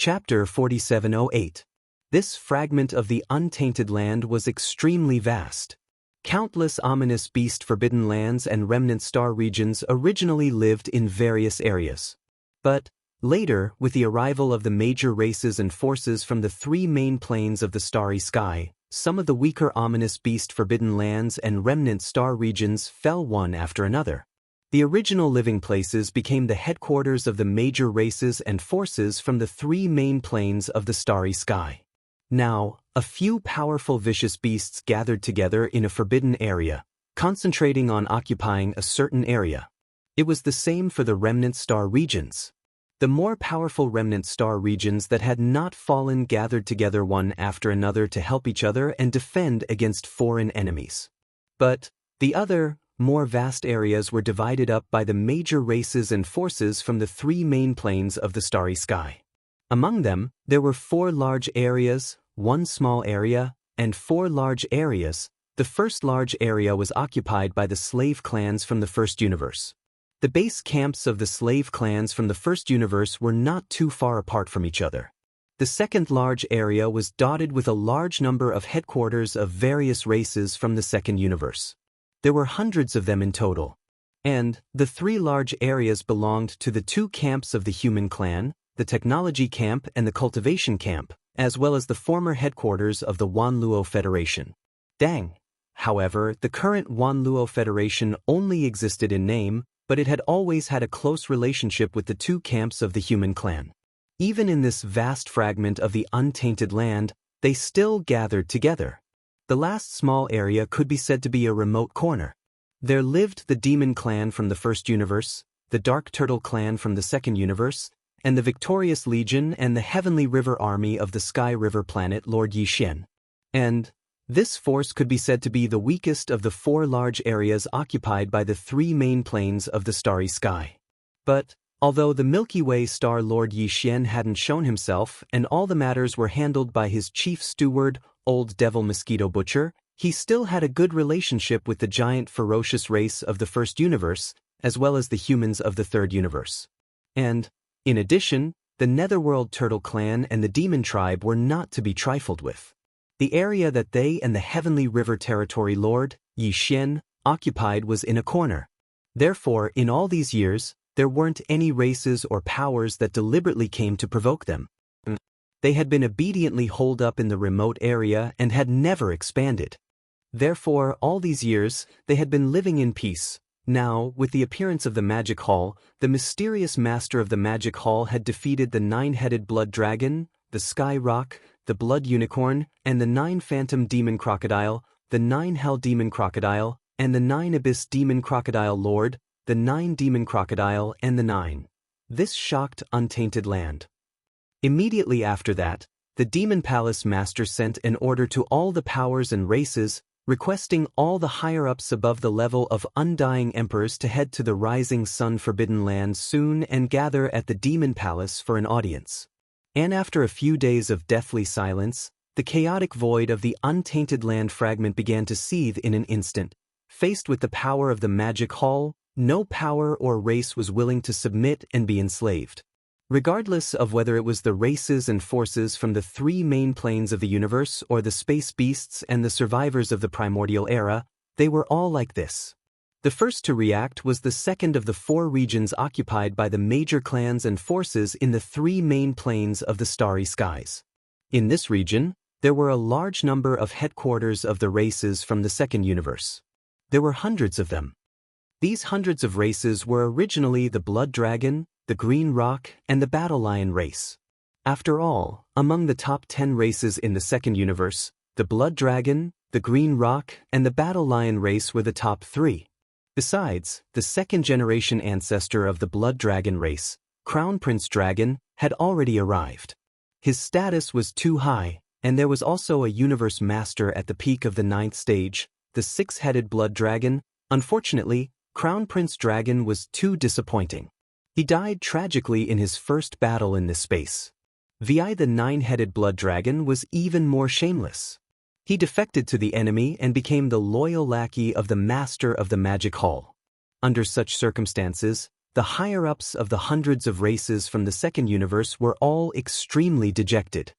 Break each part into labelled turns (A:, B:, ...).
A: Chapter 4708. This fragment of the untainted land was extremely vast. Countless ominous beast forbidden lands and remnant star regions originally lived in various areas. But later, with the arrival of the major races and forces from the three main planes of the starry sky, some of the weaker ominous beast forbidden lands and remnant star regions fell one after another. The original living places became the headquarters of the major races and forces from the three main planes of the starry sky. Now, a few powerful vicious beasts gathered together in a forbidden area, concentrating on occupying a certain area. It was the same for the remnant star regions. The more powerful remnant star regions that had not fallen gathered together one after another to help each other and defend against foreign enemies. But the other, more vast areas were divided up by the major races and forces from the three main planes of the starry sky. Among them, there were 4 large areas, 1 small area, and 4 large areas. The first large area was occupied by the slave clans from the first universe. The base camps of the slave clans from the first universe were not too far apart from each other. The second large area was dotted with a large number of headquarters of various races from the second universe. There were hundreds of them in total. And the 3 large areas belonged to the 2 camps of the human clan, the technology camp and the cultivation camp, as well as the former headquarters of the Wanluo Federation. However, the current Wanluo Federation only existed in name, but it had always had a close relationship with the 2 camps of the human clan. Even in this vast fragment of the untainted land, they still gathered together. The last small area could be said to be a remote corner. There lived the Demon Clan from the first universe, the Dark Turtle Clan from the second universe, and the Victorious Legion and the Heavenly River Army of the Sky River planet Lord Yixian. And this force could be said to be the weakest of the 4 large areas occupied by the 3 main planes of the starry sky. But although the Milky Way star Lord Yixian hadn't shown himself and all the matters were handled by his chief steward, Old Devil Mosquito Butcher, he still had a good relationship with the giant ferocious race of the first universe, as well as the humans of the third universe. And, in addition, the Netherworld Turtle Clan and the Demon Tribe were not to be trifled with. The area that they and the Heavenly River Territory Lord, Yixian, occupied was in a corner. Therefore, in all these years, there weren't any races or powers that deliberately came to provoke them. They had been obediently holed up in the remote area and had never expanded. Therefore, all these years, they had been living in peace. Now, with the appearance of the Magic Hall, the mysterious master of the Magic Hall had defeated the 9-headed Blood Dragon, the Sky Rock, the Blood Unicorn, and the 9 Phantom Demon Crocodile, the 9 Hell Demon Crocodile, and the 9 Abyss Demon Crocodile Lord, the 9 Demon Crocodile, and the 9. This shocked untainted land. Immediately after that, the Demon Palace Master sent an order to all the powers and races, requesting all the higher-ups above the level of Undying Emperors to head to the Rising Sun Forbidden Land soon and gather at the Demon Palace for an audience. And after a few days of deathly silence, the chaotic void of the untainted land fragment began to seethe in an instant. Faced with the power of the Magic Hall, no power or race was willing to submit and be enslaved. Regardless of whether it was the races and forces from the 3 main planes of the universe or the space beasts and the survivors of the primordial era, they were all like this. The first to react was the second of the 4 regions occupied by the major clans and forces in the 3 main planes of the starry skies. In this region, there were a large number of headquarters of the races from the second universe. There were hundreds of them. These hundreds of races were originally the Blood Dragon, the Green Rock, and the Battle Lion race. After all, among the top 10 races in the second universe, the Blood Dragon, the Green Rock, and the Battle Lion race were the top 3. Besides, the second-generation ancestor of the Blood Dragon race, Crown Prince Dragon, had already arrived. His status was too high, and there was also a universe master at the peak of the 9th stage, the 6-headed Blood Dragon. Unfortunately, Crown Prince Dragon was too disappointing. He died tragically in his first battle in this space. The 9-headed Blood Dragon was even more shameless. He defected to the enemy and became the loyal lackey of the Master of the Magic Hall. Under such circumstances, the higher-ups of the hundreds of races from the second universe were all extremely dejected.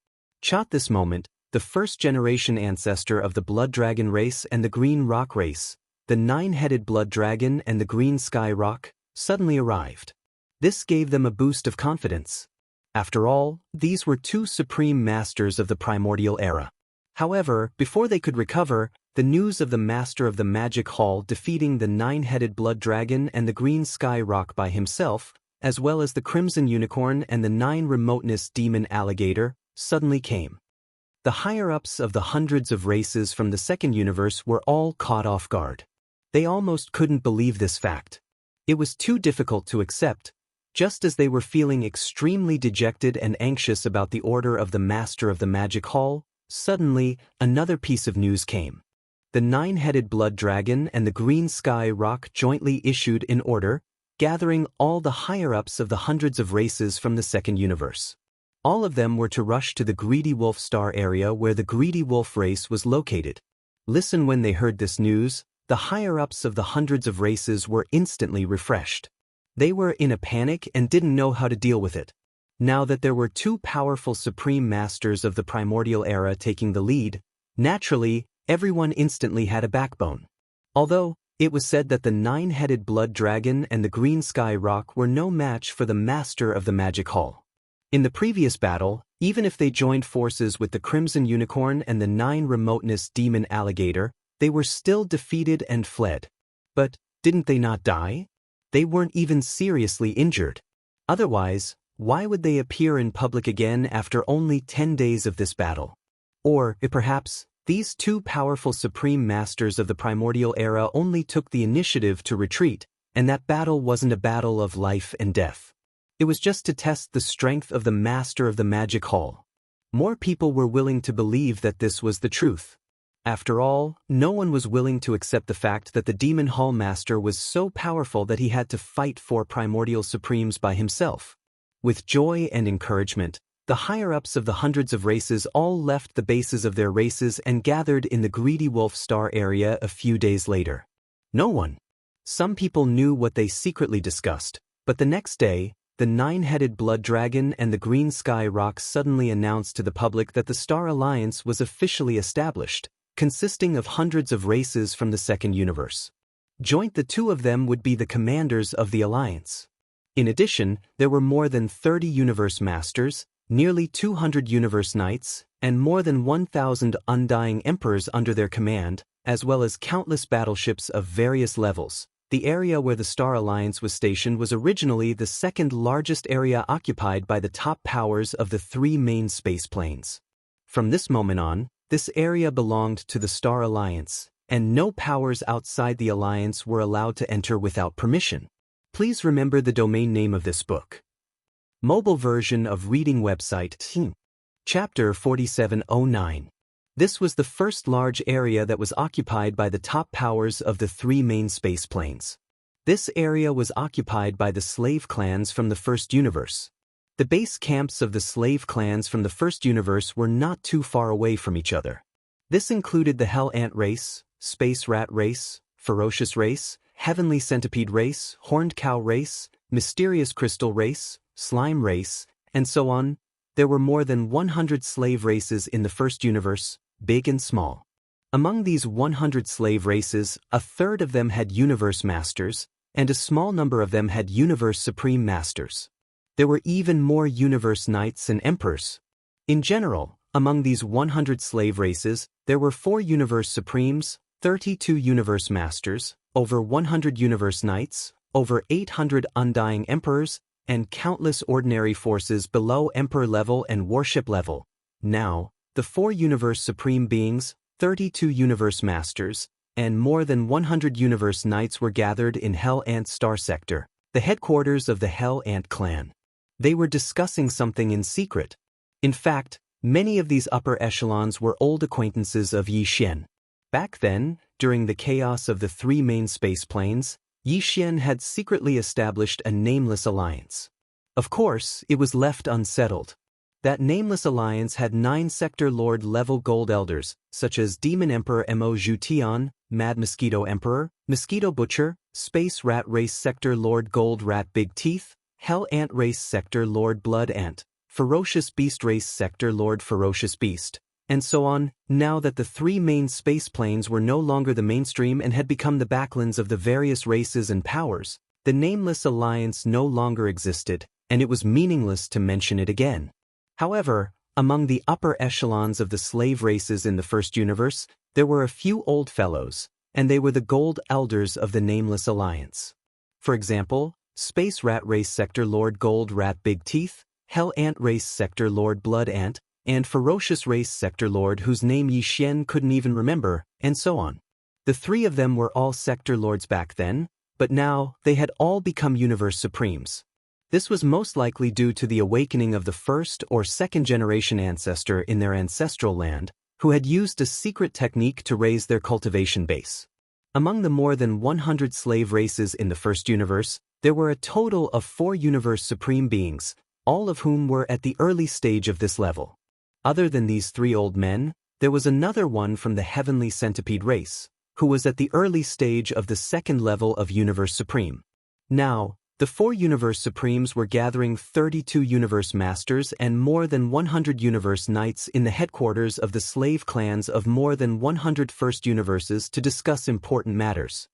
A: At this moment, the first-generation ancestor of the Blood Dragon race and the Green Rock race, the nine-headed Blood Dragon and the Green Sky Rock, suddenly arrived. This gave them a boost of confidence. After all, these were two supreme masters of the primordial era. However, before they could recover, the news of the Master of the Magic Hall defeating the nine-headed Blood Dragon and the Green Sky Rock by himself, as well as the Crimson Unicorn and the nine-remoteness Demon Alligator, suddenly came. The higher-ups of the hundreds of races from the second universe were all caught off guard. They almost couldn't believe this fact. It was too difficult to accept. Just as they were feeling extremely dejected and anxious about the order of the Master of the Magic Hall, suddenly, another piece of news came. The nine-headed Blood Dragon and the Green Sky Rock jointly issued an order, gathering all the higher-ups of the hundreds of races from the second universe. All of them were to rush to the Greedy Wolf Star area where the Greedy Wolf race was located. Listen, when they heard this news, the higher-ups of the hundreds of races were instantly refreshed. They were in a panic and didn't know how to deal with it. Now that there were two powerful supreme masters of the primordial era taking the lead, naturally, everyone instantly had a backbone. Although, it was said that the nine-headed Blood Dragon and the Green Sky Rock were no match for the Master of the Magic Hall. In the previous battle, even if they joined forces with the Crimson Unicorn and the nine-remoteness Demon Alligator, they were still defeated and fled. But, didn't they not die? They weren't even seriously injured. Otherwise, why would they appear in public again after only 10 days of this battle? Or, perhaps, these two powerful supreme masters of the primordial era only took the initiative to retreat, and that battle wasn't a battle of life and death. It was just to test the strength of the Master of the Magic Hall. More people were willing to believe that this was the truth. After all, no one was willing to accept the fact that the Demon Hall Master was so powerful that he had to fight four primordial supremes by himself. With joy and encouragement, the higher-ups of the hundreds of races all left the bases of their races and gathered in the Greedy Wolf Star area a few days later. No one. Some people knew what they secretly discussed, but the next day, the nine-headed Blood Dragon and the Green Sky Rock suddenly announced to the public that the Star Alliance was officially established, consisting of hundreds of races from the second universe. Joint, the two of them would be the commanders of the alliance. In addition, there were more than 30 universe masters, nearly 200 universe knights, and more than 1,000 undying emperors under their command, as well as countless battleships of various levels. The area where the Star Alliance was stationed was originally the second largest area occupied by the top powers of the three main space planes. From this moment on, this area belonged to the Star Alliance, and no powers outside the Alliance were allowed to enter without permission. Please remember the domain name of this book. Mobile version of reading website Chapter 4709. This was the first large area that was occupied by the top powers of the three main space planes. This area was occupied by the slave clans from the first universe. The base camps of the slave clans from the first universe were not too far away from each other. This included the Hell Ant race, Space Rat race, Ferocious race, Heavenly Centipede race, Horned Cow race, Mysterious Crystal race, Slime race, and so on. There were more than 100 slave races in the first universe, big and small. Among these 100 slave races, a third of them had universe masters, and a small number of them had universe supreme masters. There were even more universe knights and emperors. In general, among these 100 slave races, there were 4 universe supremes, 32 universe masters, over 100 universe knights, over 800 undying emperors, and countless ordinary forces below emperor level and warship level. Now, the 4 universe supreme beings, 32 universe masters, and more than 100 universe knights were gathered in Hell Ant Star Sector, the headquarters of the Hell Ant clan. They were discussing something in secret. In fact, many of these upper echelons were old acquaintances of Xianxia. Back then, during the chaos of the three main space planes, Xianxia had secretly established a nameless alliance. Of course, it was left unsettled. That nameless alliance had 9 Sector Lord level Gold Elders, such as Demon Emperor Mo Zhu Tian, Mad Mosquito Emperor, Mosquito Butcher, Space Rat Race Sector Lord Gold Rat Big Teeth, Hell Ant Race Sector Lord Blood Ant, Ferocious Beast Race Sector Lord Ferocious Beast, and so on. Now that the three main space planes were no longer the mainstream and had become the backlands of the various races and powers, the Nameless Alliance no longer existed, and it was meaningless to mention it again. However, among the upper echelons of the slave races in the first universe, there were a few old fellows, and they were the Gold Elders of the Nameless Alliance. For example, Space Rat Race Sector Lord Gold Rat Big Teeth, Hell Ant Race Sector Lord Blood Ant, and Ferocious Race Sector Lord whose name Yi Xian couldn't even remember, and so on. The three of them were all Sector Lords back then, but now they had all become Universe Supremes. This was most likely due to the awakening of the first or second generation ancestor in their ancestral land, who had used a secret technique to raise their cultivation base. Among the more than 100 slave races in the first universe, there were a total of 4 Universe Supreme beings, all of whom were at the early stage of this level. Other than these 3 old men, there was another one from the Heavenly Centipede race, who was at the early stage of the second level of Universe Supreme. Now, the 4 Universe Supremes were gathering 32 Universe Masters and more than 100 Universe Knights in the headquarters of the slave clans of more than 100 First Universes to discuss important matters.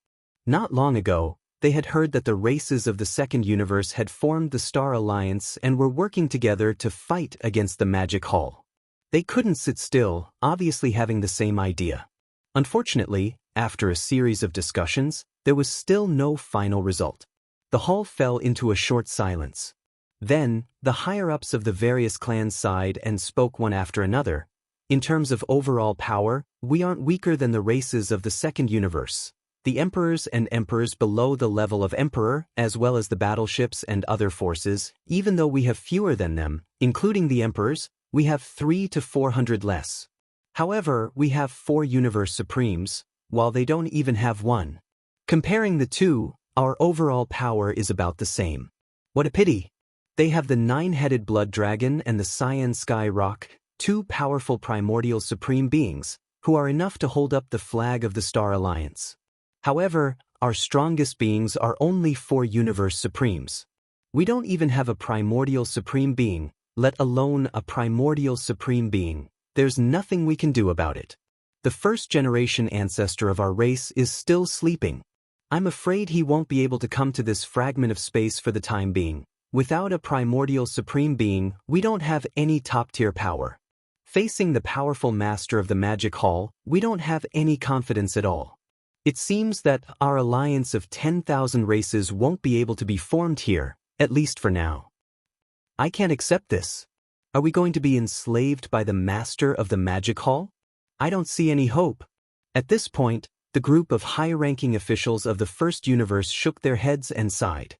A: Not long ago, they had heard that the races of the Second Universe had formed the Star Alliance and were working together to fight against the Magic Hall. They couldn't sit still, obviously having the same idea. Unfortunately, after a series of discussions, there was still no final result. The hall fell into a short silence. Then, the higher-ups of the various clans sighed and spoke one after another. In terms of overall power, we aren't weaker than the races of the Second Universe. The Emperors and Emperors below the level of Emperor, as well as the battleships and other forces, even though we have fewer than them, including the Emperors, we have 300 to 400 less. However, we have 4 Universe Supremes, while they don't even have 1. Comparing the two, our overall power is about the same. What a pity! They have the 9-headed Blood Dragon and the Cyan Sky Rock, 2 powerful primordial supreme beings, who are enough to hold up the flag of the Star Alliance. However, our strongest beings are only 4 Universe Supremes. We don't even have a primordial supreme being, let alone a primordial supreme being. There's nothing we can do about it. The first-generation ancestor of our race is still sleeping. I'm afraid he won't be able to come to this fragment of space for the time being. Without a primordial supreme being, we don't have any top-tier power. Facing the powerful master of the Magic Hall, we don't have any confidence at all. It seems that our alliance of 10,000 races won't be able to be formed here, at least for now. I can't accept this. Are we going to be enslaved by the master of the Magic Hall? I don't see any hope. At this point, the group of high-ranking officials of the First Universe shook their heads and sighed.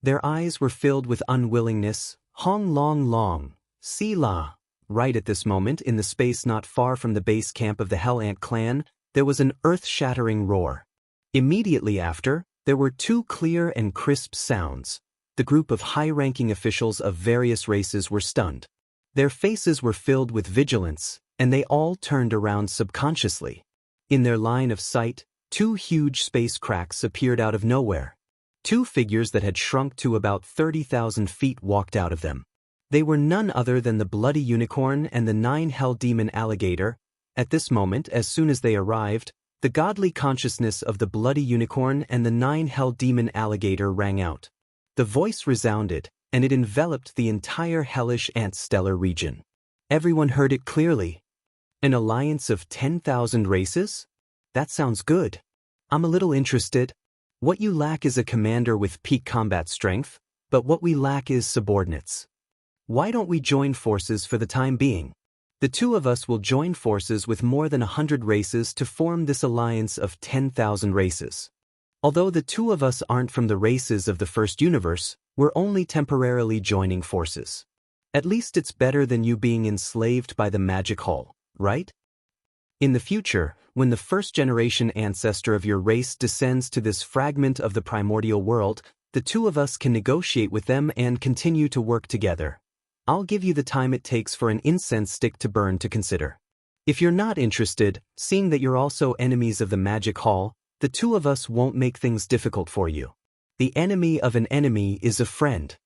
A: Their eyes were filled with unwillingness. Hong Long Long, Sila. Right at this moment, in the space not far from the base camp of the Hell Ant clan, there was an earth-shattering roar. Immediately after, there were 2 clear and crisp sounds. The group of high-ranking officials of various races were stunned. Their faces were filled with vigilance, and they all turned around subconsciously. In their line of sight, 2 huge space cracks appeared out of nowhere. 2 figures that had shrunk to about 30,000 feet walked out of them. They were none other than the Bloody Unicorn and the 9 Demon Alligator. At this moment, as soon as they arrived, the godly consciousness of the Bloody Unicorn and the 9 Demon Alligator rang out. The voice resounded, and it enveloped the entire hellish ant-stellar region. Everyone heard it clearly. An alliance of 10,000 races? That sounds good. I'm a little interested. What you lack is a commander with peak combat strength, but what we lack is subordinates. Why don't we join forces for the time being? The 2 of us will join forces with more than 100 races to form this alliance of 10,000 races. Although the 2 of us aren't from the races of the First Universe, we're only temporarily joining forces. At least it's better than you being enslaved by the Magic Hall, right? In the future, when the first-generation ancestor of your race descends to this fragment of the primordial world, the 2 of us can negotiate with them and continue to work together. I'll give you the time it takes for an incense stick to burn to consider. If you're not interested, seeing that you're also enemies of the Magic Hall, the two of us won't make things difficult for you. The enemy of an enemy is a friend.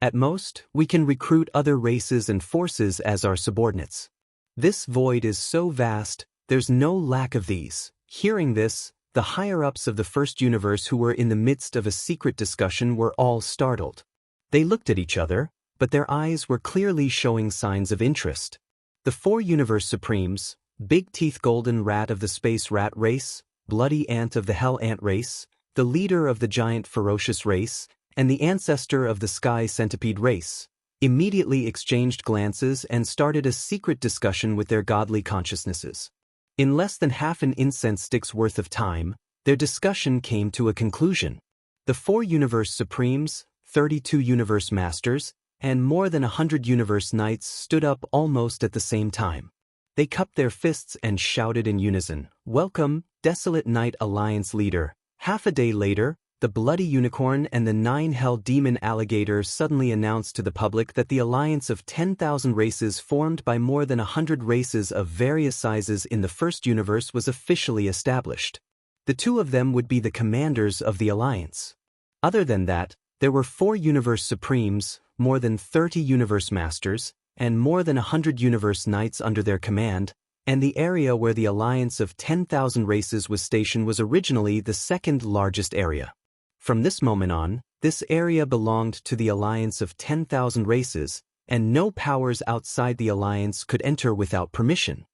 A: At most, we can recruit other races and forces as our subordinates. This void is so vast, there's no lack of these. Hearing this, the higher-ups of the first universe who were in the midst of a secret discussion were all startled. They looked at each other, but their eyes were clearly showing signs of interest. The four universe supremes, Big Teeth Golden Rat of the Space Rat race, Bloody Ant of the Hell Ant race, the leader of the Giant Ferocious race, and the ancestor of the Sky Centipede race, immediately exchanged glances and started a secret discussion with their godly consciousnesses. In less than half an incense stick's worth of time, their discussion came to a conclusion. The four universe supremes, 32 universe masters, and more than 100 universe knights stood up almost at the same time. They cupped their fists and shouted in unison, "Welcome, Desolate Knight Alliance leader." Half a day later, the Bloody Unicorn and the 9 Hell Demon Alligator suddenly announced to the public that the alliance of 10,000 races formed by more than 100 races of various sizes in the first universe was officially established. The two of them would be the commanders of the alliance. Other than that, there were 4 universe supremes, more than 30 universe masters, and more than 100 universe knights under their command, and the area where the alliance of 10,000 races was stationed was originally the second largest area. From this moment on, this area belonged to the alliance of 10,000 races, and no powers outside the alliance could enter without permission.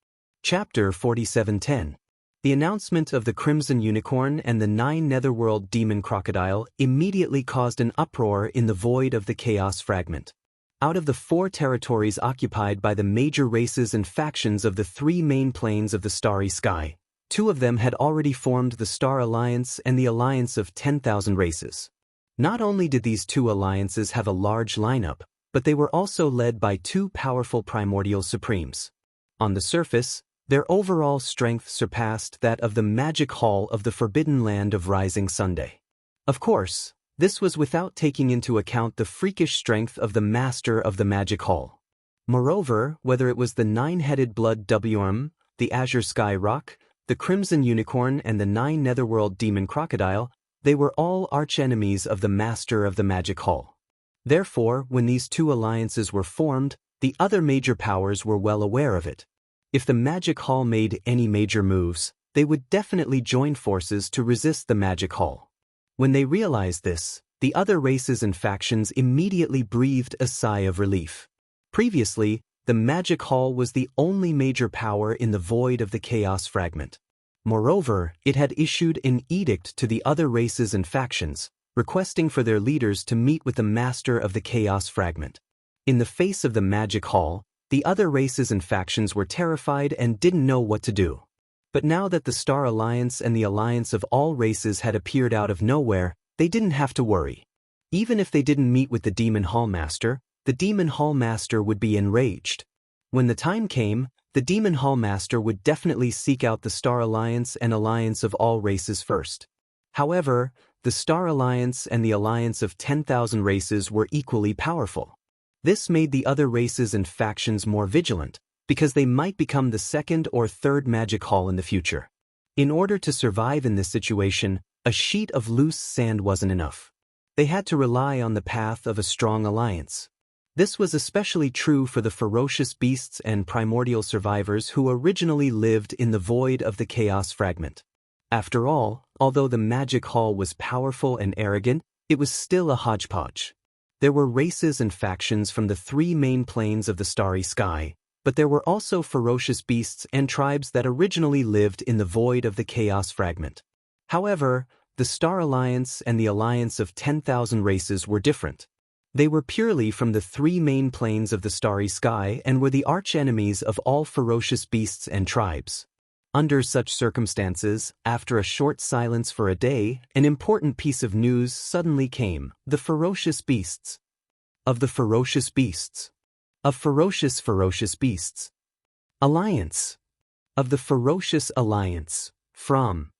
A: Chapter 4710. The announcement of the Crimson Unicorn and the 9 Netherworld Demon Crocodile immediately caused an uproar in the void of the Chaos Fragment. Out of the 4 territories occupied by the major races and factions of the 3 main planes of the starry sky, 2 of them had already formed the Star Alliance and the Alliance of 10,000 races. Not only did these 2 alliances have a large lineup, but they were also led by 2 powerful primordial supremes. On the surface, their overall strength surpassed that of the Magic Hall of the Forbidden Land of Rising Sunday. Of course, this was without taking into account the freakish strength of the Master of the Magic Hall. Moreover, whether it was the 9-headed Blood Wm, the Azure Sky Rock, the Crimson Unicorn and the 9 Netherworld Demon Crocodile, they were all archenemies of the Master of the Magic Hall. Therefore, when these 2 alliances were formed, the other major powers were well aware of it. If the Magic Hall made any major moves, they would definitely join forces to resist the Magic Hall. When they realized this, the other races and factions immediately breathed a sigh of relief. Previously, the Magic Hall was the only major power in the void of the Chaos Fragment. Moreover, it had issued an edict to the other races and factions, requesting for their leaders to meet with the Master of the Chaos Fragment. In the face of the Magic Hall, the other races and factions were terrified and didn't know what to do. But now that the Star Alliance and the Alliance of all races had appeared out of nowhere, they didn't have to worry. Even if they didn't meet with the Demon Hall Master, the Demon Hall Master would be enraged. When the time came, the Demon Hall Master would definitely seek out the Star Alliance and Alliance of all races first. However, the Star Alliance and the Alliance of 10,000 races were equally powerful. This made the other races and factions more vigilant, because they might become the second or third Magic Hall in the future. In order to survive in this situation, a sheet of loose sand wasn't enough. They had to rely on the path of a strong alliance. This was especially true for the ferocious beasts and primordial survivors who originally lived in the void of the Chaos Fragment. After all, although the Magic Hall was powerful and arrogant, it was still a hodgepodge. There were races and factions from the 3 main planes of the starry sky, but there were also ferocious beasts and tribes that originally lived in the void of the Chaos Fragment. However, the Star Alliance and the Alliance of 10,000 races were different. They were purely from the 3 main planes of the starry sky and were the archenemies of all ferocious beasts and tribes. Under such circumstances, after a short silence for a day, an important piece of news suddenly came: the ferocious beasts. Of the ferocious beasts. Of ferocious beasts. Alliance. Of the ferocious alliance. From.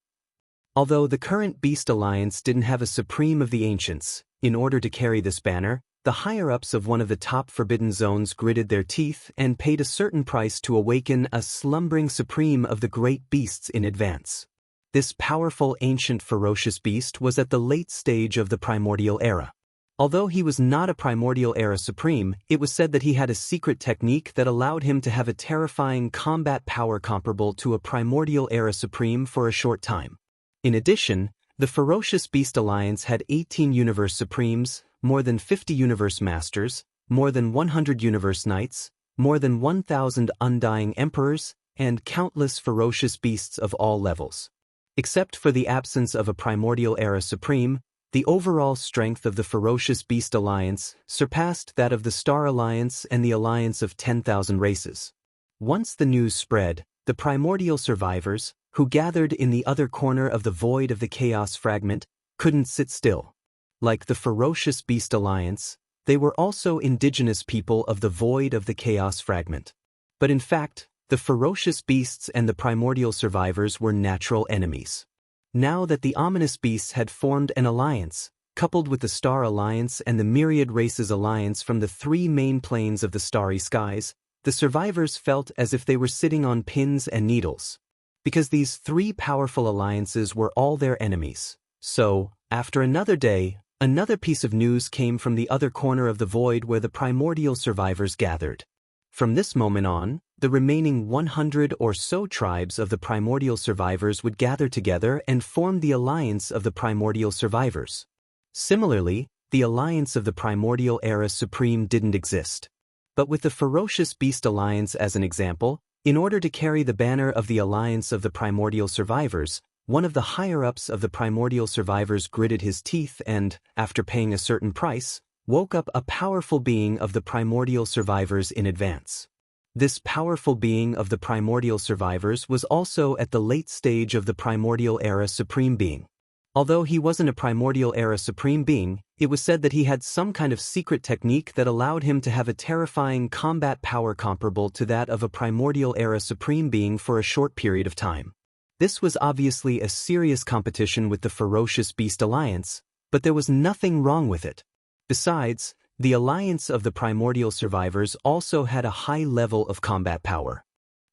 A: Although the current Beast Alliance didn't have a Supreme of the Ancients, in order to carry this banner, the higher-ups of one of the top forbidden zones gritted their teeth and paid a certain price to awaken a slumbering supreme of the great beasts in advance. This powerful, ancient, ferocious beast was at the late stage of the primordial era. Although he was not a primordial era supreme, it was said that he had a secret technique that allowed him to have a terrifying combat power comparable to a primordial era supreme for a short time. In addition, the Ferocious Beast Alliance had 18 Universe Supremes, more than 50 Universe Masters, more than 100 Universe Knights, more than 1,000 Undying Emperors, and countless ferocious beasts of all levels. Except for the absence of a Primordial Era Supreme, the overall strength of the Ferocious Beast Alliance surpassed that of the Star Alliance and the Alliance of 10,000 Races. Once the news spread, the primordial survivors, who gathered in the other corner of the void of the Chaos Fragment, couldn't sit still. Like the Ferocious Beast Alliance, they were also indigenous people of the void of the Chaos Fragment. But in fact, the ferocious beasts and the primordial survivors were natural enemies. Now that the ominous beasts had formed an alliance, coupled with the Star Alliance and the Myriad Races Alliance from the three main planes of the starry skies, the survivors felt as if they were sitting on pins and needles. Because these three powerful alliances were all their enemies. So, after another day, another piece of news came from the other corner of the void where the primordial survivors gathered. From this moment on, the remaining 100 or so tribes of the primordial survivors would gather together and form the Alliance of the Primordial Survivors. Similarly, the Alliance of the Primordial Era Supreme didn't exist. But with the Ferocious Beast Alliance as an example, in order to carry the banner of the Alliance of the Primordial Survivors, one of the higher-ups of the Primordial Survivors gritted his teeth and, after paying a certain price, woke up a powerful being of the Primordial Survivors in advance. This powerful being of the Primordial Survivors was also at the late stage of the Primordial Era Supreme Being. Although he wasn't a Primordial Era Supreme Being, it was said that he had some kind of secret technique that allowed him to have a terrifying combat power comparable to that of a Primordial Era Supreme Being for a short period of time. This was obviously a serious competition with the Ferocious Beast Alliance, but there was nothing wrong with it. Besides, the Alliance of the Primordial Survivors also had a high level of combat power.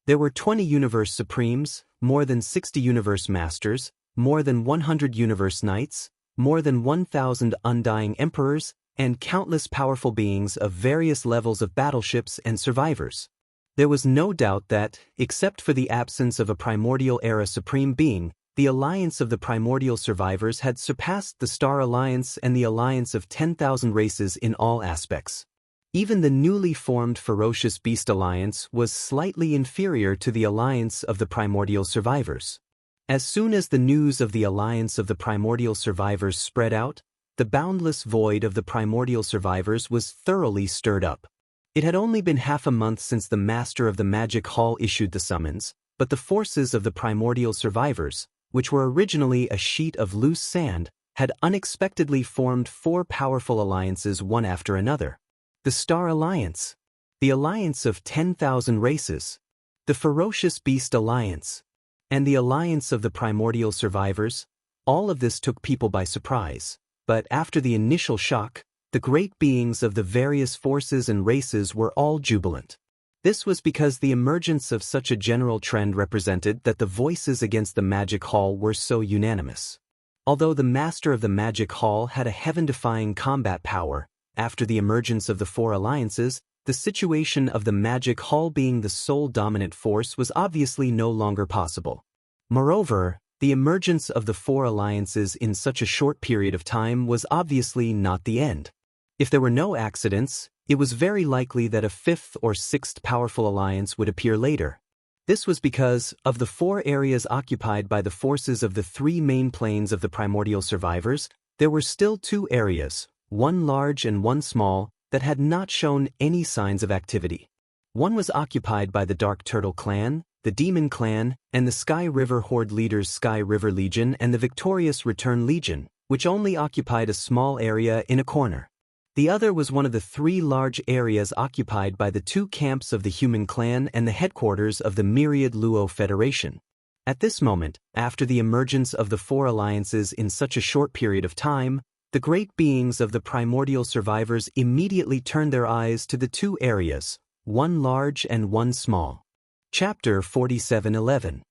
A: There were 20 Universe Supremes, more than 60 Universe Masters, more than 100 Universe Knights, more than 1,000 Undying Emperors, and countless powerful beings of various levels of battleships and survivors. There was no doubt that, except for the absence of a Primordial Era Supreme Being, the Alliance of the Primordial Survivors had surpassed the Star Alliance and the Alliance of 10,000 Races in all aspects. Even the newly formed Ferocious Beast Alliance was slightly inferior to the Alliance of the Primordial Survivors. As soon as the news of the Alliance of the Primordial Survivors spread out, the boundless void of the Primordial Survivors was thoroughly stirred up. It had only been half a month since the Master of the Magic Hall issued the summons, but the forces of the Primordial Survivors, which were originally a sheet of loose sand, had unexpectedly formed four powerful alliances one after another. The Star Alliance, the Alliance of 10,000 Races, the Ferocious Beast Alliance, and the Alliance of the Primordial Survivors. All of this took people by surprise, but after the initial shock, the great beings of the various forces and races were all jubilant. This was because the emergence of such a general trend represented that the voices against the Magic Hall were so unanimous. Although the Master of the Magic Hall had a heaven-defying combat power, after the emergence of the four alliances, the situation of the Magic Hall being the sole dominant force was obviously no longer possible. Moreover, the emergence of the four alliances in such a short period of time was obviously not the end. If there were no accidents, it was very likely that a fifth or sixth powerful alliance would appear later. This was because, of the four areas occupied by the forces of the three main planes of the Primordial Survivors, there were still two areas, one large and one small, that had not shown any signs of activity. One was occupied by the Dark Turtle Clan, the Demon Clan, and the Sky River Horde leaders Sky River Legion and the Victorious Return Legion, which only occupied a small area in a corner. The other was one of the three large areas occupied by the two camps of the Human Clan and the headquarters of the Myriad Luo Federation. At this moment, after the emergence of the four alliances in such a short period of time, The great beings of the primordial survivors immediately turned their eyes to the two areas, one large and one small. Chapter 47:11.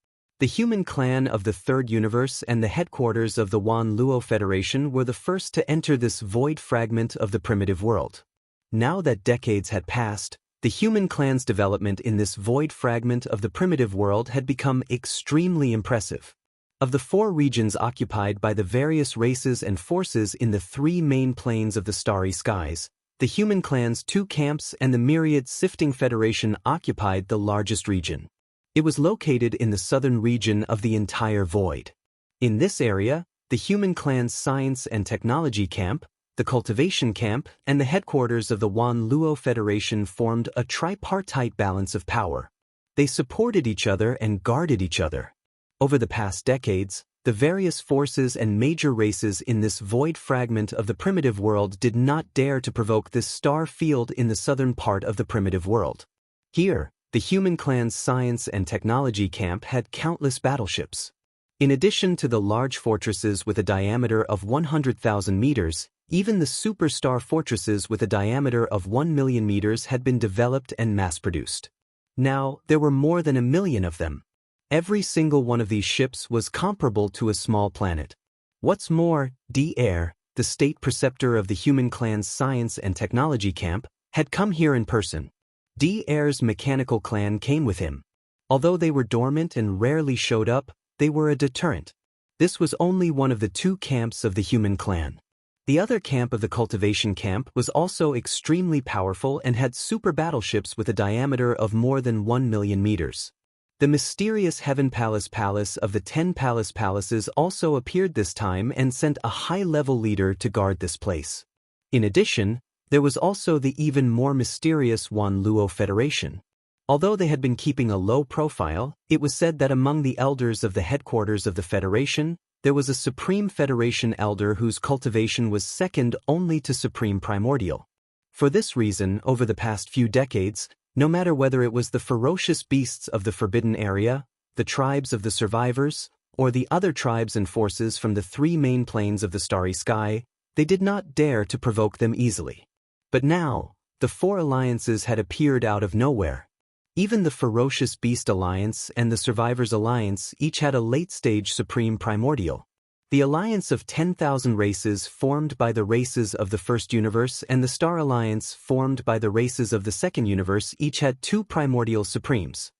A: The human clan of the Third Universe and the headquarters of the Wan Luo Federation were the first to enter this void fragment of the primitive world. Now that decades had passed, the human clan's development in this void fragment of the primitive world had become extremely impressive. Of the 4 regions occupied by the various races and forces in the 3 main planes of the starry skies, the human clan's 2 camps and the myriad sifting federation occupied the largest region. It was located in the southern region of the entire void. In this area, the human clan's science and technology camp, the cultivation camp, and the headquarters of the Wan Luo Federation formed a tripartite balance of power. They supported each other and guarded each other. Over the past decades, the various forces and major races in this void fragment of the primitive world did not dare to provoke this star field in the southern part of the primitive world. Here, the human clan's science and technology camp had countless battleships. In addition to the large fortresses with a diameter of 100,000 meters, even the superstar fortresses with a diameter of 1 million meters had been developed and mass-produced. Now, there were more than 1 million of them. Every single one of these ships was comparable to a small planet. What's more, Devourer, the state preceptor of the human clan's science and technology camp, had come here in person. Devaurer's mechanical clan came with him. Although they were dormant and rarely showed up, they were a deterrent. This was only one of the 2 camps of the human clan. The other camp of the cultivation camp was also extremely powerful and had super battleships with a diameter of more than 1 million meters. The mysterious Heaven Palace of the 10 Palaces also appeared this time and sent a high-level leader to guard this place. In addition, there was also the even more mysterious Wan Luo Federation. Although they had been keeping a low profile, it was said that among the elders of the headquarters of the Federation, there was a Supreme Federation elder whose cultivation was second only to Supreme Primordial. For this reason, over the past few decades, no matter whether it was the ferocious beasts of the Forbidden Area, the tribes of the survivors, or the other tribes and forces from the 3 main planes of the starry sky, they did not dare to provoke them easily. But now, the 4 alliances had appeared out of nowhere. Even the Ferocious Beast Alliance and the Survivors Alliance each had a late-stage Supreme Primordial. The alliance of 10,000 races formed by the races of the First Universe and the Star Alliance formed by the races of the Second Universe each had 2 primordial supremes.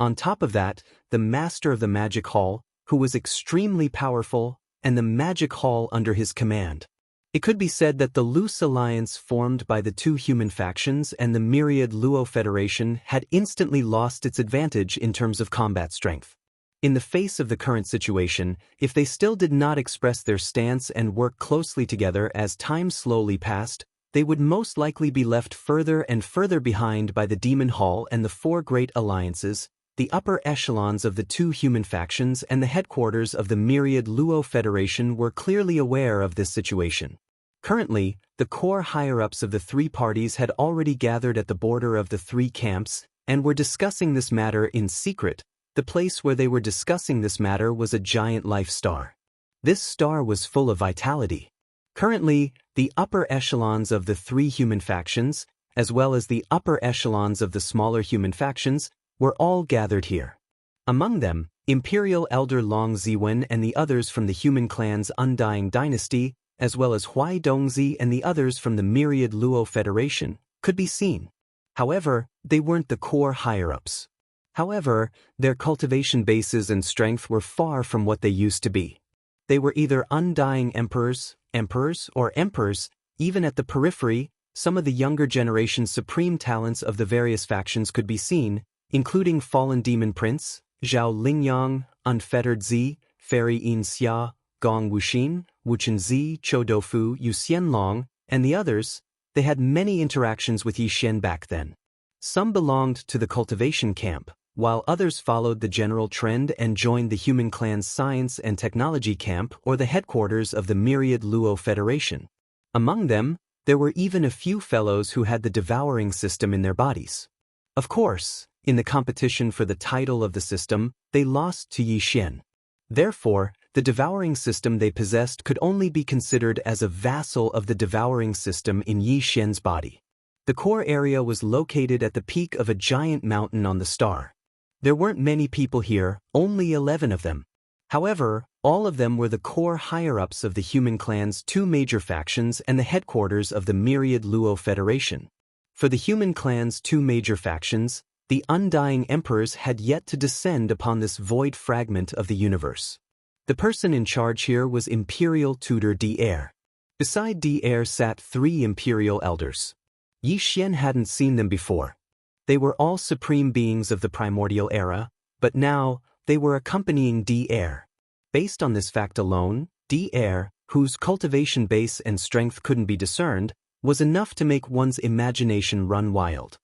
A: On top of that, the Master of the Magic Hall, who was extremely powerful, and the Magic Hall under his command. It could be said that the loose alliance formed by the 2 human factions and the myriad Luo Federation had instantly lost its advantage in terms of combat strength. In the face of the current situation, if they still did not express their stance and work closely together as time slowly passed, they would most likely be left further and further behind by the Demon Hall and the 4 great alliances, the upper echelons of the 2 human factions and the headquarters of the myriad Luo Federation were clearly aware of this situation. Currently, the core higher-ups of the 3 parties had already gathered at the border of the 3 camps and were discussing this matter in secret. The place where they were discussing this matter was a giant life star. This star was full of vitality. Currently, the upper echelons of the 3 human factions, as well as the upper echelons of the smaller human factions, were all gathered here. Among them, Imperial Elder Long Ziwen and the others from the human clan's Undying Dynasty, as well as Huai Dongzi and the others from the myriad Luo Federation, could be seen. However, they weren't the core higher-ups. However, their cultivation bases and strength were far from what they used to be. They were either undying emperors, or emperors. Even at the periphery, some of the younger generation's supreme talents of the various factions could be seen, including Fallen Demon Prince, Zhao Lingyang, Unfettered Zi, Fairy Yin Xia, Gong Wuxin, Wuchen Zi, Chou Doufu, Yu Xianlong, and the others. They had many interactions with Yi Xian back then. Some belonged to the cultivation camp, while others followed the general trend and joined the human clan's science and technology camp or the headquarters of the myriad Luo Federation. Among them, there were even a few fellows who had the devouring system in their bodies. Of course, in the competition for the title of the system, they lost to Yi Xian. Therefore, The devouring system they possessed could only be considered as a vassal of the devouring system in Yi Xian's body. The core area was located at the peak of a giant mountain on the star. There weren't many people here, only 11 of them. However, all of them were the core higher-ups of the human clan's two major factions and the headquarters of the myriad Luo Federation. For the human clan's two major factions, the undying emperors had yet to descend upon this void fragment of the universe. The person in charge here was Imperial Tutor Devourer. Beside Devourer sat 3 Imperial Elders. Yi Xian hadn't seen them before. They were all supreme beings of the primordial era, but now, they were accompanying Devourer. Based on this fact alone, Devourer, whose cultivation base and strength couldn't be discerned, was enough to make one's imagination run wild.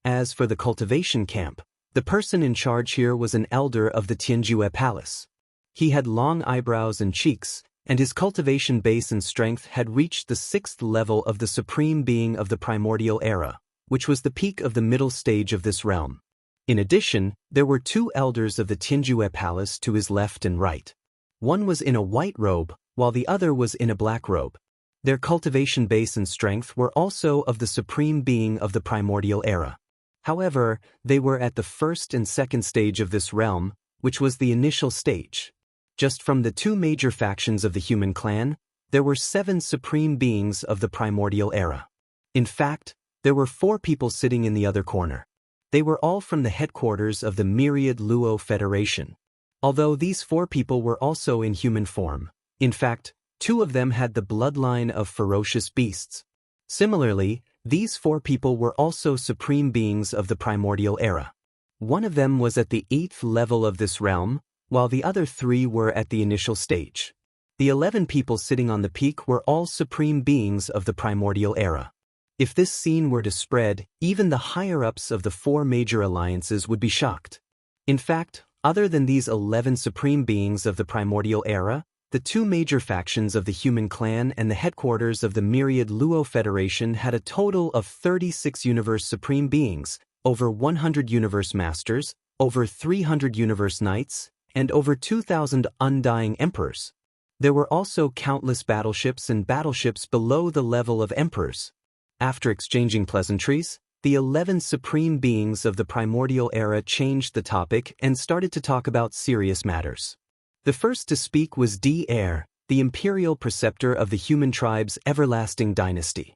A: As for the cultivation camp, the person in charge here was an elder of the Tianjue Palace. He had long eyebrows and cheeks, and his cultivation base and strength had reached the 6th level of the supreme being of the primordial era, which was the peak of the middle stage of this realm. In addition, there were 2 elders of the Tianjue Palace to his left and right. One was in a white robe, while the other was in a black robe. Their cultivation base and strength were also of the supreme being of the primordial era. However, they were at the 1st and 2nd stage of this realm, which was the initial stage. Just from the 2 major factions of the human clan, there were 7 supreme beings of the primordial era. In fact, there were 4 people sitting in the other corner. They were all from the headquarters of the myriad Luo Federation. Although these 4 people were also in human form, in fact, 2 of them had the bloodline of ferocious beasts. Similarly, these 4 people were also supreme beings of the primordial era. One of them was at the 8th level of this realm, while the other 3 were at the initial stage. The 11 people sitting on the peak were all supreme beings of the primordial era. If this scene were to spread, even the higher-ups of the 4 major alliances would be shocked. In fact, other than these 11 supreme beings of the primordial era, the 2 major factions of the human clan and the headquarters of the myriad Luo Federation had a total of 36 universe supreme beings, over 100 universe masters, over 300 universe knights, and over 2,000 undying emperors. There were also countless battleships and battleships below the level of emperors. After exchanging pleasantries, the 11 supreme beings of the primordial era changed the topic and started to talk about serious matters. The first to speak was Devourer, the imperial preceptor of the human tribe's everlasting dynasty.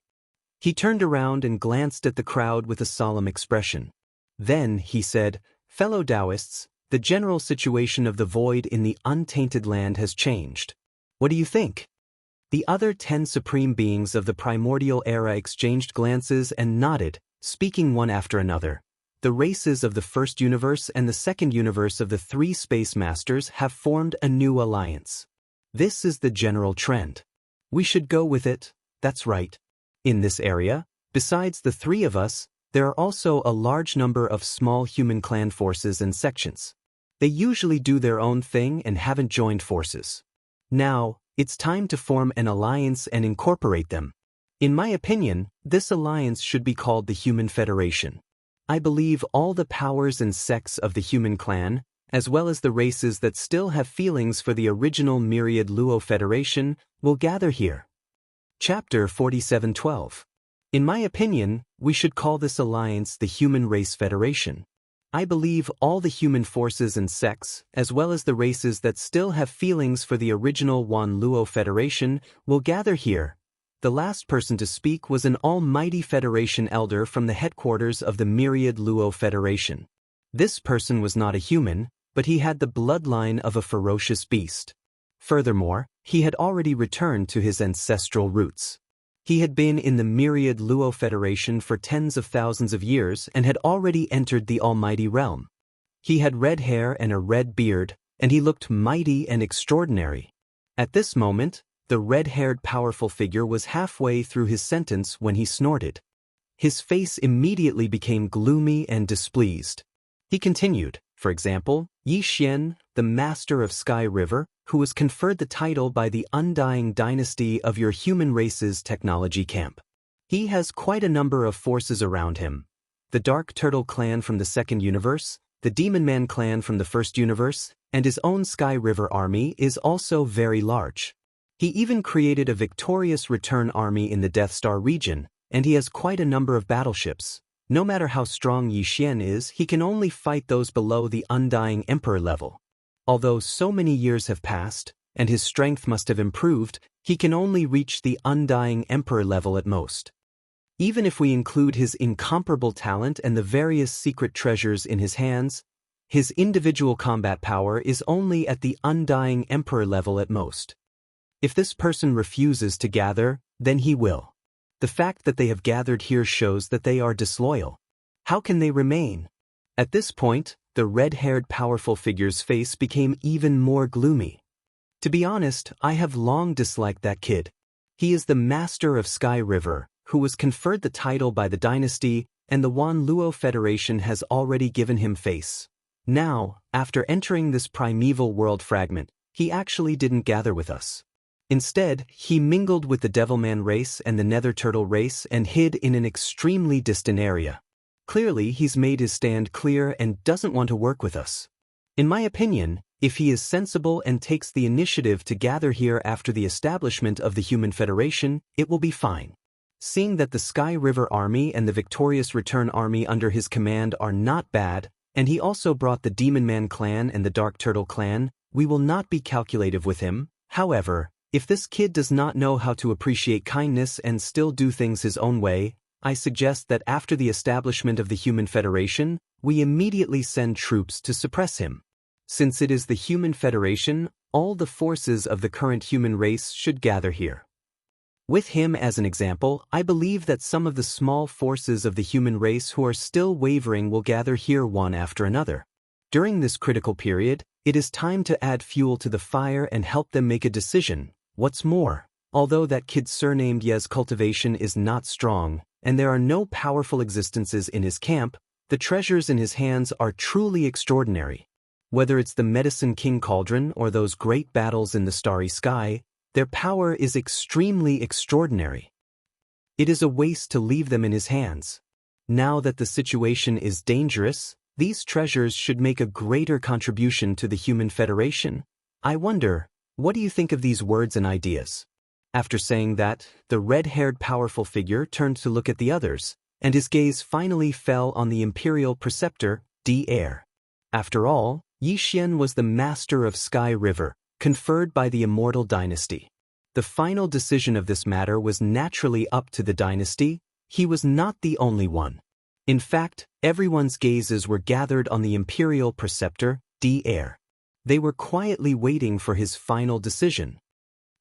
A: He turned around and glanced at the crowd with a solemn expression. Then, he said, "Fellow Taoists, the general situation of the void in the untainted land has changed. What do you think?" The other 10 supreme beings of the primordial era exchanged glances and nodded, speaking one after another. The races of the first universe and the second universe of the 3 space masters have formed a new alliance. This is the general trend. We should go with it, that's right. In this area, besides the 3 of us, there are also a large number of small human clan forces and sections. They usually do their own thing and haven't joined forces. Now, it's time to form an alliance and incorporate them. In my opinion, this alliance should be called the Human Federation. I believe all the powers and sects of the human clan, as well as the races that still have feelings for the original myriad Luo Federation, will gather here. Chapter 47:12. In my opinion, we should call this alliance the Human Race Federation. I believe all the human forces and sects, as well as the races that still have feelings for the original Wan Luo Federation, will gather here. The last person to speak was an almighty Federation elder from the headquarters of the myriad Luo Federation. This person was not a human, but he had the bloodline of a ferocious beast. Furthermore, he had already returned to his ancestral roots. He had been in the myriad Luo Federation for tens of thousands of years and had already entered the almighty realm. He had red hair and a red beard, and he looked mighty and extraordinary. At this moment, the red-haired powerful figure was halfway through his sentence when he snorted. His face immediately became gloomy and displeased. He continued, for example, Yi Xian, the master of Sky River, who was conferred the title by the undying dynasty of your human race's technology camp. He has quite a number of forces around him. The Dark Turtle clan from the second universe, the Demon Man clan from the first universe, and his own Sky River army is also very large. He even created a victorious return army in the Death Star region, and he has quite a number of battleships. No matter how strong Yi Xian is, he can only fight those below the Undying Emperor level. Although so many years have passed, and his strength must have improved, he can only reach the Undying Emperor level at most. Even if we include his incomparable talent and the various secret treasures in his hands, his individual combat power is only at the Undying Emperor level at most. If this person refuses to gather, then he will. The fact that they have gathered here shows that they are disloyal. How can they remain? At this point, the red-haired powerful figure's face became even more gloomy. To be honest, I have long disliked that kid. He is the master of Sky River, who was conferred the title by the dynasty, and the Wan Luo Federation has already given him face. Now, after entering this primeval world fragment, he actually didn't gather with us. Instead, he mingled with the Devilman race and the Nether Turtle race and hid in an extremely distant area. Clearly, he's made his stand clear and doesn't want to work with us. In my opinion, if he is sensible and takes the initiative to gather here after the establishment of the Human Federation, it will be fine. Seeing that the Sky River Army and the Victorious Return Army under his command are not bad, and he also brought the Demon Man clan and the Dark Turtle clan, we will not be calculative with him. However, if this kid does not know how to appreciate kindness and still do things his own way, I suggest that after the establishment of the Human Federation, we immediately send troops to suppress him. Since it is the Human Federation, all the forces of the current human race should gather here. With him as an example, I believe that some of the small forces of the human race who are still wavering will gather here one after another. During this critical period, it is time to add fuel to the fire and help them make a decision. What's more, although that kid surnamed Ye's cultivation is not strong, and there are no powerful existences in his camp, the treasures in his hands are truly extraordinary. Whether it's the Medicine King Cauldron or those great battles in the starry sky, their power is extremely extraordinary. It is a waste to leave them in his hands. Now that the situation is dangerous, these treasures should make a greater contribution to the Human Federation. I wonder, what do you think of these words and ideas? After saying that, the red-haired powerful figure turned to look at the others, and his gaze finally fell on the Imperial Preceptor, Devourer. After all, Yi Xian was the master of Sky River, conferred by the Immortal Dynasty. The final decision of this matter was naturally up to the dynasty. He was not the only one. In fact, everyone's gazes were gathered on the Imperial Preceptor, Devourer. They were quietly waiting for his final decision.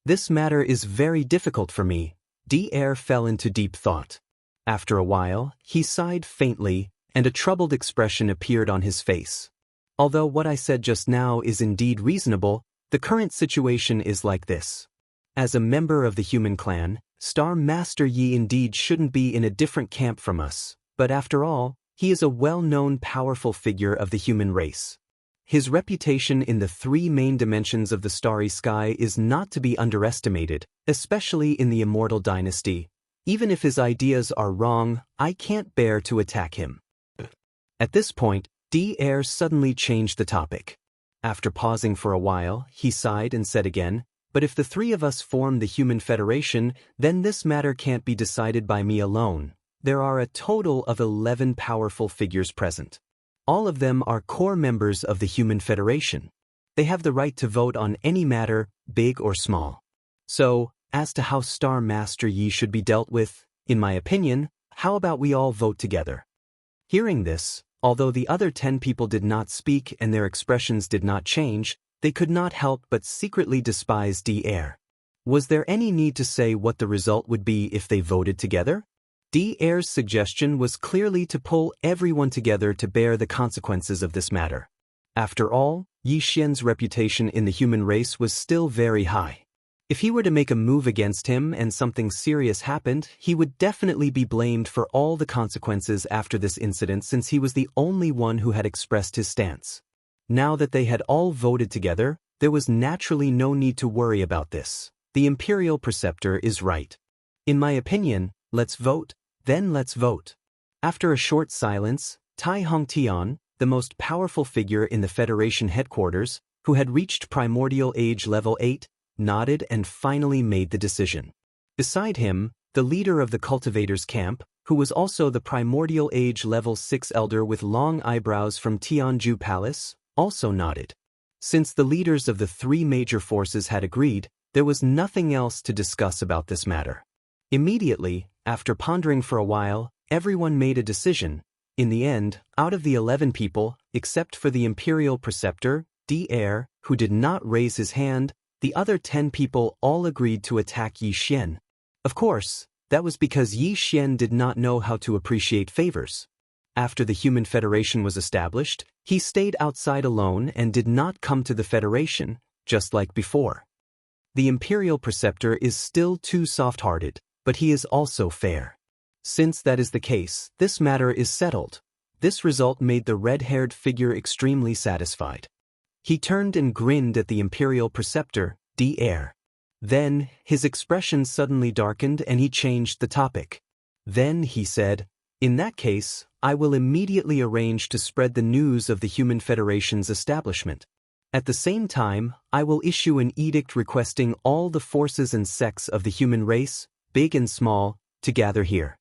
A: This matter is very difficult for me. Devourer fell into deep thought. After a while, he sighed faintly, and a troubled expression appeared on his face. Although what I said just now is indeed reasonable, the current situation is like this. As a member of the human clan, Star Master Yi indeed shouldn't be in a different camp from us, but after all, he is a well-known powerful figure of the human race. His reputation in the three main dimensions of the starry sky is not to be underestimated, especially in the Immortal Dynasty. Even if his ideas are wrong, I can't bear to attack him. At this point, Devourer suddenly changed the topic. After pausing for a while, he sighed and said again, "But if the three of us form the Human Federation, then this matter can't be decided by me alone. There are a total of 11 powerful figures present. All of them are core members of the Human Federation. They have the right to vote on any matter, big or small. So, as to how Star Master Yi should be dealt with, in my opinion, how about we all vote together?" Hearing this, although the other 10 people did not speak and their expressions did not change, they could not help but secretly despise Devourer. Was there any need to say what the result would be if they voted together? Devaurer's suggestion was clearly to pull everyone together to bear the consequences of this matter. After all, Yi Xian's reputation in the human race was still very high. If he were to make a move against him and something serious happened, he would definitely be blamed for all the consequences after this incident, since he was the only one who had expressed his stance. Now that they had all voted together, there was naturally no need to worry about this. The Imperial Preceptor is right. In my opinion, let's vote, then let's vote. After a short silence, Tai Hongtian, the most powerful figure in the Federation headquarters, who had reached Primordial Age Level 8, nodded and finally made the decision. Beside him, the leader of the cultivators' camp, who was also the Primordial Age Level 6 elder with long eyebrows from Tianju Palace, also nodded. Since the leaders of the three major forces had agreed, there was nothing else to discuss about this matter. Immediately, after pondering for a while, everyone made a decision. In the end, out of the 11 people, except for the Imperial Preceptor, Devourer, who did not raise his hand, the other 10 people all agreed to attack Yi Xian. Of course, that was because Yi Xian did not know how to appreciate favors. After the Human Federation was established, he stayed outside alone and did not come to the Federation, just like before. The Imperial Preceptor is still too soft-hearted, but he is also fair. Since that is the case, this matter is settled. This result made the red-haired figure extremely satisfied. He turned and grinned at the Imperial Preceptor, Devourer. Then, his expression suddenly darkened and he changed the topic. Then he said, "In that case, I will immediately arrange to spread the news of the Human Federation's establishment. At the same time, I will issue an edict requesting all the forces and sects of the human race, big and small, to gather here.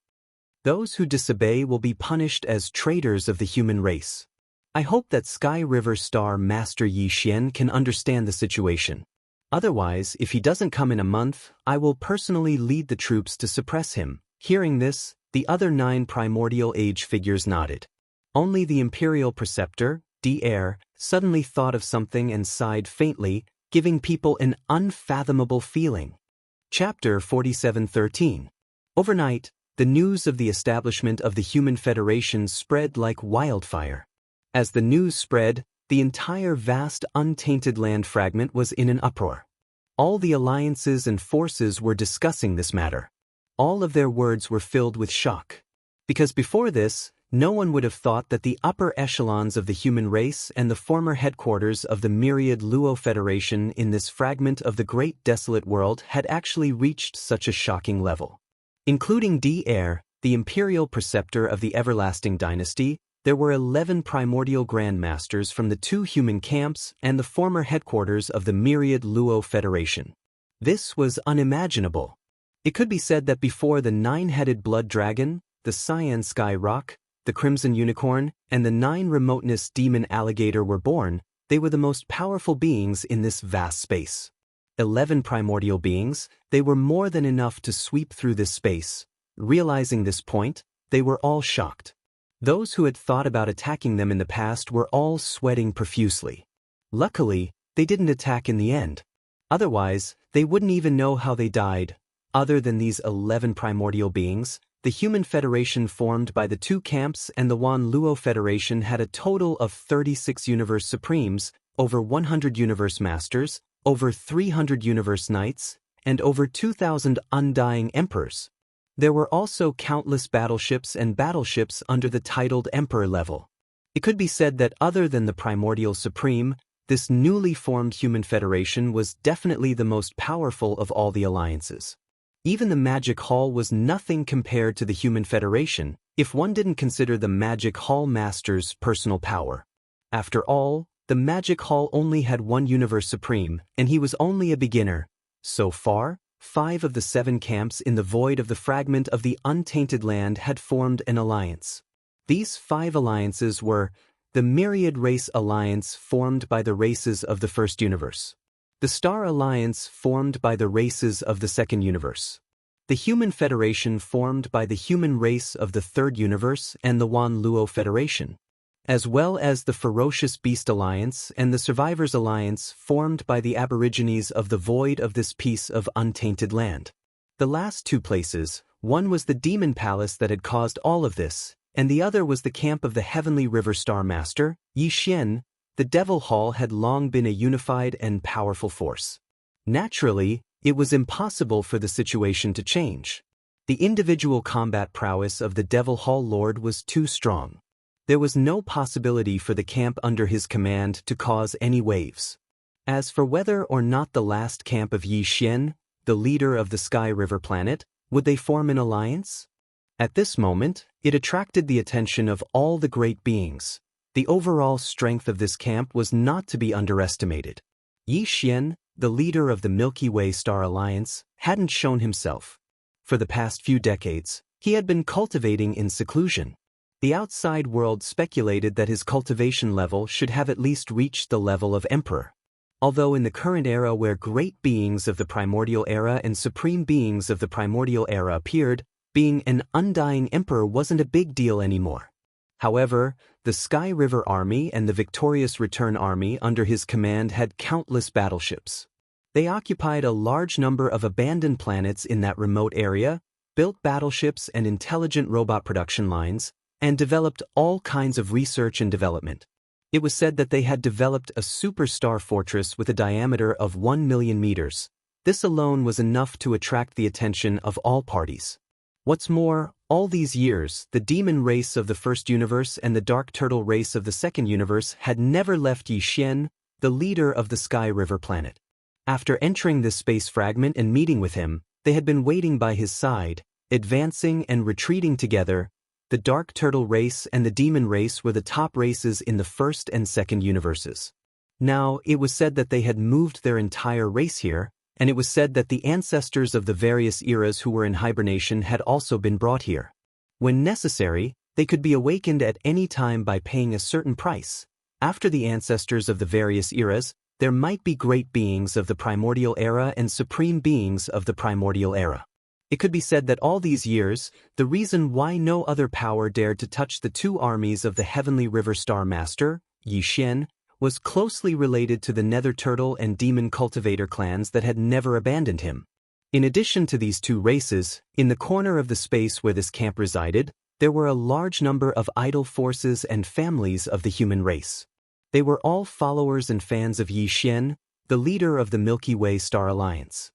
A: Those who disobey will be punished as traitors of the human race. I hope that Sky River Star Master Yi Xian can understand the situation. Otherwise, if he doesn't come in a month, I will personally lead the troops to suppress him." Hearing this, the other 9 primordial age figures nodded. Only the Imperial Preceptor, Devourer, suddenly thought of something and sighed faintly, giving people an unfathomable feeling. Chapter 47:13. Overnight, the news of the establishment of the Human Federation spread like wildfire. As the news spread, the entire vast untainted land fragment was in an uproar. All the alliances and forces were discussing this matter. All of their words were filled with shock. Because before this, no one would have thought that the upper echelons of the human race and the former headquarters of the myriad Luo Federation in this fragment of the great desolate world had actually reached such a shocking level. Including Devourer, the Imperial Preceptor of the Everlasting Dynasty, there were 11 primordial grandmasters from the 2 human camps and the former headquarters of the myriad Luo Federation. This was unimaginable. It could be said that before the 9-headed blood dragon, the cyan sky rock, the crimson unicorn, and the 9 remoteness demon alligator were born, they were the most powerful beings in this vast space. 11 primordial beings, they were more than enough to sweep through this space. Realizing this point, they were all shocked. Those who had thought about attacking them in the past were all sweating profusely. Luckily, they didn't attack in the end. Otherwise, they wouldn't even know how they died. Other than these 11 primordial beings, the Human Federation formed by the 2 camps and the Wan Luo Federation had a total of 36 Universe Supremes, over 100 Universe Masters, over 300 Universe Knights, and over 2,000 Undying Emperors. There were also countless battleships and battleships under the titled Emperor level. It could be said that other than the Primordial Supreme, this newly formed Human Federation was definitely the most powerful of all the alliances. Even the Magic Hall was nothing compared to the Human Federation, if one didn't consider the Magic Hall Master's personal power. After all, the Magic Hall only had 1 Universe Supreme, and he was only a beginner. So far, 5 of the 7 camps in the void of the fragment of the untainted land had formed an alliance. These 5 alliances were the Myriad Race Alliance formed by the races of the First Universe, the Star Alliance formed by the races of the Second Universe, the Human Federation formed by the human race of the Third Universe and the Wan Luo Federation, as well as the Ferocious Beast Alliance and the Survivors Alliance formed by the Aborigines of the void of this piece of untainted land. The last 2 places, one was the Demon Palace that had caused all of this, and the other was the camp of the Heavenly River Star Master, Yi Xian. The Devil Hall had long been a unified and powerful force. Naturally, it was impossible for the situation to change. The individual combat prowess of the Devil Hall Lord was too strong. There was no possibility for the camp under his command to cause any waves. As for whether or not the last camp of Yi Xian, the leader of the Sky River planet, would they form an alliance? At this moment, it attracted the attention of all the great beings. The overall strength of this camp was not to be underestimated. Yi Xian, the leader of the Milky Way Star Alliance, hadn't shown himself. For the past few decades, he had been cultivating in seclusion. The outside world speculated that his cultivation level should have at least reached the level of emperor. Although in the current era where great beings of the primordial era and supreme beings of the primordial era appeared, being an undying emperor wasn't a big deal anymore. However, the Sky River Army and the Victorious Return Army under his command had countless battleships. They occupied a large number of abandoned planets in that remote area, built battleships and intelligent robot production lines, and developed all kinds of research and development. It was said that they had developed a superstar fortress with a diameter of 1 million meters. This alone was enough to attract the attention of all parties. What's more, all these years, the demon race of the first universe and the dark turtle race of the second universe had never left Yi Xian, the leader of the Sky River planet. After entering this space fragment and meeting with him, they had been waiting by his side, advancing and retreating together. The dark turtle race and the demon race were the top races in the first and second universes. Now, it was said that they had moved their entire race here, and it was said that the ancestors of the various eras who were in hibernation had also been brought here. When necessary, they could be awakened at any time by paying a certain price. After the ancestors of the various eras, there might be great beings of the primordial era and supreme beings of the primordial era. It could be said that all these years, the reason why no other power dared to touch the two armies of the Heavenly River Star Master, Yi Xian, was closely related to the Nether Turtle and Demon Cultivator clans that had never abandoned him. In addition to these two races, in the corner of the space where this camp resided, there were a large number of idle forces and families of the human race. They were all followers and fans of Yi Xian, the leader of the Milky Way Star Alliance.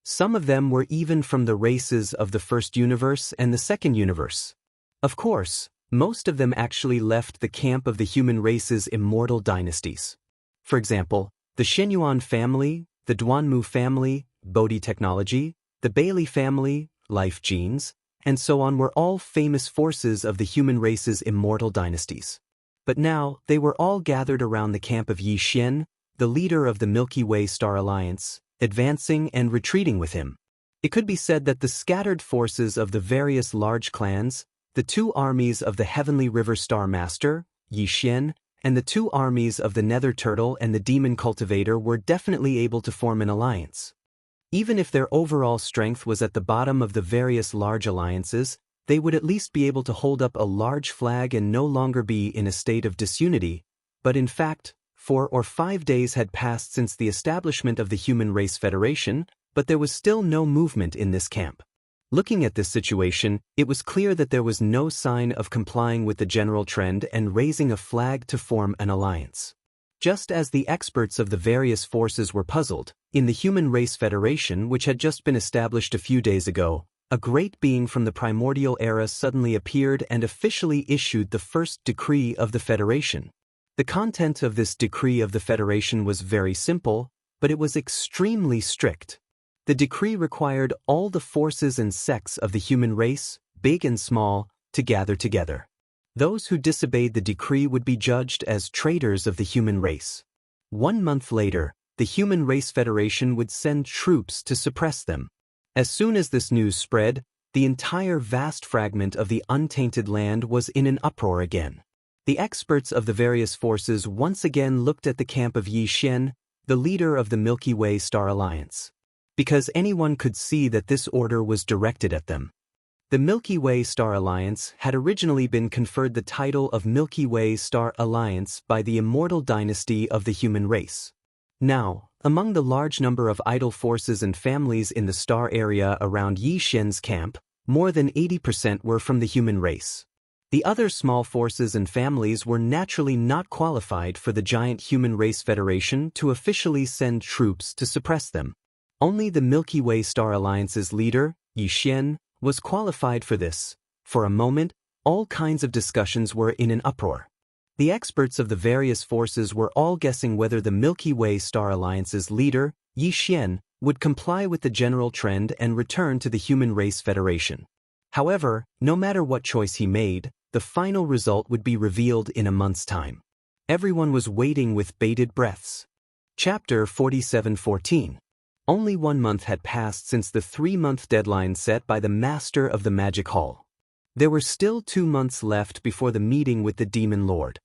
A: Some of them were even from the races of the first universe and the second universe. Of course, most of them actually left the camp of the human race's immortal dynasties. For example, the Shenyuan family, the Duanmu family, Bodhi Technology, the Bailey family, Life Genes, and so on were all famous forces of the human race's immortal dynasties. But now, they were all gathered around the camp of Yi Xian, the leader of the Milky Way Star Alliance, advancing and retreating with him. It could be said that the scattered forces of the various large clans, the two armies of the Heavenly River Star Master, Yi Xian, and the two armies of the Nether Turtle and the Demon Cultivator were definitely able to form an alliance. Even if their overall strength was at the bottom of the various large alliances, they would at least be able to hold up a large flag and no longer be in a state of disunity, but in fact, 4 or 5 days had passed since the establishment of the Human Race Federation, but there was still no movement in this camp. Looking at this situation, it was clear that there was no sign of complying with the general trend and raising a flag to form an alliance. Just as the experts of the various forces were puzzled, in the Human Race Federation, which had just been established a few days ago, a great being from the primordial era suddenly appeared and officially issued the first decree of the Federation. The content of this decree of the Federation was very simple, but it was extremely strict. The decree required all the forces and sects of the human race, big and small, to gather together. Those who disobeyed the decree would be judged as traitors of the human race. 1 month later, the Human Race Federation would send troops to suppress them. As soon as this news spread, the entire vast fragment of the untainted land was in an uproar again. The experts of the various forces once again looked at the camp of Yi Xian, the leader of the Milky Way Star Alliance, because anyone could see that this order was directed at them. The Milky Way Star Alliance had originally been conferred the title of Milky Way Star Alliance by the immortal dynasty of the human race. Now, among the large number of idle forces and families in the star area around Yi Xian's camp, more than 80% were from the human race. The other small forces and families were naturally not qualified for the giant Human Race Federation to officially send troops to suppress them. Only the Milky Way Star Alliance's leader, Yi Xian, was qualified for this. For a moment, all kinds of discussions were in an uproar. The experts of the various forces were all guessing whether the Milky Way Star Alliance's leader, Yi Xian, would comply with the general trend and return to the Human Race Federation. However, no matter what choice he made, the final result would be revealed in a month's time. Everyone was waiting with bated breaths. Chapter 47:14. Only 1 month had passed since the 3-month deadline set by the Master of the Magic Hall. There were still 2 months left before the meeting with the Demon Lord.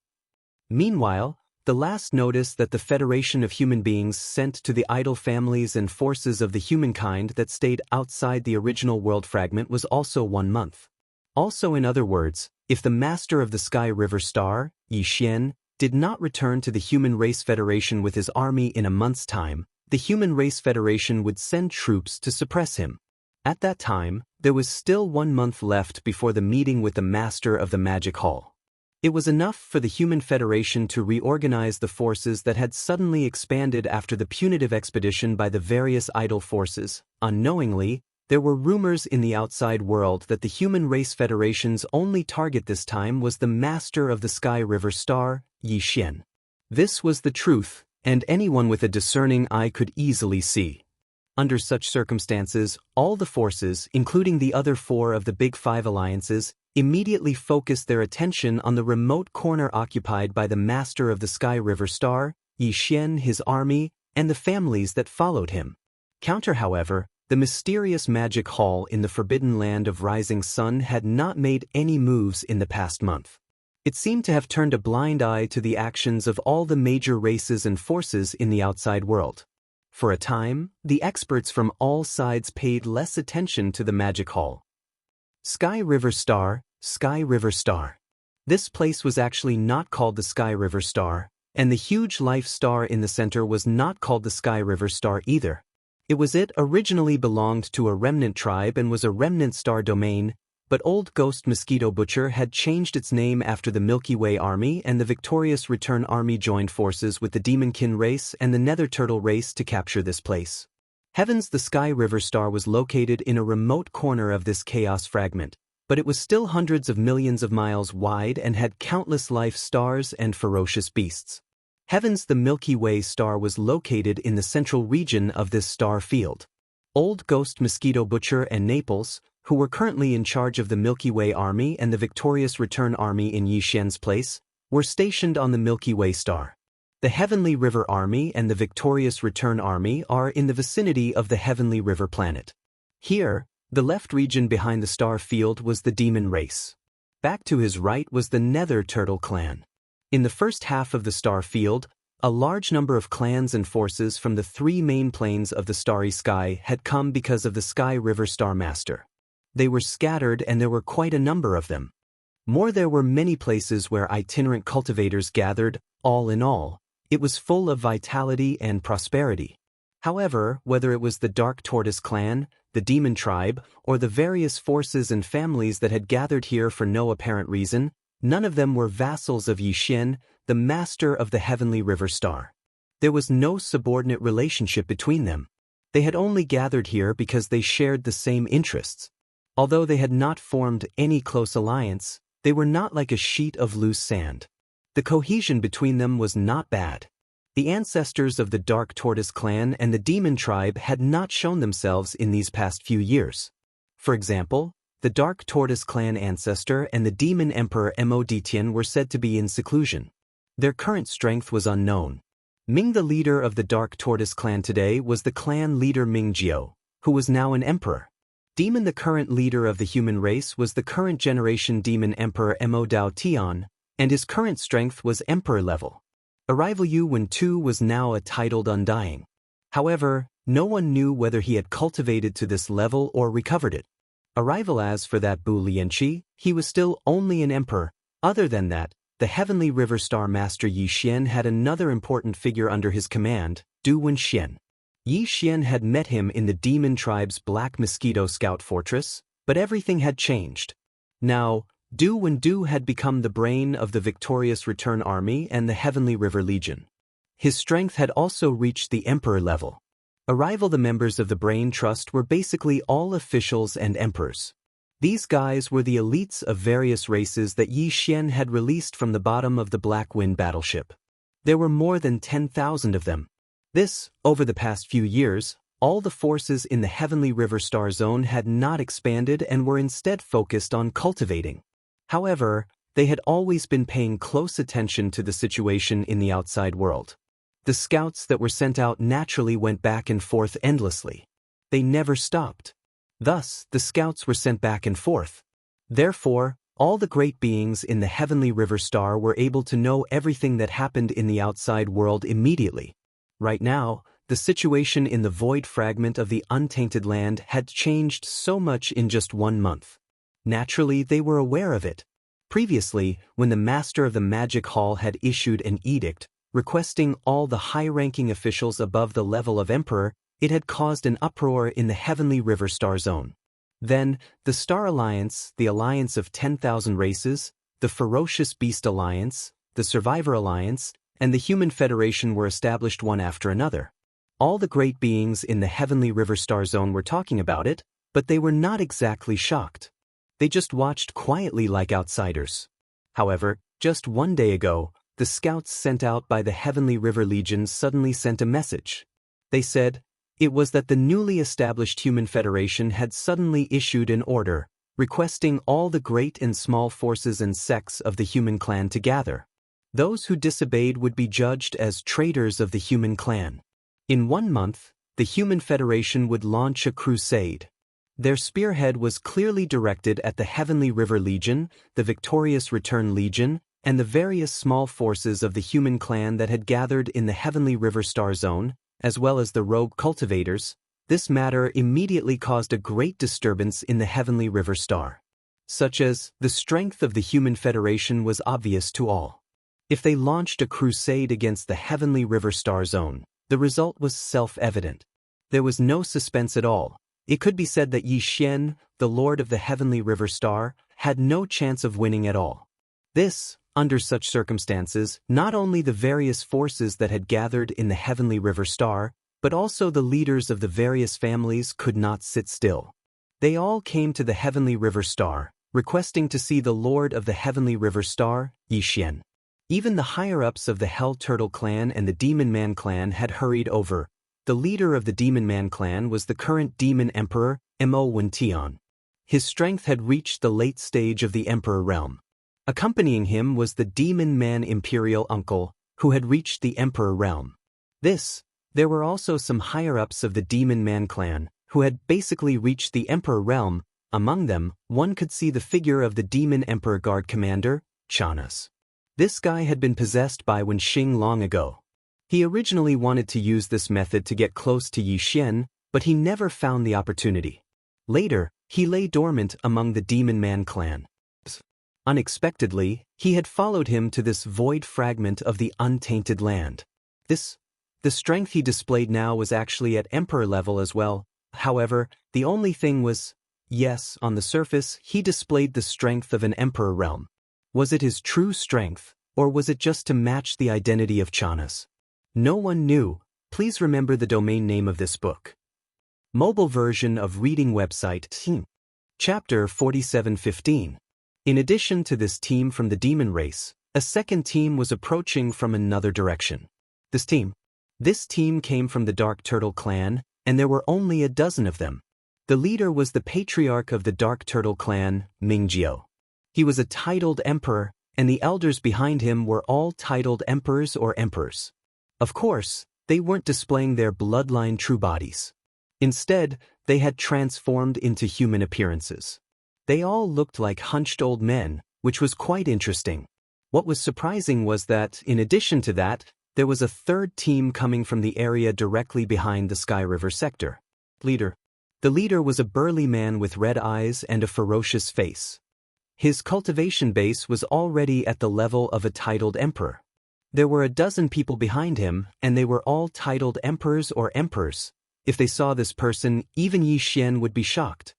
A: Meanwhile, the last notice that the Federation of Human Beings sent to the idle families and forces of the humankind that stayed outside the original world fragment was also 1 month. Also, in other words, if the Master of the Sky River Star, Xian, did not return to the Human Race Federation with his army in a month's time, the Human Race Federation would send troops to suppress him. At that time, there was still 1 month left before the meeting with the Master of the Magic Hall. It was enough for the Human Federation to reorganize the forces that had suddenly expanded after the punitive expedition by the various idle forces. Unknowingly, there were rumors in the outside world that the Human Race Federation's only target this time was the Master of the Sky River Star, Xian. This was the truth, and anyone with a discerning eye could easily see. Under such circumstances, all the forces, including the other 4 of the Big 5 alliances, immediately focused their attention on the remote corner occupied by the Master of the Sky River Star, Xian, his army, and the families that followed him. Counter, however, the mysterious magic hall in the forbidden land of Rising Sun had not made any moves in the past month. It seemed to have turned a blind eye to the actions of all the major races and forces in the outside world. For a time, the experts from all sides paid less attention to the magic hall. Sky River Star, Sky River Star. This place was actually not called the Sky River Star, and the huge life star in the center was not called the Sky River Star either. It originally belonged to a remnant tribe and was a remnant star domain, but Old Ghost Mosquito Butcher had changed its name after the Milky Way Army and the Victorious Return Army joined forces with the Demonkin race and the Nether Turtle race to capture this place. Heavens, the Sky River Star was located in a remote corner of this chaos fragment, but it was still hundreds of millions of miles wide and had countless life stars and ferocious beasts. Heavens, the Milky Way star was located in the central region of this star field. Old Ghost Mosquito Butcher and Naples, who were currently in charge of the Milky Way Army and the Victorious Return Army in Yixian's place, were stationed on the Milky Way star. The Heavenly River Army and the Victorious Return Army are in the vicinity of the Heavenly River planet. Here, the left region behind the star field was the demon race. Back to his right was the Nether Turtle clan. In the first half of the star field, a large number of clans and forces from the 3 main planes of the starry sky had come because of the Sky River Star Master. They were scattered and there were quite a number of them. More, there were many places where itinerant cultivators gathered. All in all, it was full of vitality and prosperity. However, whether it was the Dark Tortoise clan, the Demon tribe, or the various forces and families that had gathered here for no apparent reason, none of them were vassals of Xian, the Master of the Heavenly River Star. There was no subordinate relationship between them. They had only gathered here because they shared the same interests. Although they had not formed any close alliance, they were not like a sheet of loose sand. The cohesion between them was not bad. The ancestors of the Dark Tortoise clan and the Demon tribe had not shown themselves in these past few years. For example, the Dark Tortoise clan ancestor and the Demon Emperor Modetian were said to be in seclusion. Their current strength was unknown. Ming, the leader of the Dark Tortoise clan today, was the clan leader Mingjiao, who was now an emperor. Demon, the current leader of the human race, was the current generation Demon Emperor Mo Dao Tian, and his current strength was emperor level. Arrival Yu Wen Tu was now a titled Undying. However, no one knew whether he had cultivated to this level or recovered it. Arrival as for that Bu Lianqi, he was still only an emperor. Other than that, the Heavenly River Star Master Yixian had another important figure under his command, Du Wenxian. Yixian had met him in the Demon tribe's Black Mosquito Scout Fortress, but everything had changed. Now, Du Wendu had become the brain of the Victorious Return Army and the Heavenly River Legion. His strength had also reached the Emperor level. Arrival, the members of the Brain Trust were basically all officials and emperors. These guys were the elites of various races that Yixian had released from the bottom of the Black Wind battleship. There were more than 10,000 of them. This, over the past few years, all the forces in the Heavenly River Star Zone had not expanded and were instead focused on cultivating. However, they had always been paying close attention to the situation in the outside world. The scouts that were sent out naturally went back and forth endlessly. They never stopped. Thus, the scouts were sent back and forth. Therefore, all the great beings in the heavenly river star were able to know everything that happened in the outside world immediately. Right now, the situation in the void fragment of the untainted land had changed so much in just 1 month. Naturally, they were aware of it. Previously, when the master of the magic hall had issued an edict, requesting all the high-ranking officials above the level of emperor, it had caused an uproar in the heavenly river star zone. Then, the Star Alliance, the Alliance of 10,000 Races, the Ferocious Beast Alliance, the Survivor Alliance, and the Human Federation were established one after another. All the great beings in the heavenly river star zone were talking about it, but they were not exactly shocked. They just watched quietly like outsiders. However, just 1 day ago, the scouts sent out by the Heavenly River Legion suddenly sent a message. They said, it was that the newly established Human Federation had suddenly issued an order, requesting all the great and small forces and sects of the human clan to gather. Those who disobeyed would be judged as traitors of the human clan. In 1 month, the Human Federation would launch a crusade. Their spearhead was clearly directed at the Heavenly River Legion, the Victorious Return Legion, and the various small forces of the human clan that had gathered in the Heavenly River Star Zone, as well as the rogue cultivators. This matter immediately caused a great disturbance in the Heavenly River Star. Such as, the strength of the Human Federation was obvious to all. If they launched a crusade against the Heavenly River Star Zone, the result was self-evident. There was no suspense at all. It could be said that Xianxia, the Lord of the Heavenly River Star, had no chance of winning at all. This, under such circumstances, not only the various forces that had gathered in the Heavenly River Star, but also the leaders of the various families could not sit still. They all came to the Heavenly River Star, requesting to see the Lord of the Heavenly River Star, Xianxia. Even the higher-ups of the Hell Turtle clan and the Demon Man clan had hurried over. The leader of the Demon Man clan was the current Demon Emperor, Mo Wentian. His strength had reached the late stage of the Emperor realm. Accompanying him was the Demon Man Imperial Uncle, who had reached the Emperor realm. There were also some higher-ups of the Demon Man clan, who had basically reached the Emperor realm. Among them, one could see the figure of the Demon Emperor Guard Commander, Chanas. This guy had been possessed by Wenxing long ago. He originally wanted to use this method to get close to Xianxia, but he never found the opportunity. Later, he lay dormant among the Demon Man clan. Unexpectedly, he had followed him to this void fragment of the untainted land. The strength he displayed now was actually at emperor level as well. However, the only thing was, yes, on the surface, he displayed the strength of an emperor realm. Was it his true strength, or was it just to match the identity of Chanas? No one knew. Please remember the domain name of this book. Mobile version of reading website. Chapter 4715. In addition to this team from the demon race, a second team was approaching from another direction. This team came from the Dark Turtle clan, and there were only a dozen of them. The leader was the patriarch of the Dark Turtle clan, Mingjiao. He was a titled emperor, and the elders behind him were all titled emperors or emperors. Of course, they weren't displaying their bloodline true bodies. Instead, they had transformed into human appearances. They all looked like hunched old men, which was quite interesting. What was surprising was that, in addition to that, there was a third team coming from the area directly behind the Sky River sector. The leader was a burly man with red eyes and a ferocious face. His cultivation base was already at the level of a titled emperor. There were a dozen people behind him, and they were all titled emperors or emperors. If they saw this person, even Xianxia would be shocked.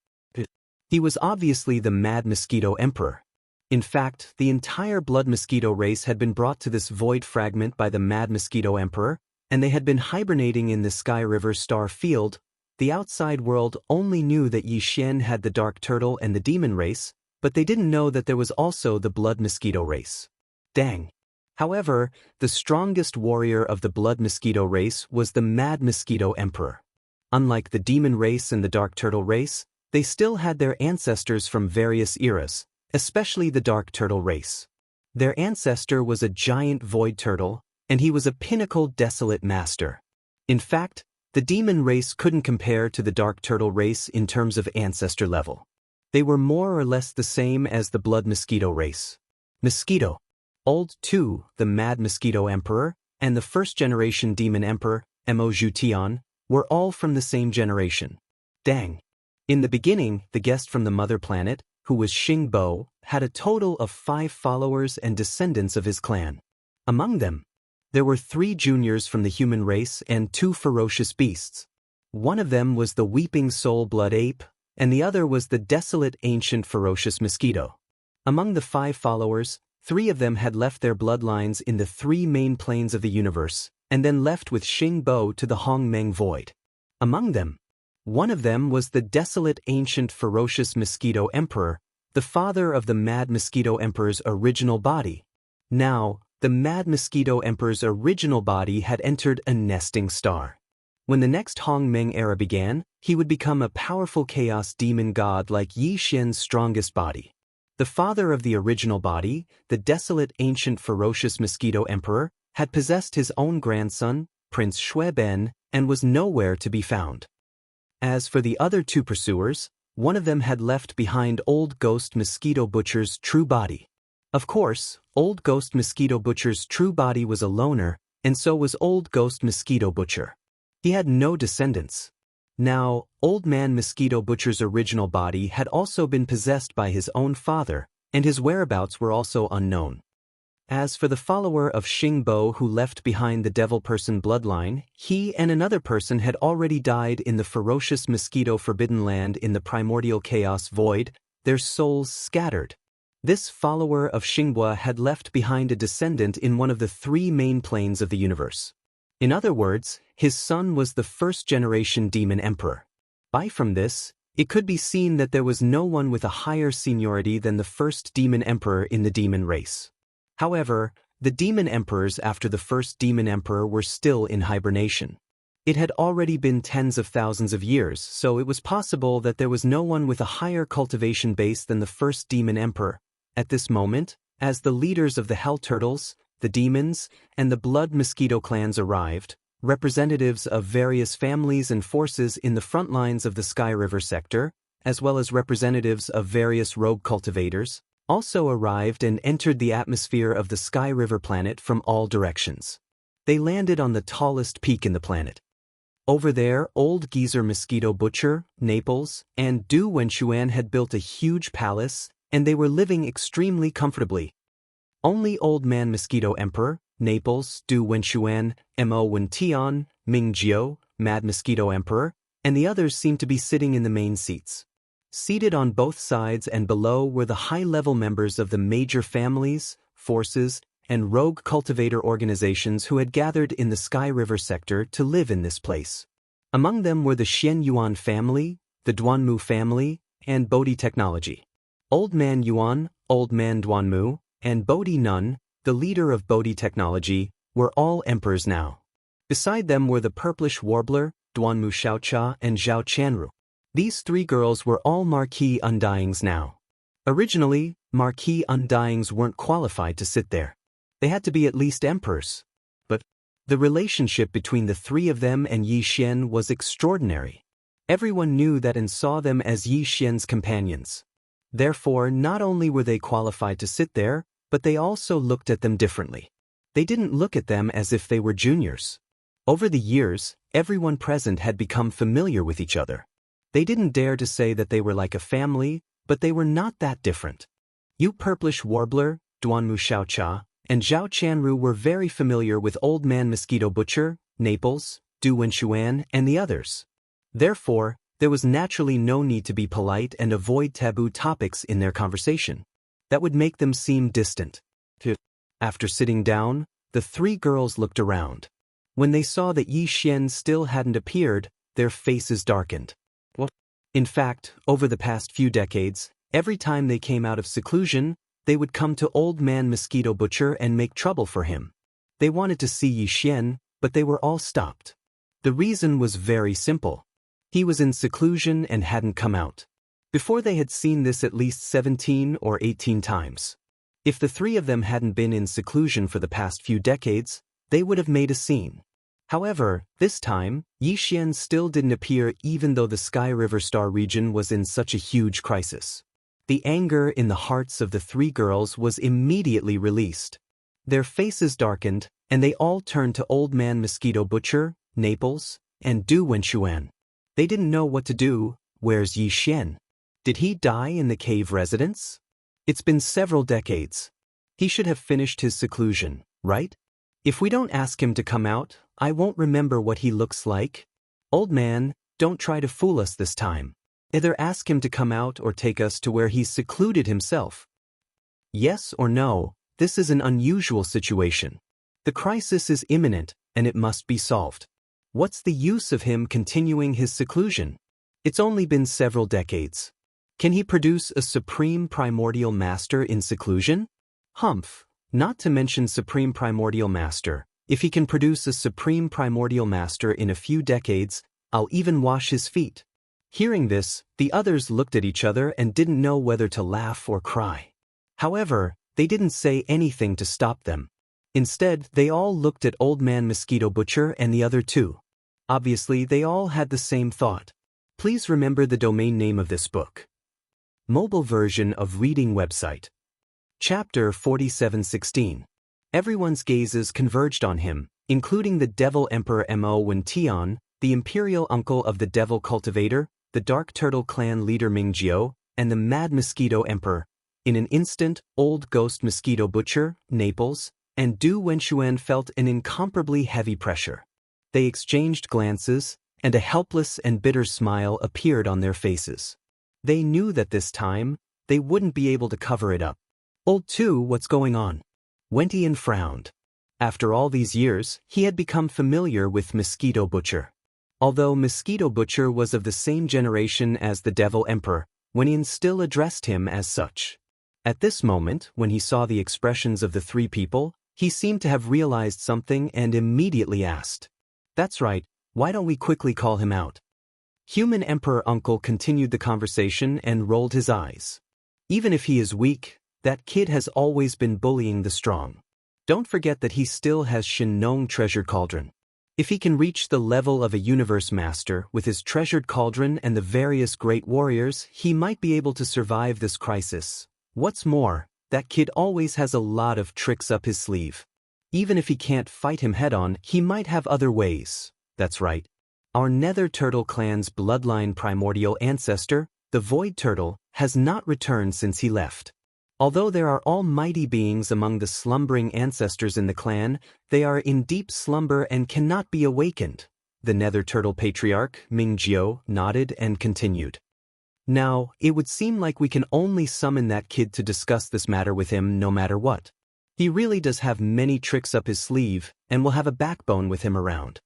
A: He was obviously the Mad Mosquito Emperor. In fact, the entire Blood Mosquito race had been brought to this void fragment by the Mad Mosquito Emperor, and they had been hibernating in the Sky River Star Field. The outside world only knew that Xianxia had the Dark Turtle and the Demon race, but they didn't know that there was also the Blood Mosquito race. Dang. However, the strongest warrior of the Blood Mosquito race was the Mad Mosquito Emperor. Unlike the Demon race and the Dark Turtle race, they still had their ancestors from various eras, especially the dark turtle race. Their ancestor was a giant void turtle, and he was a pinnacle desolate master. In fact, the demon race couldn't compare to the dark turtle race in terms of ancestor level. They were more or less the same as the blood mosquito race. Mosquito. Old 2, the Mad Mosquito Emperor, and the first-generation Demon Emperor, Mo Zhutian, were all from the same generation. Dang. In the beginning, the guest from the mother planet, who was Xing Bo, had a total of 5 followers and descendants of his clan. Among them, there were 3 juniors from the human race and 2 ferocious beasts. One of them was the Weeping Soul Blood Ape, and the other was the desolate ancient ferocious mosquito. Among the 5 followers, 3 of them had left their bloodlines in the 3 main planes of the universe, and then left with Xing Bo to the Hong Meng Void. Among them, one of them was the desolate ancient ferocious mosquito emperor, the father of the Mad Mosquito Emperor's original body. Now, the Mad Mosquito Emperor's original body had entered a nesting star. When the next Hong Meng era began, he would become a powerful chaos demon god like Yi Xian's strongest body. The father of the original body, the desolate ancient ferocious mosquito emperor, had possessed his own grandson, Prince Shueben, and was nowhere to be found. As for the other 2 pursuers, one of them had left behind Old Ghost Mosquito Butcher's true body. Of course, Old Ghost Mosquito Butcher's true body was a loner, and so was Old Ghost Mosquito Butcher. He had no descendants. Now, Old Man Mosquito Butcher's original body had also been possessed by his own father, and his whereabouts were also unknown. As for the follower of Xing Bo who left behind the devil person bloodline, he and another person had already died in the ferocious mosquito forbidden land in the primordial chaos void, their souls scattered. This follower of Xinghua had left behind a descendant in one of the 3 main planes of the universe. In other words, his son was the first-generation demon emperor. From this, it could be seen that there was no one with a higher seniority than the first demon emperor in the demon race. However, the demon emperors after the first demon emperor were still in hibernation. It had already been tens of thousands of years, so it was possible that there was no one with a higher cultivation base than the first demon emperor. At this moment, as the leaders of the Hell Turtles, the demons, and the Blood Mosquito clans arrived, representatives of various families and forces in the front lines of the Sky River sector, as well as representatives of various rogue cultivators, also arrived and entered the atmosphere of the Sky River planet from all directions. They landed on the tallest peak in the planet. Over there, Old Geezer Mosquito Butcher, Naples, and Du Wenxuan had built a huge palace, and they were living extremely comfortably. Only Old Man Mosquito Emperor, Naples, Du Wenxuan, Mo Wentian, Ming Jiao, Mad Mosquito Emperor, and the others seemed to be sitting in the main seats. Seated on both sides and below were the high-level members of the major families, forces, and rogue cultivator organizations who had gathered in the Sky River sector to live in this place. Among them were the Xian Yuan family, the Duanmu family, and Bodhi Technology. Old Man Yuan, Old Man Duanmu, and Bodhi Nun, the leader of Bodhi Technology, were all emperors now. Beside them were the Purplish Warbler, Duanmu Xiaocha, and Zhao Chanru. These 3 girls were all Marquis Undyings now. Originally, Marquis Undyings weren't qualified to sit there. They had to be at least emperors. But the relationship between the 3 of them and Yi Xian was extraordinary. Everyone knew that and saw them as Yi Xian's companions. Therefore, not only were they qualified to sit there, but they also looked at them differently. They didn't look at them as if they were juniors. Over the years, everyone present had become familiar with each other. They didn't dare to say that they were like a family, but they were not that different. You Purplish Warbler, Duanmu Xiaocha, and Zhao Chanru were very familiar with Old Man Mosquito Butcher, Naples, Du Wenxuan, and the others. Therefore, there was naturally no need to be polite and avoid taboo topics in their conversation. That would make them seem distant. After sitting down, the 3 girls looked around. When they saw that Yi Xian still hadn't appeared, their faces darkened. In fact, over the past few decades, every time they came out of seclusion, they would come to Old Man Mosquito Butcher and make trouble for him. They wanted to see Yi Xian, but they were all stopped. The reason was very simple. He was in seclusion and hadn't come out. Before they had seen this at least 17 or 18 times. If the three of them hadn't been in seclusion for the past few decades, they would have made a scene. However, this time, Yixian still didn't appear even though the Sky River Star region was in such a huge crisis. The anger in the hearts of the three girls was immediately released. Their faces darkened, and they all turned to Old Man Mosquito Butcher, Naples, and Du Wenxuan. They didn't know what to do. Where's Yixian? Did he die in the cave residence? It's been several decades. He should have finished his seclusion, right? If we don't ask him to come out, I won't remember what he looks like. Old man, don't try to fool us this time. Either ask him to come out or take us to where he's secluded himself. Yes or no, this is an unusual situation. The crisis is imminent, and it must be solved. What's the use of him continuing his seclusion? It's only been several decades. Can he produce a supreme primordial master in seclusion? Humph, not to mention supreme primordial master. If he can produce a supreme primordial master in a few decades, I'll even wash his feet. Hearing this, the others looked at each other and didn't know whether to laugh or cry. However, they didn't say anything to stop them. Instead, they all looked at Old Man Mosquito Butcher and the other two. Obviously, they all had the same thought. Please remember the domain name of this book. Mobile version of reading website. Chapter 4716. Everyone's gazes converged on him, including the Devil Emperor Mo Wen-Tian, the imperial uncle of the Devil Cultivator, the Dark Turtle Clan leader Ming-Jiao, and the Mad Mosquito Emperor. In an instant, Old Ghost Mosquito Butcher, Naples, and Du Wenxuan felt an incomparably heavy pressure. They exchanged glances, and a helpless and bitter smile appeared on their faces. They knew that this time, they wouldn't be able to cover it up. Old Two, what's going on? Wen-Tian frowned. After all these years, he had become familiar with Mosquito Butcher. Although Mosquito Butcher was of the same generation as the Devil Emperor, Wen-Tian still addressed him as such. At this moment, when he saw the expressions of the three people, he seemed to have realized something and immediately asked, "That's right, why don't we quickly call him out?" Human Emperor Uncle continued the conversation and rolled his eyes. Even if he is weak, that kid has always been bullying the strong. Don't forget that he still has Shinong Treasured Cauldron. If he can reach the level of a universe master with his treasured cauldron and the various great warriors, he might be able to survive this crisis. What's more, that kid always has a lot of tricks up his sleeve. Even if he can't fight him head-on, he might have other ways. That's right. Our Nether Turtle clan's bloodline primordial ancestor, the Void Turtle, has not returned since he left. Although there are almighty beings among the slumbering ancestors in the clan, they are in deep slumber and cannot be awakened. The Nether Turtle Patriarch, Ming-Jiao, nodded and continued. Now, it would seem like we can only summon that kid to discuss this matter with him no matter what. He really does have many tricks up his sleeve, and will have a backbone with him around.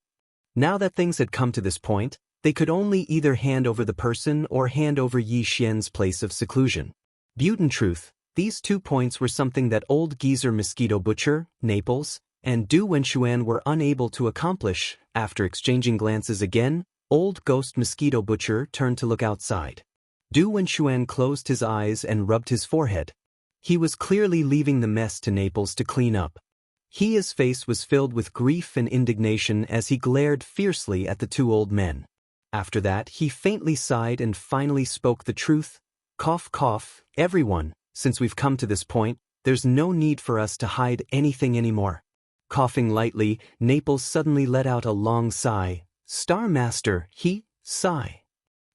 A: Now that things had come to this point, they could only either hand over the person or hand over Yixian's place of seclusion. But in truth, these 2 points were something that Old Geezer Mosquito Butcher, Naples, and Du Wenxuan were unable to accomplish. After exchanging glances again, Old Ghost Mosquito Butcher turned to look outside. Du Wenxuan closed his eyes and rubbed his forehead. He was clearly leaving the mess to Naples to clean up. His face was filled with grief and indignation as he glared fiercely at the 2 old men. After that, he faintly sighed and finally spoke the truth. Cough, cough, everyone, since we've come to this point, there's no need for us to hide anything anymore. Coughing lightly, Naples suddenly let out a long sigh. Star Master, sigh.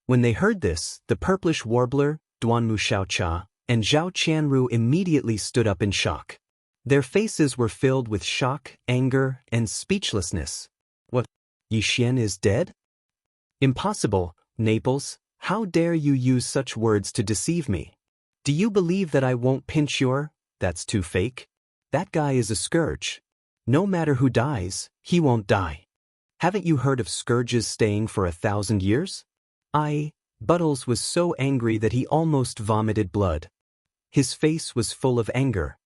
A: When they heard this, the purplish warbler, Duanmu Xiaocha, and Zhao Qianru immediately stood up in shock. Their faces were filled with shock, anger, and speechlessness. What? Yixian is dead? Impossible, Naples. How dare you use such words to deceive me? Do you believe that I won't pinch your? That's too fake. That guy is a scourge. No matter who dies, he won't die. Haven't you heard of scourges staying for 1,000 years? Buttles was so angry that he almost vomited blood. His face was full of anger.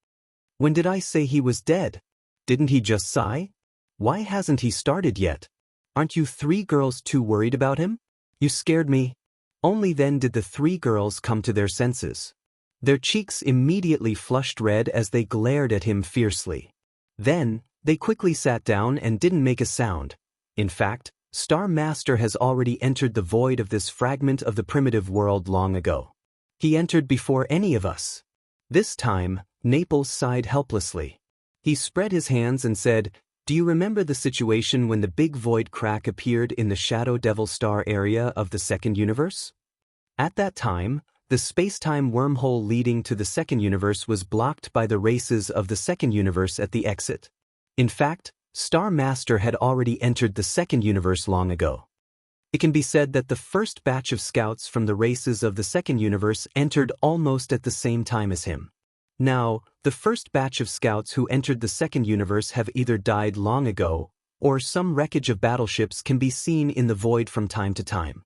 A: When did I say he was dead? Didn't he just sigh? Why hasn't he started yet? Aren't you 3 girls too worried about him? You scared me. Only then did the three girls come to their senses. Their cheeks immediately flushed red as they glared at him fiercely. Then, they quickly sat down and didn't make a sound. In fact, Star Master has already entered the void of this fragment of the primitive world long ago. He entered before any of us. This time, Naples sighed helplessly. He spread his hands and said, "Do you remember the situation when the big void crack appeared in the Shadow Devil Star area of the second universe? At that time, the space-time wormhole leading to the second universe was blocked by the races of the second universe at the exit. In fact, Star Master had already entered the second universe long ago. It can be said that the first batch of scouts from the races of the second universe entered almost at the same time as him. Now, the first batch of scouts who entered the second universe have either died long ago, or some wreckage of battleships can be seen in the void from time to time.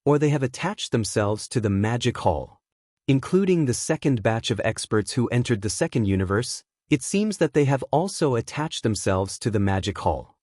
A: Or they have attached themselves to the Magic Hall. Including the second batch of experts who entered the second universe, it seems that they have also attached themselves to the Magic Hall.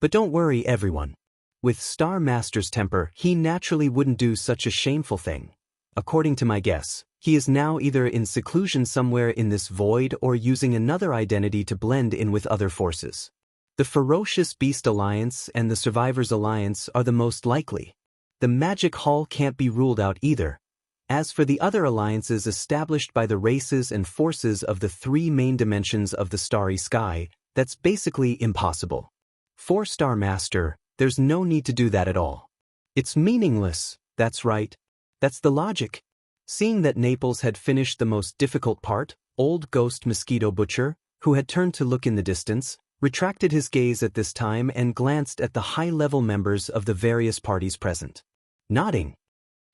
A: But don't worry, everyone. With Star Master's temper, he naturally wouldn't do such a shameful thing. According to my guess, he is now either in seclusion somewhere in this void or using another identity to blend in with other forces. The Ferocious Beast Alliance and the Survivors Alliance are the most likely. The Magic Hall can't be ruled out either. As for the other alliances established by the races and forces of the three main dimensions of the starry sky, that's basically impossible. For Star Master, there's no need to do that at all. It's meaningless, that's right. That's the logic. Seeing that Naples had finished the most difficult part, Old Ghost Mosquito Butcher, who had turned to look in the distance, retracted his gaze at this time and glanced at the high-level members of the various parties present. Nodding.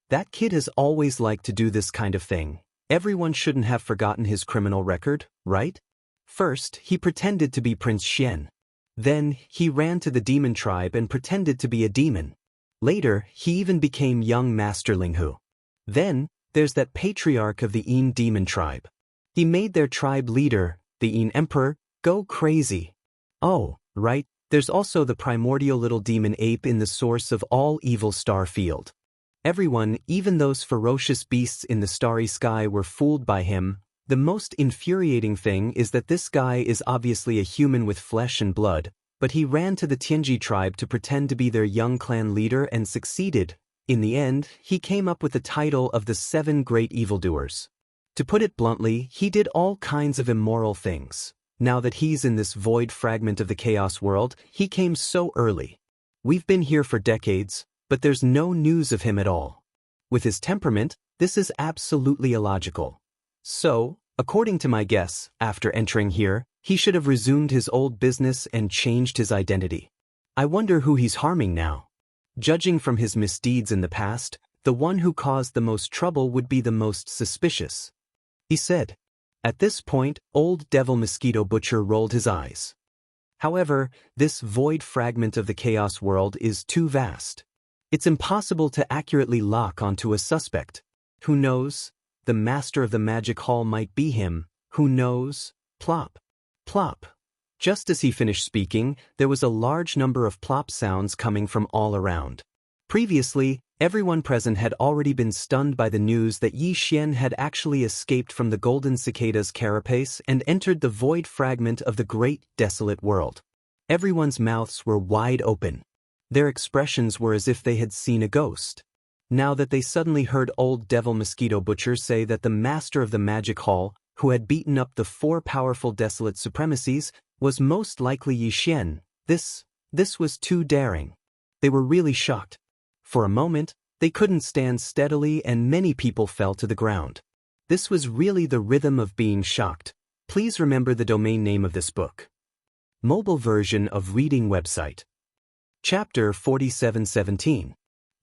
A: That kid has always liked to do this kind of thing. Everyone shouldn't have forgotten his criminal record, right? First, he pretended to be Prince Xian. Then, he ran to the demon tribe and pretended to be a demon. Later, he even became young Master Linghu. Then, there's that patriarch of the Yin demon tribe. He made their tribe leader, the Yin emperor, go crazy. Oh, right, there's also the primordial little demon ape in the source of all evil star field. Everyone, even those ferocious beasts in the starry sky, were fooled by him. The most infuriating thing is that this guy is obviously a human with flesh and blood, but he ran to the Tianji tribe to pretend to be their young clan leader and succeeded. In the end, he came up with the title of the 7 Great Evildoers. To put it bluntly, he did all kinds of immoral things. Now that he's in this void fragment of the chaos world, he came so early. We've been here for decades, but there's no news of him at all. With his temperament, this is absolutely illogical. So, according to my guess, after entering here, he should have resumed his old business and changed his identity. I wonder who he's harming now. Judging from his misdeeds in the past, the one who caused the most trouble would be the most suspicious, he said. At this point, Old Devil Mosquito Butcher rolled his eyes. However, this void fragment of the chaos world is too vast. It's impossible to accurately lock onto a suspect. Who knows? The master of the magic hall might be him. Who knows? Plop. Plop. Just as he finished speaking, there was a large number of plop sounds coming from all around. Previously, everyone present had already been stunned by the news that Yi Xian had actually escaped from the golden cicada's carapace and entered the void fragment of the great desolate world. Everyone's mouths were wide open. Their expressions were as if they had seen a ghost. Now that they suddenly heard Old Devil Mosquito Butcher say that the master of the magic hall, who had beaten up the 4 powerful desolate supremacies, was most likely Yi Xian, this was too daring. They were really shocked. For a moment, they couldn't stand steadily and many people fell to the ground. This was really the rhythm of being shocked. Please remember the domain name of this book. Mobile version of reading website. Chapter 4717.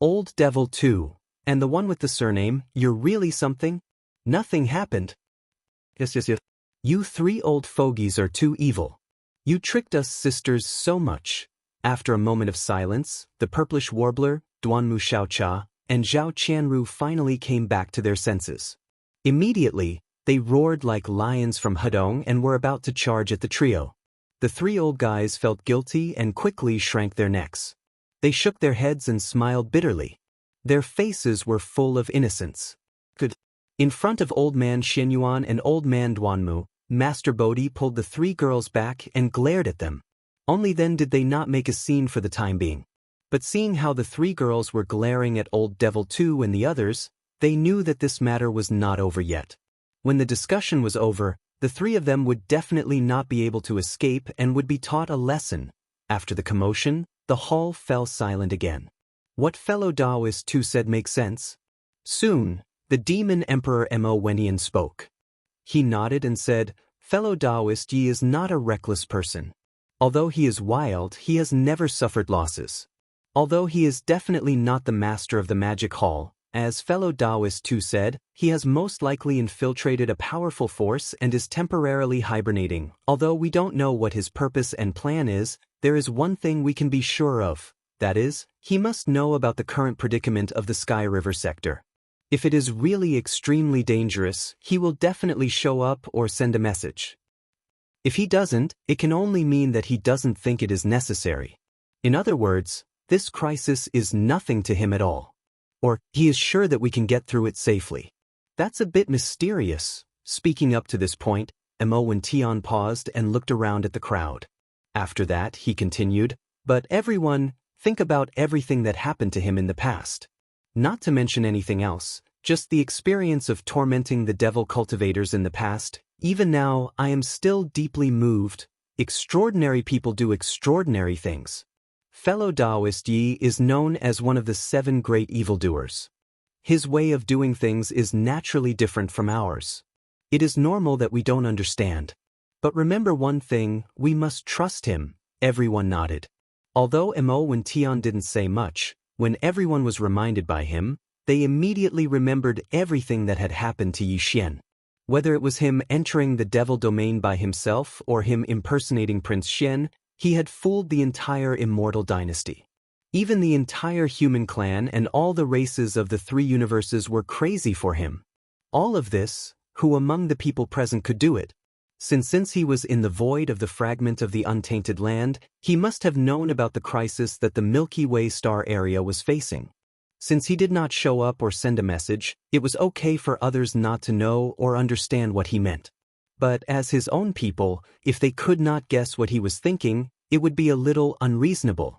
A: Old Devil 2. And the one with the surname, "You're really something?" Nothing happened. Yes. You 3 old fogies are too evil. You tricked us sisters so much. After a moment of silence, the purplish warbler, Duanmu Xiaocha, and Zhao Qianru finally came back to their senses. Immediately, they roared like lions from Hedong and were about to charge at the trio. The 3 old guys felt guilty and quickly shrank their necks. They shook their heads and smiled bitterly. Their faces were full of innocence. Good. In front of Old Man Xianyuan and Old Man Duanmu, Master Bodhi pulled the three girls back and glared at them. Only then did they not make a scene for the time being. But seeing how the three girls were glaring at Old Devil 2 and the others, they knew that this matter was not over yet. When the discussion was over, the three of them would definitely not be able to escape and would be taught a lesson. After the commotion, the hall fell silent again. What fellow Taoist 2 said makes sense. Soon, the Demon Emperor Mo Wenian spoke. He nodded and said, "Fellow Taoist, Yi is not a reckless person. Although he is wild, he has never suffered losses. Although he is definitely not the master of the magic hall, as fellow Taoist 2 said, he has most likely infiltrated a powerful force and is temporarily hibernating. Although we don't know what his purpose and plan is, there is one thing we can be sure of. That is, he must know about the current predicament of the Sky River sector. If it is really extremely dangerous, he will definitely show up or send a message. If he doesn't, it can only mean that he doesn't think it is necessary. In other words, this crisis is nothing to him at all. Or, he is sure that we can get through it safely. That's a bit mysterious." Speaking up to this point, Mo Wentian paused and looked around at the crowd. After that, he continued, "But everyone, think about everything that happened to him in the past. Not to mention anything else, just the experience of tormenting the devil cultivators in the past. Even now, I am still deeply moved. Extraordinary people do extraordinary things. Fellow Taoist Yi is known as one of the 7 great evildoers. His way of doing things is naturally different from ours. It is normal that we don't understand. But remember one thing, we must trust him." Everyone nodded. Although Mo Wentian didn't say much, when everyone was reminded by him, they immediately remembered everything that had happened to Yi Xian. Whether it was him entering the devil domain by himself or him impersonating Prince Xian, he had fooled the entire immortal dynasty. Even the entire human clan and all the races of the 3 universes were crazy for him. All of this, who among the people present could do it? Since he was in the void of the fragment of the untainted land, he must have known about the crisis that the Milky Way star area was facing. Since he did not show up or send a message, it was okay for others not to know or understand what he meant. But as his own people, if they could not guess what he was thinking, it would be a little unreasonable.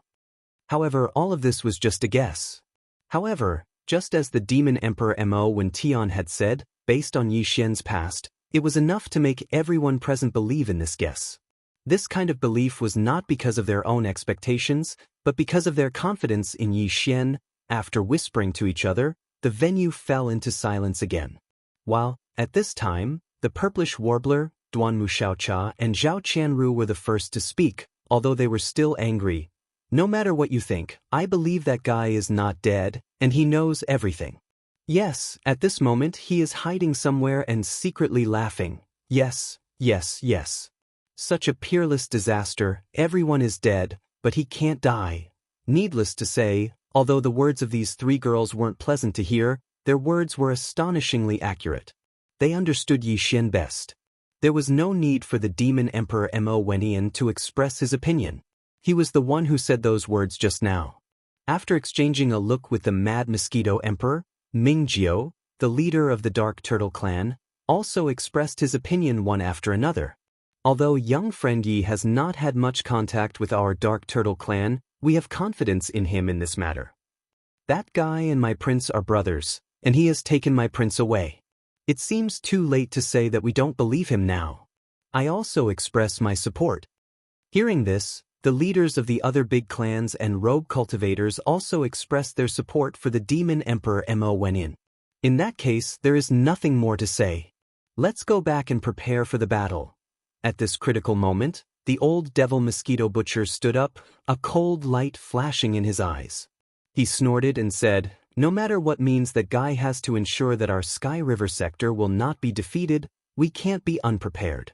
A: However, all of this was just a guess. However, just as the Demon Emperor Mo Wentian had said, based on Yi Xian's past, it was enough to make everyone present believe in this guess. This kind of belief was not because of their own expectations, but because of their confidence in Yi Xian. After whispering to each other, the venue fell into silence again. While, at this time, the purplish warbler, Duanmu Xiaocha and Zhao Qianru were the first to speak, although they were still angry. "No matter what you think, I believe that guy is not dead, and he knows everything. Yes, at this moment he is hiding somewhere and secretly laughing. Yes, yes, yes. Such a peerless disaster, everyone is dead, but he can't die." Needless to say, although the words of these 3 girls weren't pleasant to hear, their words were astonishingly accurate. They understood Yi Xian best. There was no need for the Demon Emperor Mo Wenian to express his opinion. He was the one who said those words just now. After exchanging a look with the Mad Mosquito Emperor, Mingjiu, the leader of the Dark Turtle clan, also expressed his opinion one after another. Although young friend Yi has not had much contact with our Dark Turtle clan, we have confidence in him in this matter. That guy and my prince are brothers, and he has taken my prince away. It seems too late to say that we don't believe him now. I also express my support." Hearing this, the leaders of the other big clans and rogue cultivators also expressed their support for the Demon Emperor Mo Wenian. In that case, there is nothing more to say. Let's go back and prepare for the battle. At this critical moment, the old devil mosquito butcher stood up, a cold light flashing in his eyes. He snorted and said, "No matter what means that guy has to ensure that our Sky River sector will not be defeated, we can't be unprepared."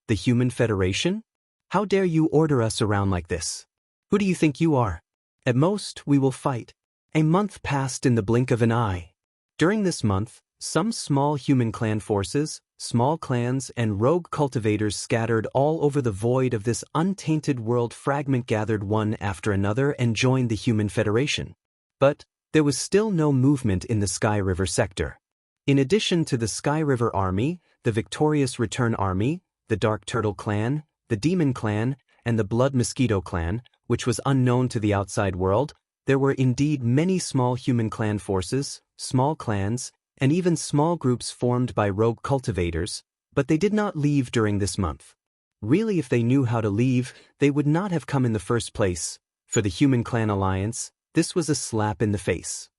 A: "The Human Federation? How dare you order us around like this? Who do you think you are? At most, we will fight." A month passed in the blink of an eye. During this month, some small human clan forces, small clans and rogue cultivators scattered all over the void of this untainted world fragment gathered one after another and joined the Human Federation. But, there was still no movement in the Sky River sector. In addition to the Sky River Army, the Victorious Return Army, the Dark Turtle Clan, the Demon Clan, and the Blood Mosquito Clan, which was unknown to the outside world, there were indeed many small human clan forces, small clans, and even small groups formed by rogue cultivators, but they did not leave during this month. Really, if they knew how to leave, they would not have come in the first place. For the Human Clan Alliance, this was a slap in the face.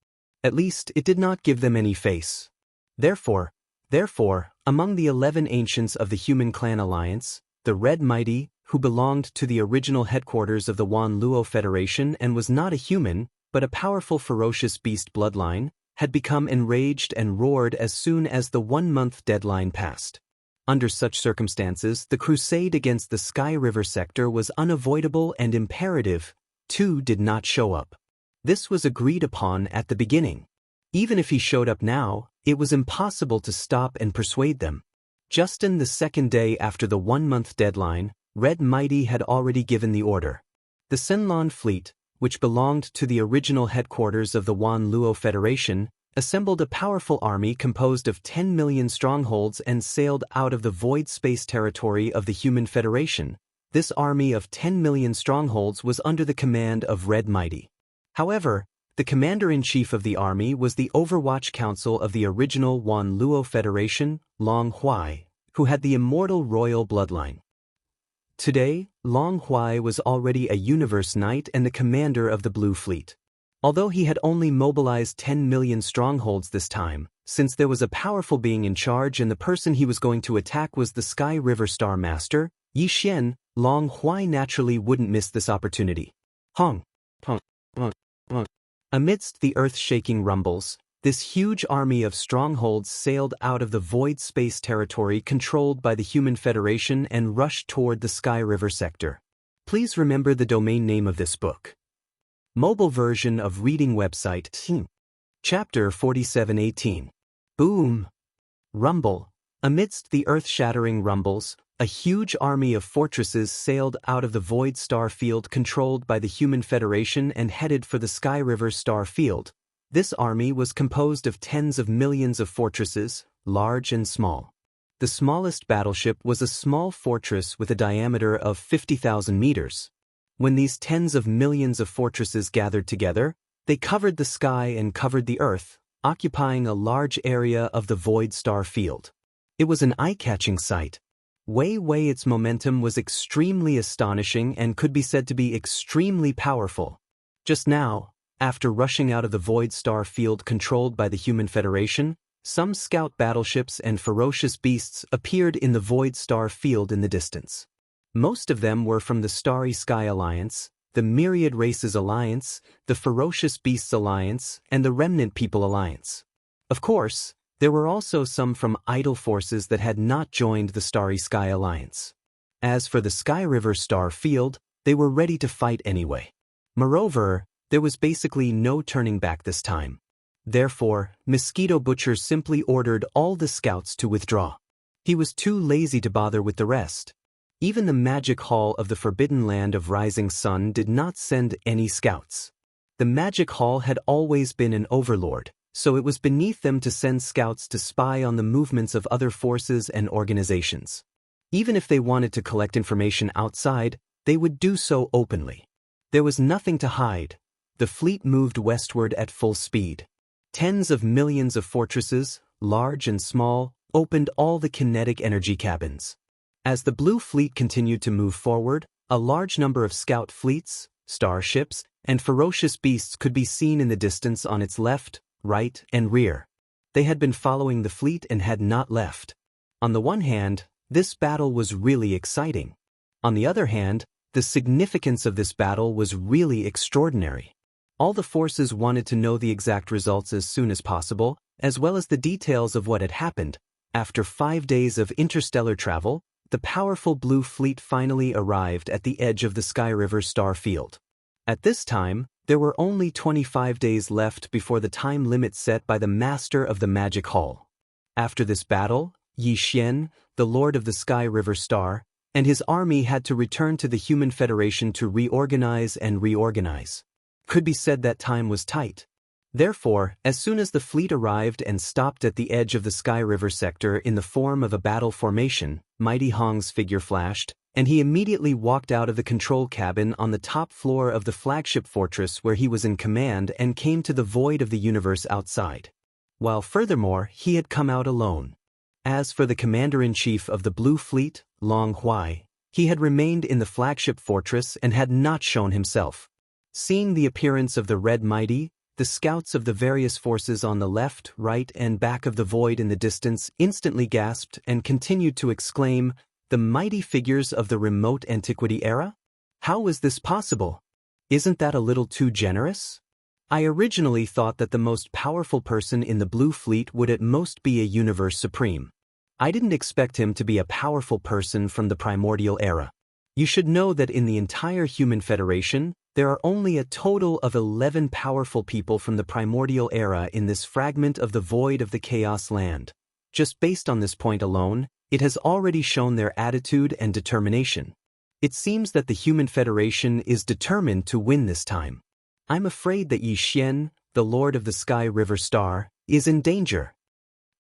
A: At least, it did not give them any face. Therefore, among the 11 ancients of the Human Clan Alliance, the Red Mighty, who belonged to the original headquarters of the Wan Luo Federation and was not a human, but a powerful ferocious beast bloodline, had become enraged and roared as soon as the 1-month deadline passed. Under such circumstances, the crusade against the Sky River sector was unavoidable and imperative. Tu did not show up. This was agreed upon at the beginning. Even if he showed up now, it was impossible to stop and persuade them. Just in the second day after the 1-month deadline, Red Mighty had already given the order. The Senlon fleet, which belonged to the original headquarters of the Wan Luo Federation, assembled a powerful army composed of 10 million strongholds and sailed out of the void space territory of the Human Federation. This army of 10 million strongholds was under the command of Red Mighty. However, the commander-in-chief of the army was the Overwatch Council of the original Wan Luo Federation, Long Huai, who had the immortal royal bloodline. Today, Long Huai was already a Universe Knight and the commander of the Blue Fleet. Although he had only mobilized 10 million strongholds this time, since there was a powerful being in charge and the person he was going to attack was the Sky River Star Master, Yi Xian, Long Huai naturally wouldn't miss this opportunity. Hong. Amidst the earth-shaking rumbles, this huge army of strongholds sailed out of the void space territory controlled by the Human Federation and rushed toward the Sky River sector. Please remember the domain name of this book. Mobile version of reading website. Chapter 4718. Boom! Rumble. Amidst the earth-shattering rumbles, a huge army of fortresses sailed out of the void star field controlled by the Human Federation and headed for the Sky River star field. This army was composed of tens of millions of fortresses, large and small. The smallest battleship was a small fortress with a diameter of 50,000 meters. When these tens of millions of fortresses gathered together, they covered the sky and covered the earth, occupying a large area of the void star field. It was an eye-catching sight. Its momentum was extremely astonishing and could be said to be extremely powerful. Just now, after rushing out of the void star field controlled by the Human Federation, some scout battleships and ferocious beasts appeared in the void star field in the distance. Most of them were from the Starry Sky Alliance, the Myriad Races Alliance, the Ferocious Beasts Alliance, and the Remnant People Alliance. Of course, there were also some from idle forces that had not joined the Starry Sky Alliance. As for the Sky River Star Field, they were ready to fight anyway. Moreover, there was basically no turning back this time. Therefore, Mosquito Butcher simply ordered all the scouts to withdraw. He was too lazy to bother with the rest. Even the magic hall of the Forbidden Land of Rising Sun did not send any scouts. The magic hall had always been an overlord, so it was beneath them to send scouts to spy on the movements of other forces and organizations. Even if they wanted to collect information outside, they would do so openly. There was nothing to hide. The fleet moved westward at full speed. Tens of millions of fortresses, large and small, opened all the kinetic energy cabins. As the Blue Fleet continued to move forward, a large number of scout fleets, starships, and ferocious beasts could be seen in the distance on its left, right, and rear. They had been following the fleet and had not left. On the one hand, this battle was really exciting. On the other hand, the significance of this battle was really extraordinary. All the forces wanted to know the exact results as soon as possible, as well as the details of what had happened. After 5 days of interstellar travel, the powerful Blue Fleet finally arrived at the edge of the Sky River star field. At this time, there were only 25 days left before the time limit set by the Master of the Magic Hall. After this battle, Yi Xian, the Lord of the Sky River Star, and his army had to return to the Human Federation to reorganize and reorganize. Could be said that time was tight. Therefore, as soon as the fleet arrived and stopped at the edge of the Sky River sector in the form of a battle formation, Mighty Hong's figure flashed, and he immediately walked out of the control cabin on the top floor of the flagship fortress where he was in command and came to the void of the universe outside. While furthermore, he had come out alone. As for the commander-in-chief of the Blue Fleet, Long Huai, he had remained in the flagship fortress and had not shown himself. Seeing the appearance of the Red Mighty, the scouts of the various forces on the left, right, and back of the void in the distance instantly gasped and continued to exclaim, "The mighty figures of the remote antiquity era? How was this possible? Isn't that a little too generous? I originally thought that the most powerful person in the Blue Fleet would at most be a universe supreme. I didn't expect him to be a powerful person from the primordial era. You should know that in the entire human federation, there are only a total of 11 powerful people from the primordial era in this fragment of the void of the Chaos Land. Just based on this point alone, it has already shown their attitude and determination. It seems that the human federation is determined to win this time. I'm afraid that Yi Xian, the Lord of the Sky River Star, is in danger.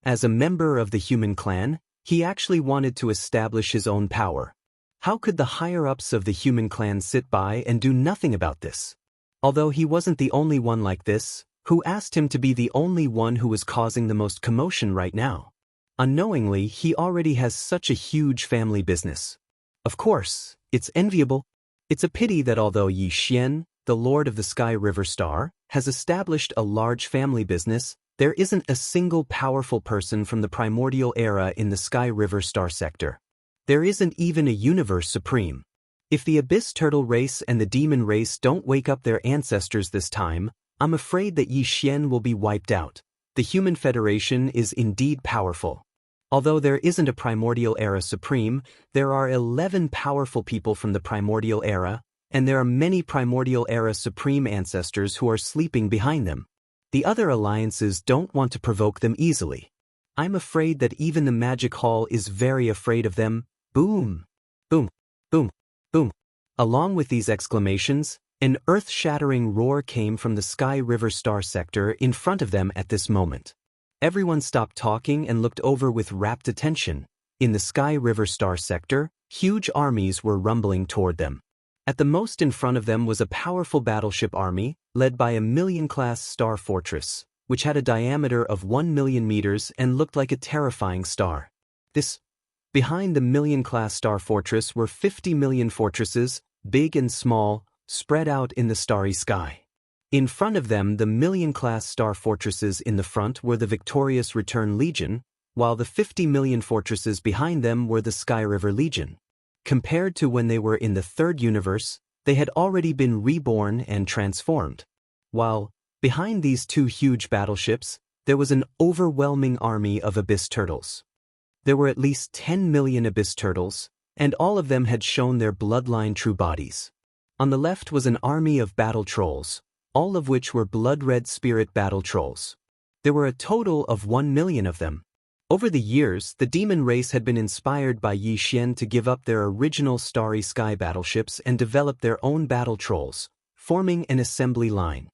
A: As a member of the human clan, he actually wanted to establish his own power. How could the higher-ups of the human clan sit by and do nothing about this? Although he wasn't the only one like this, who asked him to be the only one who was causing the most commotion right now? Unknowingly, he already has such a huge family business. Of course, it's enviable. It's a pity that although Yi Xian, the Lord of the Sky River Star, has established a large family business, there isn't a single powerful person from the primordial era in the Sky River Star sector. There isn't even a universe supreme. If the Abyss Turtle race and the Demon race don't wake up their ancestors this time, I'm afraid that Yi Xian will be wiped out. The human federation is indeed powerful. Although there isn't a primordial era supreme, there are 11 powerful people from the primordial era, and there are many primordial era supreme ancestors who are sleeping behind them. The other alliances don't want to provoke them easily. I'm afraid that even the Magic Hall is very afraid of them. Boom! Boom! Boom! Boom! Along with these exclamations, an earth-shattering roar came from the Sky River Star sector in front of them at this moment. Everyone stopped talking and looked over with rapt attention. In the Sky River Star sector, huge armies were rumbling toward them. At the most in front of them was a powerful battleship army, led by a million-class star fortress, which had a diameter of 1 million meters and looked like a terrifying star. Behind the million-class star fortress were 50 million fortresses, big and small, spread out in the starry sky. In front of them, the million-class star fortresses in the front were the victorious Return Legion, while the 50 million fortresses behind them were the Sky River Legion. Compared to when they were in the third universe, they had already been reborn and transformed. While, behind these two huge battleships, there was an overwhelming army of Abyss Turtles. There were at least 10 million Abyss Turtles, and all of them had shown their bloodline true bodies. On the left was an army of battle trolls, all of which were blood-red spirit battle trolls. There were a total of 1 million of them. Over the years, the Demon race had been inspired by Yi Xian to give up their original Starry Sky battleships and develop their own battle trolls, forming an assembly line.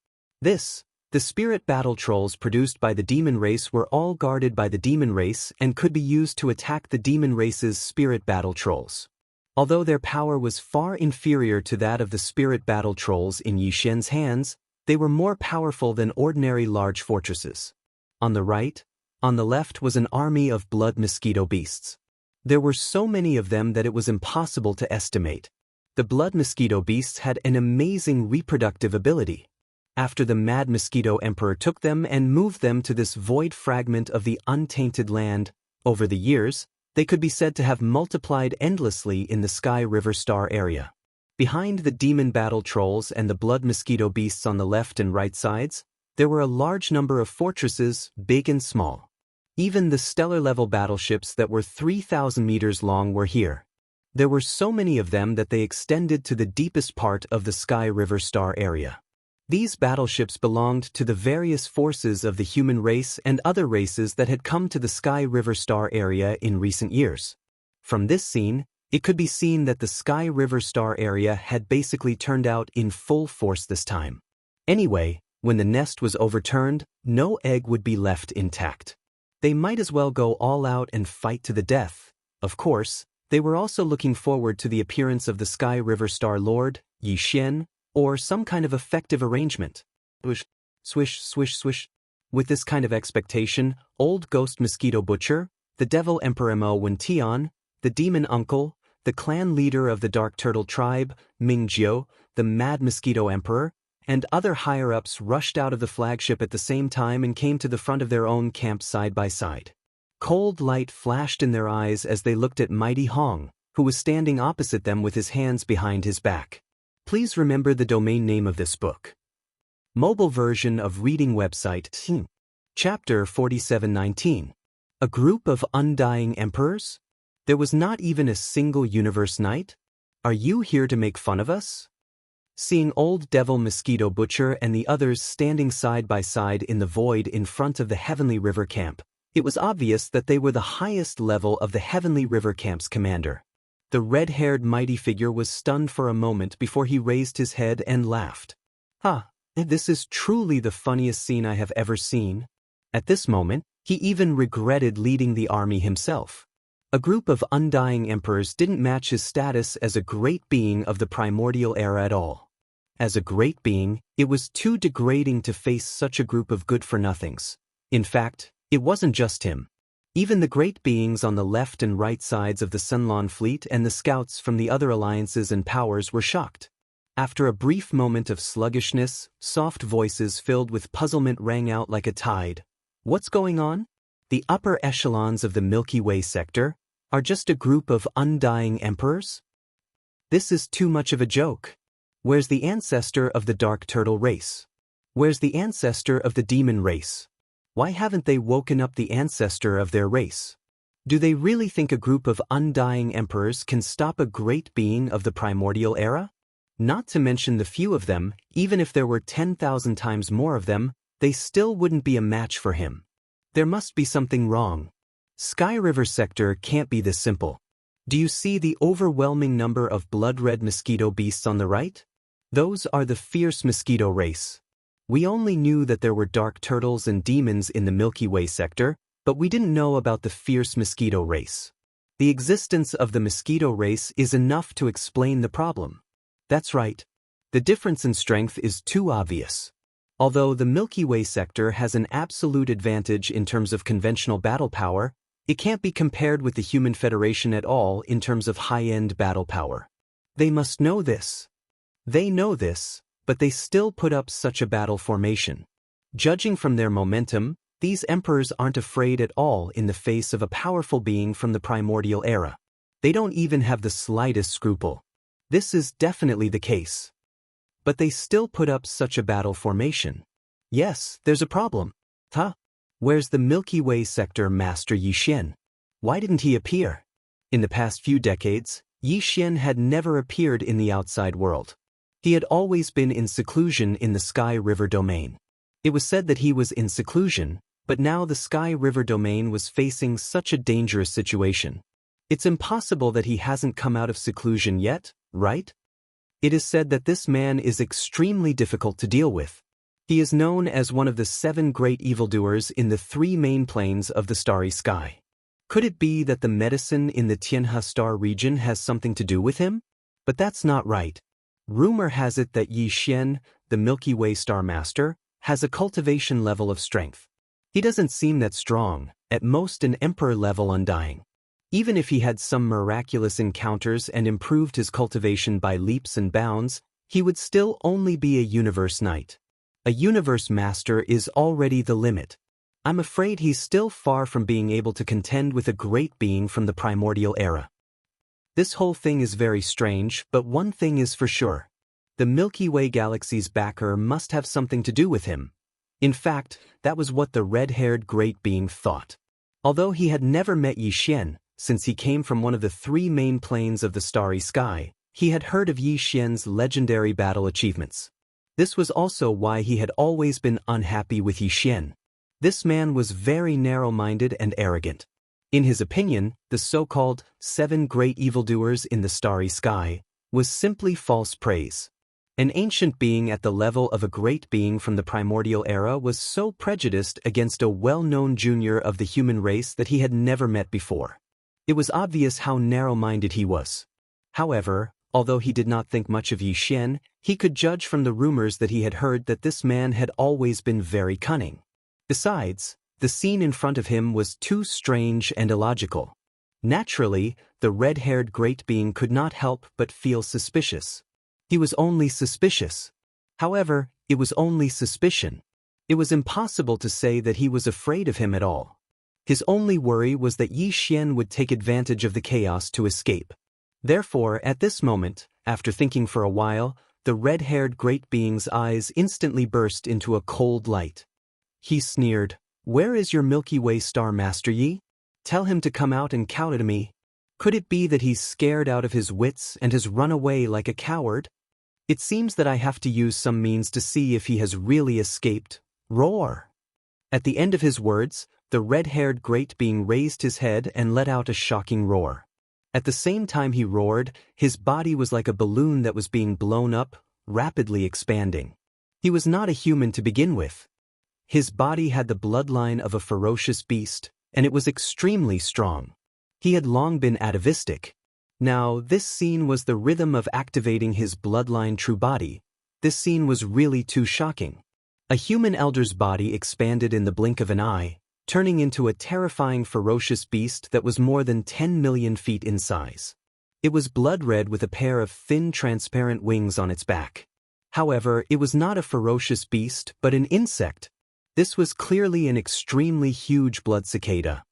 A: The spirit battle trolls produced by the Demon race were all guarded by the Demon race and could be used to attack the Demon race's spirit battle trolls. Although their power was far inferior to that of the spirit battle trolls in Yi Xian's hands, they were more powerful than ordinary large fortresses. On the left was an army of blood mosquito beasts. There were so many of them that it was impossible to estimate. The blood mosquito beasts had an amazing reproductive ability. After the Mad Mosquito Emperor took them and moved them to this void fragment of the untainted land, over the years, they could be said to have multiplied endlessly in the Sky River Star area. Behind the demon battle trolls and the blood mosquito beasts on the left and right sides, there were a large number of fortresses, big and small. Even the stellar-level battleships that were 3,000 meters long were here. There were so many of them that they extended to the deepest part of the Sky River Star area. These battleships belonged to the various forces of the human race and other races that had come to the Sky River Star area in recent years. From this scene, it could be seen that the Sky River Star area had basically turned out in full force this time. Anyway, When the nest was overturned, no egg would be left intact. They might as well go all out and fight to the death. Of course, they were also looking forward to the appearance of the Sky River Star Lord, Yixian, or some kind of effective arrangement. Swish, swish, swish, swish. With this kind of expectation, Old Ghost Mosquito Butcher, the Devil Emperor Mo Wentian, the Demon Uncle, the clan leader of the Dark Turtle Tribe, Mingjiu, the Mad Mosquito Emperor, and other higher-ups rushed out of the flagship at the same time and came to the front of their own camp side by side. Cold light flashed in their eyes as they looked at Mighty Hong, who was standing opposite them with his hands behind his back. Please remember the domain name of this book. Mobile version of reading website. Chapter 4719. A group of undying emperors? There was not even a single universe knight? Are you here to make fun of us? Seeing Old Devil Mosquito Butcher and the others standing side by side in the void in front of the Heavenly River Camp, it was obvious that they were the highest level of the Heavenly River Camp's commander. The red-haired mighty figure was stunned for a moment before he raised his head and laughed. This is truly the funniest scene I have ever seen. At this moment, he even regretted leading the army himself. A group of undying emperors didn't match his status as a great being of the primordial era at all. As a great being, it was too degrading to face such a group of good-for-nothings. In fact, it wasn't just him. Even the great beings on the left and right sides of the Sunlon fleet and the scouts from the other alliances and powers were shocked. After a brief moment of sluggishness, soft voices filled with puzzlement rang out like a tide. What's going on? The upper echelons of the Milky Way sector are just a group of undying emperors? This is too much of a joke. Where's the ancestor of the Dark Turtle race? Where's the ancestor of the Demon race? Why haven't they woken up the ancestor of their race? Do they really think a group of undying emperors can stop a great being of the primordial era? Not to mention the few of them, even if there were 10,000 times more of them, they still wouldn't be a match for him. There must be something wrong. Sky River Sector can't be this simple. Do you see the overwhelming number of blood-red mosquito beasts on the right? Those are the fierce mosquito race. We only knew that there were dark turtles and demons in the Milky Way sector, but we didn't know about the fierce mosquito race. The existence of the mosquito race is enough to explain the problem. That's right. The difference in strength is too obvious. Although the Milky Way sector has an absolute advantage in terms of conventional battle power, it can't be compared with the Human Federation at all in terms of high-end battle power. They must know this. They know this, but they still put up such a battle formation. Judging from their momentum, these emperors aren't afraid at all in the face of a powerful being from the primordial era. They don't even have the slightest scruple. This is definitely the case. But they still put up such a battle formation. Yes, there's a problem. Where's the Milky Way sector Master Yixian? Why didn't he appear? In the past few decades, Yixian had never appeared in the outside world. He had always been in seclusion in the Sky River domain. It was said that he was in seclusion, but now the Sky River domain was facing such a dangerous situation. It's impossible that he hasn't come out of seclusion yet, right? It is said that this man is extremely difficult to deal with. He is known as one of the 7 great evildoers in the 3 main planes of the starry sky. Could it be that the medicine in the Tianhe star region has something to do with him? But that's not right. Rumor has it that Yixian, the Milky Way Star Master, has a cultivation level of strength. He doesn't seem that strong, at most an emperor level undying. Even if he had some miraculous encounters and improved his cultivation by leaps and bounds, he would still only be a universe knight. A universe master is already the limit. I'm afraid he's still far from being able to contend with a great being from the primordial era. This whole thing is very strange, but one thing is for sure. The Milky Way galaxy's backer must have something to do with him. In fact, that was what the red-haired great being thought. Although he had never met Yixian, since he came from one of the 3 main planes of the starry sky, he had heard of Yixian's legendary battle achievements. This was also why he had always been unhappy with Yixian. This man was very narrow-minded and arrogant. In his opinion, the so-called 7 great evildoers in the starry sky was simply false praise. An ancient being at the level of a great being from the primordial era was so prejudiced against a well-known junior of the human race that he had never met before. It was obvious how narrow-minded he was. However, although he did not think much of Yi Xian, he could judge from the rumors that he had heard that this man had always been very cunning. Besides, the scene in front of him was too strange and illogical. Naturally, the red-haired great being could not help but feel suspicious. He was only suspicious. However, it was only suspicion. It was impossible to say that he was afraid of him at all. His only worry was that Yi Xian would take advantage of the chaos to escape. Therefore, at this moment, after thinking for a while, the red-haired great being's eyes instantly burst into a cold light. He sneered, "Where is your Milky Way star, Master Yi? Tell him to come out and counter to me. Could it be that he's scared out of his wits and has run away like a coward? It seems that I have to use some means to see if he has really escaped. Roar!" At the end of his words, the red-haired great being raised his head and let out a shocking roar. At the same time he roared, his body was like a balloon that was being blown up, rapidly expanding. He was not a human to begin with. His body had the bloodline of a ferocious beast, and it was extremely strong. He had long been atavistic. Now, this scene was the rhythm of activating his bloodline true body. This scene was really too shocking. A human elder's body expanded in the blink of an eye, turning into a terrifying ferocious beast that was more than 10 million feet in size. It was blood-red with a pair of thin transparent wings on its back. However, it was not a ferocious beast but an insect. This was clearly an extremely huge blood cicada.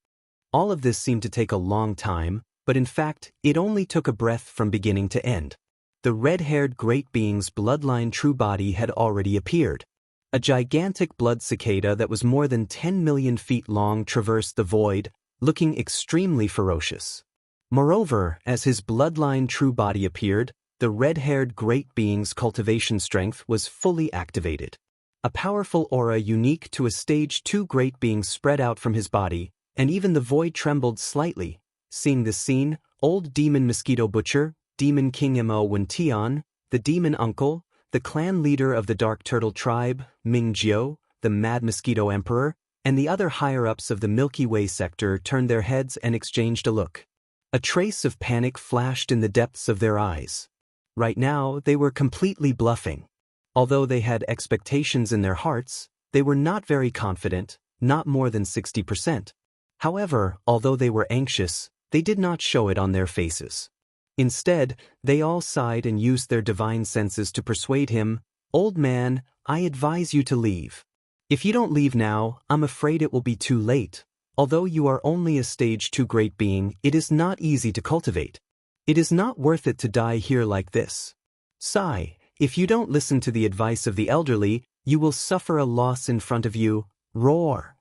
A: All of this seemed to take a long time, but in fact, it only took a breath from beginning to end. The red-haired great being's bloodline true body had already appeared. A gigantic blood cicada that was more than 10 million feet long traversed the void, looking extremely ferocious. Moreover, as his bloodline true body appeared, the red-haired great being's cultivation strength was fully activated. A powerful aura unique to a stage 2 great being spread out from his body, and even the void trembled slightly. Seeing this scene, old demon mosquito butcher, demon king Mo Wentian, the demon uncle, the clan leader of the dark turtle tribe, Ming Jiao, the mad mosquito emperor, and the other higher-ups of the Milky Way sector turned their heads and exchanged a look. A trace of panic flashed in the depths of their eyes. Right now, they were completely bluffing. Although they had expectations in their hearts, they were not very confident, not more than 60%. However, although they were anxious, they did not show it on their faces. Instead, they all sighed and used their divine senses to persuade him, "Old man, I advise you to leave. If you don't leave now, I'm afraid it will be too late. Although you are only a stage 2 great being, it is not easy to cultivate. It is not worth it to die here like this. Sigh, if you don't listen to the advice of the elderly, you will suffer a loss in front of you. Roar!"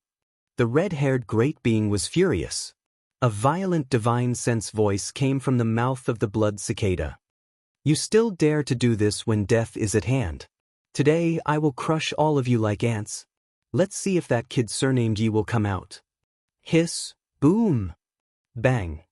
A: The red-haired great being was furious. A violent divine sense voice came from the mouth of the blood cicada. "You still dare to do this when death is at hand. Today I will crush all of you like ants. Let's see if that kid surnamed Yi will come out." Hiss, boom, bang.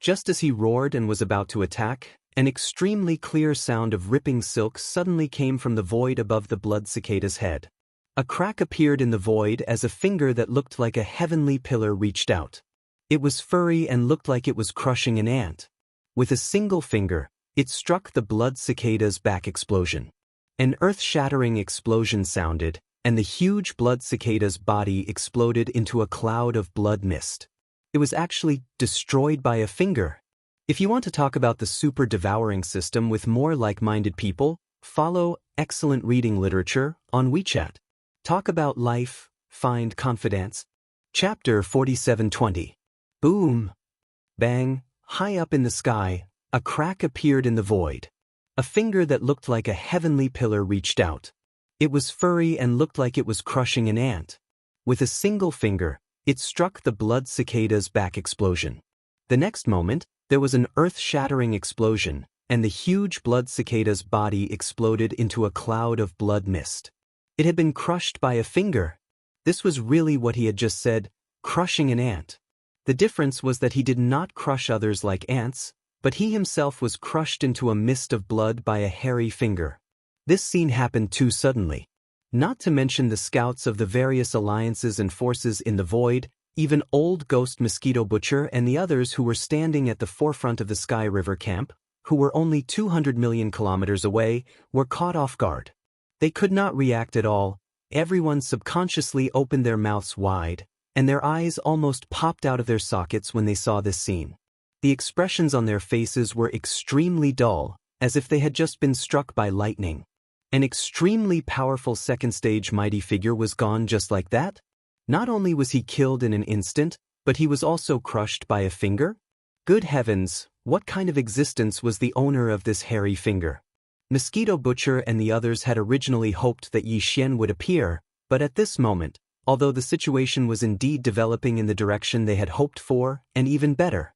A: Just as he roared and was about to attack, an extremely clear sound of ripping silk suddenly came from the void above the blood cicada's head. A crack appeared in the void as a finger that looked like a heavenly pillar reached out. It was furry and looked like it was crushing an ant. With a single finger, it struck the blood cicada's back explosion. An earth-shattering explosion sounded, and the huge blood cicada's body exploded into a cloud of blood mist. It was actually destroyed by a finger. If you want to talk about the super devouring system with more like-minded people, follow excellent reading literature on WeChat. Talk about life, find confidence. Chapter 4720. Boom! Bang! High up in the sky, a crack appeared in the void. A finger that looked like a heavenly pillar reached out. It was furry and looked like it was crushing an ant. With a single finger, it struck the blood cicada's back explosion. The next moment, there was an earth-shattering explosion, and the huge blood cicada's body exploded into a cloud of blood mist. It had been crushed by a finger. This was really what he had just said, crushing an ant. The difference was that he did not crush others like ants, but he himself was crushed into a mist of blood by a hairy finger. This scene happened too suddenly. Not to mention the scouts of the various alliances and forces in the void, even old Ghost Mosquito Butcher and the others who were standing at the forefront of the Sky River camp, who were only 200 million kilometers away, were caught off guard. They could not react at all. Everyone subconsciously opened their mouths wide, and their eyes almost popped out of their sockets when they saw this scene. The expressions on their faces were extremely dull, as if they had just been struck by lightning. An extremely powerful second-stage mighty figure was gone just like that? Not only was he killed in an instant, but he was also crushed by a finger? Good heavens, what kind of existence was the owner of this hairy finger? Mosquito Butcher and the others had originally hoped that Yi Xian would appear, but at this moment, although the situation was indeed developing in the direction they had hoped for, and even better,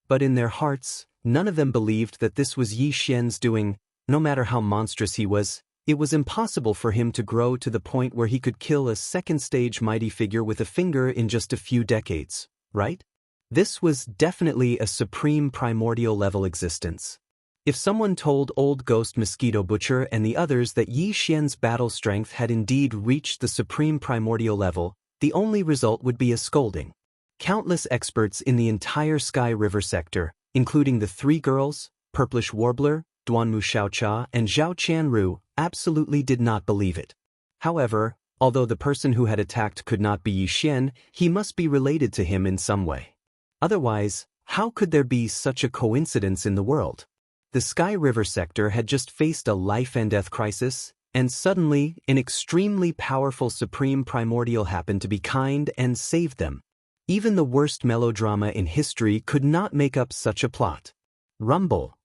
A: but in their hearts, none of them believed that this was Yi Xian's doing. No matter how monstrous he was, it was impossible for him to grow to the point where he could kill a second-stage mighty figure with a finger in just a few decades, right? This was definitely a supreme primordial level existence. If someone told old Ghost Mosquito Butcher and the others that Yi Xian's battle strength had indeed reached the supreme primordial level, the only result would be a scolding. Countless experts in the entire Sky River sector, including the three girls, Purplish Warbler, Duanmu Xiaocha, and Zhao Qianru, absolutely did not believe it. However, although the person who had attacked could not be Yi Xian, he must be related to him in some way. Otherwise, how could there be such a coincidence in the world? The Sky River sector had just faced a life-and-death crisis, and suddenly, an extremely powerful supreme primordial happened to be kind and saved them. Even the worst melodrama in history could not make up such a plot. Rumble.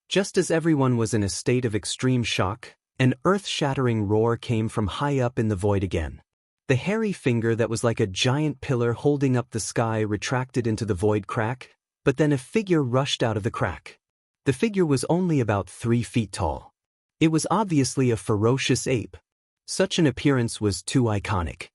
A: Just as everyone was in a state of extreme shock, an earth-shattering roar came from high up in the void again. The hairy finger that was like a giant pillar holding up the sky retracted into the void crack, but then a figure rushed out of the crack. The figure was only about 3 feet tall. It was obviously a ferocious ape. Such an appearance was too iconic.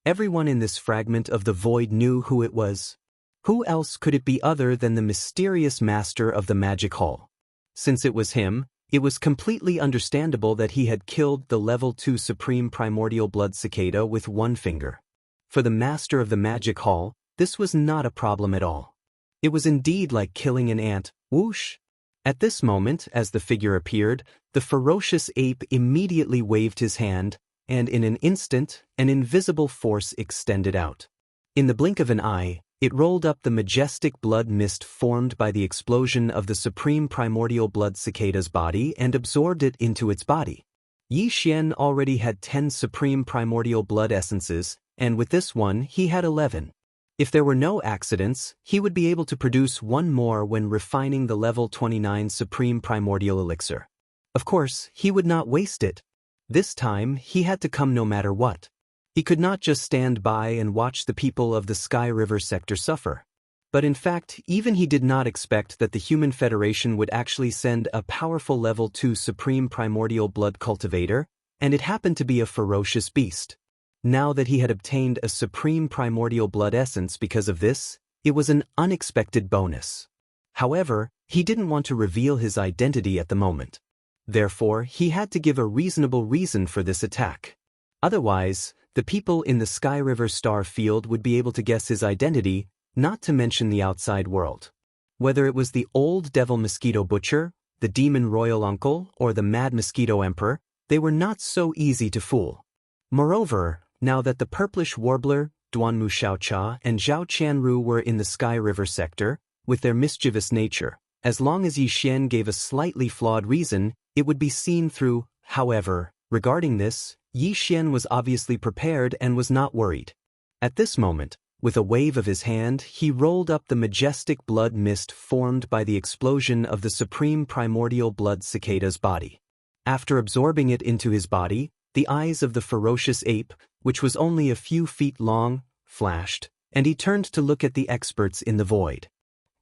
A: Everyone in this fragment of the void knew who it was. Who else could it be other than the mysterious master of the magic hall? Since it was him, it was completely understandable that he had killed the level 2 supreme primordial blood cicada with one finger. For the master of the magic hall, this was not a problem at all. It was indeed like killing an ant. Whoosh! At this moment, as the figure appeared, the ferocious ape immediately waved his hand, and in an instant, an invisible force extended out. In the blink of an eye, it rolled up the majestic blood mist formed by the explosion of the supreme primordial blood cicada's body and absorbed it into its body. Yi Xian already had 10 supreme primordial blood essences, and with this one he had 11. If there were no accidents, he would be able to produce one more when refining the level 29 supreme primordial elixir. Of course, he would not waste it. This time, he had to come no matter what. He could not just stand by and watch the people of the Sky River sector suffer. But in fact, even he did not expect that the Human Federation would actually send a powerful level 2 supreme primordial blood cultivator, and it happened to be a ferocious beast. Now that he had obtained a supreme primordial blood essence because of this, it was an unexpected bonus. However, he didn't want to reveal his identity at the moment. Therefore, he had to give a reasonable reason for this attack. Otherwise, the people in the Sky River star field would be able to guess his identity, not to mention the outside world. Whether it was the old devil mosquito butcher, the demon royal uncle, or the mad mosquito emperor, they were not so easy to fool. Moreover, now that the purplish warbler, Duanmu Xiaocha, and Zhao Qianru were in the Sky River sector, with their mischievous nature, as long as Yi Xian gave a slightly flawed reason, it would be seen through. However, regarding this, Yi Xian was obviously prepared and was not worried. At this moment, with a wave of his hand, he rolled up the majestic blood mist formed by the explosion of the supreme primordial blood cicada's body. After absorbing it into his body, the eyes of the ferocious ape, which was only a few feet long, flashed, and he turned to look at the experts in the void.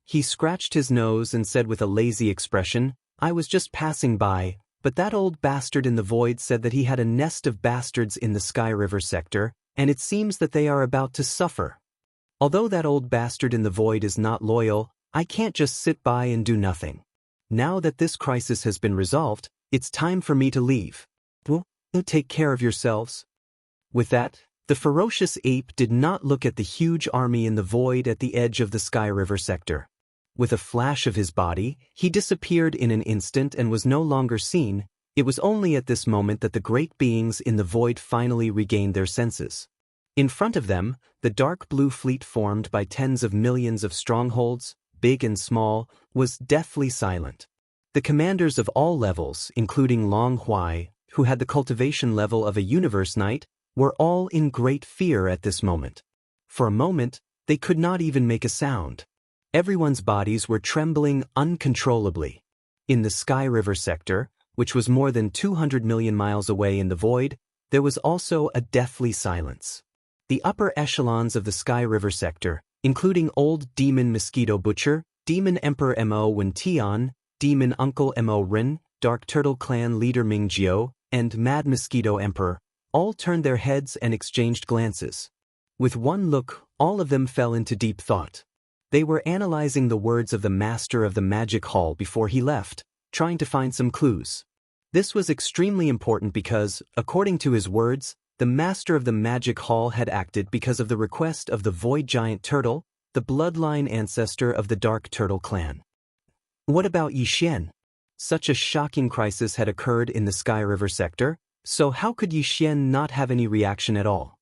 A: He scratched his nose and said with a lazy expression, "I was just passing by, but that old bastard in the void said that he had a nest of bastards in the Sky River sector, and it seems that they are about to suffer. Although that old bastard in the void is not loyal, I can't just sit by and do nothing. Now that this crisis has been resolved, it's time for me to leave." Take care of yourselves." With that, the ferocious ape did not look at the huge army in the void at the edge of the Sky River sector. With a flash of his body, he disappeared in an instant and was no longer seen. It was only at this moment that the great beings in the void finally regained their senses. In front of them, the dark blue fleet formed by tens of millions of strongholds, big and small, was deathly silent. The commanders of all levels, including Long Huai, who had the cultivation level of a universe knight, were all in great fear at this moment. For a moment, they could not even make a sound. Everyone's bodies were trembling uncontrollably. In the Sky River sector, which was more than 200 million miles away in the void, there was also a deathly silence. The upper echelons of the Sky River sector, including Old Demon Mosquito Butcher, Demon Emperor Mo Wen Tian, Demon Uncle Mo Rin, Dark Turtle Clan Leader Ming Jiao, and Mad Mosquito Emperor, all turned their heads and exchanged glances. With one look, all of them fell into deep thought. They were analyzing the words of the Master of the Magic Hall before he left, trying to find some clues. This was extremely important because, according to his words, the Master of the Magic Hall had acted because of the request of the Void Giant Turtle, the bloodline ancestor of the Dark Turtle Clan. What about Yixian? Such a shocking crisis had occurred in the Sky River sector, so how could Yixian not have any reaction at all?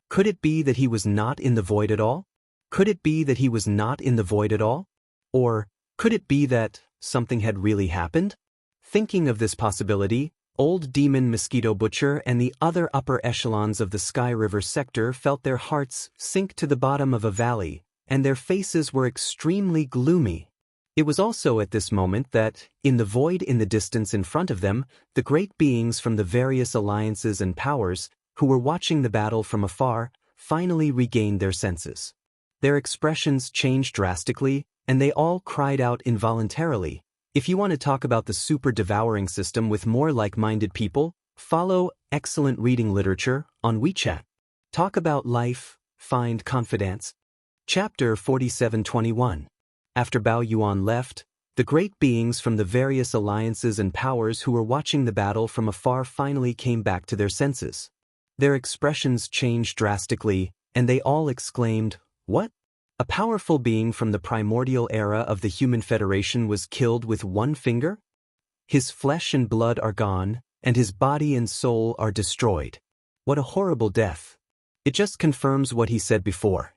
A: Could it be that he was not in the void at all? Could it be that he was not in the void at all? Or, could it be that something had really happened? Thinking of this possibility, Old Demon Mosquito Butcher and the other upper echelons of the Sky River sector felt their hearts sink to the bottom of a valley, and their faces were extremely gloomy. It was also at this moment that, in the void in the distance in front of them, the great beings from the various alliances and powers, who were watching the battle from afar, finally regained their senses. Their expressions changed drastically, and they all cried out involuntarily. If you want to talk about the super devouring system with more like-minded people, follow Excellent Reading Literature on WeChat. Talk about life, find confidence. Chapter 4721. After Bao Yuan left, the great beings from the various alliances and powers who were watching the battle from afar finally came back to their senses. Their expressions changed drastically, and they all exclaimed, "What? A powerful being from the primordial era of the Human Federation was killed with one finger? His flesh and blood are gone, and his body and soul are destroyed. What a horrible death." It just confirms what he said before.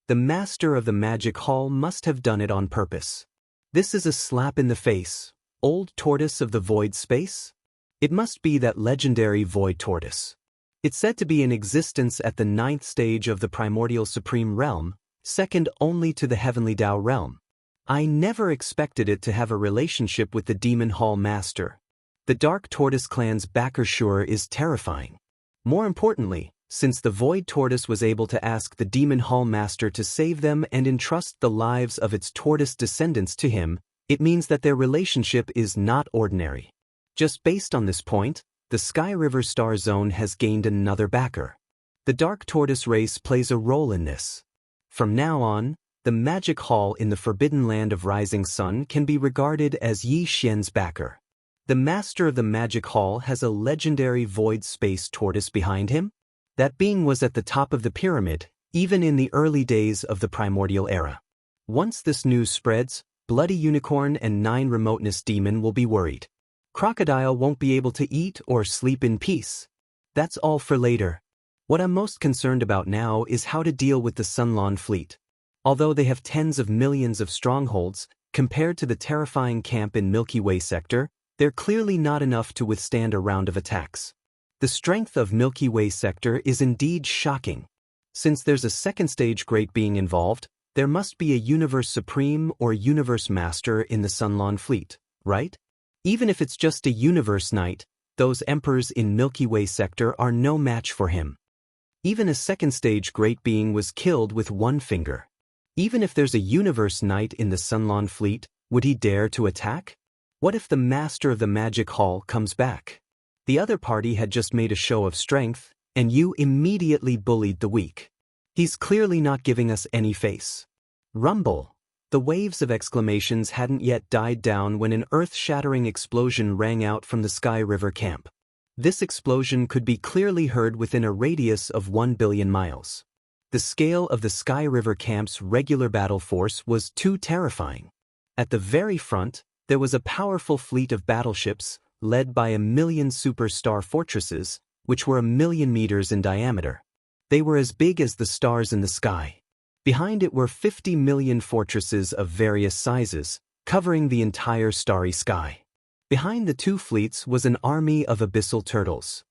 A: The Master of the Magic Hall must have done it on purpose. This is a slap in the face. Old Tortoise of the Void Space? It must be that legendary Void Tortoise. It's said to be in existence at the 9th stage of the Primordial Supreme Realm, second only to the Heavenly Tao Realm. I never expected it to have a relationship with the Demon Hall Master. The Dark Tortoise Clan's backers is terrifying. More importantly, since the Void Tortoise was able to ask the Demon Hall Master to save them and entrust the lives of its tortoise descendants to him, it means that their relationship is not ordinary. Just based on this point, the Sky River Star Zone has gained another backer. The Dark Tortoise race plays a role in this. From now on, the Magic Hall in the Forbidden Land of Rising Sun can be regarded as Yi Xian's backer. The Master of the Magic Hall has a legendary Void Space Tortoise behind him. That being was at the top of the pyramid, even in the early days of the Primordial Era. Once this news spreads, Bloody Unicorn and 9 Remoteness Demon will be worried. Crocodile won't be able to eat or sleep in peace. That's all for later. What I'm most concerned about now is how to deal with the Sunlon fleet. Although they have tens of millions of strongholds, compared to the terrifying camp in Milky Way sector, they're clearly not enough to withstand a round of attacks. The strength of Milky Way sector is indeed shocking. Since there's a second stage great being involved, there must be a Universe Supreme or Universe Master in the Sunlon fleet, right? Even if it's just a Universe Knight, those emperors in Milky Way sector are no match for him. Even a second stage great being was killed with one finger. Even if there's a Universe Knight in the Sunlon fleet, would he dare to attack? What if the Master of the Magic Hall comes back? The other party had just made a show of strength, and you immediately bullied the weak. He's clearly not giving us any face. Rumble. The waves of exclamations hadn't yet died down when an earth-shattering explosion rang out from the Sky River camp. This explosion could be clearly heard within a radius of 1 billion miles. The scale of the Sky River camp's regular battle force was too terrifying. At the very front, there was a powerful fleet of battleships, led by 1,000,000 superstar fortresses, which were 1,000,000 meters in diameter. They were as big as the stars in the sky. Behind it were 50 million fortresses of various sizes, covering the entire starry sky. Behind the two fleets was an army of abyssal turtles.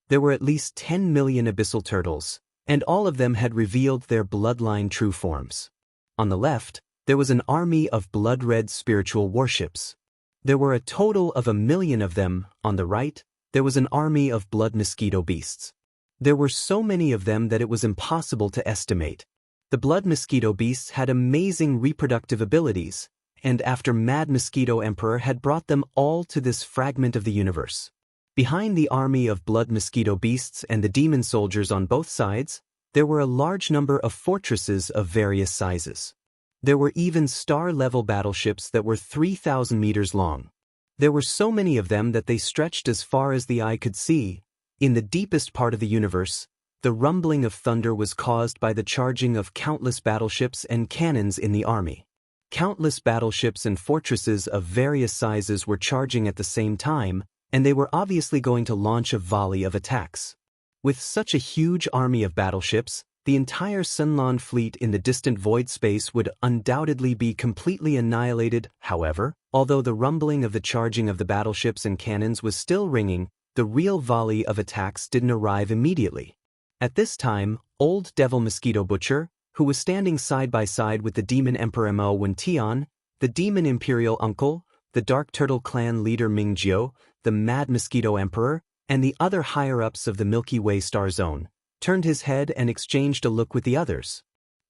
A: There were at least 10 million abyssal turtles, and all of them had revealed their bloodline true forms. On the left, there was an army of blood-red spiritual warships. There were a total of 1,000,000 of them. On the right, there was an army of blood mosquito beasts. There were so many of them that it was impossible to estimate. The blood mosquito beasts had amazing reproductive abilities, and after Mad Mosquito Emperor had brought them all to this fragment of the universe. Behind the army of blood mosquito beasts and the demon soldiers on both sides, there were a large number of fortresses of various sizes. There were even star-level battleships that were 3,000 meters long. There were so many of them that they stretched as far as the eye could see. In the deepest part of the universe, the rumbling of thunder was caused by the charging of countless battleships and cannons in the army. Countless battleships and fortresses of various sizes were charging at the same time, and they were obviously going to launch a volley of attacks. With such a huge army of battleships, the entire Sunlan fleet in the distant void space would undoubtedly be completely annihilated. However, although the rumbling of the charging of the battleships and cannons was still ringing, the real volley of attacks didn't arrive immediately. At this time, Old Devil Mosquito Butcher, who was standing side by side with the Demon Emperor Mo Wen-Tian, the Demon Imperial Uncle, the Dark Turtle Clan leader Ming-Jiu, the Mad Mosquito Emperor, and the other higher-ups of the Milky Way star zone, turned his head and exchanged a look with the others.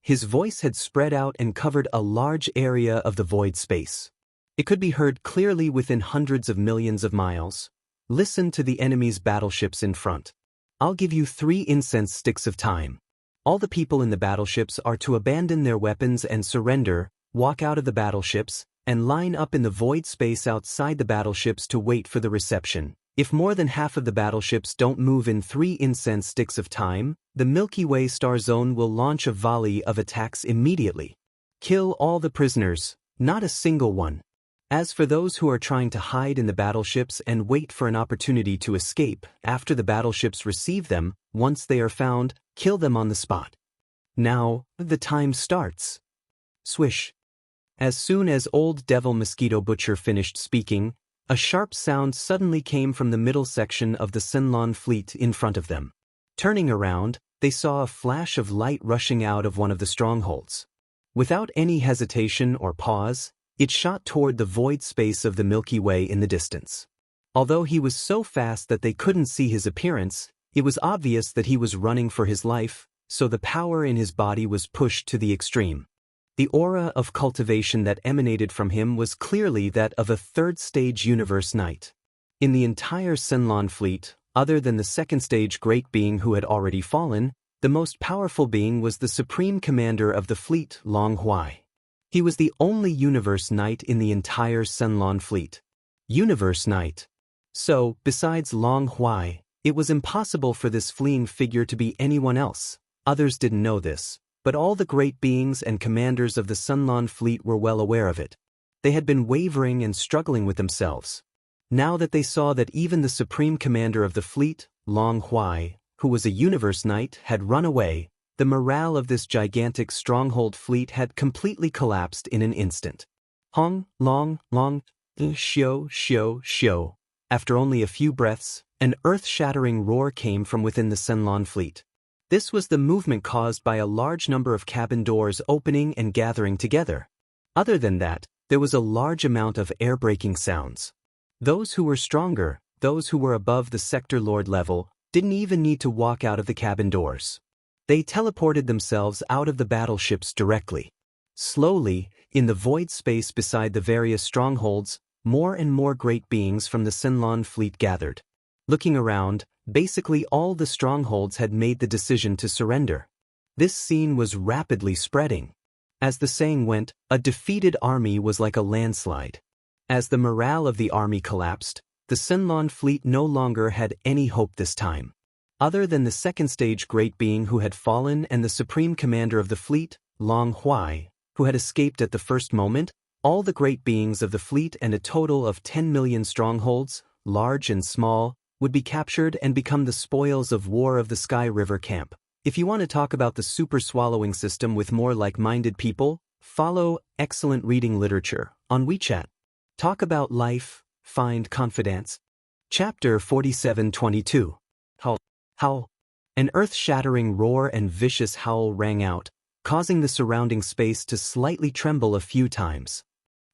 A: His voice had spread out and covered a large area of the void space. It could be heard clearly within hundreds of millions of miles. Listen to the enemy's battleships in front. I'll give you 3 incense sticks of time. All the people in the battleships are to abandon their weapons and surrender, walk out of the battleships, and line up in the void space outside the battleships to wait for the reception. If more than half of the battleships don't move in 3 incense sticks of time, the Milky Way star zone will launch a volley of attacks immediately. Kill all the prisoners, not a single one. As for those who are trying to hide in the battleships and wait for an opportunity to escape, after the battleships receive them, once they are found, kill them on the spot. Now, the time starts. Swish. As soon as Old Devil Mosquito Butcher finished speaking, a sharp sound suddenly came from the middle section of the Sunlan fleet in front of them. Turning around, they saw a flash of light rushing out of one of the strongholds. Without any hesitation or pause, it shot toward the void space of the Milky Way in the distance. Although he was so fast that they couldn't see his appearance, it was obvious that he was running for his life, so the power in his body was pushed to the extreme. The aura of cultivation that emanated from him was clearly that of a third-stage universe knight. In the entire Sunlan fleet, other than the second-stage great being who had already fallen, the most powerful being was the supreme commander of the fleet, Long Huai. He was the only universe knight in the entire Sunlan fleet. Universe knight. So, besides Long Huai, it was impossible for this fleeing figure to be anyone else. Others didn't know this, but all the great beings and commanders of the Sunlan fleet were well aware of it. They had been wavering and struggling with themselves. Now that they saw that even the supreme commander of the fleet, Long Huai, who was a universe knight, had run away, the morale of this gigantic stronghold fleet had completely collapsed in an instant. Hong, long, shio, shio, shio. After only a few breaths, an earth-shattering roar came from within the Sunlan fleet. This was the movement caused by a large number of cabin doors opening and gathering together. Other than that, there was a large amount of air-breaking sounds. Those who were stronger, those who were above the sector lord level, didn't even need to walk out of the cabin doors. They teleported themselves out of the battleships directly. Slowly, in the void space beside the various strongholds, more and more great beings from the Sunlan fleet gathered. Looking around, basically all the strongholds had made the decision to surrender. This scene was rapidly spreading. As the saying went, a defeated army was like a landslide. As the morale of the army collapsed, The Sunlon fleet no longer had any hope this time. Other than the second-stage great being who had fallen and the supreme commander of the fleet, Long Huai, who had escaped at the first moment, all the great beings of the fleet and a total of 10 million strongholds, large and small, would be captured and become the spoils of war of the Sky River camp. If you want to talk about the super swallowing system with more like-minded people, follow excellent reading literature on WeChat. Talk about life, find confidence. Chapter 47:22. Howl. An earth-shattering roar and vicious howl rang out, causing the surrounding space to slightly tremble a few times.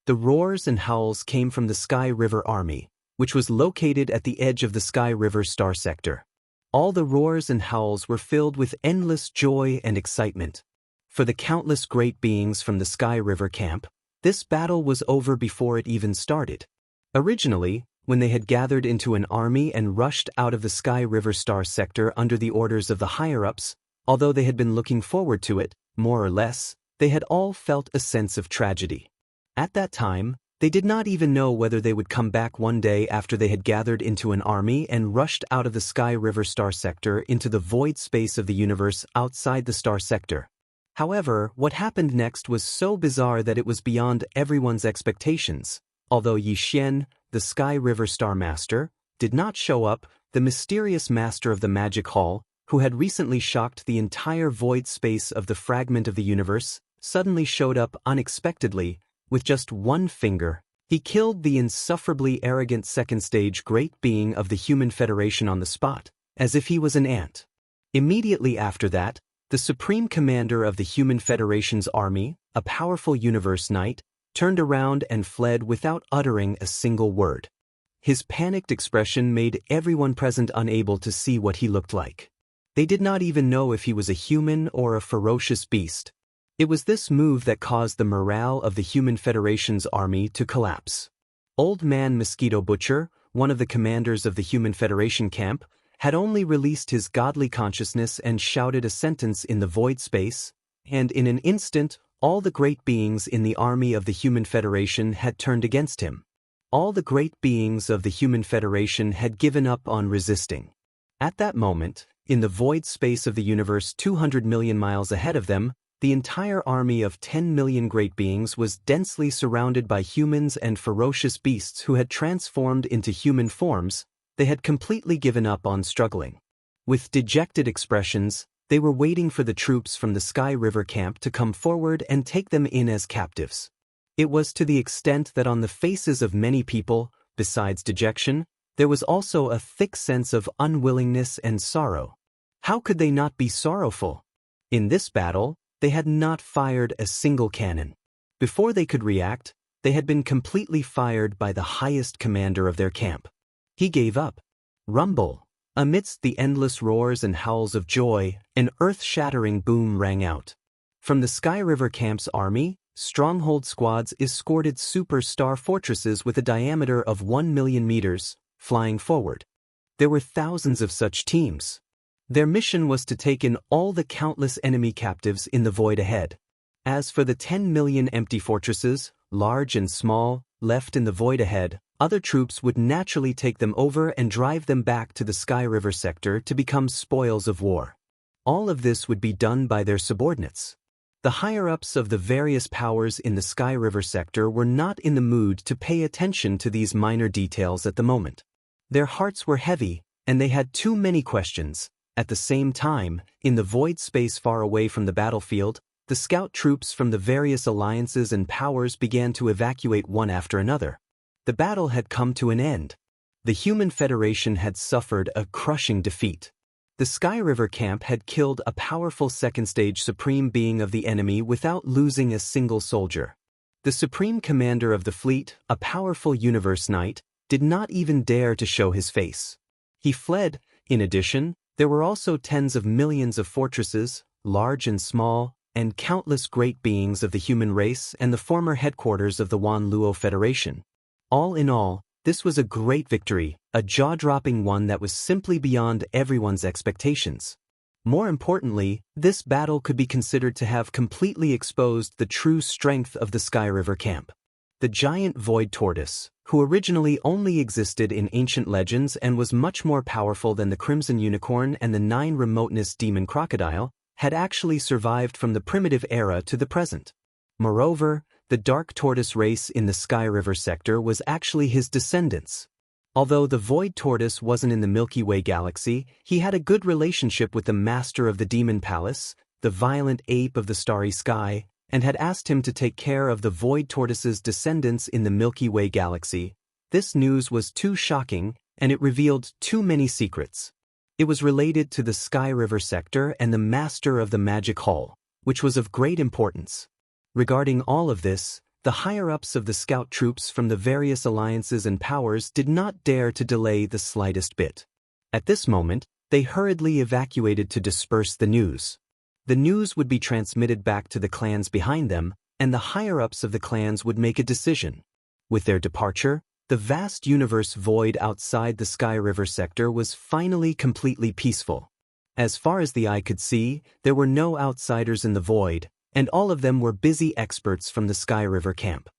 A: The roars and howls came from the Sky River Army, which was located at the edge of the Sky River Star Sector. All the roars and howls were filled with endless joy and excitement. For the countless great beings from the Sky River camp, this battle was over before it even started. Originally, when they had gathered into an army and rushed out of the Sky River Star Sector under the orders of the higher-ups, although they had been looking forward to it, more or less, they had all felt a sense of tragedy. At that time, they did not even know whether they would come back one day after they had gathered into an army and rushed out of the Sky River Star Sector into the void space of the universe outside the Star Sector. However, what happened next was so bizarre that it was beyond everyone's expectations. Although Yi Xian, the Sky River Star Master, did not show up, the mysterious master of the Magic Hall, who had recently shocked the entire void space of the fragment of the universe, suddenly showed up unexpectedly. With just one finger, he killed the insufferably arrogant second-stage great being of the Human Federation on the spot, as if he was an ant. Immediately after that, the Supreme Commander of the Human Federation's army, a powerful Universe Knight, turned around and fled without uttering a single word. His panicked expression made everyone present unable to see what he looked like. They did not even know if he was a human or a ferocious beast. It was this move that caused the morale of the Human Federation's army to collapse. Old Man Mosquito Butcher, one of the commanders of the Human Federation camp, had only released his godly consciousness and shouted a sentence in the void space, and in an instant, all the great beings in the army of the Human Federation had turned against him. All the great beings of the Human Federation had given up on resisting. At that moment, in the void space of the universe 200 million miles ahead of them, the entire army of 10 million great beings was densely surrounded by humans and ferocious beasts who had transformed into human forms. They had completely given up on struggling. With dejected expressions, they were waiting for the troops from the Sky River camp to come forward and take them in as captives. It was to the extent that on the faces of many people, besides dejection, there was also a thick sense of unwillingness and sorrow. How could they not be sorrowful? In this battle, they had not fired a single cannon. Before they could react, they had been completely fired by the highest commander of their camp. He gave up. Rumble. Amidst the endless roars and howls of joy, an earth-shattering boom rang out. From the Sky River camp's army, stronghold squads escorted super-star fortresses with a diameter of 1 million meters, flying forward. There were thousands of such teams. Their mission was to take in all the countless enemy captives in the void ahead. As for the 10 million empty fortresses, large and small, left in the void ahead, other troops would naturally take them over and drive them back to the Sky River sector to become spoils of war. All of this would be done by their subordinates. The higher-ups of the various powers in the Sky River sector were not in the mood to pay attention to these minor details at the moment. Their hearts were heavy, and they had too many questions. At the same time, in the void space far away from the battlefield, the scout troops from the various alliances and powers began to evacuate one after another. The battle had come to an end. The Human Federation had suffered a crushing defeat. The Sky River camp had killed a powerful second-stage supreme being of the enemy without losing a single soldier. The supreme commander of the fleet, a powerful Universe Knight, did not even dare to show his face. He fled. In addition, there were also tens of millions of fortresses, large and small, and countless great beings of the human race and the former headquarters of the Wan Luo Federation. All in all, this was a great victory, a jaw-dropping one that was simply beyond everyone's expectations. More importantly, this battle could be considered to have completely exposed the true strength of the Sky River camp. The giant void tortoise, who originally only existed in ancient legends and was much more powerful than the Crimson Unicorn and the 9 Remoteness Demon Crocodile, had actually survived from the primitive era to the present. Moreover, the Dark Tortoise race in the Sky River sector was actually his descendants. Although the Void Tortoise wasn't in the Milky Way galaxy, he had a good relationship with the Master of the Demon Palace, the violent ape of the starry sky, and had asked him to take care of the Void Tortoise's descendants in the Milky Way galaxy. This news was too shocking, and it revealed too many secrets. It was related to the Sky River sector and the Master of the Magic Hall, which was of great importance. Regarding all of this, the higher-ups of the scout troops from the various alliances and powers did not dare to delay the slightest bit. At this moment, they hurriedly evacuated to disperse the news. The news would be transmitted back to the clans behind them, and the higher-ups of the clans would make a decision. With their departure, the vast universe void outside the Sky River sector was finally completely peaceful. As far as the eye could see, there were no outsiders in the void, and all of them were busy experts from the Sky River camp,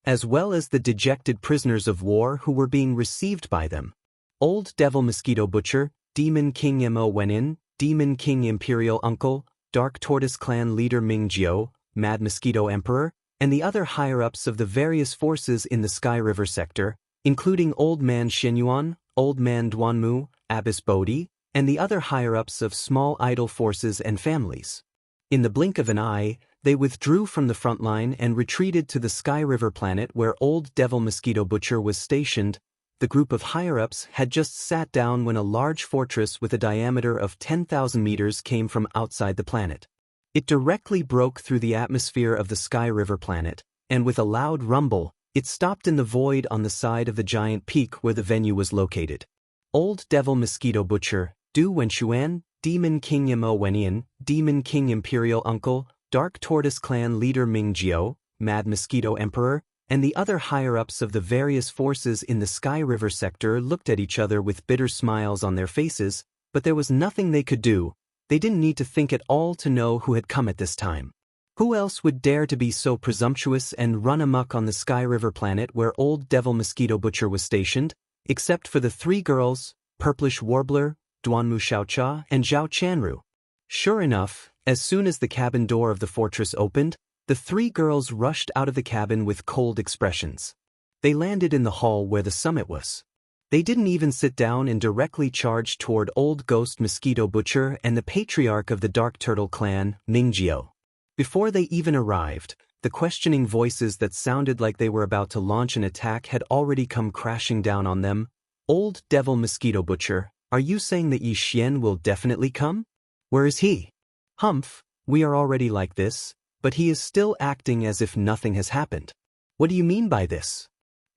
A: as well as the dejected prisoners of war who were being received by them. Old Devil Mosquito Butcher, Demon King Mo Wenin, Demon King Imperial Uncle, Dark Tortoise Clan Leader Ming Jiao, Mad Mosquito Emperor, and the other higher-ups of the various forces in the Sky River sector, including Old Man Xianyuan, Old Man Duanmu, Abbess Bodhi, and the other higher-ups of small idol forces and families. In the blink of an eye, they withdrew from the front line and retreated to the Sky River planet where Old Devil Mosquito Butcher was stationed. The group of higher-ups had just sat down when a large fortress with a diameter of 10,000 meters came from outside the planet. It directly broke through the atmosphere of the Sky River planet, and with a loud rumble, it stopped in the void on the side of the giant peak where the venue was located. Old Devil Mosquito Butcher, Du Wenshuan, Demon King Mo Wenian, Demon King Imperial Uncle, Dark Tortoise Clan Leader Ming Jiao, Mad Mosquito Emperor, and the other higher-ups of the various forces in the Sky River sector looked at each other with bitter smiles on their faces, but there was nothing they could do. They didn't need to think at all to know who had come at this time. Who else would dare to be so presumptuous and run amok on the Sky River planet where Old Devil Mosquito Butcher was stationed, except for the 3 girls, Purplish Warbler, Duanmu Xiaocha, and Zhao Chanru? Sure enough, as soon as the cabin door of the fortress opened, the 3 girls rushed out of the cabin with cold expressions. They landed in the hall where the summit was. They didn't even sit down and directly charged toward Old Ghost Mosquito Butcher and the patriarch of the Dark Turtle clan, Ming Jiao. Before they even arrived, the questioning voices that sounded like they were about to launch an attack had already come crashing down on them. Old Devil Mosquito Butcher, are you saying that Yi Xian will definitely come? Where is he? Humph, we are already like this, but he is still acting as if nothing has happened. What do you mean by this?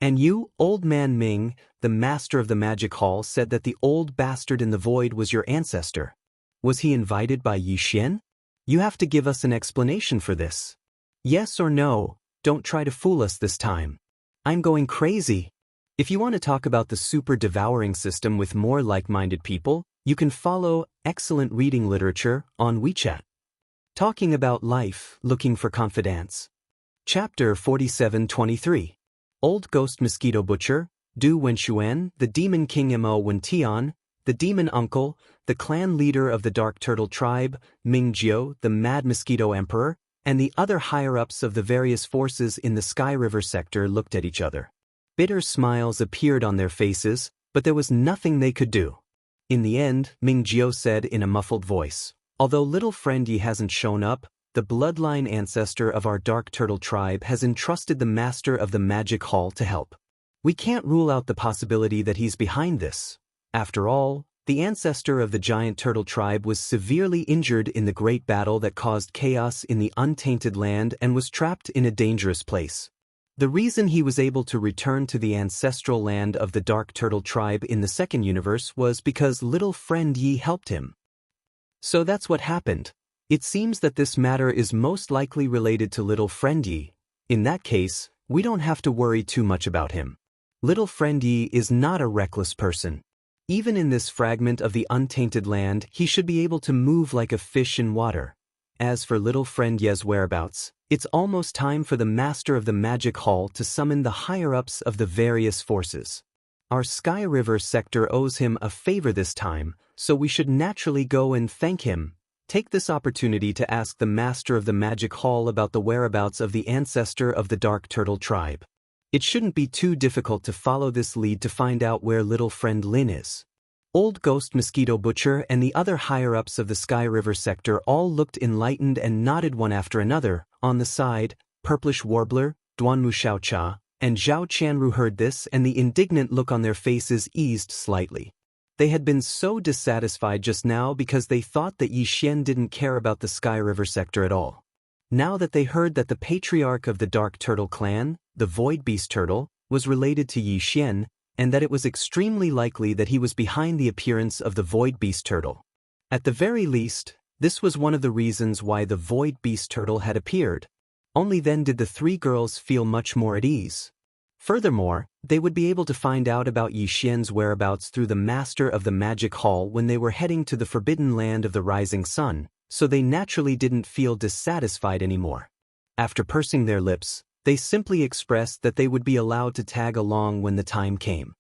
A: And you, Old Man Ming, the master of the magic hall, said that the old bastard in the void was your ancestor. Was he invited by Yi Xian? You have to give us an explanation for this. Yes or no, don't try to fool us this time. I'm going crazy. If you want to talk about the super devouring system with more like-minded people, you can follow excellent reading literature on WeChat. Talking about life, looking for confidants. Chapter 47-23. Old Ghost Mosquito Butcher, Du Wenshuan, the Demon King Mo Wentian, the Demon Uncle, the clan leader of the Dark Turtle tribe, Ming Jiao, the Mad Mosquito Emperor, and the other higher-ups of the various forces in the Sky River sector looked at each other. Bitter smiles appeared on their faces, but there was nothing they could do. In the end, Ming Jiao said in a muffled voice, although little friend Yi hasn't shown up, the bloodline ancestor of our Dark Turtle tribe has entrusted the master of the magic hall to help. We can't rule out the possibility that he's behind this. After all, the ancestor of the giant turtle tribe was severely injured in the great battle that caused chaos in the untainted land and was trapped in a dangerous place. The reason he was able to return to the ancestral land of the Dark Turtle tribe in the second universe was because little friend Yi helped him. So that's what happened. It seems that this matter is most likely related to little friend Yi. In that case, we don't have to worry too much about him. Little friend Yi is not a reckless person. Even in this fragment of the untainted land, he should be able to move like a fish in water. As for little friend Ye's whereabouts, It's almost time for the master of the magic hall to summon the higher-ups of the various forces. Our Sky River sector owes him a favor this time, so we should naturally go and thank him. Take this opportunity to ask the master of the magic hall about the whereabouts of the ancestor of the Dark Turtle tribe. It shouldn't be too difficult to follow this lead to find out where little friend Lin is. Old Ghost Mosquito Butcher and the other higher-ups of the Sky River sector all looked enlightened and nodded one after another. On the side, Purplish Warbler, Duanmu Xiaocha, and Zhao Qianru heard this, and the indignant look on their faces eased slightly. They had been so dissatisfied just now because they thought that Yi Xian didn't care about the Sky River sector at all. Now that they heard that the patriarch of the Dark Turtle clan, the Void Beast Turtle, was related to Yi Xian, and that it was extremely likely that he was behind the appearance of the Void Beast Turtle. At the very least, this was one of the reasons why the Void Beast Turtle had appeared. Only then did the three girls feel much more at ease. Furthermore, they would be able to find out about Yi Xian's whereabouts through the master of the magic hall when they were heading to the forbidden land of the rising sun, so they naturally didn't feel dissatisfied anymore. After pursing their lips, they simply expressed that they would be allowed to tag along when the time came.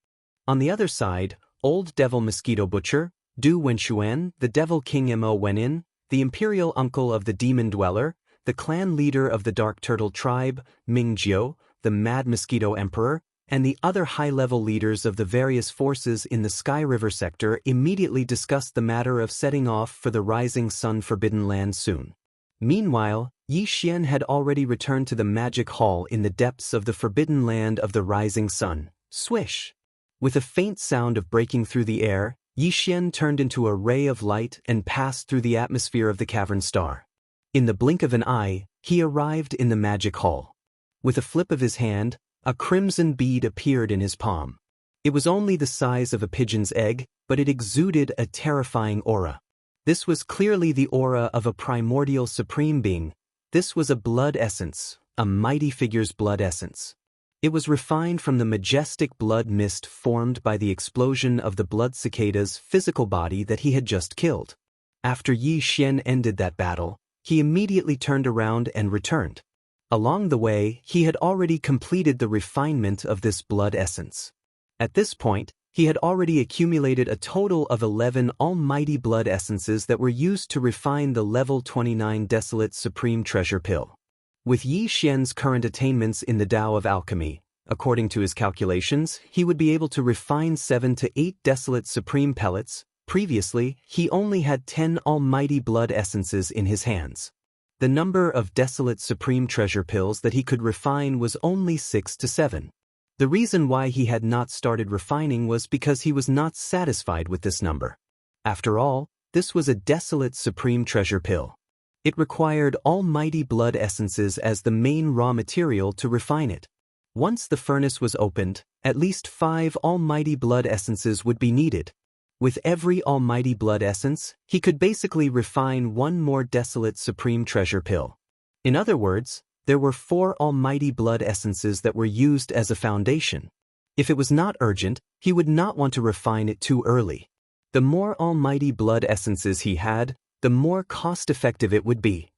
A: On the other side, Old Devil Mosquito Butcher, Du Wenxuan, the Devil King Mo Wenin, the imperial uncle of the Demon Dweller, the clan leader of the Dark Turtle tribe, Ming Jiu, the Mad Mosquito Emperor, and the other high-level leaders of the various forces in the Sky River sector immediately discussed the matter of setting off for the Rising Sun Forbidden Land soon. Meanwhile, Yi Xian had already returned to the magic hall in the depths of the forbidden land of the rising sun. Swish! With a faint sound of breaking through the air, Yi Xian turned into a ray of light and passed through the atmosphere of the cavern star. In the blink of an eye, he arrived in the magic hall. With a flip of his hand, a crimson bead appeared in his palm. It was only the size of a pigeon's egg, but it exuded a terrifying aura. This was clearly the aura of a primordial supreme being. This was a blood essence, a mighty figure's blood essence. It was refined from the majestic blood mist formed by the explosion of the blood cicada's physical body that he had just killed. After Yi Xian ended that battle, he immediately turned around and returned. Along the way, he had already completed the refinement of this blood essence. At this point, he had already accumulated a total of 11 almighty blood essences that were used to refine the level 29 Desolate Supreme Treasure Pill. With Yi Xian's current attainments in the Tao of Alchemy, according to his calculations, he would be able to refine 7 to 8 Desolate Supreme Pellets. Previously, he only had 10 almighty blood essences in his hands. The number of Desolate Supreme Treasure Pills that he could refine was only 6 to 7. The reason why he had not started refining was because he was not satisfied with this number. After all, this was a Desolate Supreme Treasure Pill. It required almighty blood essences as the main raw material to refine it. Once the furnace was opened, at least 5 almighty blood essences would be needed. With every almighty blood essence, he could basically refine 1 more Desolate Supreme Treasure Pill. In other words, there were 4 almighty blood essences that were used as a foundation. If it was not urgent, he would not want to refine it too early. The more almighty blood essences he had, the more cost-effective it would be.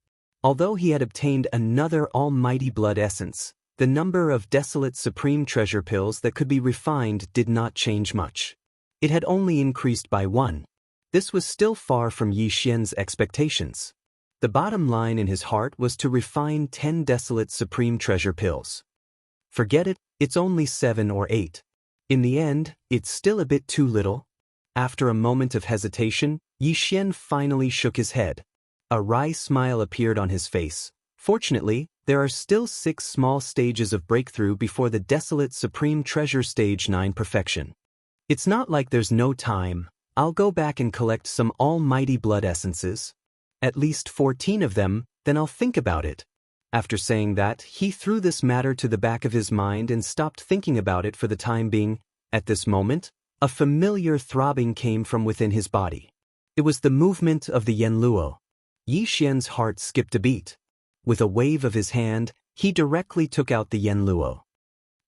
A: Although he had obtained another almighty blood essence, the number of Desolate Supreme Treasure Pills that could be refined did not change much. It had only increased by 1. This was still far from Yi Xian's expectations. The bottom line in his heart was to refine 10 Desolate Supreme Treasure Pills. Forget it, it's only 7 or 8. In the end, it's still a bit too little. After a moment of hesitation, Yi Xian finally shook his head. A wry smile appeared on his face. Fortunately, there are still 6 small stages of breakthrough before the Desolate Supreme Treasure Stage 9 perfection. It's not like there's no time. I'll go back and collect some almighty blood essences. At least 14 of them, then I'll think about it. After saying that, he threw this matter to the back of his mind and stopped thinking about it for the time being. At this moment, a familiar throbbing came from within his body. It was the movement of the Yanluo. Yi Xian's heart skipped a beat. With a wave of his hand, he directly took out the Yanluo.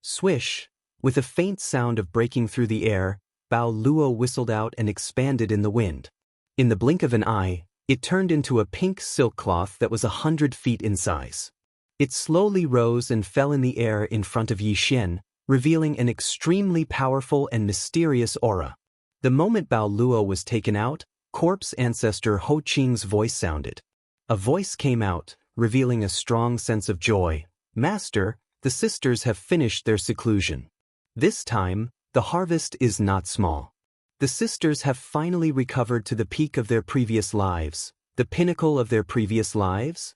A: Swish! With a faint sound of breaking through the air, Bao Luo whistled out and expanded in the wind. In the blink of an eye, it turned into a pink silk cloth that was 100 feet in size. It slowly rose and fell in the air in front of Yi Xian, revealing an extremely powerful and mysterious aura. The moment Bao Luo was taken out, corpse ancestor Ho Qing's voice sounded. A voice came out, revealing a strong sense of joy. Master, the sisters have finished their seclusion. This time, the harvest is not small. The sisters have finally recovered to the peak of their previous lives, the pinnacle of their previous lives.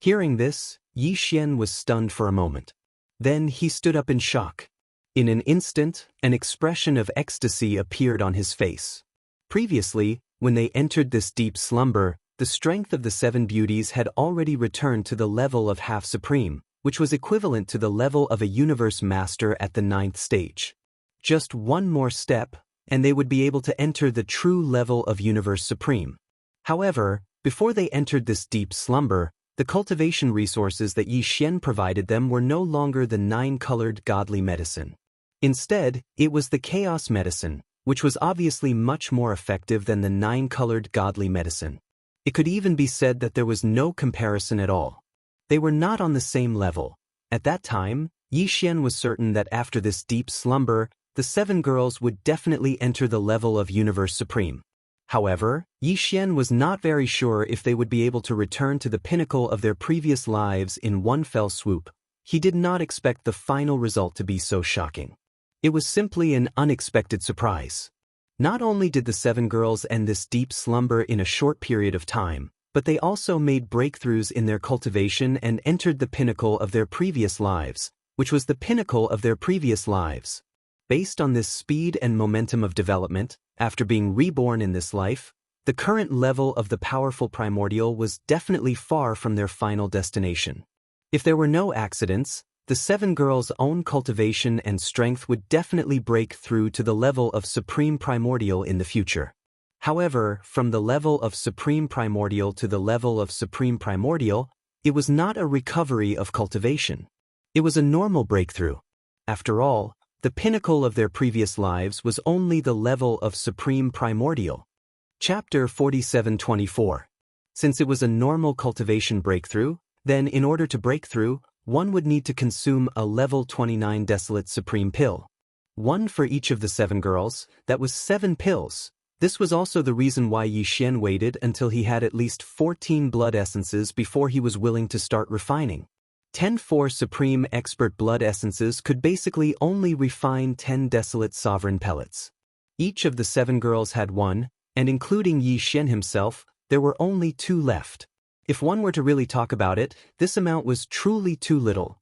A: Hearing this, Yi Xian was stunned for a moment. Then he stood up in shock. In an instant, an expression of ecstasy appeared on his face. Previously, when they entered this deep slumber, the strength of the seven beauties had already returned to the level of half-supreme, which was equivalent to the level of a universe master at the 9th stage. Just one more step, and they would be able to enter the true level of universe supreme. However, before they entered this deep slumber, the cultivation resources that Yi Xian provided them were no longer the 9-colored godly medicine. Instead, it was the chaos medicine, which was obviously much more effective than the 9-colored godly medicine. It could even be said that there was no comparison at all. They were not on the same level. At that time, Yi Xian was certain that after this deep slumber, the 7 girls would definitely enter the level of Universe Supreme. However, Yi Xian was not very sure if they would be able to return to the pinnacle of their previous lives in one fell swoop. He did not expect the final result to be so shocking. It was simply an unexpected surprise. Not only did the 7 girls end this deep slumber in a short period of time, but they also made breakthroughs in their cultivation and entered the pinnacle of their previous lives, which was the pinnacle of their previous lives. Based on this speed and momentum of development, after being reborn in this life, the current level of the powerful primordial was definitely far from their final destination. If there were no accidents, the 7 girls' own cultivation and strength would definitely break through to the level of supreme primordial in the future. However, from the level of supreme primordial to the level of supreme primordial, it was not a recovery of cultivation. It was a normal breakthrough. After all, the pinnacle of their previous lives was only the level of supreme primordial. Chapter 47-24. Since it was a normal cultivation breakthrough, then in order to break through, one would need to consume a level 29 desolate supreme pill. One for each of the 7 girls, that was 7 pills. This was also the reason why Yi Xian waited until he had at least 14 blood essences before he was willing to start refining. 10 supreme expert blood essences could basically only refine 10 desolate sovereign pellets. Each of the 7 girls had one, and including Yi Xian himself, there were only 2 left. If one were to really talk about it, this amount was truly too little.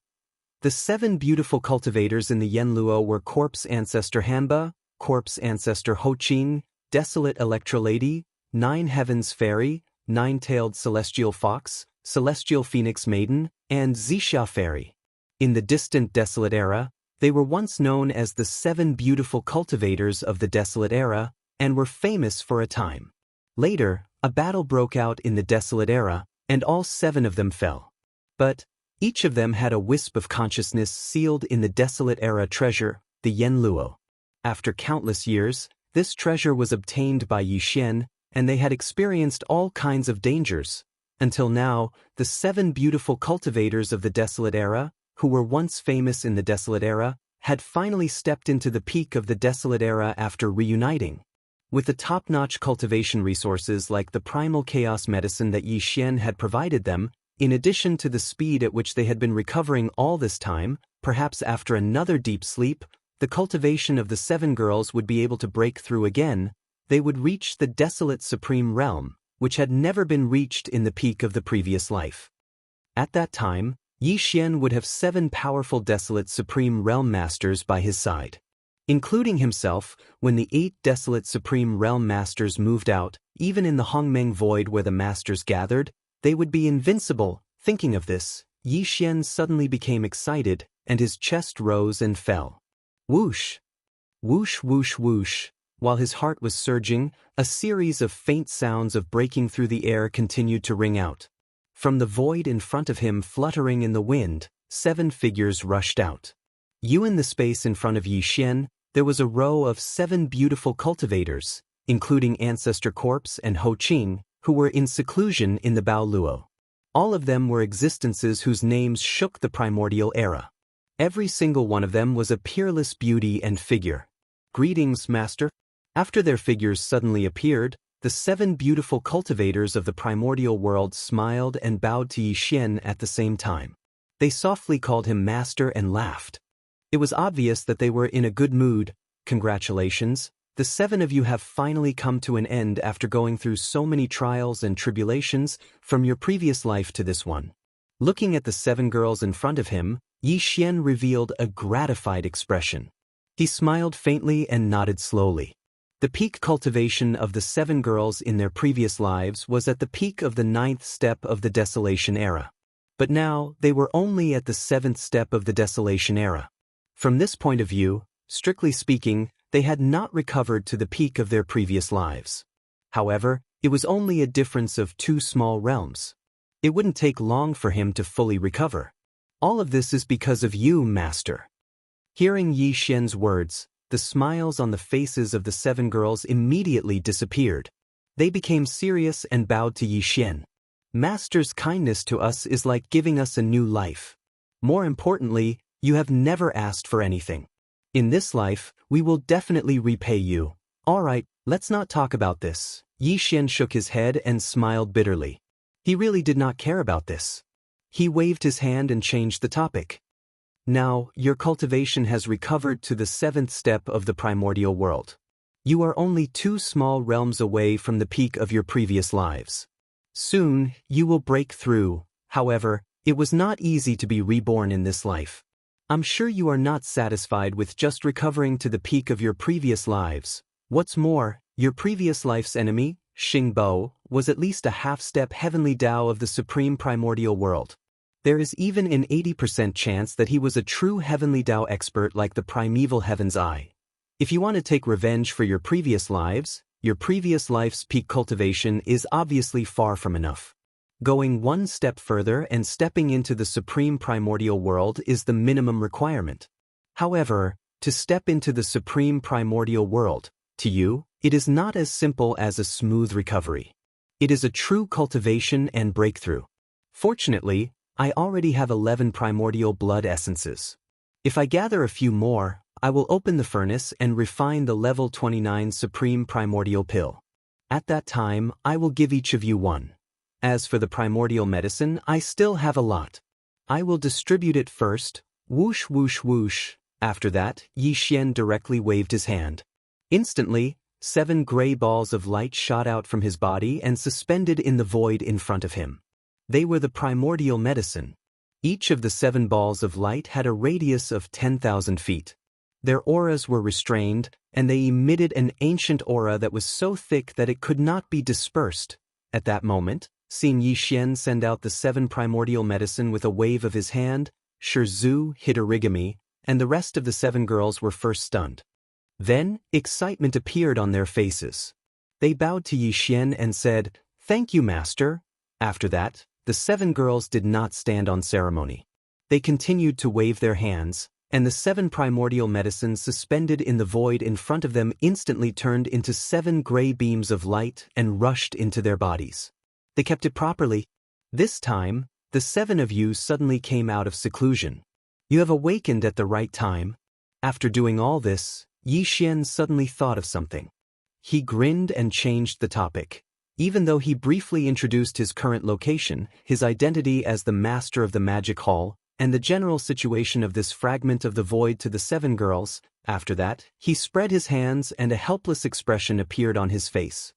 A: The 7 beautiful cultivators in the Yanluo were Corpse Ancestor Hanba, Corpse Ancestor Ho Qing, Desolate Electrolady, 9 Heavens Fairy, 9-tailed Celestial Fox, Celestial Phoenix Maiden, and Xixia Fairy. In the distant Desolate Era, they were once known as the 7 beautiful cultivators of the Desolate Era, and were famous for a time. Later, a battle broke out in the Desolate Era, and all 7 of them fell. But each of them had a wisp of consciousness sealed in the Desolate Era treasure, the Yanluo. After countless years, this treasure was obtained by Yi Xian, and they had experienced all kinds of dangers. Until now, the 7 beautiful cultivators of the Desolate Era, who were once famous in the Desolate Era, had finally stepped into the peak of the Desolate Era after reuniting. With the top-notch cultivation resources like the primal chaos medicine that Yi Xian had provided them, in addition to the speed at which they had been recovering all this time, perhaps after another deep sleep, the cultivation of the 7 girls would be able to break through again. They would reach the desolate supreme realm, which had never been reached in the peak of the previous life. At that time, Yi Xian would have 7 powerful desolate supreme realm masters by his side. Including himself, when the 8 desolate supreme realm masters moved out, even in the Hongmeng void where the masters gathered, they would be invincible. Thinking of this, Yi Xian suddenly became excited, and his chest rose and fell. Whoosh! Whoosh whoosh whoosh! While his heart was surging, a series of faint sounds of breaking through the air continued to ring out. From the void in front of him fluttering in the wind, 7 figures rushed out. In the space in front of Yi Xian, there was a row of 7 beautiful cultivators, including Ancestor Corpse and Ho Qing, who were in seclusion in the Bao Luo. All of them were existences whose names shook the primordial era. Every single one of them was a peerless beauty and figure. "Greetings, Master." After their figures suddenly appeared, the 7 beautiful cultivators of the primordial world smiled and bowed to Xian at the same time. They softly called him Master and laughed. It was obvious that they were in a good mood. "Congratulations, the 7 of you have finally come to an end after going through so many trials and tribulations from your previous life to this one." Looking at the 7 girls in front of him, Xian revealed a gratified expression. He smiled faintly and nodded slowly. The peak cultivation of the 7 girls in their previous lives was at the peak of the 9th step of the Desolation era. But now, they were only at the 7th step of the Desolation era. From this point of view, strictly speaking, they had not recovered to the peak of their previous lives. However, it was only a difference of 2 small realms. It wouldn't take long for him to fully recover. "All of this is because of you, Master." Hearing Xian's words, the smiles on the faces of the 7 girls immediately disappeared. They became serious and bowed to Xian. "Master's kindness to us is like giving us a new life. More importantly, you have never asked for anything. In this life, we will definitely repay you." "All right, let's not talk about this." Xian shook his head and smiled bitterly. He really did not care about this. He waved his hand and changed the topic. "Now, your cultivation has recovered to the 7th step of the primordial world. You are only 2 small realms away from the peak of your previous lives. Soon, you will break through. However, it was not easy to be reborn in this life. I'm sure you are not satisfied with just recovering to the peak of your previous lives. What's more, your previous life's enemy, Xingbo, was at least a half-step heavenly Tao of the supreme primordial world. There is even an 80% chance that he was a true heavenly Tao expert like the primeval Heaven's Eye. If you want to take revenge for your previous lives, your previous life's peak cultivation is obviously far from enough. Going 1 step further and stepping into the supreme primordial world is the minimum requirement. However, to step into the supreme primordial world, to you, it is not as simple as a smooth recovery. It is a true cultivation and breakthrough. Fortunately, I already have 11 primordial blood essences. If I gather a few more, I will open the furnace and refine the level 29 supreme primordial pill. At that time, I will give each of you one. As for the primordial medicine, I still have a lot. I will distribute it first. Whoosh whoosh whoosh. After that, Xian directly waved his hand. Instantly, 7 gray balls of light shot out from his body and suspended in the void in front of him. They were the primordial medicine. Each of the 7 balls of light had a radius of 10,000 feet. Their auras were restrained, and they emitted an ancient aura that was so thick that it could not be dispersed. At that moment, seeing Xian send out the 7 primordial medicine with a wave of his hand, Shizu, Hitorigami, and the rest of the 7 girls were first stunned. Then, excitement appeared on their faces. They bowed to Xian and said, "Thank you, Master." After that, the 7 girls did not stand on ceremony. They continued to wave their hands, and the 7 primordial medicines suspended in the void in front of them instantly turned into 7 gray beams of light and rushed into their bodies. They kept it properly. This time, the 7 of you suddenly came out of seclusion. You have awakened at the right time. After doing all this, Xian suddenly thought of something. He grinned and changed the topic. Even though he briefly introduced his current location, his identity as the master of the magic hall, and the general situation of this fragment of the void to the 7 girls, after that, he spread his hands and a helpless expression appeared on his face.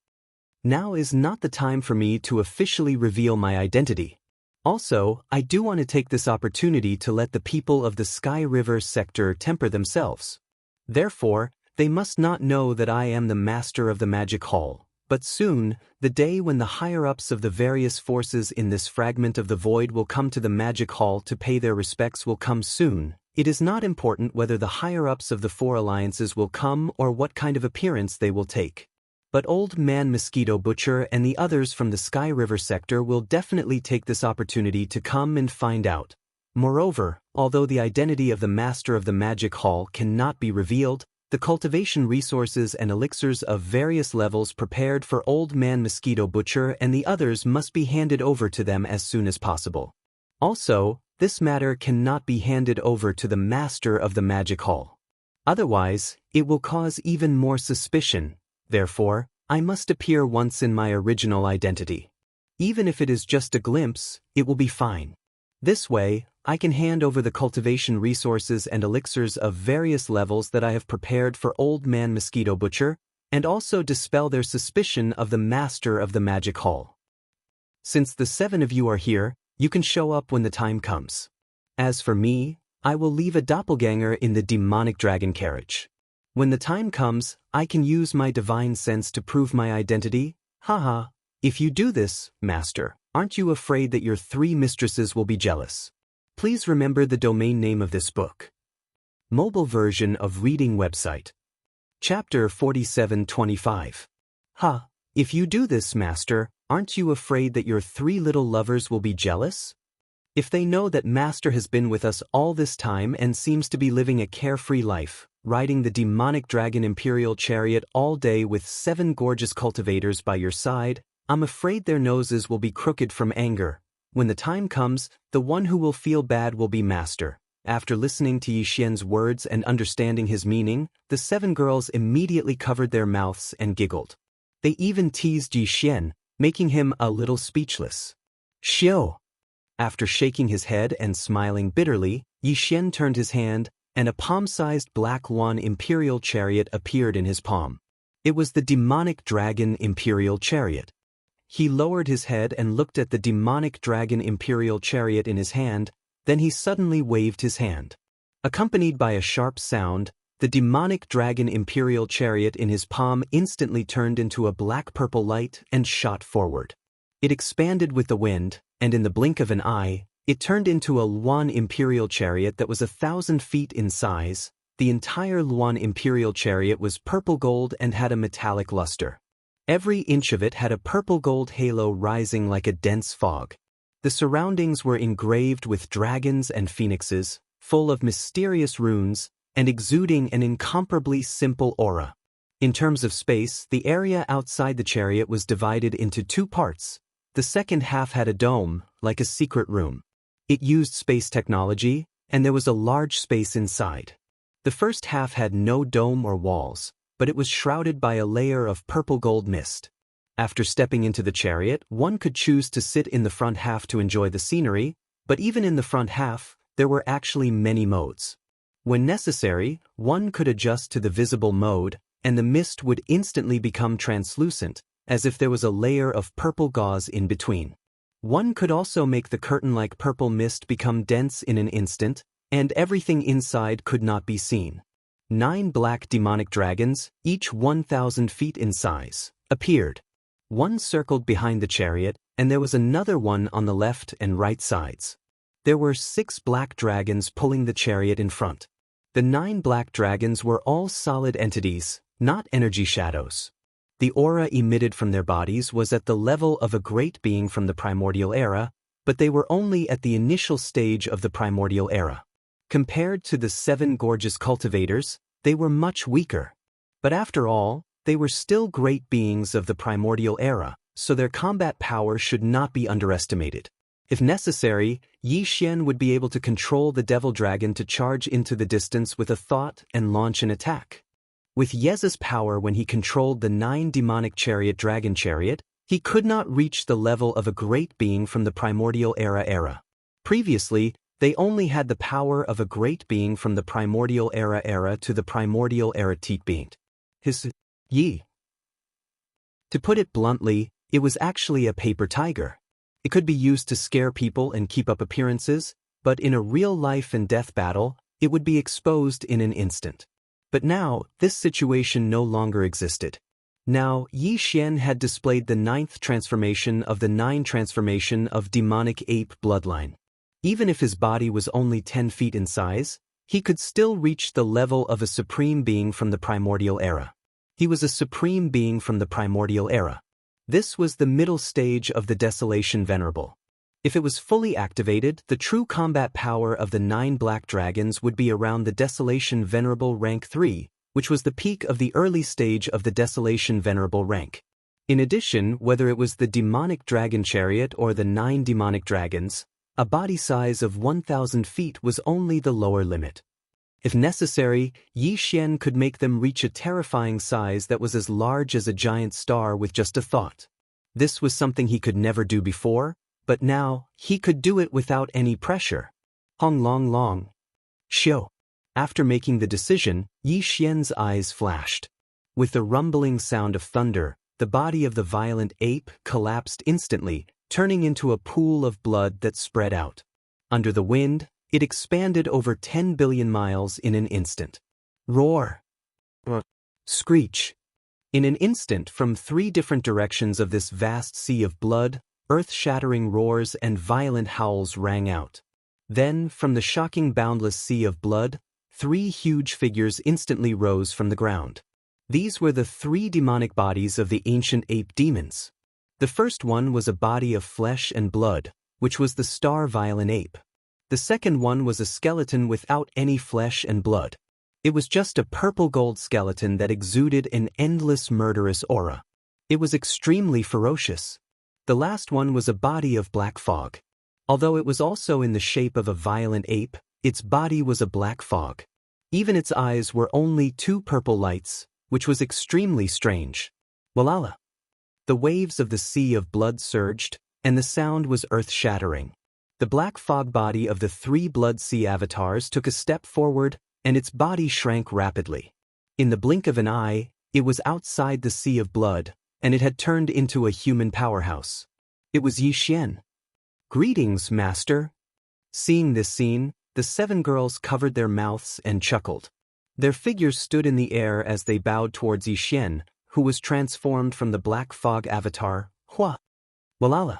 A: Now is not the time for me to officially reveal my identity. Also, I do want to take this opportunity to let the people of the Sky River sector temper themselves. Therefore, they must not know that I am the master of the magic hall. But soon, the day when the higher-ups of the various forces in this fragment of the void will come to the magic hall to pay their respects will come soon. It is not important whether the higher-ups of the 4 alliances will come or what kind of appearance they will take. But Old Man Mosquito Butcher and the others from the Sky River sector will definitely take this opportunity to come and find out. Moreover, although the identity of the master of the magic hall cannot be revealed, the cultivation resources and elixirs of various levels prepared for Old Man Mosquito Butcher and the others must be handed over to them as soon as possible. Also, this matter cannot be handed over to the master of the magic hall. Otherwise, it will cause even more suspicion. Therefore, I must appear once in my original identity. Even if it is just a glimpse, it will be fine. This way, I can hand over the cultivation resources and elixirs of various levels that I have prepared for Old Man Mosquito Butcher, and also dispel their suspicion of the master of the magic hall. Since the 7 of you are here, you can show up when the time comes. As for me, I will leave a doppelganger in the demonic dragon carriage. When the time comes, I can use my divine sense to prove my identity. Haha, if you do this, master, aren't you afraid that your 3 mistresses will be jealous? Please remember the domain name of this book. Mobile version of reading website. Chapter 4725. Ha, if you do this, master, aren't you afraid that your 3 little lovers will be jealous? If they know that master has been with us all this time and seems to be living a carefree life, riding the demonic dragon imperial chariot all day with 7 gorgeous cultivators by your side, I'm afraid their noses will be crooked from anger. When the time comes, the one who will feel bad will be master. After listening to Yixian's words and understanding his meaning, the 7 girls immediately covered their mouths and giggled. They even teased Yixian, making him a little speechless. Xiao! After shaking his head and smiling bitterly, Yixian turned his hand, and a palm-sized black Yuan imperial chariot appeared in his palm. It was the demonic dragon imperial chariot. He lowered his head and looked at the demonic dragon imperial chariot in his hand, then he suddenly waved his hand. Accompanied by a sharp sound, the demonic dragon imperial chariot in his palm instantly turned into a black-purple light and shot forward. It expanded with the wind, and in the blink of an eye, it turned into a Yuan imperial chariot that was 1,000 feet in size. The entire Yuan imperial chariot was purple gold and had a metallic luster. Every inch of it had a purple-gold halo rising like a dense fog. The surroundings were engraved with dragons and phoenixes, full of mysterious runes, and exuding an incomparably simple aura. In terms of space, the area outside the chariot was divided into 2 parts. The second half had a dome, like a secret room. It used space technology, and there was a large space inside. The first half had no dome or walls, but it was shrouded by a layer of purple-gold mist. After stepping into the chariot, one could choose to sit in the front half to enjoy the scenery, but even in the front half, there were actually many modes. When necessary, one could adjust to the visible mode, and the mist would instantly become translucent, as if there was a layer of purple gauze in between. One could also make the curtain-like purple mist become dense in an instant, and everything inside could not be seen. 9 black demonic dragons, each 1,000 feet in size, appeared. One circled behind the chariot, and there was another one on the left and right sides. There were 6 black dragons pulling the chariot in front. The 9 black dragons were all solid entities, not energy shadows. The aura emitted from their bodies was at the level of a great being from the primordial era, but they were only at the initial stage of the primordial era. Compared to the 7 gorgeous cultivators, they were much weaker. But after all, they were still great beings of the primordial era, so their combat power should not be underestimated. If necessary, Yixian would be able to control the devil dragon to charge into the distance with a thought and launch an attack. With Yeza's power when he controlled the 9 demonic chariot dragon chariot, he could not reach the level of a great being from the primordial era. Previously, they only had the power of a great being from the primordial era to the primordial era teat being. His Yi. To put it bluntly, it was actually a paper tiger. It could be used to scare people and keep up appearances, but in a real life and death battle, it would be exposed in an instant. But now, this situation no longer existed. Now, Yixian had displayed the 9th transformation of the 9 transformation of demonic ape bloodline. Even if his body was only 10 feet in size, he could still reach the level of a supreme being from the primordial era. He was a supreme being from the primordial era. This was the middle stage of the Desolation Venerable. If it was fully activated, the true combat power of the 9 black dragons would be around the Desolation Venerable rank 3, which was the peak of the early stage of the Desolation Venerable rank. In addition, whether it was the demonic dragon chariot or the 9 demonic dragons, a body size of 1,000 feet was only the lower limit. If necessary, Xian could make them reach a terrifying size that was as large as a giant star with just a thought. This was something he could never do before, but now, he could do it without any pressure. Hong long long. Xiu. After making the decision, Xian's eyes flashed. With the rumbling sound of thunder, the body of the violent ape collapsed instantly, turning into a pool of blood that spread out. Under the wind, it expanded over 10 billion miles in an instant. Roar. Screech. In an instant, from 3 different directions of this vast sea of blood, earth-shattering roars and violent howls rang out. Then, from the shocking boundless sea of blood, 3 huge figures instantly rose from the ground. These were the 3 demonic bodies of the ancient ape demons. The first one was a body of flesh and blood, which was the star violent ape. The second one was a skeleton without any flesh and blood. It was just a purple-gold skeleton that exuded an endless murderous aura. It was extremely ferocious. The last one was a body of black fog. Although it was also in the shape of a violent ape, its body was a black fog. Even its eyes were only 2 purple lights, which was extremely strange. Walala. The waves of the sea of blood surged, and the sound was earth-shattering. The black fog body of the 3 blood sea avatars took a step forward, and its body shrank rapidly. In the blink of an eye, it was outside the sea of blood, and it had turned into a human powerhouse. It was Xian. Greetings, Master. Seeing this scene, the 7 girls covered their mouths and chuckled. Their figures stood in the air as they bowed towards Xian, who was transformed from the black fog avatar, Hua. Walala.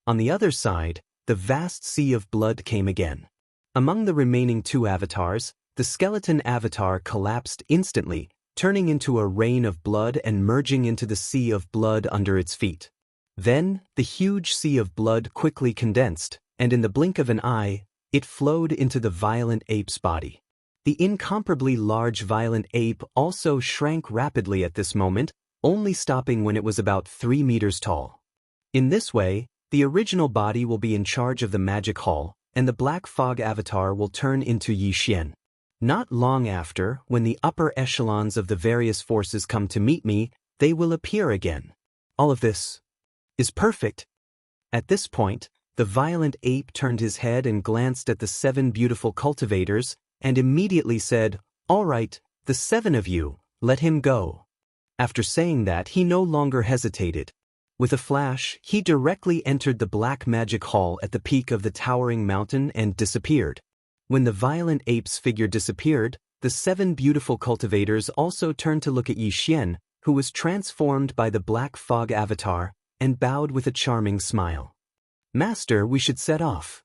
A: On the other side, the vast sea of blood came again. Among the remaining 2 avatars, the skeleton avatar collapsed instantly, turning into a rain of blood and merging into the sea of blood under its feet. Then, the huge sea of blood quickly condensed, and in the blink of an eye, it flowed into the violent ape's body. The incomparably large violent ape also shrank rapidly at this moment, only stopping when it was about 3 meters tall. In this way, the original body will be in charge of the magic hall, and the black fog avatar will turn into Xian. Not long after, when the upper echelons of the various forces come to meet me, they will appear again. All of this is perfect. At this point, the violent ape turned his head and glanced at the 7 beautiful cultivators, and immediately said, "All right, the 7 of you, let him go." After saying that, he no longer hesitated. With a flash, he directly entered the black magic hall at the peak of the towering mountain and disappeared. When the violent ape's figure disappeared, the 7 beautiful cultivators also turned to look at Xian, who was transformed by the black fog avatar, and bowed with a charming smile. "Master, we should set off.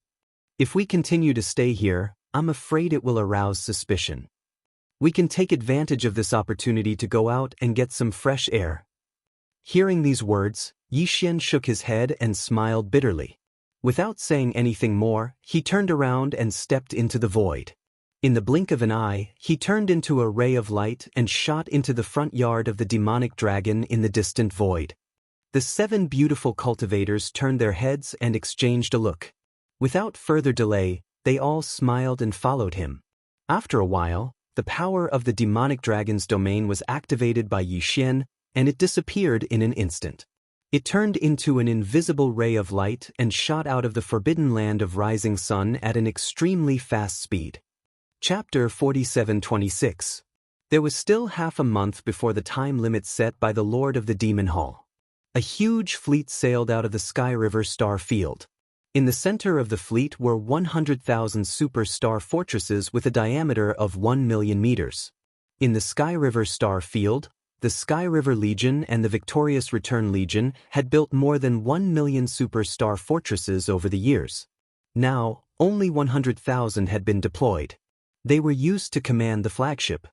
A: If we continue to stay here, I'm afraid it will arouse suspicion. We can take advantage of this opportunity to go out and get some fresh air." Hearing these words, Xian shook his head and smiled bitterly. Without saying anything more, he turned around and stepped into the void. In the blink of an eye, he turned into a ray of light and shot into the front yard of the demonic dragon in the distant void. The 7 beautiful cultivators turned their heads and exchanged a look. Without further delay, they all smiled and followed him. After a while, the power of the demonic dragon's domain was activated by Xian, and it disappeared in an instant. It turned into an invisible ray of light and shot out of the forbidden land of rising sun at an extremely fast speed. Chapter 47-26. There was still half a month before the time limit set by the Lord of the Demon Hall. A huge fleet sailed out of the Sky River Star Field. In the center of the fleet were 100,000 super star fortresses with a diameter of 1 million meters. In the Sky River Star Field, the Sky River Legion and the Victorious Return Legion had built more than 1 million super star fortresses over the years. Now, only 100,000 had been deployed. They were used to command the flagship.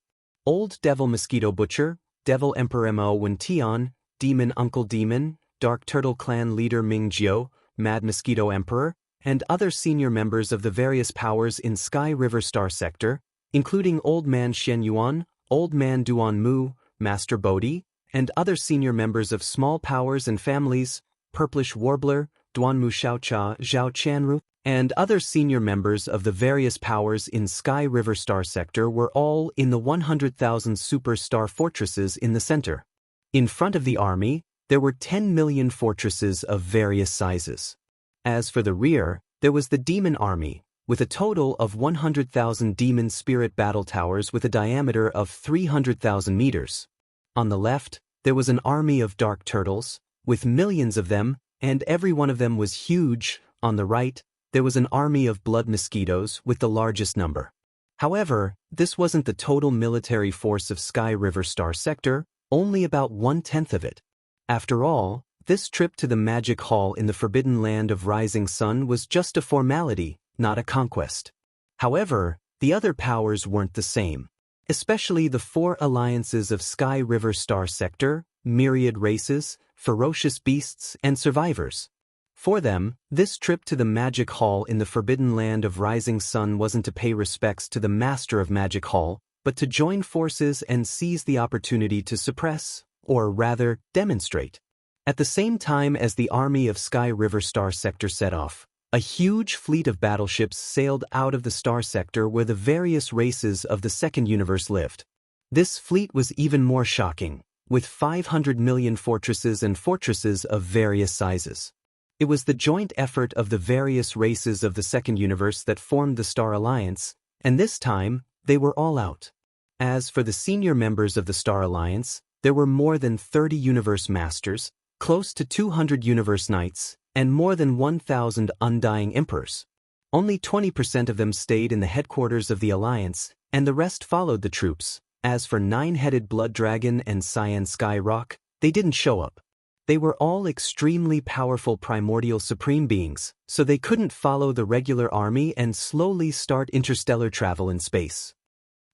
A: Old Devil Mosquito Butcher, Devil Emperor Mo Wen-Tian, Demon Uncle Demon, Dark Turtle Clan Leader Ming Jiao, Mad Mosquito Emperor, and other senior members of the various powers in Sky River Star Sector, including Old Man Shen Yuan, Old Man Duan Mu, Master Bodhi, and other senior members of small powers and families, Purplish Warbler, Duanmu Xiaocha, Zhao Qianru, and other senior members of the various powers in Sky River Star Sector were all in the 100,000 super star fortresses in the center. In front of the army, there were 10 million fortresses of various sizes. As for the rear, there was the demon army, with a total of 100,000 demon spirit battle towers with a diameter of 300,000 meters. On the left, there was an army of dark turtles, with millions of them, and every one of them was huge. On the right, there was an army of blood mosquitoes with the largest number. However, this wasn't the total military force of Sky River Star Sector, only about 1/10 of it. After all, this trip to the Magic Hall in the Forbidden Land of Rising Sun was just a formality, not a conquest. However, the other powers weren't the same. Especially the 4 alliances of Sky River Star Sector, myriad races, ferocious beasts, and survivors. For them, this trip to the Magic Hall in the Forbidden Land of Rising Sun wasn't to pay respects to the Master of Magic Hall, but to join forces and seize the opportunity to suppress, or rather, demonstrate. At the same time as the army of Sky River Star Sector set off, a huge fleet of battleships sailed out of the Star Sector where the various races of the Second Universe lived. This fleet was even more shocking, with 500 million fortresses and fortresses of various sizes. It was the joint effort of the various races of the Second Universe that formed the Star Alliance, and this time, they were all out. As for the senior members of the Star Alliance, there were more than 30 Universe Masters, close to 200 Universe Knights, and more than 1,000 Undying Emperors. Only 20% of them stayed in the headquarters of the Alliance, and the rest followed the troops. As for Nine-Headed Blood Dragon and Cyan Sky Rock, they didn't show up. They were all extremely powerful primordial supreme beings, so they couldn't follow the regular army and slowly start interstellar travel in space.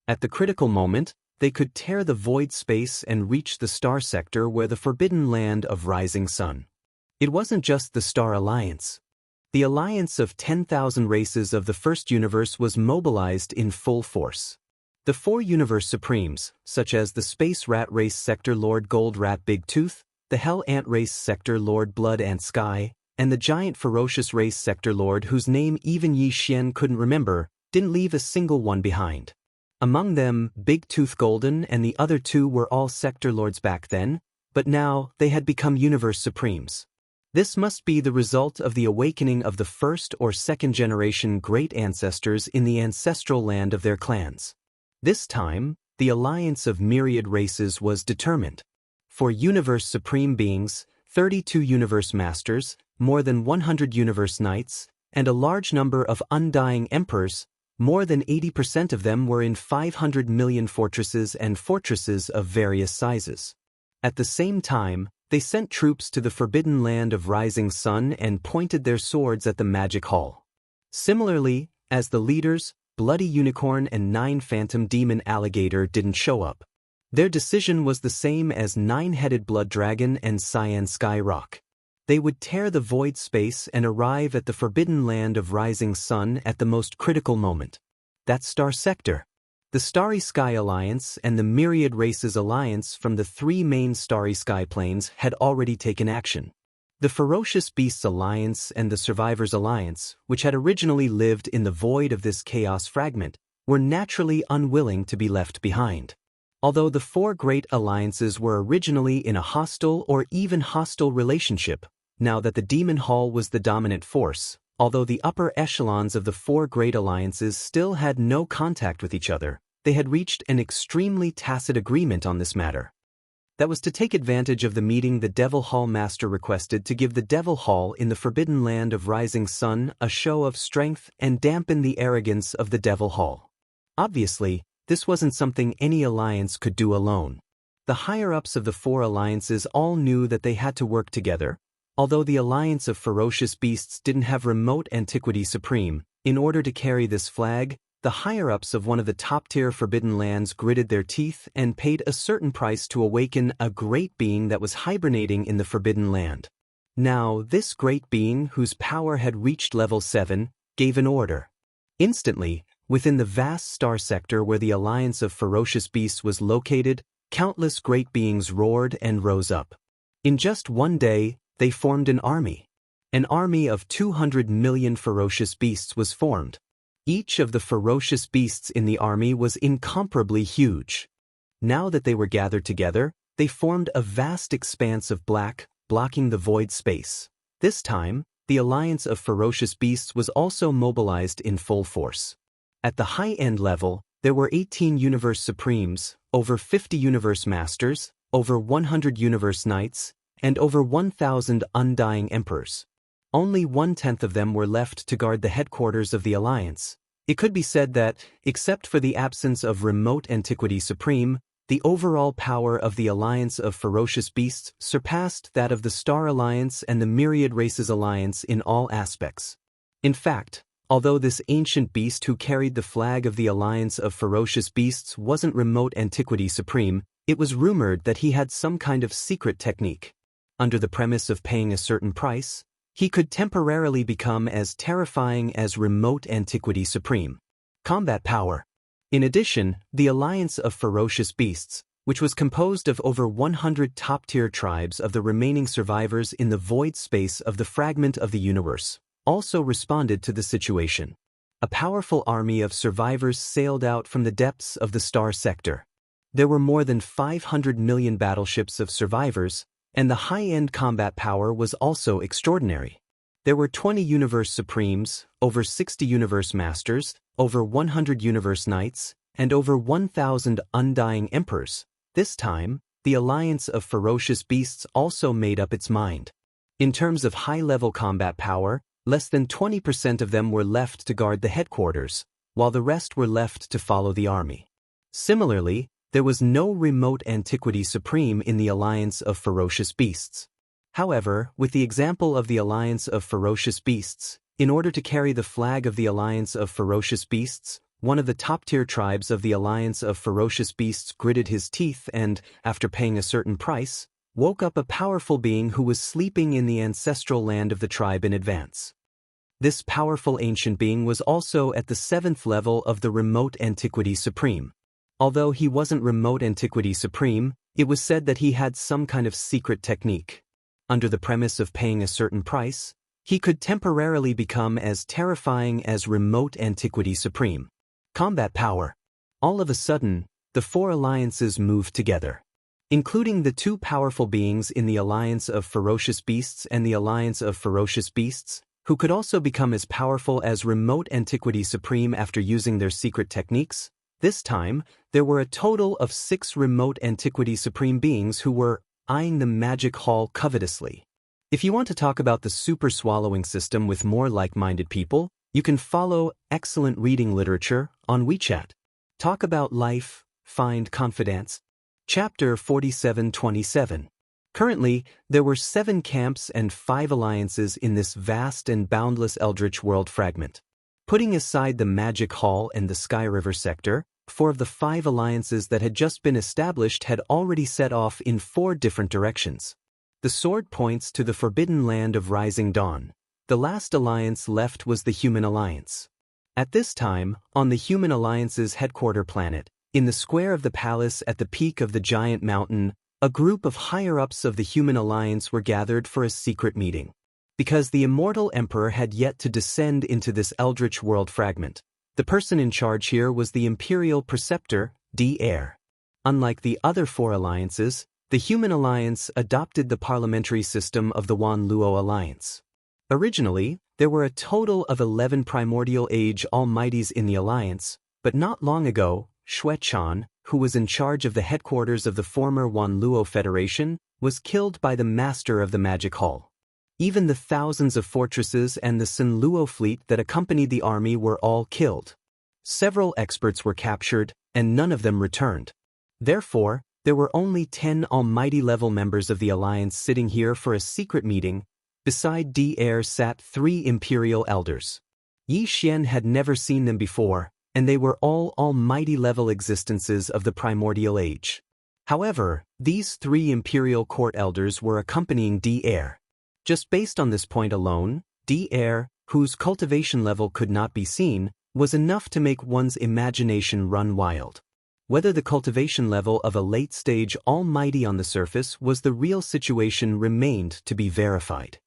A: At the critical moment, they could tear the void space and reach the Star Sector where the Forbidden Land of Rising Sun. It wasn't just the Star Alliance. The alliance of 10,000 races of the First Universe was mobilized in full force. The 4 Universe Supremes, such as the Space Rat Race Sector Lord Gold Rat Big Tooth, the Hell Ant Race Sector Lord Blood Ant Sky, and the Giant Ferocious Race Sector Lord whose name even Yi Xian couldn't remember, didn't leave a single one behind. Among them, Big Tooth Golden and the other 2 were all Sector Lords back then, but now they had become Universe Supremes. This must be the result of the awakening of the first or second generation great ancestors in the ancestral land of their clans. This time, the alliance of myriad races was determined. For Universe Supreme beings, 32 Universe Masters, more than 100 Universe Knights, and a large number of Undying Emperors, more than 80% of them were in 500 million fortresses and fortresses of various sizes. At the same time, they sent troops to the Forbidden Land of Rising Sun and pointed their swords at the Magic Hall. Similarly, as the leaders, Bloody Unicorn and 9 Phantom Demon Alligator didn't show up. Their decision was the same as Nine-Headed Blood Dragon and Cyan Sky Rock. They would tear the void space and arrive at the Forbidden Land of Rising Sun at the most critical moment. That Star Sector. The Starry Sky Alliance and the Myriad Races Alliance from the 3 main Starry Sky planes had already taken action. The Ferocious Beasts Alliance and the Survivors Alliance, which had originally lived in the void of this chaos fragment, were naturally unwilling to be left behind. Although the 4 great alliances were originally in a hostile or even hostile relationship, now that the Demon Hall was the dominant force, although the upper echelons of the 4 great alliances still had no contact with each other, they had reached an extremely tacit agreement on this matter. That was to take advantage of the meeting the Devil Hall Master requested to give the Devil Hall in the Forbidden Land of Rising Sun a show of strength and dampen the arrogance of the Devil Hall. Obviously, this wasn't something any alliance could do alone. The higher-ups of the 4 alliances all knew that they had to work together. Although the alliance of ferocious beasts didn't have remote antiquity supreme, in order to carry this flag, the higher-ups of one of the top-tier Forbidden Lands gritted their teeth and paid a certain price to awaken a great being that was hibernating in the Forbidden Land. Now, this great being, whose power had reached level 7, gave an order. Instantly, Within the vast star sector where the alliance of ferocious beasts was located, countless great beings roared and rose up. In just one day, they formed an army. An army of 200 million ferocious beasts was formed. Each of the ferocious beasts in the army was incomparably huge. Now that they were gathered together, they formed a vast expanse of black, blocking the void space. This time, the alliance of ferocious beasts was also mobilized in full force. At the high-end level, there were 18 Universe Supremes, over 50 Universe Masters, over 100 Universe Knights, and over 1,000 Undying Emperors. Only 1/10 of them were left to guard the headquarters of the Alliance. It could be said that, except for the absence of Remote Antiquity Supreme, the overall power of the Alliance of Ferocious Beasts surpassed that of the Star Alliance and the Myriad Races Alliance in all aspects. In fact, although this ancient beast who carried the flag of the Alliance of Ferocious Beasts wasn't Remote Antiquity Supreme, it was rumored that he had some kind of secret technique. Under the premise of paying a certain price, he could temporarily become as terrifying as Remote Antiquity Supreme. Combat power. In addition, the Alliance of Ferocious Beasts, which was composed of over 100 top-tier tribes of the remaining survivors in the void space of the fragment of the universe, also responded to the situation. A powerful army of survivors sailed out from the depths of the star sector. There were more than 500 million battleships of survivors, and the high-end combat power was also extraordinary. There were 20 Universe Supremes, over 60 Universe Masters, over 100 Universe Knights, and over 1,000 Undying Emperors. This time, the Alliance of Ferocious Beasts also made up its mind. In terms of high-level combat power, less than 20% of them were left to guard the headquarters, while the rest were left to follow the army. Similarly, there was no Remote Antiquity Supreme in the Alliance of Ferocious Beasts. However, with the example of the Alliance of Ferocious Beasts, in order to carry the flag of the Alliance of Ferocious Beasts, one of the top-tier tribes of the Alliance of Ferocious Beasts gritted his teeth and, after paying a certain price, woke up a powerful being who was sleeping in the ancestral land of the tribe in advance. This powerful ancient being was also at the 7th level of the Remote Antiquity Supreme. Although he wasn't Remote Antiquity Supreme, it was said that he had some kind of secret technique. Under the premise of paying a certain price, he could temporarily become as terrifying as Remote Antiquity Supreme. Combat power. All of a sudden, the four alliances moved together. Including the two powerful beings in the Alliance of Ferocious Beasts and the Alliance of Ferocious Beasts, who could also become as powerful as Remote Antiquity Supreme after using their secret techniques. This time, there were a total of 6 Remote Antiquity Supreme beings who were eyeing the magic hall covetously. If you want to talk about the super swallowing system with more like-minded people, you can follow excellent reading literature on WeChat. Talk about life, find confidence. Chapter 4727. Currently, there were 7 camps and 5 alliances in this vast and boundless Eldritch world fragment. Putting aside the Magic Hall and the Sky River sector, 4 of the 5 alliances that had just been established had already set off in 4 different directions. The sword points to the forbidden land of Rising Dawn. The last alliance left was the Human Alliance. At this time, on the Human Alliance's headquarter planet, in the square of the palace at the peak of the giant mountain, a group of higher-ups of the Human Alliance were gathered for a secret meeting. Because the immortal Emperor had yet to descend into this Eldritch world fragment, the person in charge here was the Imperial Preceptor, Devourer. Unlike the other 4 alliances, the Human Alliance adopted the parliamentary system of the Wan Luo Alliance. Originally, there were a total of 11 Primordial Age Almighties in the Alliance, but not long ago, Xuechan, who was in charge of the headquarters of the former Wan Luo Federation, was killed by the Master of the Magic Hall. Even the thousands of fortresses and the Sun Luo fleet that accompanied the army were all killed. Several experts were captured, and none of them returned. Therefore, there were only 10 Almighty-level members of the Alliance sitting here for a secret meeting. Beside Devourer sat 3 Imperial Elders. Yi Xian had never seen them before, and they were all Almighty-level existences of the Primordial Age. However, these 3 Imperial Court Elders were accompanying Devourer. Just based on this point alone, Devourer, whose cultivation level could not be seen, was enough to make one's imagination run wild. Whether the cultivation level of a late-stage almighty on the surface was the real situation remained to be verified.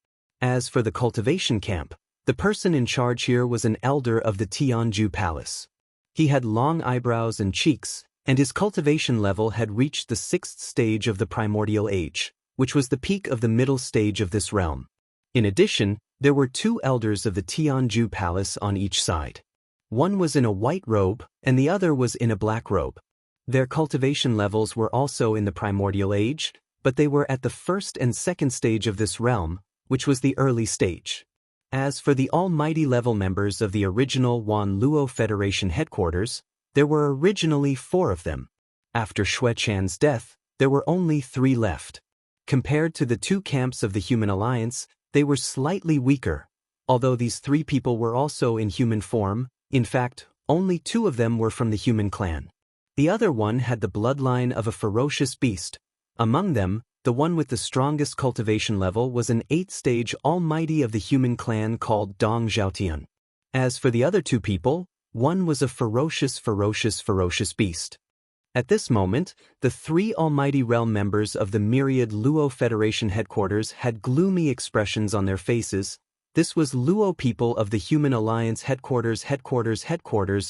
A: As for the cultivation camp, the person in charge here was an elder of the Tianju Palace. He had long eyebrows and cheeks, and his cultivation level had reached the 6th stage of the primordial age, which was the peak of the middle stage of this realm. In addition, there were 2 elders of the Tianju Palace on each side. One was in a white robe, and the other was in a black robe. Their cultivation levels were also in the primordial age, but they were at the 1st and 2nd stage of this realm, which was the early stage. As for the almighty level members of the original Wan Luo Federation headquarters, there were originally 4 of them. After Xue Chan's death, there were only 3 left. Compared to the 2 camps of the Human Alliance, they were slightly weaker, although these 3 people were also in human form. In fact, only 2 of them were from the human clan. The other one had the bloodline of a ferocious beast. Among them, the one with the strongest cultivation level was an 8th-stage almighty of the human clan called Dong Zhaotian. As for the other 2 people, one was a ferocious beast. At this moment, the 3 almighty realm members of the myriad Luo Federation headquarters had gloomy expressions on their faces. This was Luo people of the Human Alliance headquarters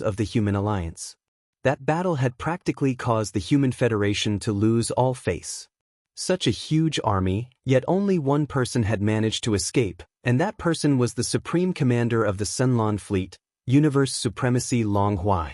A: of the Human Alliance. That battle had practically caused the Human Federation to lose all face. Such a huge army, yet only one person had managed to escape, and that person was the Supreme Commander of the Sunlan Fleet, Universe Supremacy Long Huai.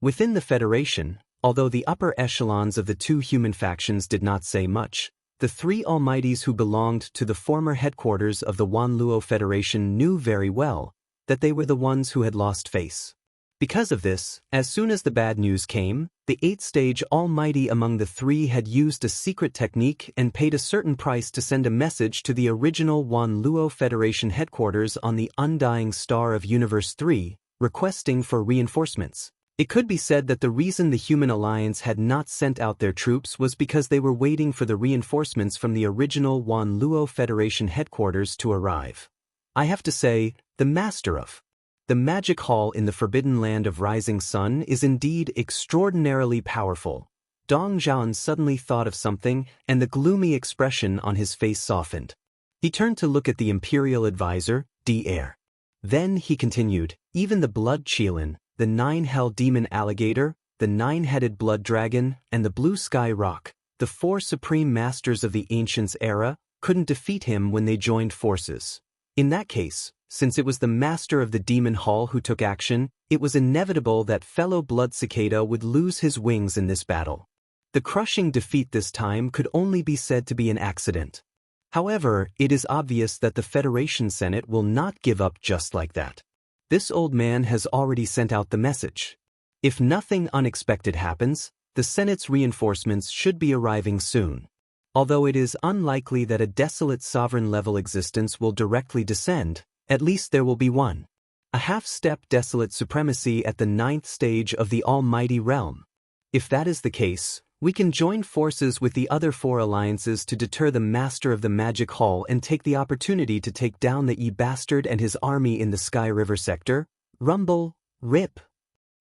A: Within the Federation, although the upper echelons of the 2 human factions did not say much, the 3 almighties who belonged to the former headquarters of the Wan Luo Federation knew very well that they were the ones who had lost face. Because of this, as soon as the bad news came, the 8th-stage almighty among the 3 had used a secret technique and paid a certain price to send a message to the original Wan Luo Federation headquarters on the undying star of Universe 3, requesting for reinforcements. It could be said that the reason the Human Alliance had not sent out their troops was because they were waiting for the reinforcements from the original Wan Luo Federation headquarters to arrive. I have to say, the master of the magic hall in the Forbidden Land of Rising Sun is indeed extraordinarily powerful. Dong Zhan suddenly thought of something, and the gloomy expression on his face softened. He turned to look at the Imperial Advisor, Devourer. Then he continued, even the Blood Qilin, the 9-Hell Demon Alligator, the 9-Headed Blood Dragon, and the Blue Sky Rock, the 4 Supreme Masters of the Ancients era, couldn't defeat him when they joined forces. In that case, since it was the master of the Demon Hall who took action, it was inevitable that fellow Blood Cicada would lose his wings in this battle. The crushing defeat this time could only be said to be an accident. However, it is obvious that the Federation Senate will not give up just like that. This old man has already sent out the message. If nothing unexpected happens, the Senate's reinforcements should be arriving soon. Although it is unlikely that a desolate sovereign-level existence will directly descend, at least there will be one. A half-step desolate supremacy at the 9th stage of the almighty realm. If that is the case, we can join forces with the other 4 alliances to deter the master of the magic hall and take the opportunity to take down the E-Bastard and his army in the Sky River sector. Rumble, rip,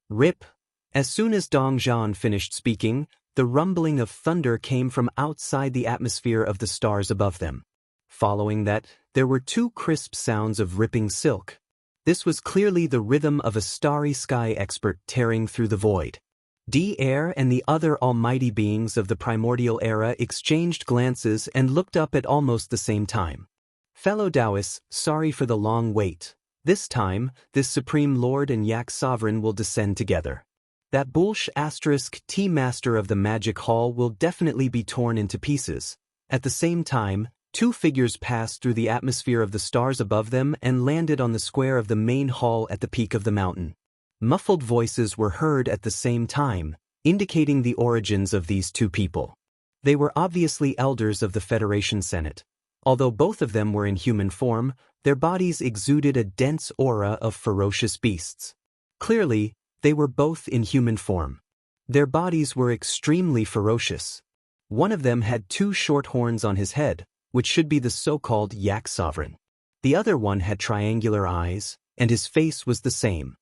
A: rip. As soon as Dong Zhan finished speaking, the rumbling of thunder came from outside the atmosphere of the stars above them. Following that, there were 2 crisp sounds of ripping silk. This was clearly the rhythm of a starry sky expert tearing through the void. Devourer and the other almighty beings of the primordial era exchanged glances and looked up at almost the same time. Fellow Taoists, sorry for the long wait. This time, this Supreme Lord and Yak Sovereign will descend together. That Bulsh * T Master of the Magic Hall will definitely be torn into pieces. At the same time, 2 figures passed through the atmosphere of the stars above them and landed on the square of the main hall at the peak of the mountain. Muffled voices were heard at the same time, indicating the origins of these 2 people. They were obviously elders of the Federation Senate. Although both of them were in human form, their bodies exuded a dense aura of ferocious beasts. Clearly, they were both in human form. Their bodies were extremely ferocious. One of them had 2 short horns on his head, which should be the so-called Yak Sovereign. The other one had triangular eyes, and his face was the same.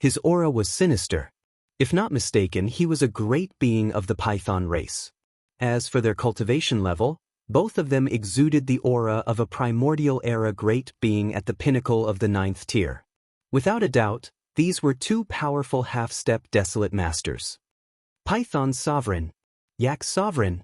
A: His aura was sinister. If not mistaken, he was a great being of the Python race. As for their cultivation level, both of them exuded the aura of a primordial era great being at the pinnacle of the 9th tier. Without a doubt, these were two powerful half-step desolate masters. Python's sovereign. Yak's sovereign.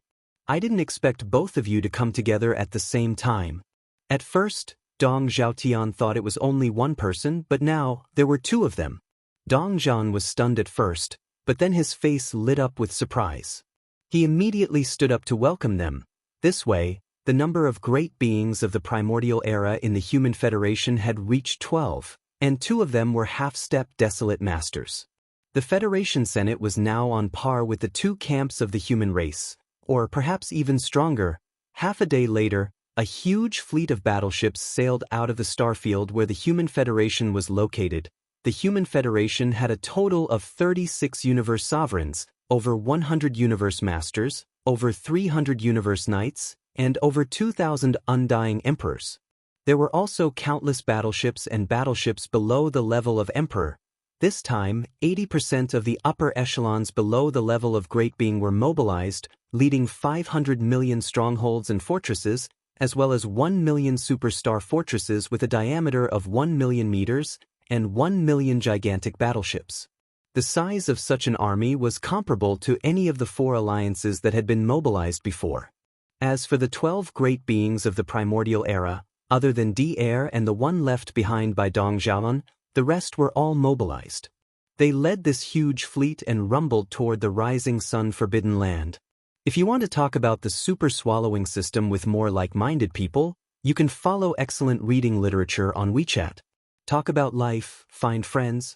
A: I didn't expect both of you to come together at the same time. At first, Dong Zhaotian thought it was only one person, but now, there were two of them. Dong Zhan was stunned at first, but then his face lit up with surprise. He immediately stood up to welcome them. This way, the number of great beings of the primordial era in the Human Federation had reached 12, and two of them were half-step desolate masters. The Federation Senate was now on par with the two camps of the human race, or perhaps even stronger. Half a day later, a huge fleet of battleships sailed out of the starfield where the Human Federation was located. The Human Federation had a total of 36 universe sovereigns, over 100 universe masters, over 300 universe knights, and over 2,000 undying emperors. There were also countless battleships and battleships below the level of emperor. This time, 80% of the upper echelons below the level of great being were mobilized, leading 500 million strongholds and fortresses, as well as 1 million superstar fortresses with a diameter of 1 million meters, and 1 million gigantic battleships. The size of such an army was comparable to any of the 4 alliances that had been mobilized before. As for the 12 great beings of the primordial era, other than Di-Air and the one left behind by Dong Zhaoan, the rest were all mobilized. They led this huge fleet and rumbled toward the rising sun forbidden land. If you want to talk about the super swallowing system with more like-minded people, you can follow excellent reading literature on WeChat. Talk about life, find friends.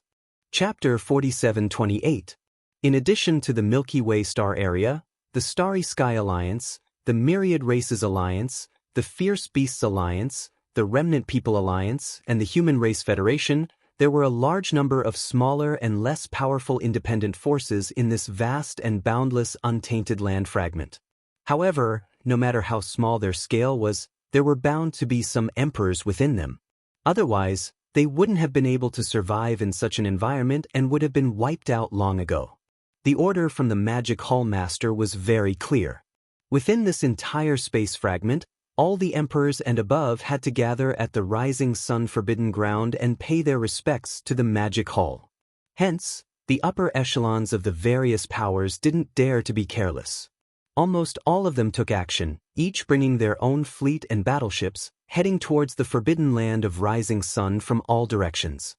A: Chapter 4728. In addition to the Milky Way star area, the Starry Sky Alliance, the Myriad Races Alliance, the Fierce Beasts Alliance, the Remnant People Alliance, and the Human Race Federation, there were a large number of smaller and less powerful independent forces in this vast and boundless untainted land fragment. However, no matter how small their scale was, there were bound to be some emperors within them. Otherwise, they wouldn't have been able to survive in such an environment and would have been wiped out long ago. The order from the Magic Hall Master was very clear. Within this entire space fragment, all the emperors and above had to gather at the rising sun forbidden ground and pay their respects to the Magic Hall. Hence, the upper echelons of the various powers didn't dare to be careless. Almost all of them took action, each bringing their own fleet and battleships, heading towards the forbidden land of rising sun from all directions.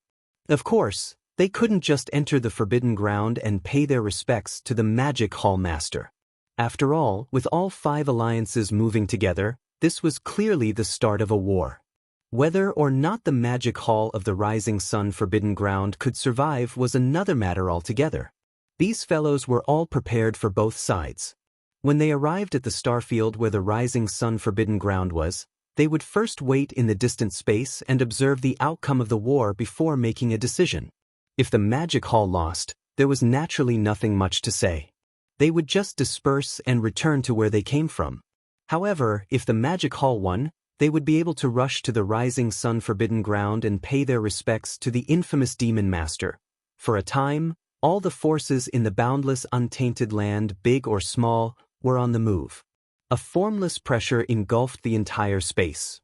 A: Of course, they couldn't just enter the forbidden ground and pay their respects to the Magic Hall Master. After all, with all 5 alliances moving together, this was clearly the start of a war. Whether or not the Magic Hall of the Rising Sun Forbidden Ground could survive was another matter altogether. These fellows were all prepared for both sides. When they arrived at the starfield where the Rising Sun Forbidden Ground was, they would first wait in the distant space and observe the outcome of the war before making a decision. If the Magic Hall lost, there was naturally nothing much to say. They would just disperse and return to where they came from. However, if the Magic Hall won, they would be able to rush to the Rising Sun Forbidden Ground and pay their respects to the infamous Demon Master. For a time, all the forces in the boundless untainted land, big or small, were on the move. A formless pressure engulfed the entire space.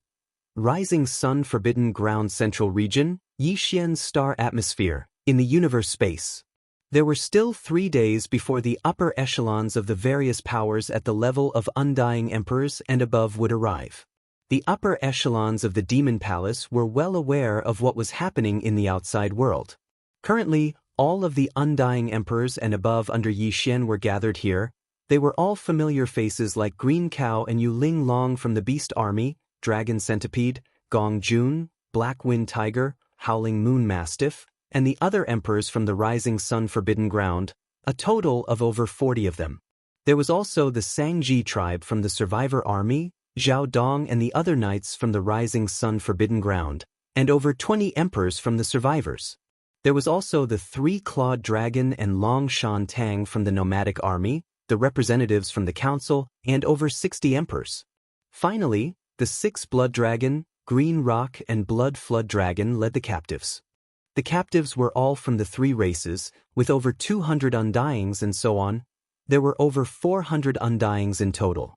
A: Rising Sun Forbidden Ground Central Region, Yixian's star atmosphere, in the universe space. There were still 3 days before the upper echelons of the various powers at the level of undying emperors and above would arrive. The upper echelons of the Demon Palace were well aware of what was happening in the outside world. Currently, all of the undying emperors and above under Yixian were gathered here. They were all familiar faces like Green Cow and Yu Ling Long from the Beast Army, Dragon Centipede, Gong Jun, Black Wind Tiger, Howling Moon Mastiff, and the other emperors from the Rising Sun Forbidden Ground, a total of over 40 of them. There was also the Sangji tribe from the Survivor Army, Zhao Dong and the other knights from the Rising Sun Forbidden Ground, and over 20 emperors from the survivors. There was also the 3-clawed dragon and Long Shan Tang from the Nomadic Army, the representatives from the Council, and over 60 emperors. Finally, the 6 Blood Dragon, Green Rock and Blood Flood Dragon led the captives. The captives were all from the three races, with over 200 undyings and so on. There were over 400 undyings in total.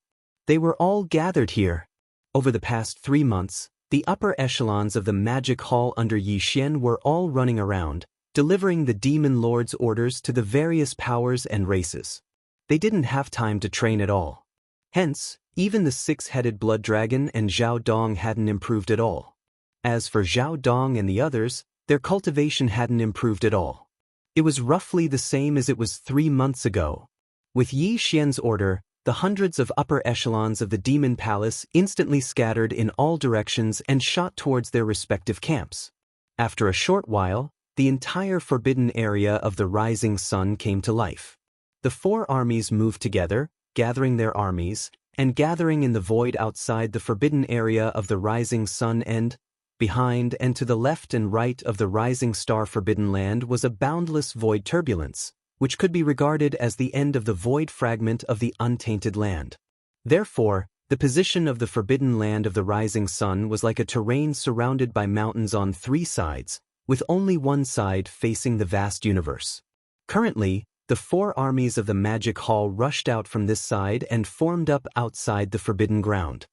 A: They were all gathered here. Over the past 3 months, the upper echelons of the magic hall under Yi Xian were all running around, delivering the demon lord's orders to the various powers and races. They didn't have time to train at all. Hence, even the six-headed blood dragon and Zhao Dong hadn't improved at all. As for Zhao Dong and the others, their cultivation hadn't improved at all. It was roughly the same as it was 3 months ago. With Yi Xian's order, the hundreds of upper echelons of the demon palace instantly scattered in all directions and shot towards their respective camps. After a short while, the entire forbidden area of the rising sun came to life. The 4 armies moved together, gathering their armies, and gathering in the void outside the forbidden area of the rising sun, and behind and to the left and right of the rising star forbidden land was a boundless void turbulence, which could be regarded as the end of the void fragment of the untainted land. Therefore, the position of the forbidden land of the rising sun was like a terrain surrounded by mountains on 3 sides, with only one side facing the vast universe. Currently, the 4 armies of the magic hall rushed out from this side and formed up outside the forbidden ground.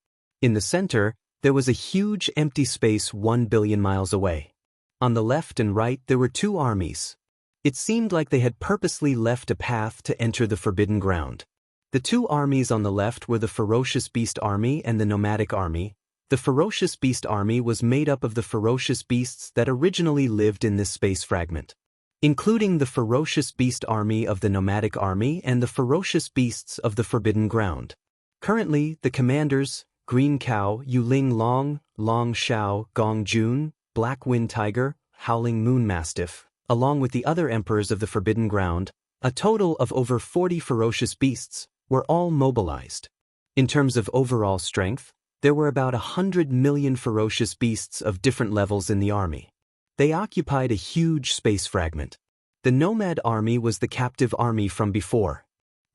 A: In the center, there was a huge empty space 1 billion miles away. On the left and right there were 2 armies. It seemed like they had purposely left a path to enter the forbidden ground. The 2 armies on the left were the Ferocious Beast Army and the Nomadic Army. The Ferocious Beast Army was made up of the ferocious beasts that originally lived in this space fragment, including the Ferocious Beast Army of the Nomadic Army and the Ferocious Beasts of the Forbidden Ground. Currently, the commanders, Green Cow, Yuling Long, Long Xiao, Gong Jun, Black Wind Tiger, Howling Moon Mastiff, along with the other emperors of the Forbidden Ground, a total of over 40 ferocious beasts, were all mobilized. In terms of overall strength, there were about 100 million ferocious beasts of different levels in the army. They occupied a huge space fragment. The Nomad Army was the captive army from before.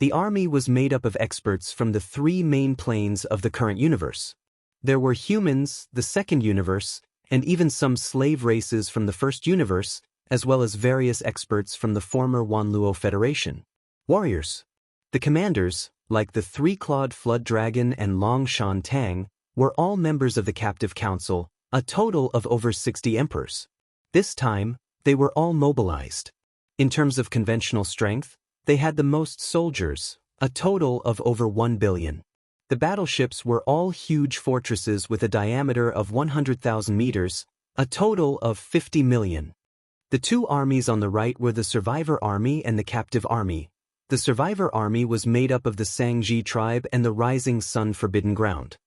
A: The army was made up of experts from the 3 main planes of the current universe. There were humans, the second universe, and even some slave races from the first universe, as well as various experts from the former Wanluo Federation. Warriors. The commanders, like the 3-clawed Flood Dragon and Long Shan Tang, were all members of the Captive Council, a total of over 60 emperors. This time, they were all mobilized. In terms of conventional strength, they had the most soldiers, a total of over 1 billion. The battleships were all huge fortresses with a diameter of 100,000 meters, a total of 50 million. The 2 armies on the right were the Survivor Army and the Captive Army. The Survivor Army was made up of the Sangji tribe and the Rising Sun Forbidden Ground.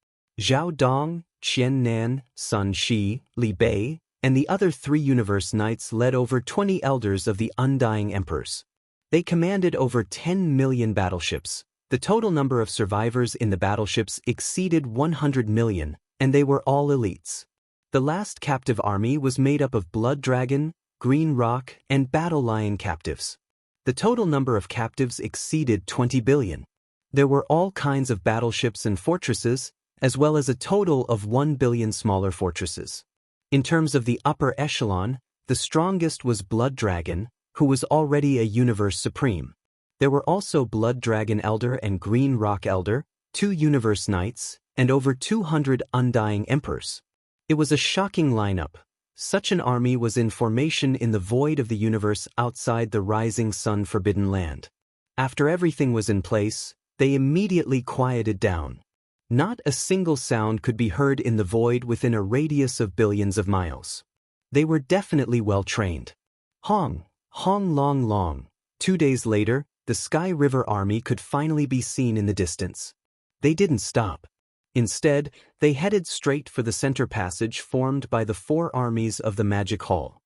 A: Zhao Dong, Qian Nan, Sun Shi, Li Bei, and the other 3 Universe Knights led over 20 elders of the Undying Emperors. They commanded over 10 million battleships. The total number of survivors in the battleships exceeded 100 million, and they were all elites. The last captive army was made up of Blood Dragon, Green Rock, and Battle Lion captives. The total number of captives exceeded 20 billion. There were all kinds of battleships and fortresses, as well as a total of 1 billion smaller fortresses. In terms of the upper echelon, the strongest was Blood Dragon, who was already a Universe Supreme. There were also Blood Dragon Elder and Green Rock Elder, 2 Universe Knights, and over 200 Undying Emperors. It was a shocking lineup. Such an army was in formation in the void of the universe outside the Rising Sun Forbidden Land. After everything was in place, they immediately quieted down. Not a single sound could be heard in the void within a radius of billions of miles. They were definitely well trained. Hong, Hong Long Long. 2 days later, the Sky River Army could finally be seen in the distance. They didn't stop. Instead, they headed straight for the center passage formed by the 4 armies of the Magic Hall.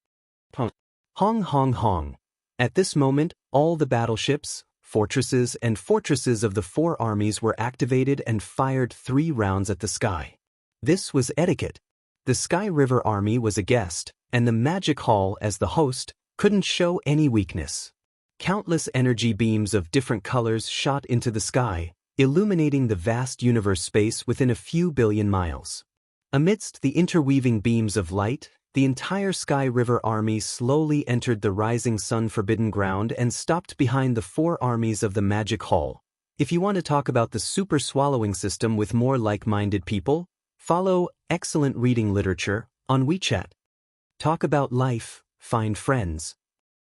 A: Hong Hong Hong. At this moment, all the battleships, fortresses of the 4 armies were activated and fired 3 rounds at the sky. This was etiquette. The Sky River Army was a guest, and the Magic Hall, as the host, couldn't show any weakness. Countless energy beams of different colors shot into the sky, illuminating the vast universe space within a few billion miles. Amidst the interweaving beams of light, the entire Sky River army slowly entered the rising sun forbidden ground and stopped behind the 4 armies of the Magic Hall. If you want to talk about the super swallowing system with more like-minded people, follow excellent reading literature on WeChat. Talk about life, find friends.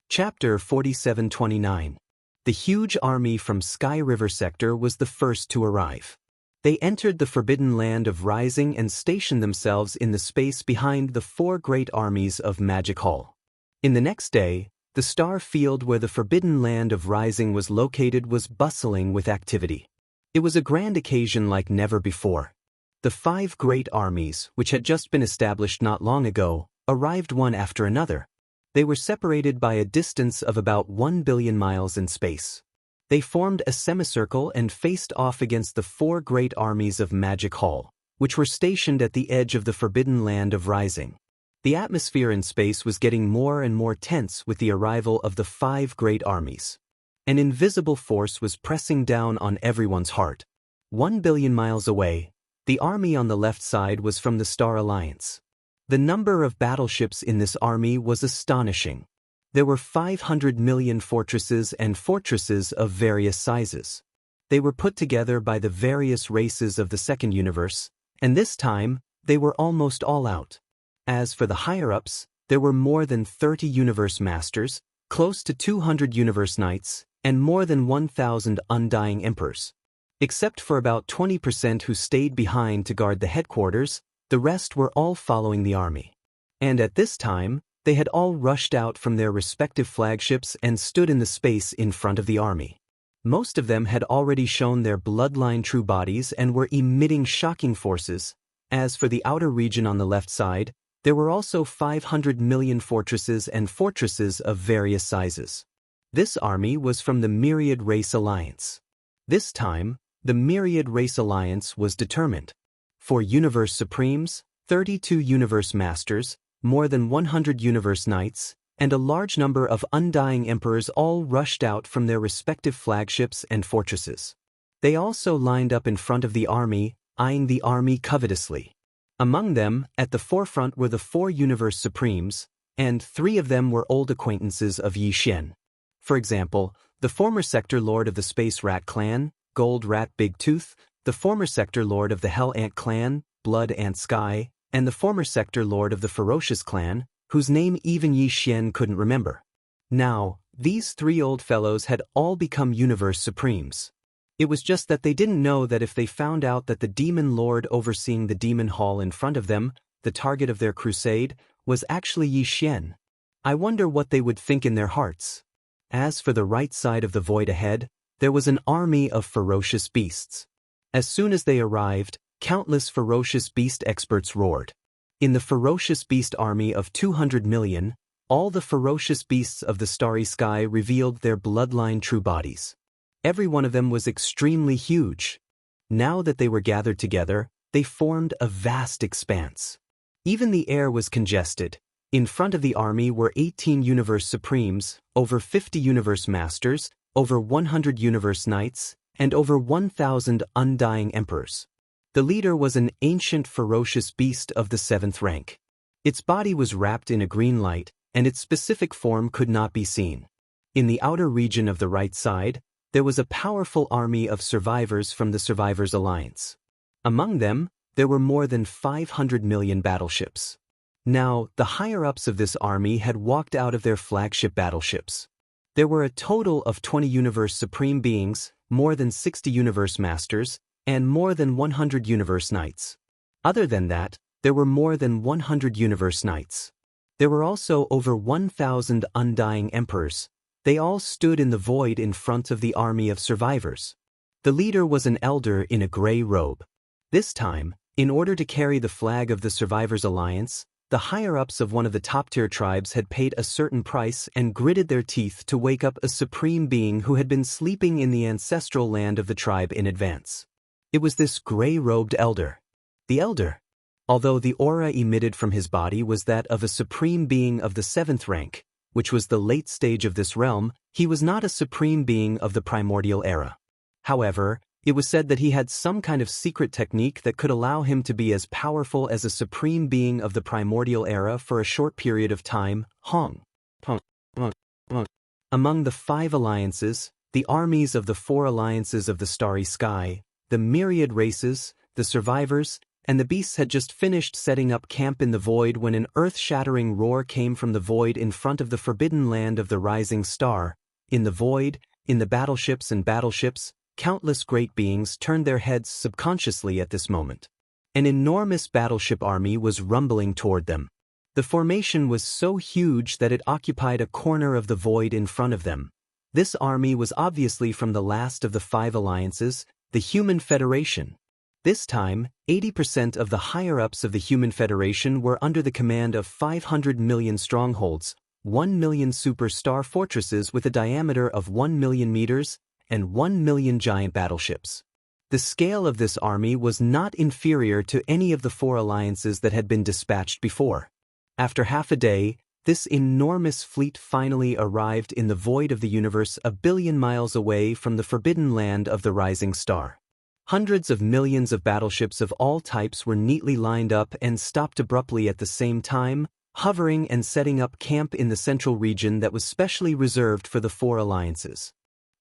A: Chapter 4729. The huge army from Sky River sector was the first to arrive. They entered the forbidden land of Rising and stationed themselves in the space behind the 4 great armies of Magic Hall. In the next day, the star field where the forbidden land of Rising was located was bustling with activity. It was a grand occasion like never before. The 5 great armies, which had just been established not long ago, arrived one after another. They were separated by a distance of about 1 billion miles in space. They formed a semicircle and faced off against the 4 great armies of Magic Hall, which were stationed at the edge of the forbidden land of Rising. The atmosphere in space was getting more and more tense with the arrival of the 5 great armies. An invisible force was pressing down on everyone's heart. 1 billion miles away, the army on the left side was from the Star Alliance. The number of battleships in this army was astonishing. There were 500 million fortresses and fortresses of various sizes. They were put together by the various races of the second universe, and this time, they were almost all out. As for the higher-ups, there were more than 30 universe masters, close to 200 universe knights, and more than 1,000 undying emperors. Except for about 20% who stayed behind to guard the headquarters, the rest were all following the army. And at this time, they had all rushed out from their respective flagships and stood in the space in front of the army. Most of them had already shown their bloodline true bodies and were emitting shocking forces. As for the outer region on the left side, there were also 500 million fortresses and fortresses of various sizes. This army was from the Myriad Race Alliance. This time, the Myriad Race Alliance was determined. For Universe Supremes, 32 Universe Masters, more than 100 Universe Knights, and a large number of Undying Emperors all rushed out from their respective flagships and fortresses. They also lined up in front of the army, eyeing the army covetously. Among them, at the forefront were the 4 Universe Supremes, and 3 of them were old acquaintances of Yi Xian. For example, the former Sector Lord of the Space Rat Clan, Gold Rat Big Tooth, the former Sector Lord of the Hell Ant Clan, Blood Ant Sky, and the former Sector Lord of the Ferocious Clan, whose name even Yi Xian couldn't remember. Now, these 3 old fellows had all become Universe Supremes. It was just that they didn't know that if they found out that the Demon Lord overseeing the Demon Hall in front of them, the target of their crusade, was actually Yi Xian. I wonder what they would think in their hearts. As for the right side of the void ahead, there was an army of ferocious beasts. As soon as they arrived, countless ferocious beast experts roared. In the ferocious beast army of 200 million, all the ferocious beasts of the starry sky revealed their bloodline true bodies. Every one of them was extremely huge. Now that they were gathered together, they formed a vast expanse. Even the air was congested. In front of the army were 18 Universe Supremes, over 50 Universe Masters, over 100 Universe Knights, and over 1,000 Undying Emperors. The leader was an ancient ferocious beast of the 7th rank. Its body was wrapped in a green light, and its specific form could not be seen. In the outer region of the right side, there was a powerful army of survivors from the Survivors Alliance. Among them, there were more than 500 million battleships. Now, the higher-ups of this army had walked out of their flagship battleships. There were a total of 20 Universe Supreme Beings, more than 60 Universe Masters, and more than 100 Universe Knights. Other than that, there were more than 100 Universe Knights. There were also over 1,000 Undying Emperors. They all stood in the void in front of the army of survivors. The leader was an elder in a gray robe. This time, in order to carry the flag of the Survivors Alliance, the higher-ups of one of the top-tier tribes had paid a certain price and gritted their teeth to wake up a supreme being who had been sleeping in the ancestral land of the tribe in advance. It was this gray-robed elder. The elder, although the aura emitted from his body was that of a supreme being of the 7th rank, which was the late stage of this realm, he was not a supreme being of the primordial era. However, It was said that he had some kind of secret technique that could allow him to be as powerful as a supreme being of the primordial era for a short period of time. Among the 5 alliances, the armies of the 4 alliances of the starry sky, the myriad races, the survivors, and the beasts had just finished setting up camp in the void when an earth-shattering roar came from the void in front of the forbidden land of the rising star. In the void, in the battleships and battleships, countless great beings turned their heads subconsciously at this moment. An enormous battleship army was rumbling toward them. The formation was so huge that it occupied a corner of the void in front of them. This army was obviously from the last of the 5 alliances, the Human Federation. This time, 80% of the higher-ups of the Human Federation were under the command of 500 million strongholds, 1 million super-star fortresses with a diameter of 1 million meters, and 1 million giant battleships. The scale of this army was not inferior to any of the 4 alliances that had been dispatched before. After half a day, this enormous fleet finally arrived in the void of the universe a billion miles away from the forbidden land of the rising star. Hundreds of millions of battleships of all types were neatly lined up and stopped abruptly at the same time, hovering and setting up camp in the central region that was specially reserved for the 4 alliances.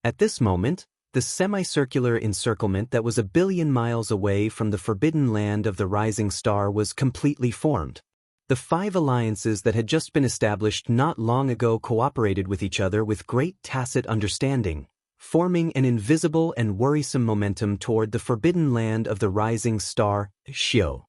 A: At this moment, the semicircular encirclement that was a billion miles away from the forbidden land of the rising star was completely formed. The 5 alliances that had just been established not long ago cooperated with each other with great tacit understanding, forming an invisible and worrisome momentum toward the forbidden land of the rising star, Shio.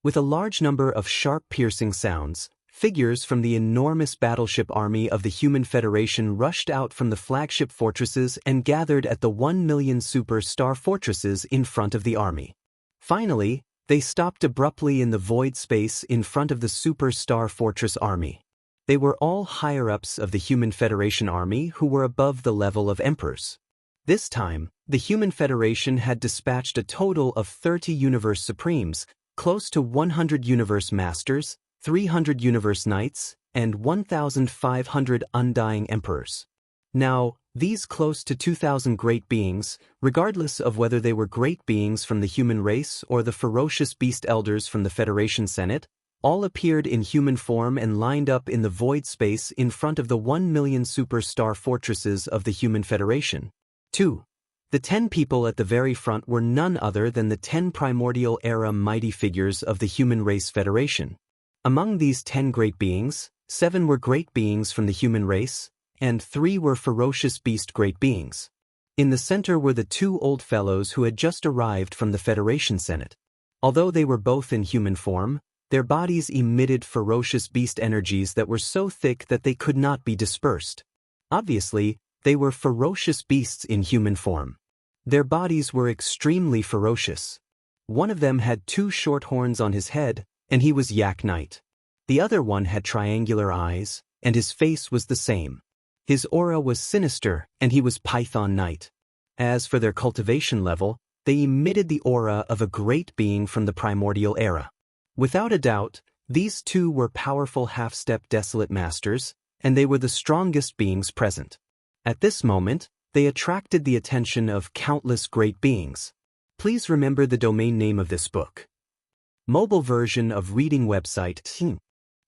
A: With a large number of sharp piercing sounds, figures from the enormous battleship army of the Human Federation rushed out from the flagship fortresses and gathered at the 1 million super-star fortresses in front of the army. Finally, they stopped abruptly in the void space in front of the super-star fortress army. They were all higher-ups of the Human Federation army who were above the level of emperors. This time, the Human Federation had dispatched a total of 30 Universe Supremes, close to 100 Universe Masters, 300 Universe Knights, and 1,500 Undying Emperors. Now, these close to 2,000 great beings, regardless of whether they were great beings from the human race or the ferocious beast elders from the Federation Senate, all appeared in human form and lined up in the void space in front of the 1 million super-star fortresses of the Human Federation. 2. The 10 people at the very front were none other than the 10 primordial era mighty figures of the Human Race Federation. Among these 10 great beings, 7 were great beings from the human race, and 3 were ferocious beast great beings. In the center were the 2 old fellows who had just arrived from the Federation Senate. Although they were both in human form, their bodies emitted ferocious beast energies that were so thick that they could not be dispersed. Obviously, they were ferocious beasts in human form. Their bodies were extremely ferocious. One of them had 2 short horns on his head, and he was Yak Knight. The other one had triangular eyes, and his face was the same. His aura was sinister, and he was Python Knight. As for their cultivation level, they emitted the aura of a great being from the primordial era. Without a doubt, these 2 were powerful half-step desolate masters, and they were the strongest beings present. At this moment, they attracted the attention of countless great beings. Please remember the domain name of this book. Mobile version of reading website.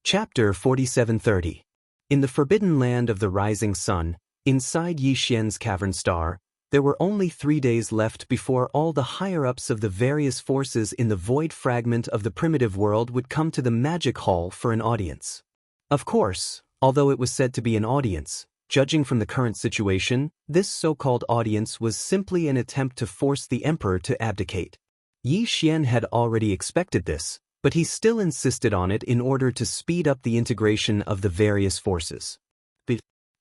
A: Chapter 4730. In the forbidden land of the rising sun, inside Yi Xian's cavern star, there were only 3 days left before all the higher-ups of the various forces in the void fragment of the primitive world would come to the magic hall for an audience. Of course, although it was said to be an audience, judging from the current situation, this so-called audience was simply an attempt to force the emperor to abdicate. Yi Xian had already expected this, but he still insisted on it in order to speed up the integration of the various forces.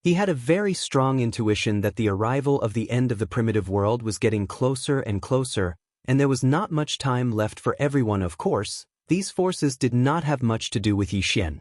A: He had a very strong intuition that the arrival of the end of the primitive world was getting closer and closer, and there was not much time left for everyone. Of course, these forces did not have much to do with Yi Xian.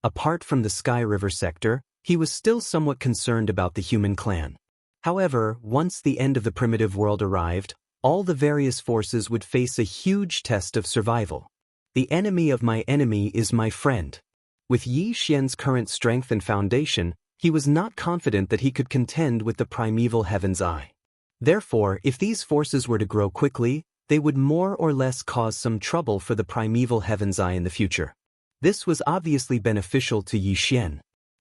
A: Apart from the Sky River sector, he was still somewhat concerned about the human clan. However, once the end of the primitive world arrived, all the various forces would face a huge test of survival. The enemy of my enemy is my friend. With Yi Xian's current strength and foundation, He was not confident that he could contend with the primeval Heaven's Eye. Therefore, if these forces were to grow quickly, they would more or less cause some trouble for the primeval Heaven's Eye in the future. This was obviously beneficial to Yi Xian.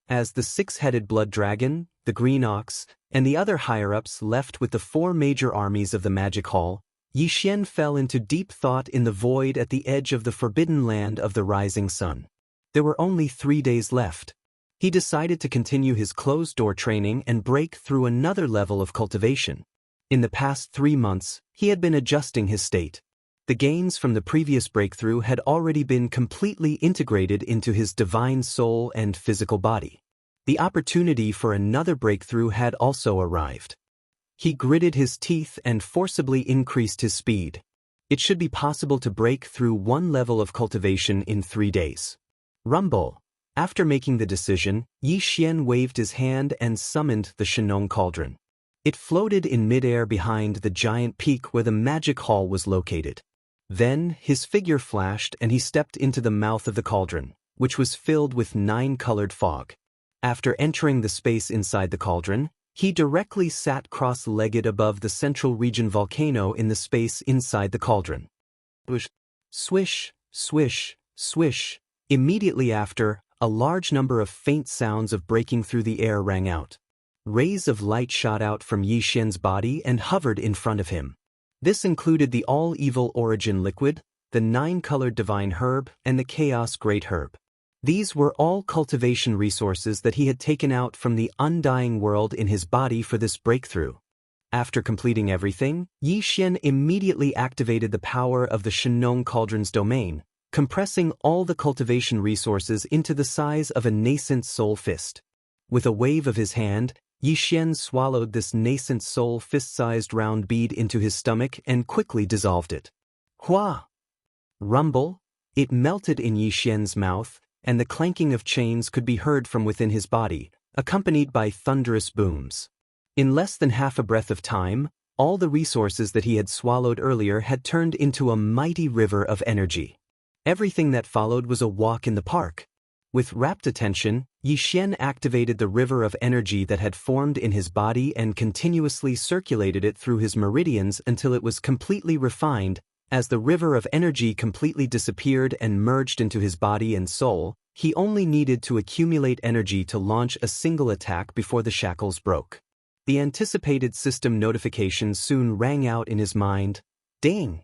A: As the six-headed blood dragon, the green ox, and the other higher-ups left with the four major armies of the Magic Hall, Yi Xian fell into deep thought in the void at the edge of the forbidden land of the rising sun. There were only 3 days left. He decided to continue his closed-door training and break through another level of cultivation. In the past 3 months, he had been adjusting his state. The gains from the previous breakthrough had already been completely integrated into his divine soul and physical body. The opportunity for another breakthrough had also arrived. He gritted his teeth and forcibly increased his speed. It should be possible to break through one level of cultivation in 3 days. Rumble. After making the decision, Yi Xian waved his hand and summoned the Shenong Cauldron. It floated in midair behind the giant peak where the Magic Hall was located. Then, his figure flashed and he stepped into the mouth of the cauldron, which was filled with 9-colored fog. After entering the space inside the cauldron, he directly sat cross-legged above the central region volcano in the space inside the cauldron. Swish, swish, swish. Immediately after, a large number of faint sounds of breaking through the air rang out. Rays of light shot out from Yi Xian's body and hovered in front of him. This included the all-evil origin liquid, the 9-colored divine herb, and the chaos great herb. These were all cultivation resources that he had taken out from the undying world in his body for this breakthrough. After completing everything, Yi Xian immediately activated the power of the Shenong Cauldron's domain, compressing all the cultivation resources into the size of a nascent soul fist. With a wave of his hand, Yi Xian swallowed this nascent soul fist-sized round bead into his stomach and quickly dissolved it. Hua! Rumble! It melted in Yi Xian's mouth, and the clanking of chains could be heard from within his body, accompanied by thunderous booms. In less than half a breath of time, all the resources that he had swallowed earlier had turned into a mighty river of energy. Everything that followed was a walk in the park. With rapt attention, Yi Xian activated the river of energy that had formed in his body and continuously circulated it through his meridians until it was completely refined. As the river of energy completely disappeared and merged into his body and soul, he only needed to accumulate energy to launch a single attack before the shackles broke. The anticipated system notification soon rang out in his mind. Ding!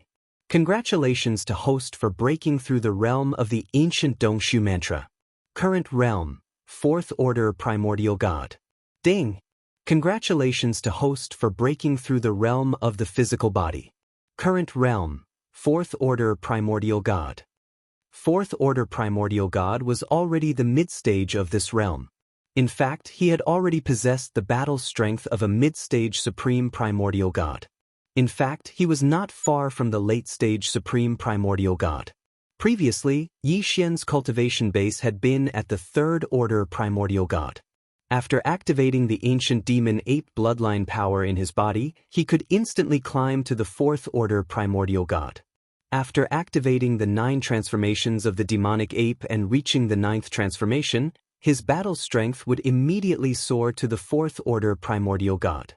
A: Congratulations to host for breaking through the realm of the ancient Dongshu mantra. Current realm, 4th Order Primordial God. Ding! Congratulations to host for breaking through the realm of the physical body. Current realm, 4th Order Primordial God. 4th Order Primordial God was already the mid-stage of this realm. In fact, he had already possessed the battle strength of a mid-stage Supreme Primordial God. In fact, he was not far from the late-stage Supreme Primordial God. Previously, Yi Xian's cultivation base had been at the 3rd Order Primordial God. After activating the ancient demon ape bloodline power in his body, he could instantly climb to the 4th Order Primordial God. After activating the 9 transformations of the demonic ape and reaching the 9th transformation, his battle strength would immediately soar to the 4th Order Primordial God.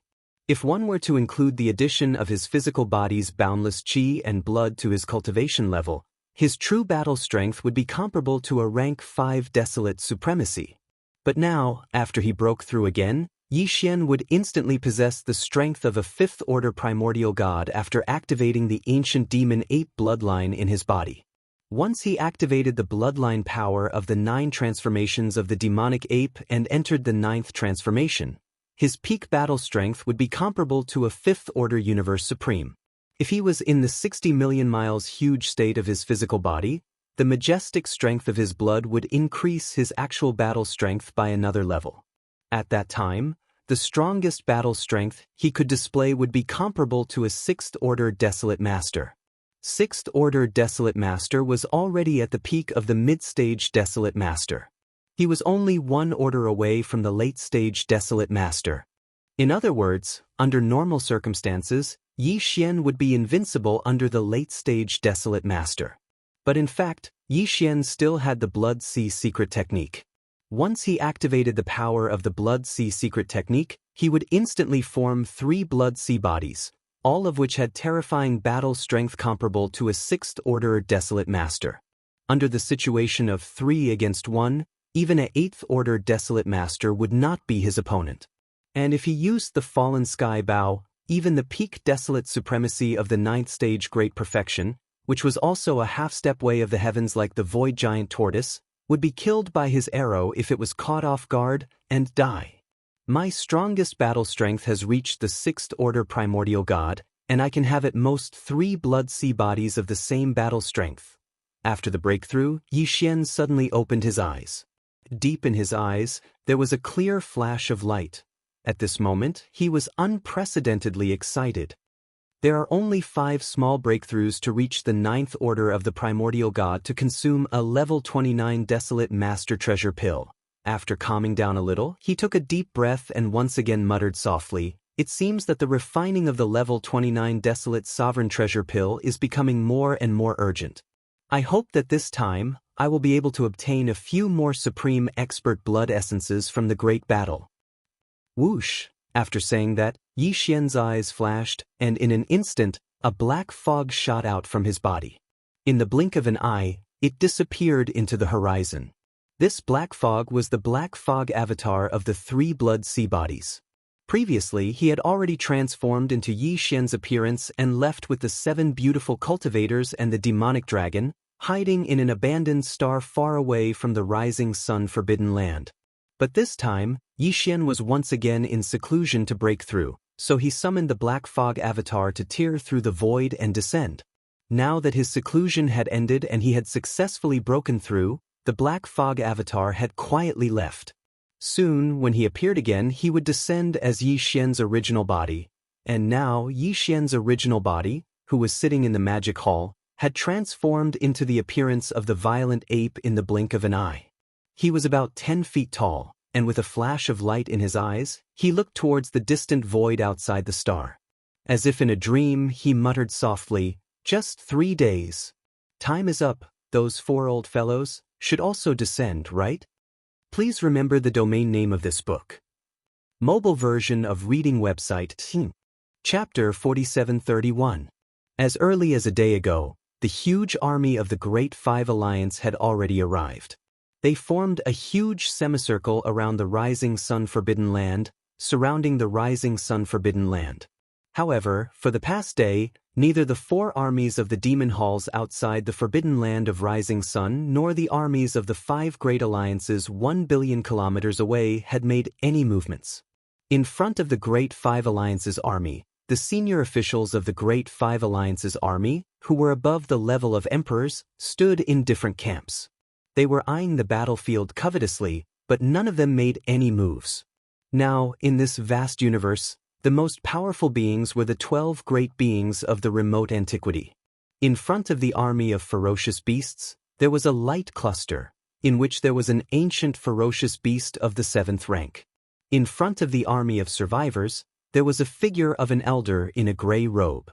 A: If one were to include the addition of his physical body's boundless qi and blood to his cultivation level, his true battle strength would be comparable to a rank 5 desolate supremacy. But now, after he broke through again, Yi Xian would instantly possess the strength of a 5th Order Primordial God after activating the ancient demon ape bloodline in his body. Once he activated the bloodline power of the 9 transformations of the demonic ape and entered the 9th transformation, his peak battle strength would be comparable to a 5th Order Universe Supreme. If he was in the 60 million miles huge state of his physical body, the majestic strength of his blood would increase his actual battle strength by another level. At that time, the strongest battle strength he could display would be comparable to a 6th Order Desolate Master. 6th Order Desolate Master was already at the peak of the mid-stage Desolate Master. He was only 1 order away from the late-stage Desolate Master. In other words, under normal circumstances, Yi Xian would be invincible under the late-stage Desolate Master. But in fact, Yi Xian still had the Blood Sea secret technique. Once he activated the power of the Blood Sea secret technique, he would instantly form 3 Blood Sea bodies, all of which had terrifying battle strength comparable to a 6th Order Desolate Master. Under the situation of 3 against 1, even an 8th Order Desolate Master would not be his opponent. And if he used the Fallen Sky Bow, even the peak Desolate Supremacy of the 9th Stage Great Perfection, which was also a half-step way of the heavens like the Void Giant Tortoise, would be killed by his arrow if it was caught off guard and die. My strongest battle strength has reached the 6th Order Primordial God, and I can have at most 3 Blood Sea bodies of the same battle strength. After the breakthrough, Yixian suddenly opened his eyes. Deep in his eyes, there was a clear flash of light. At this moment, he was unprecedentedly excited. There are only 5 small breakthroughs to reach the 9th Order of the Primordial God to consume a level 29 Desolate Master Treasure Pill. After calming down a little, he took a deep breath and once again muttered softly, "It seems that the refining of the level 29 Desolate Sovereign Treasure Pill is becoming more and more urgent. I hope that this time, I will be able to obtain a few more Supreme Expert Blood Essences from the Great Battle." Whoosh! After saying that, Yixian's eyes flashed, and in an instant, a black fog shot out from his body. In the blink of an eye, it disappeared into the horizon. This black fog was the black fog avatar of the 3 Blood Sea bodies. Previously, he had already transformed into Yixian's appearance and left with the 7 beautiful cultivators and the demonic dragon, hiding in an abandoned star far away from the rising sun forbidden land. But this time, Yixian was once again in seclusion to break through, so he summoned the black fog avatar to tear through the void and descend. Now that his seclusion had ended and he had successfully broken through, the black fog avatar had quietly left. Soon, when he appeared again, he would descend as Yixian's original body, and now Yixian's original body, who was sitting in the magic hall, had transformed into the appearance of the violent ape in the blink of an eye. He was about 10 feet tall, and with a flash of light in his eyes, he looked towards the distant void outside the star. As if in a dream, he muttered softly, "Just 3 days. Time is up, those 4 old fellows should also descend, right?" Please remember the domain name of this book. Mobile version of reading website Chapter 4731. As early as a day ago, the huge army of the Great Five Alliance had already arrived. They formed a huge semicircle around the Rising Sun Forbidden Land, surrounding the Rising Sun Forbidden Land. However, for the past day, neither the 4 armies of the demon halls outside the Forbidden Land of Rising Sun nor the armies of the 5 great alliances 1 billion kilometers away had made any movements. In front of the Great Five Alliances army, the senior officials of the Great Five Alliances army, who were above the level of emperors, stood in different camps. They were eyeing the battlefield covetously, but none of them made any moves. Now, in this vast universe, the most powerful beings were the 12 great beings of the remote antiquity. In front of the army of ferocious beasts, there was a light cluster, in which there was an ancient ferocious beast of the 7th rank. In front of the army of survivors, there was a figure of an elder in a gray robe.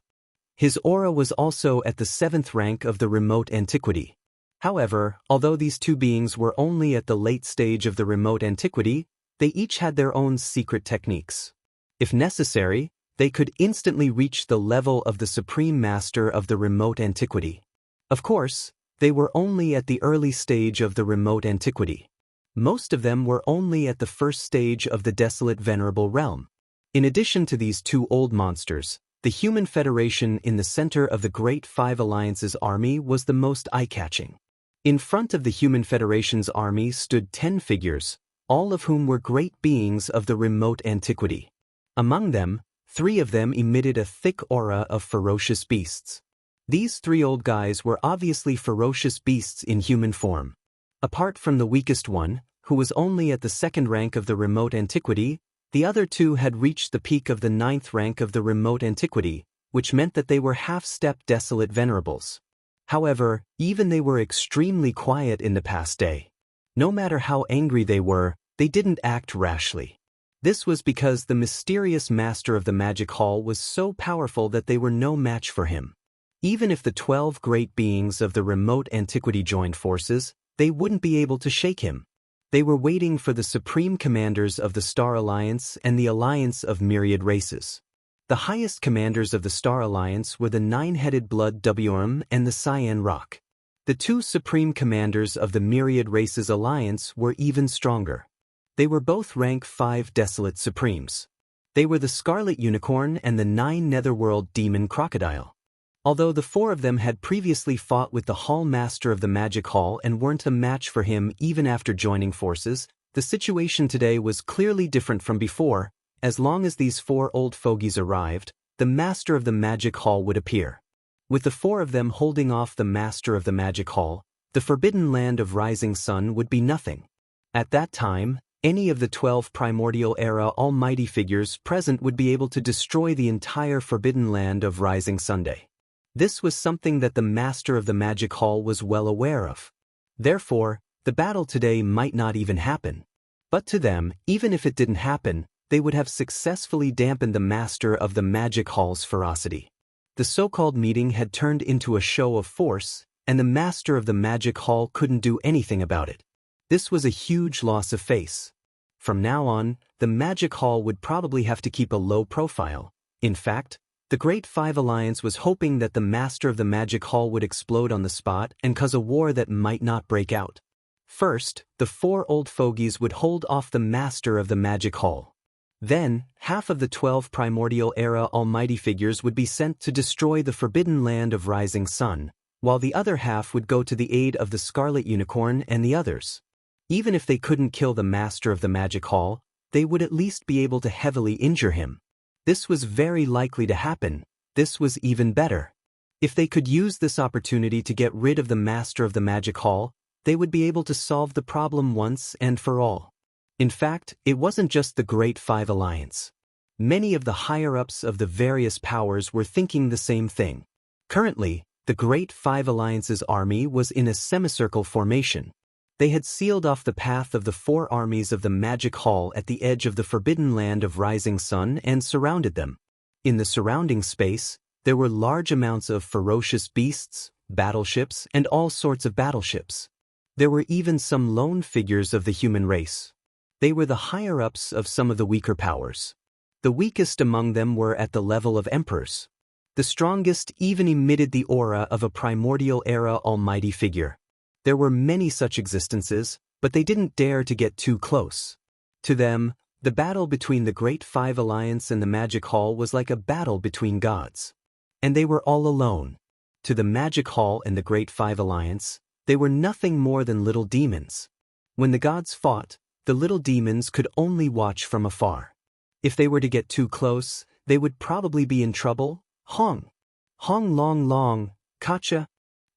A: His aura was also at the 7th rank of the remote antiquity. However, although these 2 beings were only at the late stage of the remote antiquity, they each had their own secret techniques. If necessary, they could instantly reach the level of the Supreme Master of the remote antiquity. Of course, they were only at the early stage of the remote antiquity. Most of them were only at the first stage of the desolate venerable realm. In addition to these 2 old monsters, the Human Federation in the center of the Great Five Alliances army was the most eye-catching. In front of the Human Federation's army stood 10 figures, all of whom were great beings of the remote antiquity. Among them, 3 of them emitted a thick aura of ferocious beasts. These 3 old guys were obviously ferocious beasts in human form. Apart from the weakest one, who was only at the 2nd rank of the remote antiquity, the other 2 had reached the peak of the 9th rank of the remote antiquity, which meant that they were half-step desolate venerables. However, even they were extremely quiet in the past day. No matter how angry they didn't act rashly. This was because the mysterious master of the magic hall was so powerful that they were no match for him. Even if the 12 great beings of the remote antiquity joined forces, they wouldn't be able to shake him. They were waiting for the supreme commanders of the Star Alliance and the Alliance of Myriad Races. The highest commanders of the Star Alliance were the nine-headed blood Devourer and the Cyan Rock. The two supreme commanders of the Myriad Races Alliance were even stronger. They were both rank 5 Desolate Supremes. They were the Scarlet Unicorn and the 9 Netherworld Demon Crocodile. Although the 4 of them had previously fought with the Hall Master of the Magic Hall and weren't a match for him even after joining forces, the situation today was clearly different from before. As long as these 4 old fogies arrived, the Master of the Magic Hall would appear. With the 4 of them holding off the Master of the Magic Hall, the Forbidden Land of Rising Sun would be nothing. At that time, any of the 12 Primordial Era Almighty figures present would be able to destroy the entire Forbidden Land of Rising Sunday. This was something that the Master of the Magic Hall was well aware of. Therefore, the battle today might not even happen. But to them, even if it didn't happen, they would have successfully dampened the Master of the Magic Hall's ferocity. The so-called meeting had turned into a show of force, and the Master of the Magic Hall couldn't do anything about it. This was a huge loss of face. From now on, the Magic Hall would probably have to keep a low profile. In fact, the Great Five Alliance was hoping that the Master of the Magic Hall would explode on the spot and cause a war that might not break out. First, the 4 old fogies would hold off the Master of the Magic Hall. Then, half of the 12 Primordial Era Almighty figures would be sent to destroy the Forbidden Land of Rising Sun, while the other half would go to the aid of the Scarlet Unicorn and the others. Even if they couldn't kill the Master of the Magic Hall, they would at least be able to heavily injure him. This was very likely to happen. This was even better. If they could use this opportunity to get rid of the Master of the Magic Hall, they would be able to solve the problem once and for all. In fact, it wasn't just the Great Five Alliance. Many of the higher-ups of the various powers were thinking the same thing. Currently, the Great Five Alliance's army was in a semicircle formation. They had sealed off the path of the 4 armies of the Magic Hall at the edge of the Forbidden Land of Rising Sun and surrounded them. In the surrounding space, there were large amounts of ferocious beasts, battleships, and all sorts of battleships. There were even some lone figures of the human race. They were the higher-ups of some of the weaker powers. The weakest among them were at the level of emperors. The strongest even emitted the aura of a Primordial Era Almighty figure. There were many such existences, but they didn't dare to get too close. To them, the battle between the Great Five Alliance and the Magic Hall was like a battle between gods. And they were all alone. To the Magic Hall and the Great Five Alliance, they were nothing more than little demons. When the gods fought, the little demons could only watch from afar. If they were to get too close, they would probably be in trouble. Hong. Hong long long, Kacha.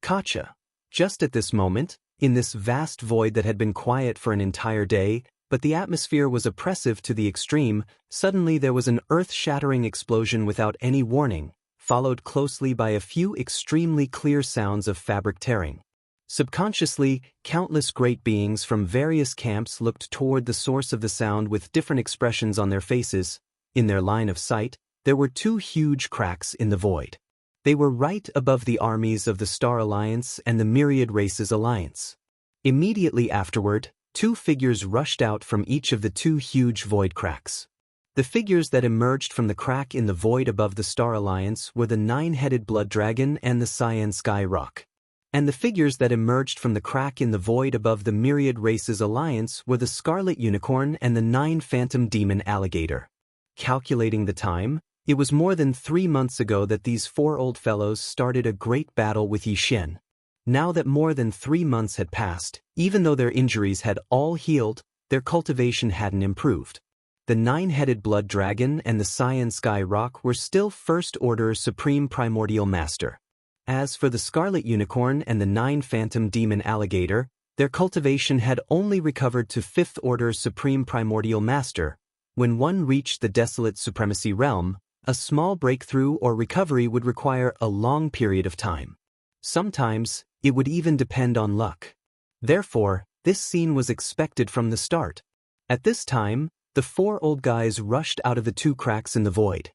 A: Kacha. Just at this moment, in this vast void that had been quiet for an entire day, but the atmosphere was oppressive to the extreme, suddenly there was an earth-shattering explosion without any warning, followed closely by a few extremely clear sounds of fabric tearing. Subconsciously, countless great beings from various camps looked toward the source of the sound with different expressions on their faces. In their line of sight, there were 2 huge cracks in the void. They were right above the armies of the Star Alliance and the Myriad Races Alliance. Immediately afterward, 2 figures rushed out from each of the 2 huge void cracks. The figures that emerged from the crack in the void above the Star Alliance were the 9-headed blood dragon and the Cyan Sky Rock. And the figures that emerged from the crack in the void above the Myriad Races Alliance were the Scarlet Unicorn and the 9 Phantom Demon Alligator. Calculating the time, it was more than 3 months ago that these 4 old fellows started a great battle with Yixian. Now that more than 3 months had passed, even though their injuries had all healed, their cultivation hadn't improved. The 9-headed blood dragon and the Cyan Sky Rock were still First Order Supreme Primordial Master. As for the Scarlet Unicorn and the 9 Phantom Demon Alligator, their cultivation had only recovered to 5th Order Supreme Primordial Master. When one reached the Desolate Supremacy Realm, a small breakthrough or recovery would require a long period of time. Sometimes, it would even depend on luck. Therefore, this scene was expected from the start. At this time, the 4 old guys rushed out of the 2 cracks in the void.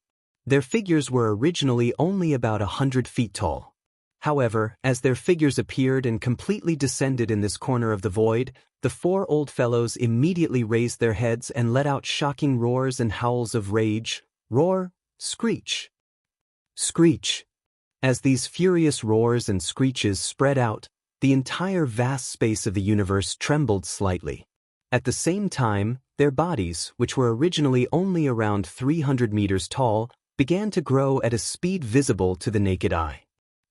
A: Their figures were originally only about 100 feet tall. However, as their figures appeared and completely descended in this corner of the void, the four old fellows immediately raised their heads and let out shocking roars and howls of rage. Roar, screech. Screech. As these furious roars and screeches spread out, the entire vast space of the universe trembled slightly. At the same time, their bodies, which were originally only around 300 meters tall, began to grow at a speed visible to the naked eye.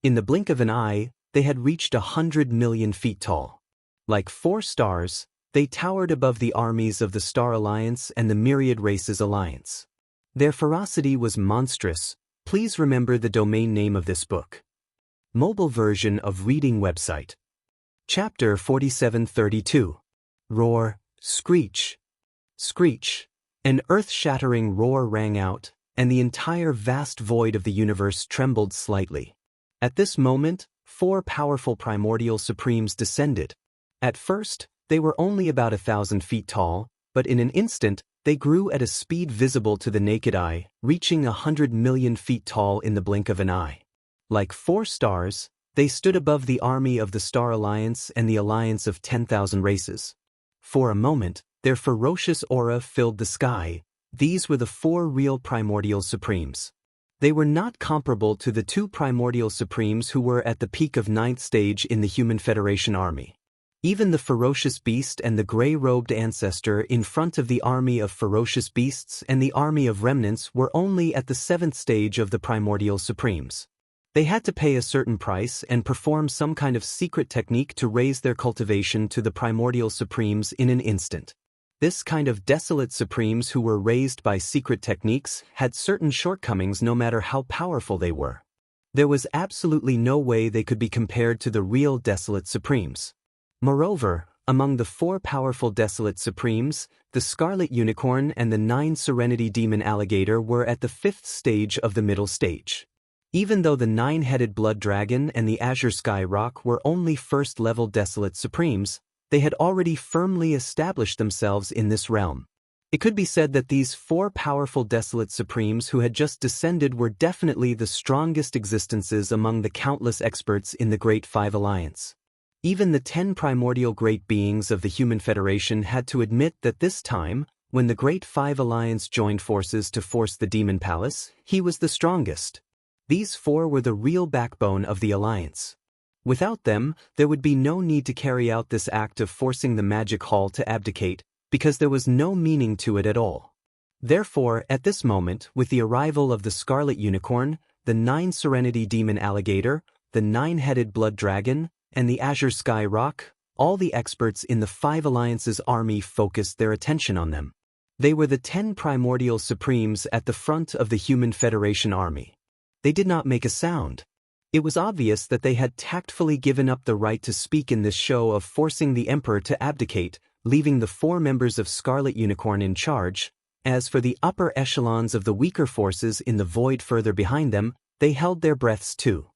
A: In the blink of an eye, they had reached 100 million feet tall. Like four stars, they towered above the armies of the Star Alliance and the Myriad Races Alliance. Their ferocity was monstrous. Please remember the domain name of this book. Mobile version of reading website. Chapter 4732. Roar, screech. Screech. An earth-shattering roar rang out, and the entire vast void of the universe trembled slightly. At this moment, four powerful primordial supremes descended. At first, they were only about 1,000 feet tall, but in an instant, they grew at a speed visible to the naked eye, reaching 100 million feet tall in the blink of an eye. Like four stars, they stood above the army of the Star Alliance and the alliance of 10,000 races. For a moment, their ferocious aura filled the sky. These were the four real primordial supremes. They were not comparable to the two primordial supremes who were at the peak of 9th stage in the Human Federation army. Even the ferocious beast and the gray-robed ancestor in front of the army of ferocious beasts and the army of remnants were only at the 7th stage of the primordial supremes. They had to pay a certain price and perform some kind of secret technique to raise their cultivation to the primordial supremes in an instant. This kind of desolate supremes who were raised by secret techniques had certain shortcomings no matter how powerful they were. There was absolutely no way they could be compared to the real desolate supremes. Moreover, among the four powerful desolate supremes, the Scarlet Unicorn and the 9 Serenity Demon Alligator were at the 5th stage of the middle stage. Even though the 9-headed Blood Dragon and the Azure Sky Rock were only first-level desolate supremes, they had already firmly established themselves in this realm. It could be said that these four powerful desolate supremes who had just descended were definitely the strongest existences among the countless experts in the Great Five Alliance. Even the 10 primordial great beings of the Human Federation had to admit that this time, when the Great Five Alliance joined forces to force the Demon Palace, he was the strongest. These four were the real backbone of the Alliance. Without them, there would be no need to carry out this act of forcing the Magic Hall to abdicate, because there was no meaning to it at all. Therefore, at this moment, with the arrival of the Scarlet Unicorn, the 9 Serenity Demon Alligator, the 9-headed Blood Dragon, and the Azure Sky Rock, all the experts in the Five Alliance's army focused their attention on them. They were the 10 primordial supremes at the front of the Human Federation army. They did not make a sound. It was obvious that they had tactfully given up the right to speak in this show of forcing the Emperor to abdicate, leaving the 4 members of Scarlet Unicorn in charge. As for the upper echelons of the weaker forces in the void further behind them, they held their breaths too.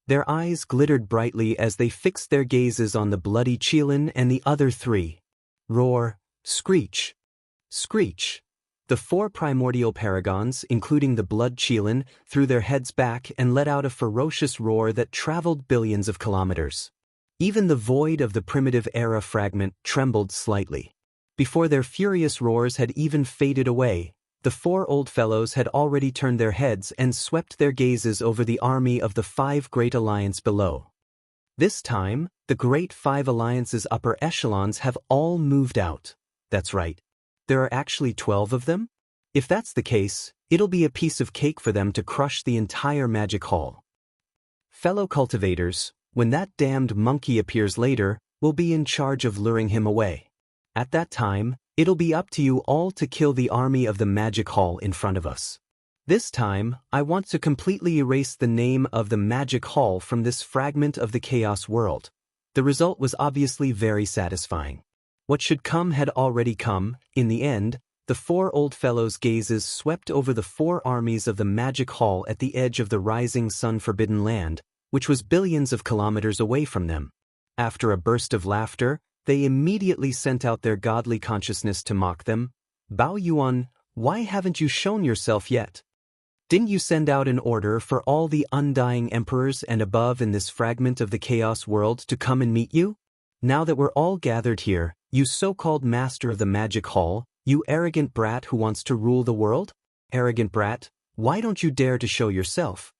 A: Their eyes glittered brightly as they fixed their gazes on the bloody Qilin and the other 3. Roar, screech, screech. The 4 primordial paragons, including the Blood Qilin, threw their heads back and let out a ferocious roar that traveled billions of kilometers. Even the void of the primitive era fragment trembled slightly. Before their furious roars had even faded away, the 4 old fellows had already turned their heads and swept their gazes over the army of the 5 Great Alliance below. This time, the Great Five Alliance's upper echelons have all moved out. That's right. There are actually 12 of them? If that's the case, it'll be a piece of cake for them to crush the entire Magic Hall. Fellow cultivators, when that damned monkey appears later, we'll be in charge of luring him away. At that time, it'll be up to you all to kill the army of the Magic Hall in front of us. This time, I want to completely erase the name of the Magic Hall from this fragment of the Chaos world. The result was obviously very satisfying. What should come had already come. In the end, the 4 old fellows' gazes swept over the 4 armies of the Magic Hall at the edge of the rising sun-forbidden land, which was billions of kilometers away from them. After a burst of laughter, they immediately sent out their godly consciousness to mock them. Bao Yuan, why haven't you shown yourself yet? Didn't you send out an order for all the undying emperors and above in this fragment of the chaos world to come and meet you? Now that we're all gathered here, you so-called master of the magic hall, you arrogant brat who wants to rule the world? Arrogant brat, why don't you dare to show yourself?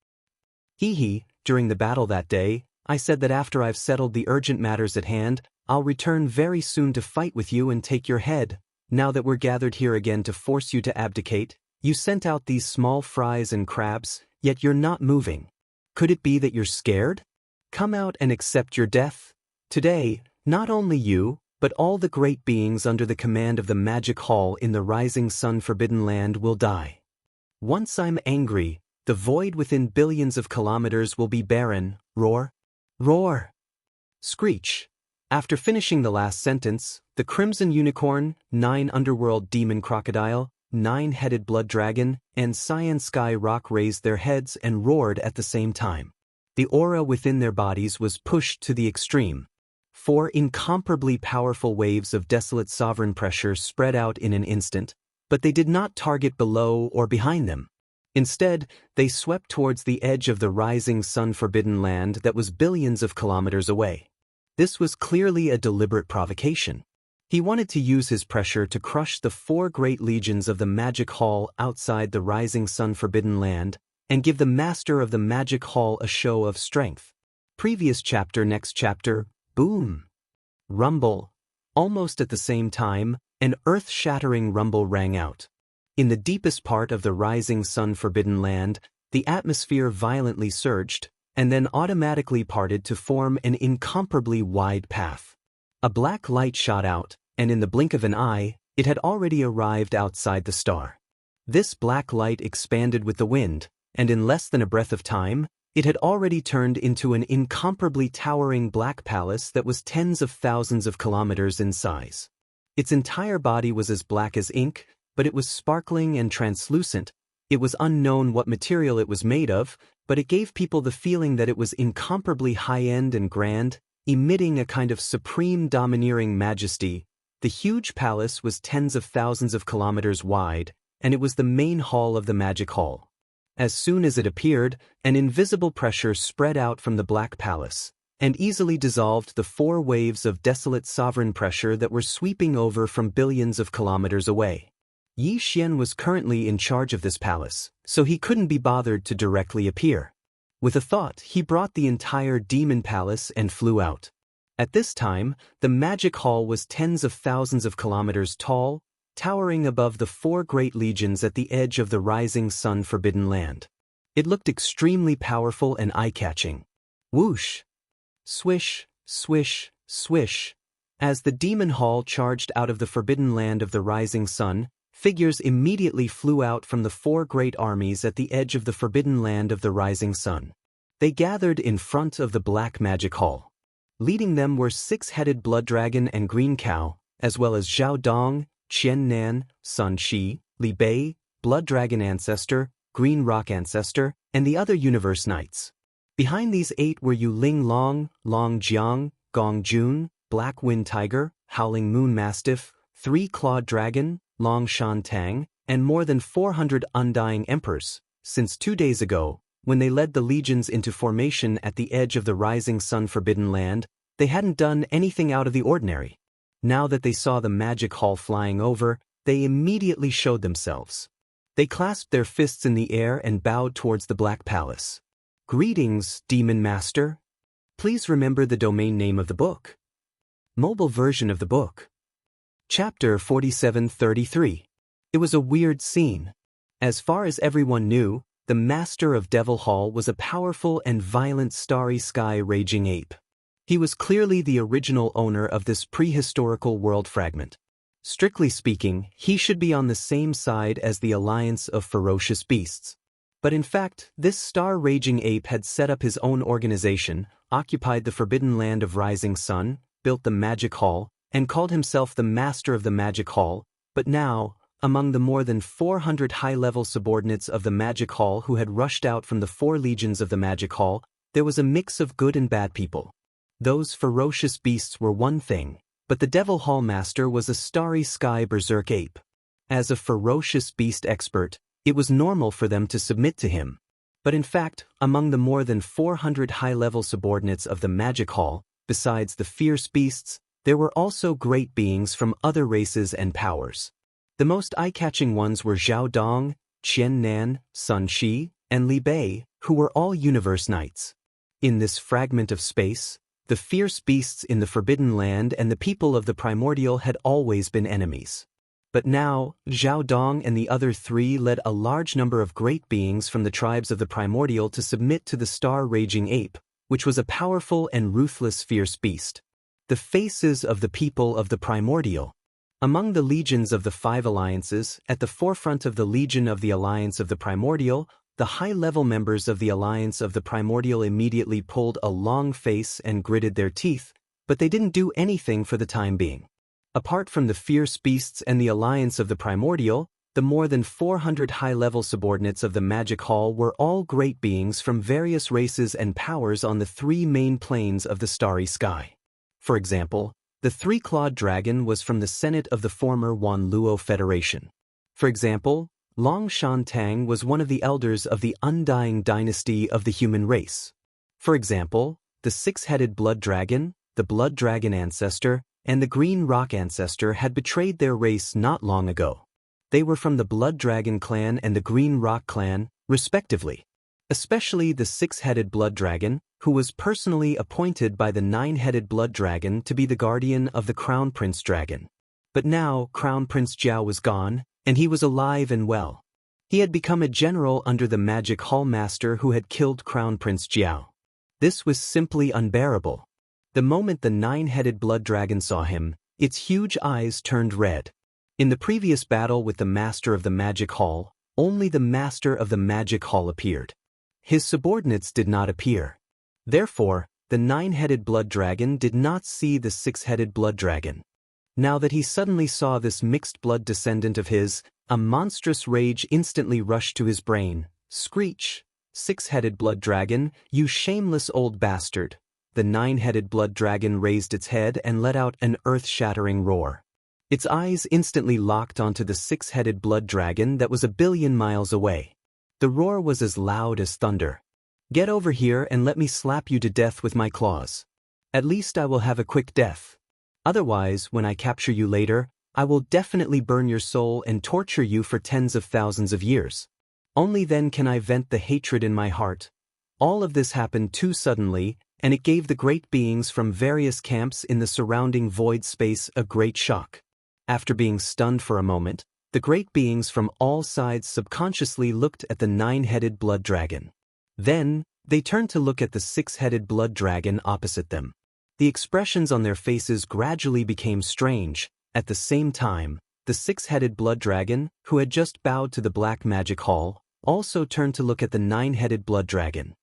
A: Hee, during the battle that day, I said that after I've settled the urgent matters at hand, I'll return very soon to fight with you and take your head. Now that we're gathered here again to force you to abdicate, you sent out these small fries and crabs, yet you're not moving. Could it be that you're scared? Come out and accept your death. Today, not only you, but all the great beings under the command of the magic hall in the rising sun forbidden land will die. Once I'm angry, the void within billions of kilometers will be barren. Roar. Roar. Screech. After finishing the last sentence, the Crimson Unicorn, 9 Underworld Demon Crocodile, 9-headed Blood Dragon, and Cyan Sky Rock raised their heads and roared at the same time. The aura within their bodies was pushed to the extreme. 4 incomparably powerful waves of desolate sovereign pressure spread out in an instant, but they did not target below or behind them. Instead, they swept towards the edge of the rising sun-forbidden land that was billions of kilometers away. This was clearly a deliberate provocation. He wanted to use his pressure to crush the 4 great legions of the magic hall outside the rising sun-forbidden land and give the master of the magic hall a show of strength. Previous chapter, next chapter, boom. Rumble. Almost at the same time, an earth-shattering rumble rang out. In the deepest part of the rising sun-forbidden land, the atmosphere violently surged, and then automatically parted to form an incomparably wide path. A black light shot out, and in the blink of an eye, it had already arrived outside the star. This black light expanded with the wind, and in less than a breath of time, it had already turned into an incomparably towering black palace that was tens of thousands of kilometers in size. Its entire body was as black as ink, but it was sparkling and translucent. It was unknown what material it was made of, but it gave people the feeling that it was incomparably high-end and grand, emitting a kind of supreme domineering majesty. The huge palace was tens of thousands of kilometers wide, and it was the main hall of the magic hall. As soon as it appeared, an invisible pressure spread out from the black palace, and easily dissolved the 4 waves of desolate sovereign pressure that were sweeping over from billions of kilometers away. Yi Xian was currently in charge of this palace, so he couldn't be bothered to directly appear. With a thought, he brought the entire demon palace and flew out. At this time, the magic hall was tens of thousands of kilometers tall, towering above the 4 great legions at the edge of the rising sun-forbidden land. It looked extremely powerful and eye-catching. Whoosh! Swish, swish, swish. As the demon hall charged out of the forbidden land of the rising sun, figures immediately flew out from the 4 great armies at the edge of the forbidden land of the rising sun. They gathered in front of the black magic hall. Leading them were 6-headed blood dragon and green cow, as well as Zhao Dong, Qian Nan, Sun Shi, Li Bei, blood dragon ancestor, green rock ancestor, and the other universe knights. Behind these 8 were Yu Ling Long, Long Jiang, Gong Jun, black wind tiger, howling moon mastiff, 3-clawed dragon, Long Shan Tang, and more than 400 undying emperors. Since 2 days ago, when they led the legions into formation at the edge of the rising sun-forbidden land, they hadn't done anything out of the ordinary. Now that they saw the magic hall flying over, they immediately showed themselves. They clasped their fists in the air and bowed towards the Black Palace. Greetings, Demon Master. Please remember the domain name of the book. Mobile version of the book. Chapter 4733. It was a weird scene. As far as everyone knew, the master of Devil Hall was a powerful and violent starry sky raging ape. He was clearly the original owner of this prehistorical world fragment. Strictly speaking, he should be on the same side as the alliance of ferocious beasts. But in fact, this star-raging ape had set up his own organization, occupied the forbidden land of Rising Sun, built the Magic Hall, and called himself the Master of the Magic Hall. But now, among the more than 400 high-level subordinates of the Magic Hall who had rushed out from the 4 legions of the Magic Hall, there was a mix of good and bad people. Those ferocious beasts were one thing, but the Devil Hall Master was a starry sky berserk ape. As a ferocious beast expert, It was normal for them to submit to him. But in fact, among the more than 400 high-level subordinates of the Magic Hall, besides the fierce beasts, there were also great beings from other races and powers. The most eye-catching ones were Zhao Dong, Qian Nan, Sun Shi, and Li Bei, who were all universe knights. In this fragment of space, the fierce beasts in the Forbidden Land and the people of the Primordial had always been enemies. But now, Zhao Dong and the other three led a large number of great beings from the tribes of the Primordial to submit to the star-raging ape, which was a powerful and ruthless fierce beast. The faces of the people of the Primordial. Among the legions of the five alliances, at the forefront of the Legion of the Alliance of the Primordial, the high-level members of the Alliance of the Primordial immediately pulled a long face and gritted their teeth, but they didn't do anything for the time being. Apart from the fierce beasts and the Alliance of the Primordial, the more than 400 high-level subordinates of the Magic Hall were all great beings from various races and powers on the three main planes of the starry sky. For example, the three-clawed dragon was from the Senate of the former Wanluo Federation. For example, Long Shan Tang was one of the elders of the undying dynasty of the human race. For example, the six-headed blood dragon, the blood dragon ancestor, and the green rock ancestor had betrayed their race not long ago. They were from the blood dragon clan and the green rock clan, respectively. Especially the six-headed blood dragon, who was personally appointed by the nine-headed blood dragon to be the guardian of the Crown Prince dragon. But now Crown Prince Jiao was gone, and he was alive and well. He had become a general under the Magic Hall Master who had killed Crown Prince Jiao. This was simply unbearable. The moment the nine-headed blood dragon saw him, its huge eyes turned red. In the previous battle with the Master of the Magic Hall, only the Master of the Magic Hall appeared. His subordinates did not appear. Therefore, the nine-headed blood dragon did not see the six-headed blood dragon. Now that he suddenly saw this mixed-blood descendant of his, a monstrous rage instantly rushed to his brain. Screech! Six-headed blood dragon, you shameless old bastard! The nine-headed blood dragon raised its head and let out an earth-shattering roar. Its eyes instantly locked onto the six-headed blood dragon that was 1 billion miles away. The roar was as loud as thunder. Get over here and let me slap you to death with my claws. At least I will have a quick death. Otherwise, when I capture you later, I will definitely burn your soul and torture you for tens of thousands of years. Only then can I vent the hatred in my heart. All of this happened too suddenly, and it gave the great beings from various camps in the surrounding void space a great shock. After being stunned for a moment, the great beings from all sides subconsciously looked at the nine-headed blood dragon. Then, they turned to look at the six-headed blood dragon opposite them. The expressions on their faces gradually became strange. At the same time, the six-headed blood dragon, who had just bowed to the Black Magic Hall, also turned to look at the nine-headed blood dragon.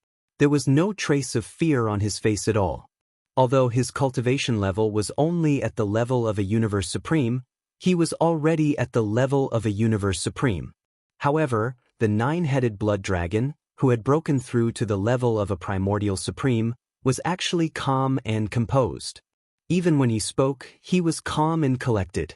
A: There was no trace of fear on his face at all. Although his cultivation level was only at the level of a Universe Supreme, he was already at the level of a Universe Supreme. However, the nine-headed blood dragon, who had broken through to the level of a Primordial Supreme, was actually calm and composed. Even when he spoke, he was calm and collected.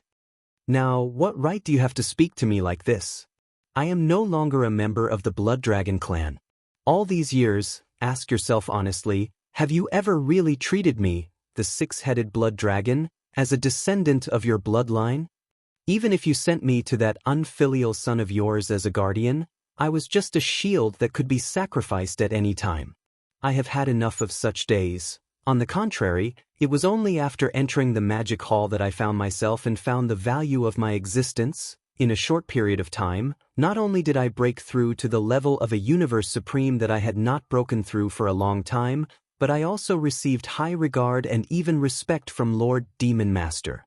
A: Now, what right do you have to speak to me like this? I am no longer a member of the Blood Dragon clan. All these years, ask yourself honestly, have you ever really treated me, the six-headed blood dragon, as a descendant of your bloodline? Even if you sent me to that unfilial son of yours as a guardian, I was just a shield that could be sacrificed at any time. I have had enough of such days. On the contrary, it was only after entering the Magic Hall that I found myself and found the value of my existence. In a short period of time, not only did I break through to the level of a Universe Supreme that I had not broken through for a long time, but I also received high regard and even respect from Lord Demon Master.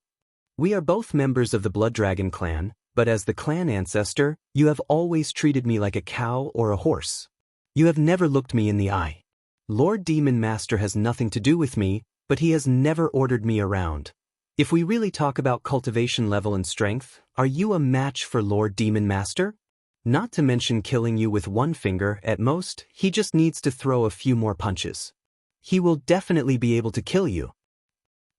A: We are both members of the Blood Dragon clan, but as the clan ancestor, you have always treated me like a cow or a horse. You have never looked me in the eye. Lord Demon Master has nothing to do with me, but he has never ordered me around. If we really talk about cultivation level and strength, are you a match for Lord Demon Master? Not to mention killing you with one finger, at most, he just needs to throw a few more punches. He will definitely be able to kill you.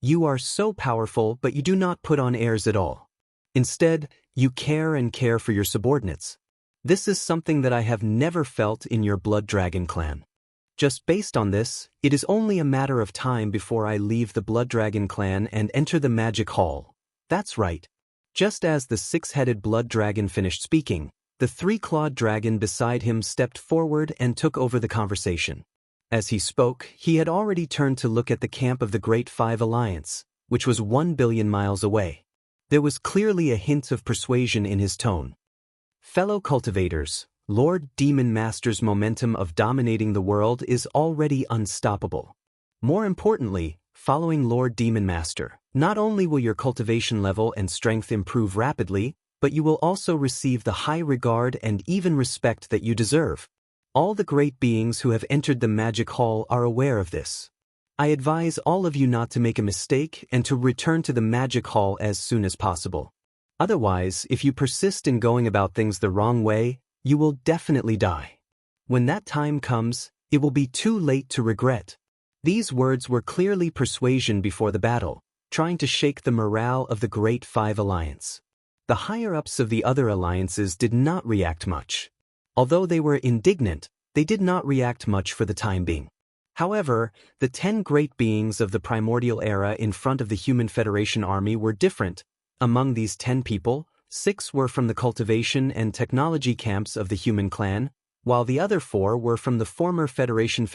A: You are so powerful, but you do not put on airs at all. Instead, you care and care for your subordinates. This is something that I have never felt in your Blood Dragon clan. Just based on this, it is only a matter of time before I leave the Blood Dragon clan and enter the Magic Hall. That's right. Just as the six-headed Blood Dragon finished speaking, the three-clawed dragon beside him stepped forward and took over the conversation. As he spoke, he had already turned to look at the camp of the Great Five Alliance, which was 1 billion miles away. There was clearly a hint of persuasion in his tone. Fellow cultivators, Lord Demon Master's momentum of dominating the world is already unstoppable. More importantly, following Lord Demon Master, not only will your cultivation level and strength improve rapidly, but you will also receive the high regard and even respect that you deserve. All the great beings who have entered the Magic Hall are aware of this. I advise all of you not to make a mistake and to return to the Magic Hall as soon as possible. Otherwise, if you persist in going about things the wrong way, you will definitely die. When that time comes, it will be too late to regret. These words were clearly persuasion before the battle, trying to shake the morale of the Great Five Alliance. The higher-ups of the other alliances did not react much. Although they were indignant, they did not react much for the time being. However, the 10 great beings of the primordial era in front of the Human Federation army were different. Among these 10 people, 6 were from the cultivation and technology camps of the human clan, while the other 4 were from the former Federation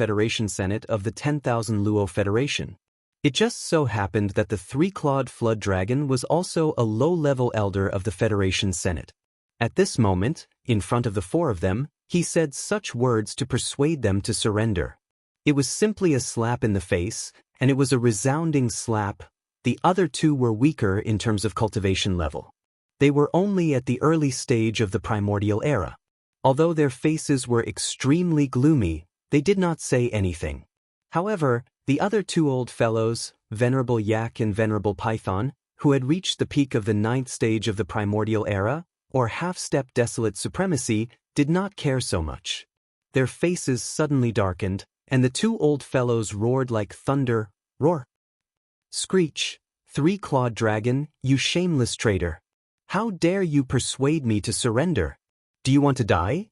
A: Senate of the 10,000 Luo Federation. It just so happened that the three-clawed flood dragon was also a low-level elder of the Federation Senate. At this moment, in front of the 4 of them, he said such words to persuade them to surrender. It was simply a slap in the face, and it was a resounding slap. The other 2 were weaker in terms of cultivation level. They were only at the early stage of the primordial era. Although their faces were extremely gloomy, they did not say anything. However, the other 2 old fellows, Venerable Yak and Venerable Python, who had reached the peak of the 9th stage of the primordial era, or half-step desolate supremacy, did not care so much. Their faces suddenly darkened, and the 2 old fellows roared like thunder. Roar! Screech! Three-clawed dragon, you shameless traitor! How dare you persuade me to surrender? Do you want to die?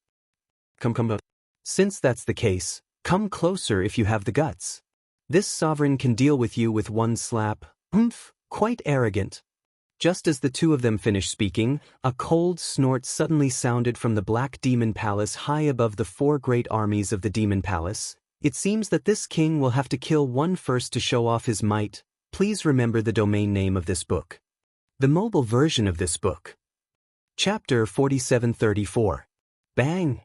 A: Come. Since that's the case, come closer if you have the guts. This sovereign can deal with you with one slap. Quite arrogant. Just as the 2 of them finished speaking, a cold snort suddenly sounded from the Black Demon Palace high above the 4 great armies of the Demon Palace. It seems that this king will have to kill one first to show off his might. Please remember the domain name of this book. The mobile version of this book. Chapter 4734. Bang!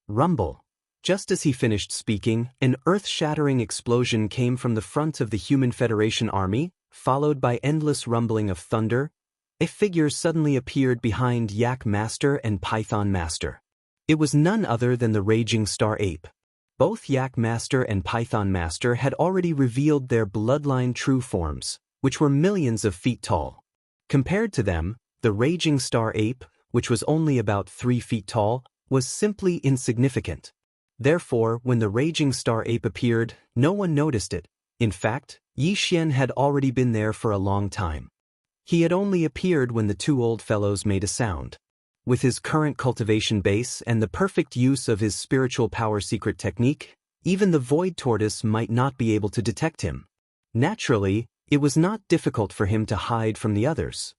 A: Rumble. Just as he finished speaking, an earth-shattering explosion came from the front of the Human Federation army, followed by endless rumbling of thunder. A figure suddenly appeared behind Yak Master and Python Master. It was none other than the Raging Star Ape. Both Yak Master and Python Master had already revealed their bloodline true forms, which were millions of feet tall. Compared to them, the Raging Star Ape, which was only about 3 feet tall, was simply insignificant. Therefore, when the Raging Star Ape appeared, no one noticed it. In fact, Xianxia had already been there for a long time. He had only appeared when the 2 old fellows made a sound. With his current cultivation base and the perfect use of his spiritual power secret technique, even the Void Tortoise might not be able to detect him. Naturally, it was not difficult for him to hide from the others.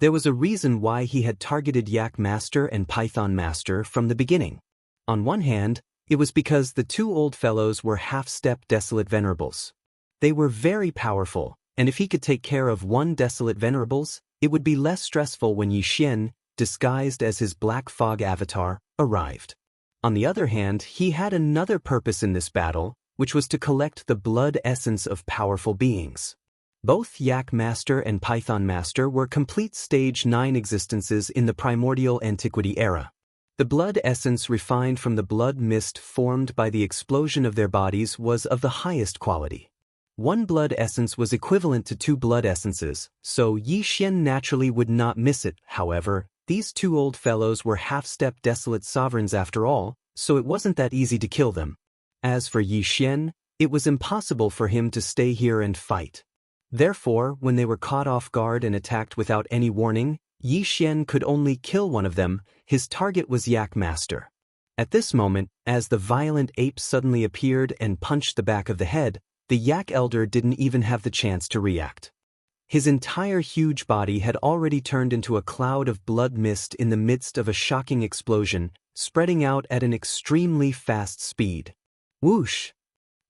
A: There was a reason why he had targeted Yak Master and Python Master from the beginning. On one hand, it was because the 2 old fellows were half-step desolate venerables. They were very powerful, and if he could take care of one desolate venerables, it would be less stressful when Xianxia, disguised as his Black Fog avatar, arrived. On the other hand, he had another purpose in this battle, which was to collect the blood essence of powerful beings. Both Yak Master and Python Master were complete Stage 9 existences in the primordial antiquity era. The blood essence refined from the blood mist formed by the explosion of their bodies was of the highest quality. One blood essence was equivalent to 2 blood essences, so Xianxia naturally would not miss it. However, these 2 old fellows were half-step desolate sovereigns after all, so it wasn't that easy to kill them. As for Xianxia, it was impossible for him to stay here and fight. Therefore, when they were caught off guard and attacked without any warning, Yi Xian could only kill one of them. His target was Yak Master. At this moment, as the violent ape suddenly appeared and punched the back of the head, the Yak Elder didn't even have the chance to react. His entire huge body had already turned into a cloud of blood mist in the midst of a shocking explosion, spreading out at an extremely fast speed. Whoosh!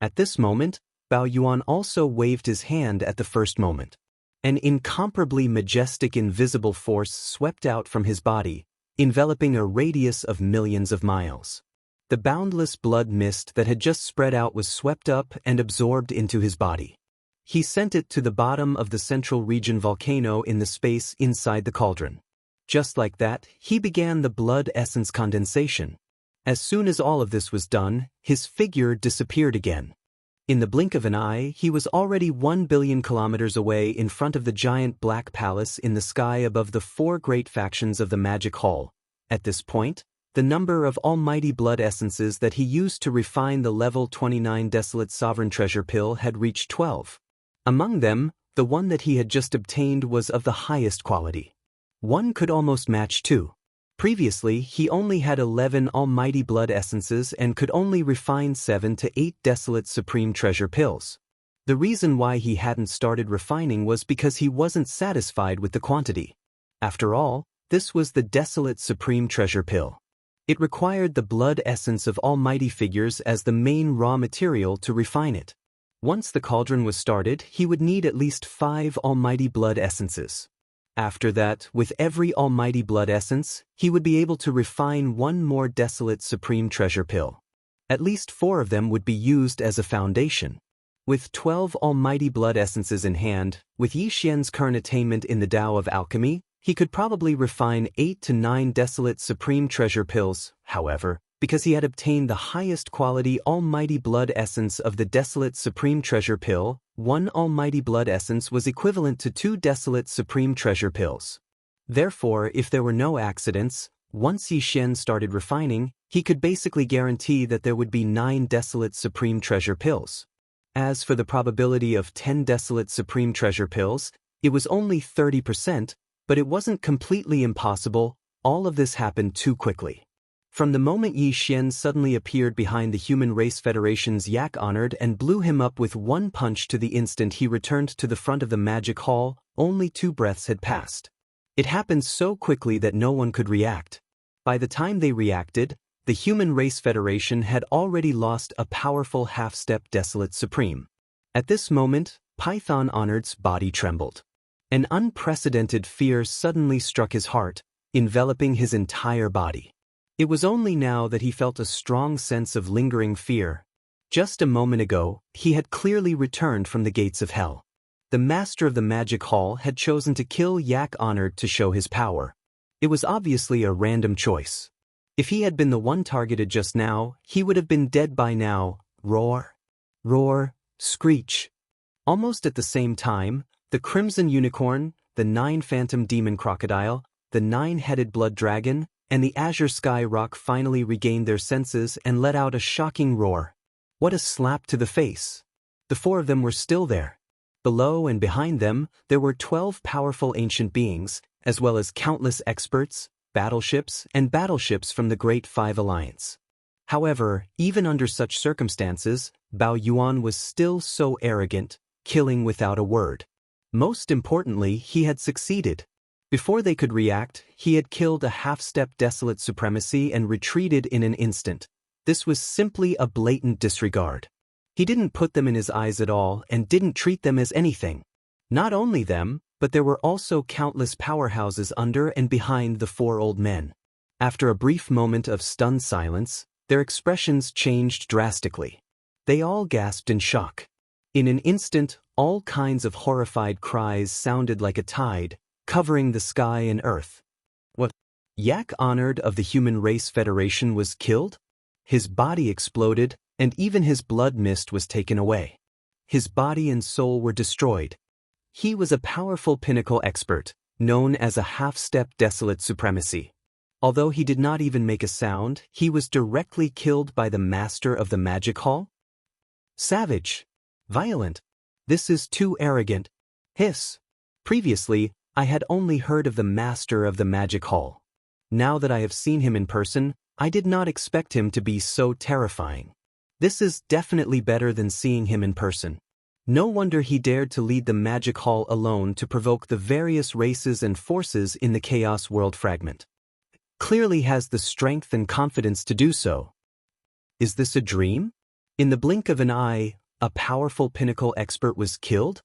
A: At this moment, Bao Yuan also waved his hand at the first moment. An incomparably majestic invisible force swept out from his body, enveloping a radius of millions of miles. The boundless blood mist that had just spread out was swept up and absorbed into his body. He sent it to the bottom of the central region volcano in the space inside the cauldron. Just like that, he began the blood essence condensation. As soon as all of this was done, his figure disappeared again. In the blink of an eye, he was already 1 billion kilometers away in front of the giant black palace in the sky above the 4 great factions of the Magic Hall. At this point, the number of almighty blood essences that he used to refine the level 29 Desolate Sovereign Treasure Pill had reached 12. Among them, the one that he had just obtained was of the highest quality. One could almost match 2. Previously, he only had 11 almighty blood essences and could only refine 7 to 8 Desolate Supreme Treasure Pills. The reason why he hadn't started refining was because he wasn't satisfied with the quantity. After all, this was the Desolate Supreme Treasure Pill. It required the blood essence of almighty figures as the main raw material to refine it. Once the cauldron was started, he would need at least 5 almighty blood essences. After that, with every almighty blood essence, he would be able to refine 1 more Desolate Supreme Treasure Pill. At least 4 of them would be used as a foundation. With 12 almighty blood essences in hand, with Yi Xian's current attainment in the Tao of Alchemy, he could probably refine 8 to 9 Desolate Supreme Treasure Pills. However, because he had obtained the highest quality almighty blood essence of the Desolate Supreme Treasure Pill, 1 almighty blood essence was equivalent to 2 Desolate Supreme Treasure Pills. Therefore, if there were no accidents, once Yi Xian started refining, he could basically guarantee that there would be 9 Desolate Supreme Treasure Pills. As for the probability of 10 Desolate Supreme Treasure Pills, it was only 30%, but it wasn't completely impossible. All of this happened too quickly. From the moment Yi Xian suddenly appeared behind the Human Race Federation's Yak Honored and blew him up with 1 punch, to the instant he returned to the front of the Magic Hall, only 2 breaths had passed. It happened so quickly that no one could react. By the time they reacted, the Human Race Federation had already lost a powerful half-step Desolate Supreme. At this moment, Python Honored's body trembled. An unprecedented fear suddenly struck his heart, enveloping his entire body. It was only now that he felt a strong sense of lingering fear. Just a moment ago, he had clearly returned from the gates of hell. The master of the Magic Hall had chosen to kill Yak Honored to show his power. It was obviously a random choice. If he had been the one targeted just now, he would have been dead by now. Roar, roar, screech. Almost at the same time, the Crimson Unicorn, the 9 Phantom Demon Crocodile, the 9-headed Blood Dragon, and the Azure Sky Rock finally regained their senses and let out a shocking roar. What a slap to the face! The 4 of them were still there. Below and behind them, there were 12 powerful ancient beings, as well as countless experts, battleships from the Great 5 Alliance. However, even under such circumstances, Bao Yuan was still so arrogant, killing without a word. Most importantly, he had succeeded. Before they could react, he had killed a half-step Desolate Supremacy and retreated in an instant. This was simply a blatant disregard. He didn't put them in his eyes at all and didn't treat them as anything. Not only them, but there were also countless powerhouses under and behind the 4 old men. After a brief moment of stunned silence, their expressions changed drastically. They all gasped in shock. In an instant, all kinds of horrified cries sounded like a tide, covering the sky and earth. What? Yak Honored of the Human Race Federation was killed? His body exploded, and even his blood mist was taken away. His body and soul were destroyed. He was a powerful pinnacle expert, known as a half-step Desolate Supremacy. Although he did not even make a sound, he was directly killed by the master of the Magic Hall? Savage. Violent. This is too arrogant. Hiss. Previously, I had only heard of the master of the magic hall. Now that I have seen him in person, I did not expect him to be so terrifying. This is definitely better than seeing him in person. No wonder he dared to lead the magic hall alone to provoke the various races and forces in the Chaos World fragment. Clearly has the strength and confidence to do so. Is this a dream? In the blink of an eye, a powerful pinnacle expert was killed?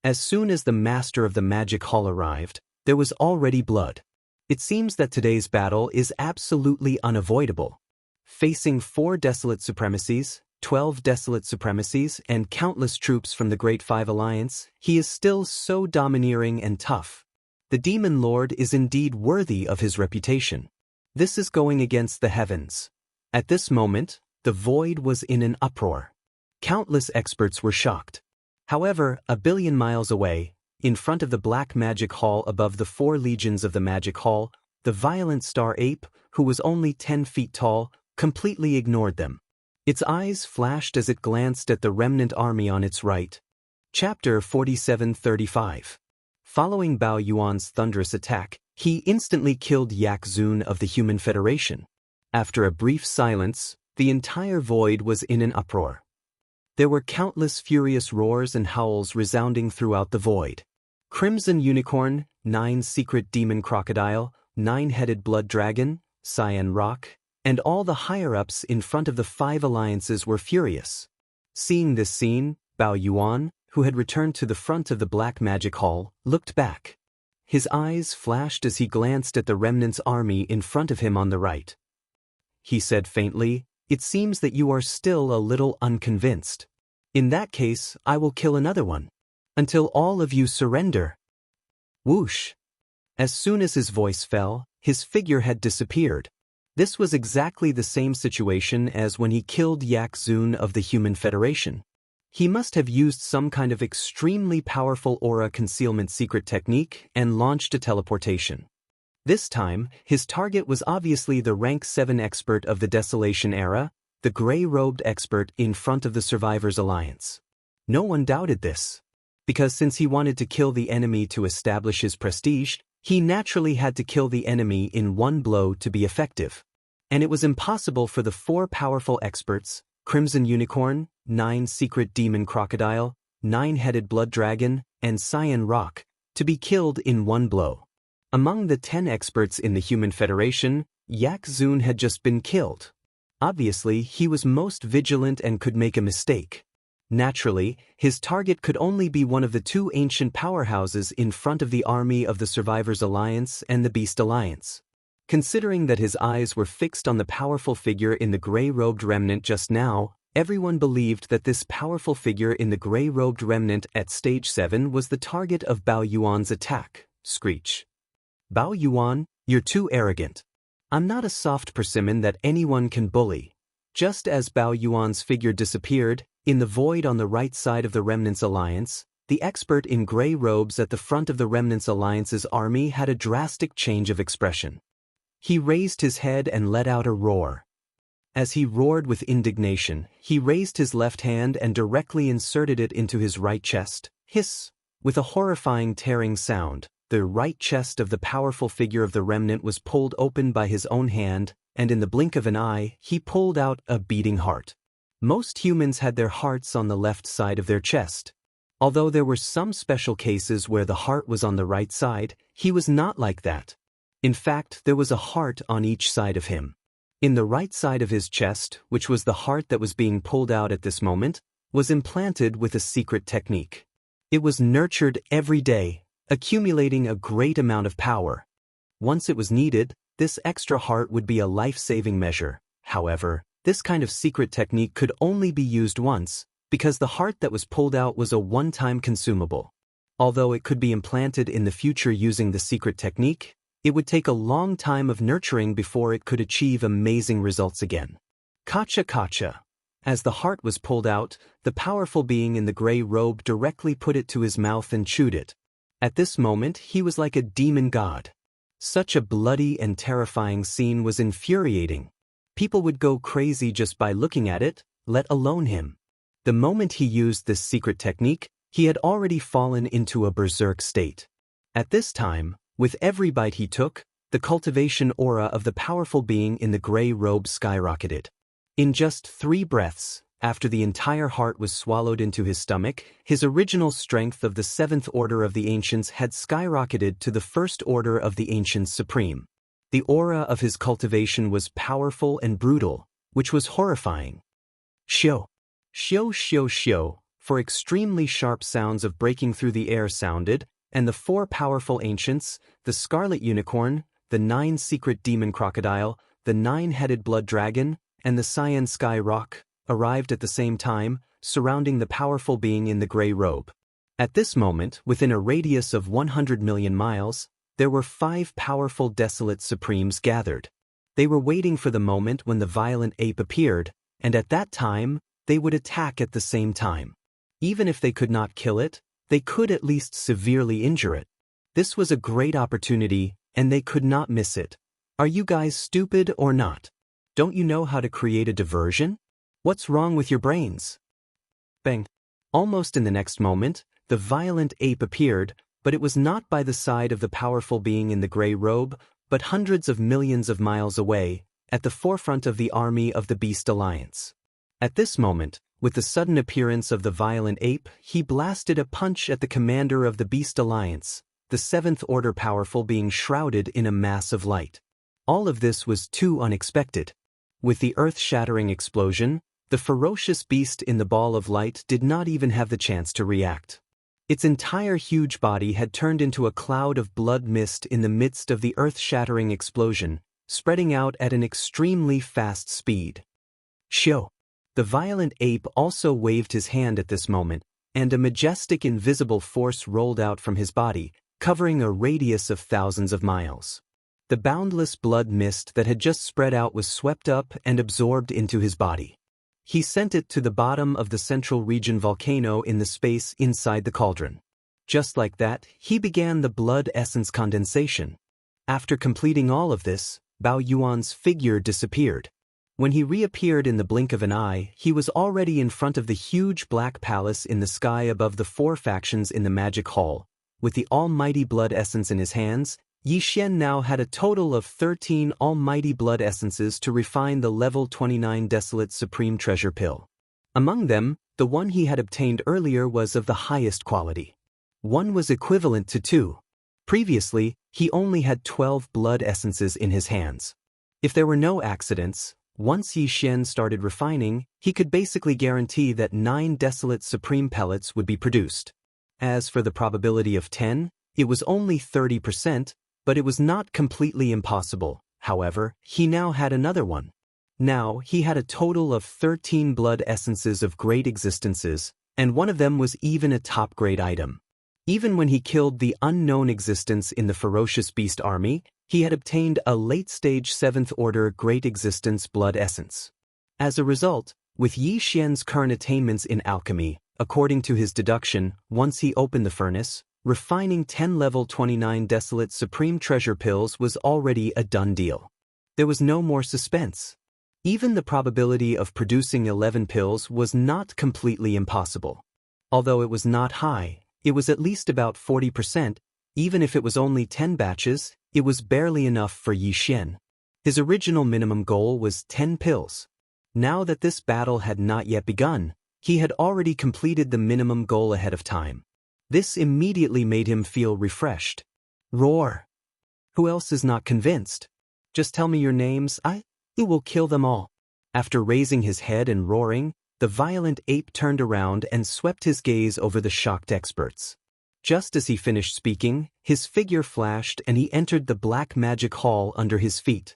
A: As soon as the master of the magic hall arrived, there was already blood. It seems that today's battle is absolutely unavoidable. Facing 4 desolate supremacies, 12 desolate supremacies, and countless troops from the Great Five Alliance, he is still so domineering and tough. The Demon Lord is indeed worthy of his reputation. This is going against the heavens. At this moment, the void was in an uproar. Countless experts were shocked. However, a billion miles away, in front of the Black Magic Hall above the 4 legions of the Magic Hall, the violent Star Ape, who was only 10 feet tall, completely ignored them. Its eyes flashed as it glanced at the remnant army on its right. Chapter 4735. Following Bao Yuan's thunderous attack, he instantly killed Yak Zun of the Human Federation. After a brief silence, the entire void was in an uproar. There were countless furious roars and howls resounding throughout the void. Crimson Unicorn, 9 Secret Demon Crocodile, 9-Headed Blood Dragon, Cyan Rock, and all the higher-ups in front of the 5 alliances were furious. Seeing this scene, Bao Yuan, who had returned to the front of the Black Magic Hall, looked back. His eyes flashed as he glanced at the remnant's army in front of him on the right. He said faintly, "It seems that you are still a little unconvinced. In that case, I will kill another one. Until all of you surrender." Whoosh! As soon as his voice fell, his figure had disappeared. This was exactly the same situation as when he killed Yak Zun of the Human Federation. He must have used some kind of extremely powerful aura concealment secret technique and launched a teleportation. This time, his target was obviously the rank 7 expert of the Desolation era, the gray-robed expert in front of the Survivors Alliance. No one doubted this. Because since he wanted to kill the enemy to establish his prestige, he naturally had to kill the enemy in one blow to be effective. And it was impossible for the 4 powerful experts, Crimson Unicorn, 9 Secret Demon Crocodile, 9-Headed Blood Dragon, and Cyan Rock, to be killed in one blow. Among the 10 experts in the Human Federation, Yak Zun had just been killed. Obviously, he was most vigilant and could make a mistake. Naturally, his target could only be one of the 2 ancient powerhouses in front of the army of the Survivors Alliance and the Beast Alliance. Considering that his eyes were fixed on the powerful figure in the gray-robed remnant just now, everyone believed that this powerful figure in the gray-robed remnant at Stage 7 was the target of Bao Yuan's attack. Screech. "Bao Yuan, you're too arrogant. I'm not a soft persimmon that anyone can bully." Just as Bao Yuan's figure disappeared, in the void on the right side of the Remnant's alliance, the expert in gray robes at the front of the Remnant's alliance's army had a drastic change of expression. He raised his head and let out a roar. As he roared with indignation, he raised his left hand and directly inserted it into his right chest. Hiss! With a horrifying tearing sound, the right chest of the powerful figure of the Remnant was pulled open by his own hand, and in the blink of an eye, he pulled out a beating heart. Most humans had their hearts on the left side of their chest. Although there were some special cases where the heart was on the right side, he was not like that. In fact, there was a heart on each side of him. In the right side of his chest, which was the heart that was being pulled out at this moment, was implanted with a secret technique. It was nurtured every day, accumulating a great amount of power. Once it was needed, this extra heart would be a life-saving measure. However, this kind of secret technique could only be used once, because the heart that was pulled out was a one-time consumable. Although it could be implanted in the future using the secret technique, it would take a long time of nurturing before it could achieve amazing results again. Kacha kacha. As the heart was pulled out, the powerful being in the gray robe directly put it to his mouth and chewed it. At this moment, he was like a demon god. Such a bloody and terrifying scene was infuriating. People would go crazy just by looking at it, let alone him. The moment he used this secret technique, he had already fallen into a berserk state. At this time, with every bite he took, the cultivation aura of the powerful being in the gray robe skyrocketed. In just 3 breaths, after the entire heart was swallowed into his stomach, his original strength of the 7th order of the Ancients had skyrocketed to the 1st order of the Ancients Supreme. The aura of his cultivation was powerful and brutal, which was horrifying. Shio. Shio shio shio, for extremely sharp sounds of breaking through the air sounded, and the 4 powerful ancients, the Scarlet Unicorn, the 9 secret demon crocodile, the 9-headed blood dragon, and the cyan sky rock, arrived at the same time, surrounding the powerful being in the gray robe. At this moment, within a radius of 100 million miles, there were 5 powerful desolate supremes gathered. They were waiting for the moment when the violent ape appeared, and at that time, they would attack at the same time. Even if they could not kill it, they could at least severely injure it. This was a great opportunity, and they could not miss it. Are you guys stupid or not? Don't you know how to create a diversion? What's wrong with your brains? Bang! Almost in the next moment, the violent ape appeared, but it was not by the side of the powerful being in the gray robe, but hundreds of millions of miles away, at the forefront of the army of the Beast Alliance. At this moment, with the sudden appearance of the violent ape, he blasted a punch at the commander of the Beast Alliance, the 7th order powerful being shrouded in a mass of light. All of this was too unexpected. With the earth-shattering explosion, the ferocious beast in the ball of light did not even have the chance to react. Its entire huge body had turned into a cloud of blood mist in the midst of the earth-shattering explosion, spreading out at an extremely fast speed. Shio. The violent ape also waved his hand at this moment, and a majestic invisible force rolled out from his body, covering a radius of thousands of miles. The boundless blood mist that had just spread out was swept up and absorbed into his body. He sent it to the bottom of the central region volcano in the space inside the cauldron. Just like that, he began the blood essence condensation. After completing all of this, Bao Yuan's figure disappeared. When he reappeared in the blink of an eye, he was already in front of the huge black palace in the sky above the 4 factions in the magic hall. With the almighty blood essence in his hands, Yi Xian now had a total of 13 almighty blood essences to refine the level 29 desolate supreme treasure pill. Among them, the one he had obtained earlier was of the highest quality. One was equivalent to 2. Previously, he only had 12 blood essences in his hands. If there were no accidents, once Yi Xian started refining, he could basically guarantee that 9 desolate supreme pellets would be produced. As for the probability of 10, it was only 30%, but it was not completely impossible. However, he now had another one. Now, he had a total of 13 blood essences of great existences, and one of them was even a top-grade item. Even when he killed the unknown existence in the ferocious beast army, he had obtained a late-stage 7th order great existence blood essence. As a result, with Yi Xian's current attainments in alchemy, according to his deduction, once he opened the furnace, refining 10 level 29 desolate supreme treasure pills was already a done deal. There was no more suspense. Even the probability of producing 11 pills was not completely impossible. Although it was not high, it was at least about 40%. Even if it was only 10 batches, it was barely enough for Yi Xian. His original minimum goal was 10 pills. Now that this battle had not yet begun, he had already completed the minimum goal ahead of time. This immediately made him feel refreshed. Roar! Who else is not convinced? Just tell me your names, I will kill them all. After raising his head and roaring, the violent ape turned around and swept his gaze over the shocked experts. Just as he finished speaking, his figure flashed and he entered the black magic hall under his feet.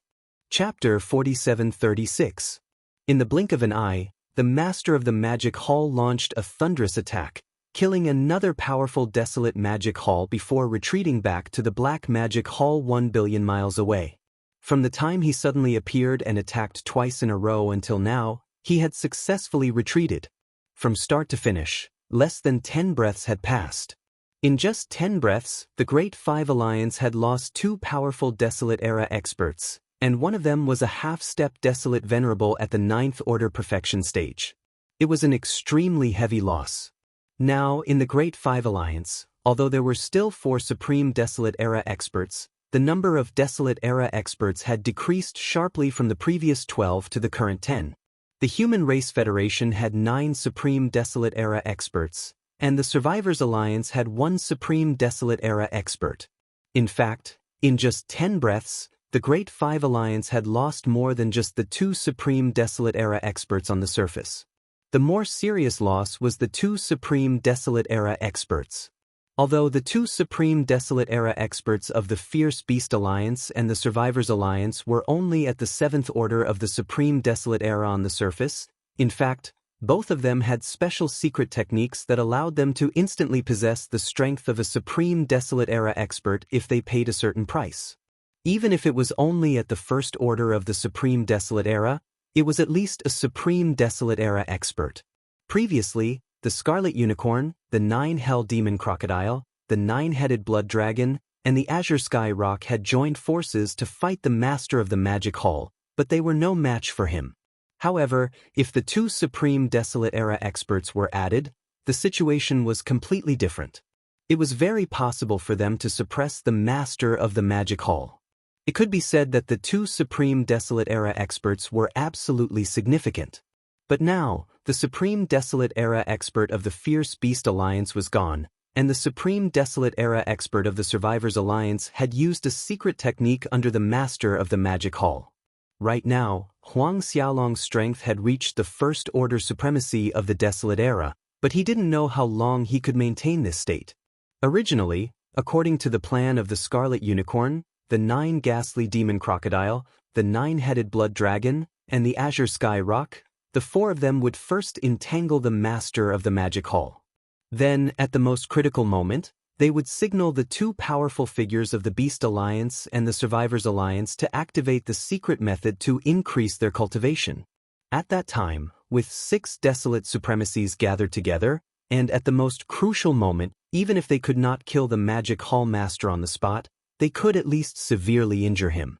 A: Chapter 4736. In the blink of an eye, the master of the magic hall launched a thunderous attack, killing another powerful desolate magic hall before retreating back to the black magic hall 1 billion miles away. From the time he suddenly appeared and attacked twice in a row until now, he had successfully retreated. From start to finish, less than 10 breaths had passed. In just 10 breaths, the Great Five Alliance had lost 2 powerful Desolate-era experts, and one of them was a half-step Desolate Venerable at the 9th Order Perfection stage. It was an extremely heavy loss. Now, in the Great Five Alliance, Although there were still 4 Supreme Desolate Era experts, the number of Desolate Era experts had decreased sharply from the previous 12 to the current 10. The Human Race Federation had 9 Supreme Desolate Era experts, and the Survivors Alliance had 1 Supreme Desolate Era expert. In fact, in just 10 breaths, the Great Five Alliance had lost more than just the 2 Supreme Desolate Era experts on the surface. The more serious loss was the 2 Supreme Desolate Era experts. Although the 2 Supreme Desolate Era experts of the Fierce Beast Alliance and the Survivors Alliance were only at the 7th order of the Supreme Desolate Era on the surface, in fact, both of them had special secret techniques that allowed them to instantly possess the strength of a Supreme Desolate Era expert if they paid a certain price. Even if it was only at the 1st order of the Supreme Desolate Era, it was at least a Supreme Desolate Era expert. Previously, the Scarlet Unicorn, the 9 Hell Demon Crocodile, the 9-headed Blood Dragon, and the Azure Sky Rock had joined forces to fight the Master of the Magic Hall, but they were no match for him. However, if the 2 Supreme Desolate Era experts were added, the situation was completely different. It was very possible for them to suppress the Master of the Magic Hall. It could be said that the 2 Supreme Desolate Era experts were absolutely significant. But now, the Supreme Desolate Era expert of the Fierce Beast Alliance was gone, and the Supreme Desolate Era expert of the Survivors Alliance had used a secret technique under the Master of the Magic Hall. Right now, Huang Xiaolong's strength had reached the 1st order supremacy of the Desolate Era, but he didn't know how long he could maintain this state. Originally, according to the plan of the Scarlet Unicorn, the 9 Ghastly Demon Crocodile, the 9-headed Blood Dragon, and the Azure Sky Rock, the 4 of them would first entangle the Master of the Magic Hall. Then, at the most critical moment, they would signal the 2 powerful figures of the Beast Alliance and the Survivors Alliance to activate the secret method to increase their cultivation. At that time, with 6 desolate supremacies gathered together, and at the most crucial moment, even if they could not kill the Magic Hall Master on the spot, they could at least severely injure him.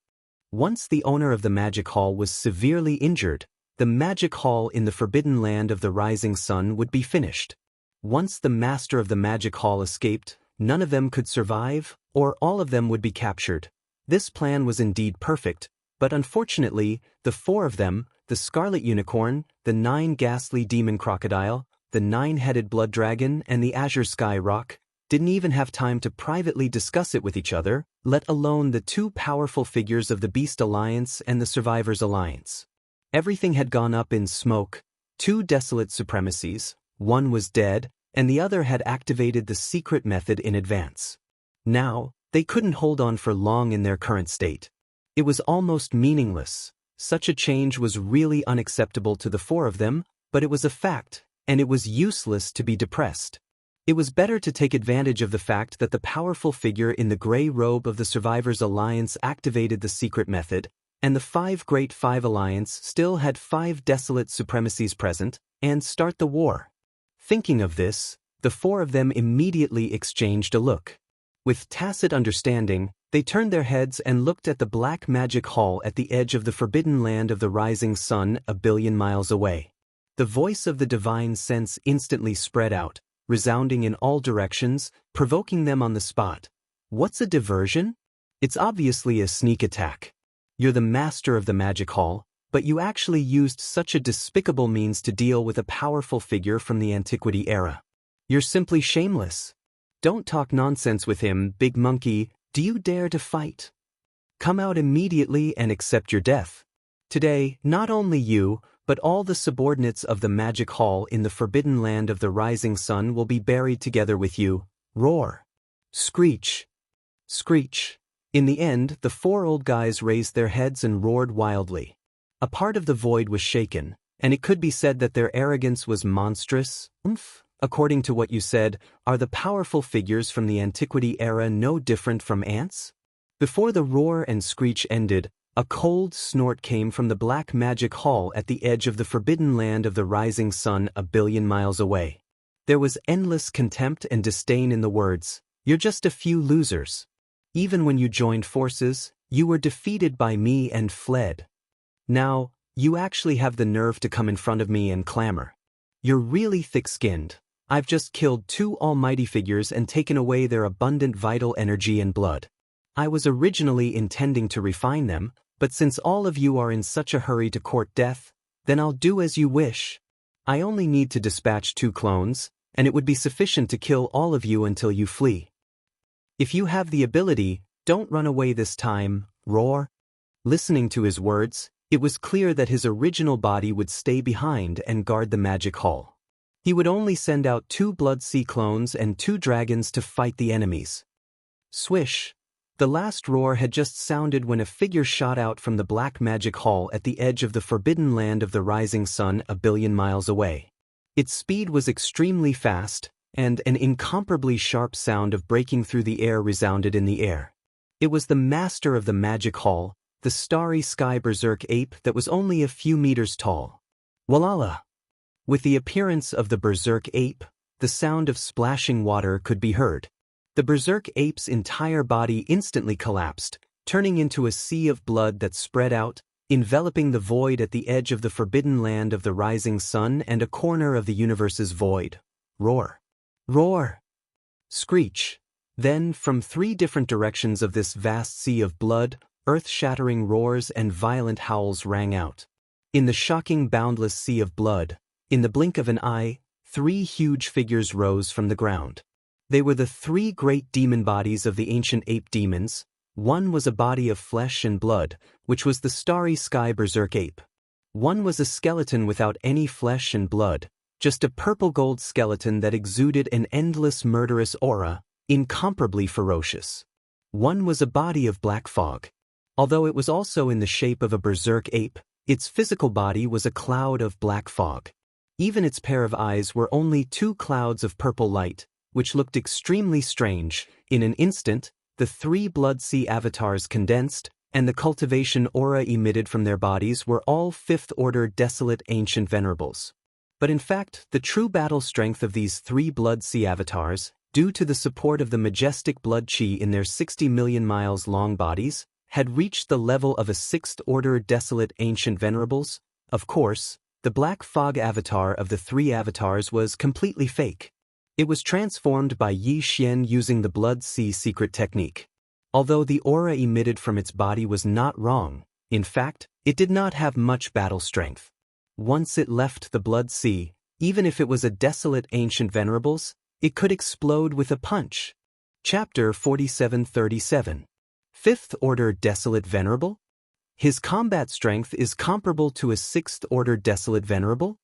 A: Once the owner of the Magic Hall was severely injured, the Magic Hall in the Forbidden Land of the Rising Sun would be finished. Once the Master of the Magic Hall escaped, none of them could survive, or all of them would be captured. This plan was indeed perfect, but unfortunately, the 4 of them, the Scarlet Unicorn, the 9 Ghastly Demon Crocodile, the 9-headed Blood Dragon, and the Azure Sky Rock, didn't even have time to privately discuss it with each other, let alone the 2 powerful figures of the Beast Alliance and the Survivors Alliance. Everything had gone up in smoke. 2 desolate supremacies, 1 was dead, and the other had activated the secret method in advance. Now, they couldn't hold on for long in their current state. It was almost meaningless. Such a change was really unacceptable to the 4 of them, but it was a fact, and it was useless to be depressed. It was better to take advantage of the fact that the powerful figure in the gray robe of the Survivors Alliance activated the secret method, and the Great Five Alliance still had 5 desolate supremacies present, and start the war. Thinking of this, the 4 of them immediately exchanged a look. With tacit understanding, they turned their heads and looked at the Black Magic Hall at the edge of the Forbidden Land of the Rising Sun, a billion miles away. The voice of the divine sense instantly spread out, resounding in all directions, provoking them on the spot. What's a diversion? It's obviously a sneak attack. You're the master of the Magic Hall, but you actually used such a despicable means to deal with a powerful figure from the Antiquity era. You're simply shameless. Don't talk nonsense with him, big monkey. Do you dare to fight? Come out immediately and accept your death. Today, not only you, but all the subordinates of the Magic Hall in the Forbidden Land of the Rising Sun will be buried together with you. Roar. Screech. Screech. In the end, the 4 old guys raised their heads and roared wildly. A part of the void was shaken, and it could be said that their arrogance was monstrous. According to what you said, are the powerful figures from the Antiquity era no different from ants? Before the roar and screech ended, a cold snort came from the Black Magic Hall at the edge of the Forbidden Land of the Rising Sun, a billion miles away. There was endless contempt and disdain in the words. You're just a few losers. Even when you joined forces, you were defeated by me and fled. Now, you actually have the nerve to come in front of me and clamor. You're really thick-skinned. I've just killed 2 almighty figures and taken away their abundant vital energy and blood. I was originally intending to refine them, but since all of you are in such a hurry to court death, then I'll do as you wish. I only need to dispatch 2 clones, and it would be sufficient to kill all of you until you flee. If you have the ability, don't run away this time, roar. Listening to his words, it was clear that his original body would stay behind and guard the magic hall. He would only send out 2 Blood Sea clones and 2 dragons to fight the enemies. Swish! The last roar had just sounded when a figure shot out from the black magic hall at the edge of the forbidden land of the rising sun a billion miles away. Its speed was extremely fast, and an incomparably sharp sound of breaking through the air resounded in the air. It was the master of the magic hall, the starry sky berserk ape that was only a few meters tall. Walala! With the appearance of the berserk ape, the sound of splashing water could be heard. The berserk ape's entire body instantly collapsed, turning into a sea of blood that spread out, enveloping the void at the edge of the forbidden land of the rising sun and a corner of the universe's void. Roar! Roar! Screech! Then, from 3 different directions of this vast sea of blood, earth-shattering roars and violent howls rang out. In the shocking boundless sea of blood, in the blink of an eye, 3 huge figures rose from the ground. They were the 3 great demon bodies of the ancient ape demons. One was a body of flesh and blood, which was the starry sky berserk ape. One was a skeleton without any flesh and blood, just a purple-gold skeleton that exuded an endless murderous aura, incomparably ferocious. One was a body of black fog. Although it was also in the shape of a berserk ape, its physical body was a cloud of black fog. Even its pair of eyes were only 2 clouds of purple light, which looked extremely strange. In an instant, the 3 Blood Sea avatars condensed, and the cultivation aura emitted from their bodies were all 5th-order desolate ancient venerables. But in fact, the true battle strength of these 3 Blood Sea avatars, due to the support of the majestic blood chi in their 60 million miles long bodies, had reached the level of a 6th-order desolate ancient venerables. Of course, the black fog avatar of the 3 avatars was completely fake. It was transformed by Yi Xian using the Blood Sea secret technique. Although the aura emitted from its body was not wrong, in fact, it did not have much battle strength. Once it left the Blood Sea, even if it was a desolate ancient venerables, it could explode with a punch. Chapter 4737. 5th-order desolate venerable? His combat strength is comparable to a 6th-order desolate venerable?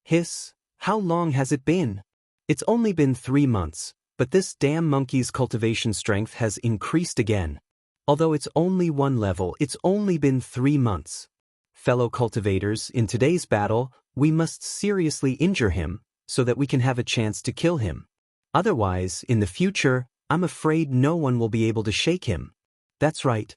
A: Hiss, how long has it been? It's only been 3 months, but this damn monkey's cultivation strength has increased again. Although it's only 1 level, it's only been 3 months. Fellow cultivators, in today's battle, we must seriously injure him, so that we can have a chance to kill him. Otherwise, in the future, I'm afraid no one will be able to shake him. That's right.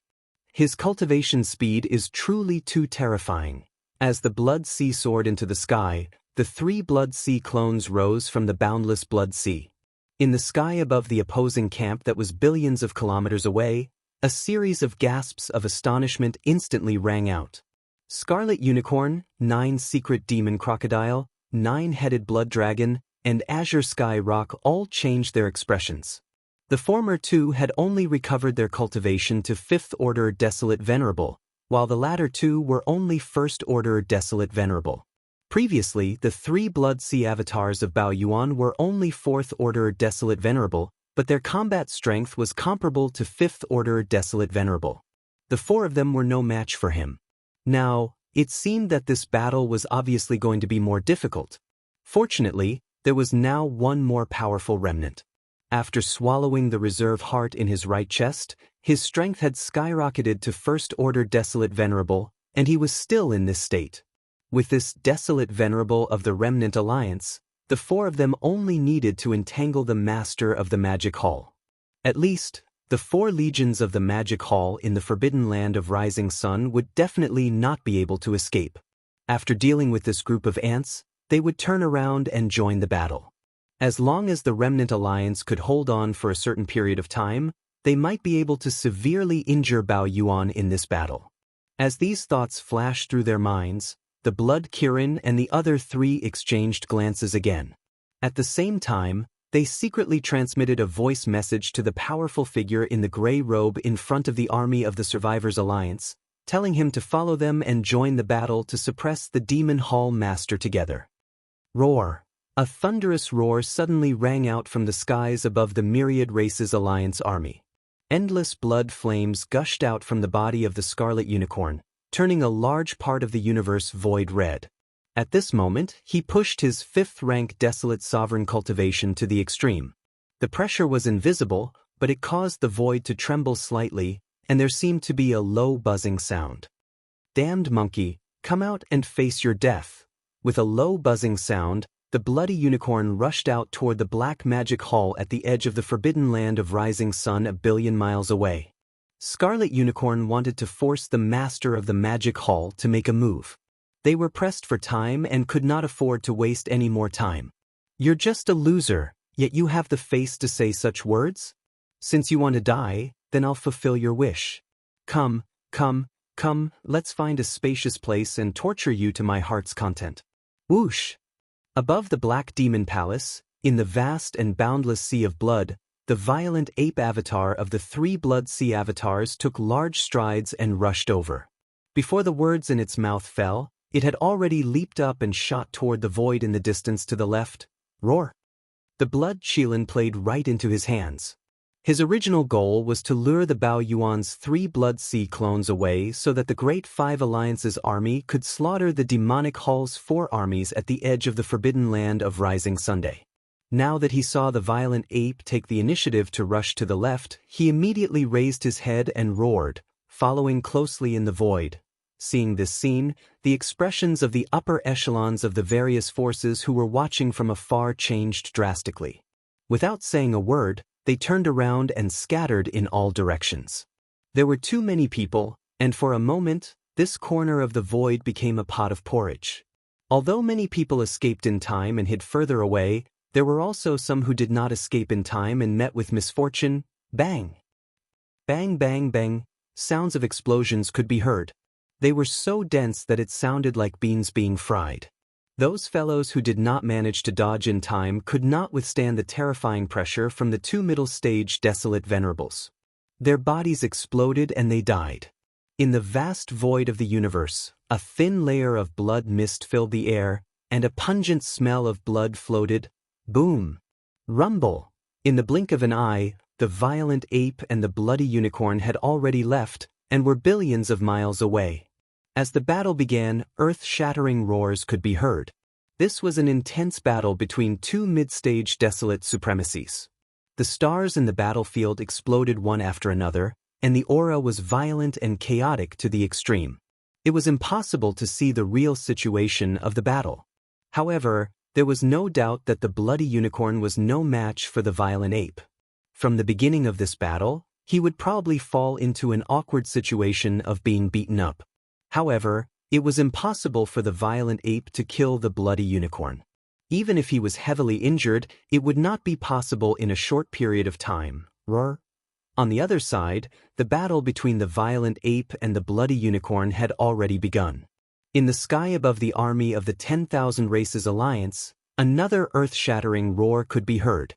A: His cultivation speed is truly too terrifying. As the Blood Sea soared into the sky, the 3 Blood Sea clones rose from the boundless Blood Sea. In the sky above the opposing camp that was billions of kilometers away, a series of gasps of astonishment instantly rang out. Scarlet Unicorn, 9 Secret Demon Crocodile, 9-headed Blood Dragon, and Azure Sky Rock all changed their expressions. The former 2 had only recovered their cultivation to 5th-order Desolate Venerable, while the latter 2 were only 1st-order Desolate Venerable. Previously, the 3 Blood Sea avatars of Bao Yuan were only 4th-order Desolate Venerable, but their combat strength was comparable to 5th-order Desolate Venerable. The 4 of them were no match for him. Now, it seemed that this battle was obviously going to be more difficult. Fortunately, there was now one more powerful remnant. After swallowing the reserve heart in his right chest, his strength had skyrocketed to 1st-order Desolate Venerable, and he was still in this state. With this Desolate Venerable of the Remnant Alliance, the 4 of them only needed to entangle the Master of the Magic Hall. At least, the 4 legions of the Magic Hall in the Forbidden Land of Rising Sun would definitely not be able to escape. After dealing with this group of ants, they would turn around and join the battle. As long as the Remnant Alliance could hold on for a certain period of time, they might be able to severely injure Bao Yuan in this battle. As these thoughts flashed through their minds, the Blood Kirin and the other 3 exchanged glances again. At the same time, they secretly transmitted a voice message to the powerful figure in the gray robe in front of the army of the Survivors Alliance, telling him to follow them and join the battle to suppress the Demon Hall Master together. Roar! A thunderous roar suddenly rang out from the skies above the Myriad Races Alliance army. Endless blood flames gushed out from the body of the Scarlet Unicorn, turning a large part of the universe void red. At this moment, he pushed his 5th-rank Desolate Sovereign Cultivation to the extreme. The pressure was invisible, but it caused the void to tremble slightly, and there seemed to be a low buzzing sound. Damned monkey, come out and face your death. With a low buzzing sound, the bloody unicorn rushed out toward the black magic hall at the edge of the forbidden land of Rising Sun a billion miles away. Scarlet Unicorn wanted to force the master of the magic hall to make a move. They were pressed for time and could not afford to waste any more time. You're just a loser, yet you have the face to say such words? Since you want to die, then I'll fulfill your wish. Come, let's find a spacious place and torture you to my heart's content. Whoosh! Above the Black Demon Palace, in the vast and boundless sea of blood, the violent ape avatar of the 3 Blood Sea avatars took large strides and rushed over. Before the words in its mouth fell, it had already leaped up and shot toward the void in the distance to the left. Roar! The blood Qilin played right into his hands. His original goal was to lure the Bao Yuan's 3 Blood Sea clones away so that the Great Five Alliance's army could slaughter the demonic Hall's 4 armies at the edge of the forbidden land of Rising Sunday. Now that he saw the violent ape take the initiative to rush to the left, he immediately raised his head and roared, following closely in the void. Seeing this scene, the expressions of the upper echelons of the various forces who were watching from afar changed drastically. Without saying a word, they turned around and scattered in all directions. There were too many people, and for a moment, this corner of the void became a pot of porridge. Although many people escaped in time and hid further away, there were also some who did not escape in time and met with misfortune. Bang! Bang, bang, bang, sounds of explosions could be heard. They were so dense that it sounded like beans being fried. Those fellows who did not manage to dodge in time could not withstand the terrifying pressure from the 2 middle-stage Desolate Venerables. Their bodies exploded and they died. In the vast void of the universe, a thin layer of blood mist filled the air, and a pungent smell of blood floated. Boom! Rumble! In the blink of an eye, the violent ape and the bloody unicorn had already left, and were billions of miles away. As the battle began, earth-shattering roars could be heard. This was an intense battle between 2 mid-stage Desolate supremacies. The stars in the battlefield exploded one after another, and the aura was violent and chaotic to the extreme. It was impossible to see the real situation of the battle. However, there was no doubt that the bloody unicorn was no match for the violent ape. From the beginning of this battle, he would probably fall into an awkward situation of being beaten up. However, it was impossible for the violent ape to kill the bloody unicorn. Even if he was heavily injured, it would not be possible in a short period of time. Roar! On the other side, the battle between the violent ape and the bloody unicorn had already begun. In the sky above the army of the 10,000 Races Alliance, another earth-shattering roar could be heard.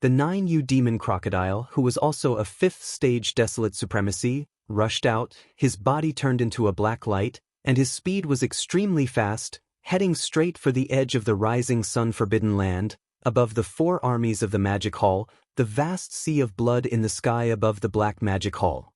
A: The 9U demon crocodile, who was also a 5th-stage Desolate supremacy, rushed out, his body turned into a black light, and his speed was extremely fast, heading straight for the edge of the Rising Sun Forbidden Land, above the 4 armies of the Magic Hall, the vast sea of blood in the sky above the Black Magic Hall.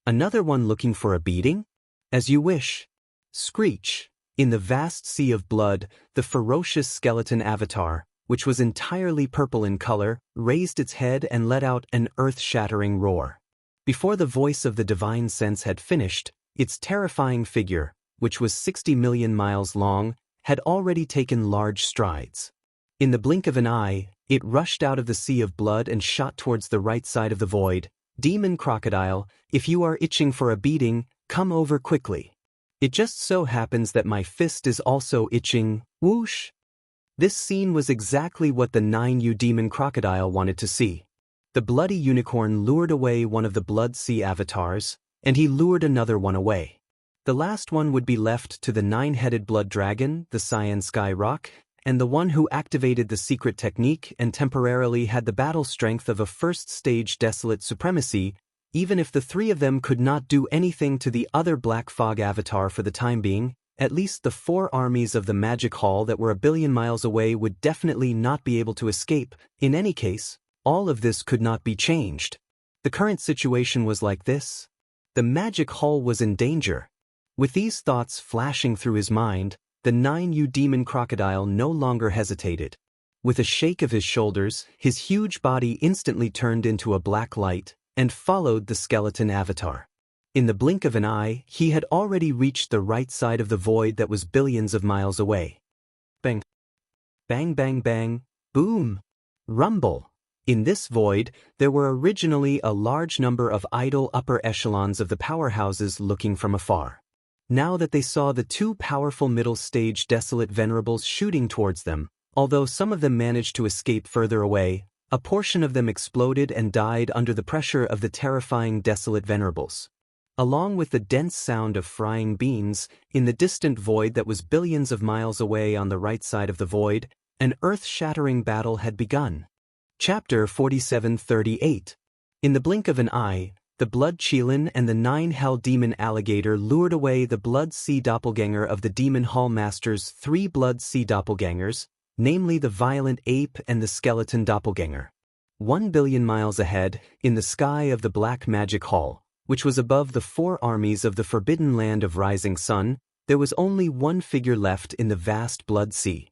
A: Another one looking for a beating? As you wish. Screech! In the vast sea of blood, the ferocious skeleton avatar, which was entirely purple in color, raised its head and let out an earth-shattering roar. Before the voice of the divine sense had finished, its terrifying figure, which was 60 million miles long, had already taken large strides. In the blink of an eye, it rushed out of the sea of blood and shot towards the right side of the void. Demon crocodile, if you are itching for a beating, come over quickly. It just so happens that my fist is also itching. Whoosh! This scene was exactly what the 9U demon crocodile wanted to see. The bloody unicorn lured away one of the Blood Sea avatars, and he lured another one away. The last one would be left to the 9-headed blood dragon, the Cyan Sky Rock, and the one who activated the secret technique and temporarily had the battle strength of a first-stage desolate supremacy, even if the three of them could not do anything to the other Black Fog avatar for the time being, at least the 4 armies of the Magic Hall that were 1 billion miles away would definitely not be able to escape. In any case, all of this could not be changed. The current situation was like this. The Magic Hall was in danger. With these thoughts flashing through his mind, the 9U demon crocodile no longer hesitated. With a shake of his shoulders, his huge body instantly turned into a black light and followed the skeleton avatar. In the blink of an eye, he had already reached the right side of the void that was billions of miles away. Bang. Bang bang bang, boom. Rumble. In this void, there were originally a large number of idle upper echelons of the powerhouses looking from afar. Now that they saw the 2 powerful middle-stage desolate venerables shooting towards them, although some of them managed to escape further away, a portion of them exploded and died under the pressure of the terrifying desolate venerables. Along with the dense sound of frying beans, in the distant void that was billions of miles away on the right side of the void, an earth-shattering battle had begun. Chapter 4738. In the blink of an eye, the Blood Qilin and the 9 Hell Demon Alligator lured away the Blood Sea Doppelganger of the Demon Hall Master's 3 Blood Sea Doppelgangers, namely the Violent Ape and the Skeleton Doppelganger. 1 billion miles ahead, in the sky of the Black Magic Hall, which was above the 4 armies of the Forbidden Land of Rising Sun, there was only one figure left in the vast Blood Sea.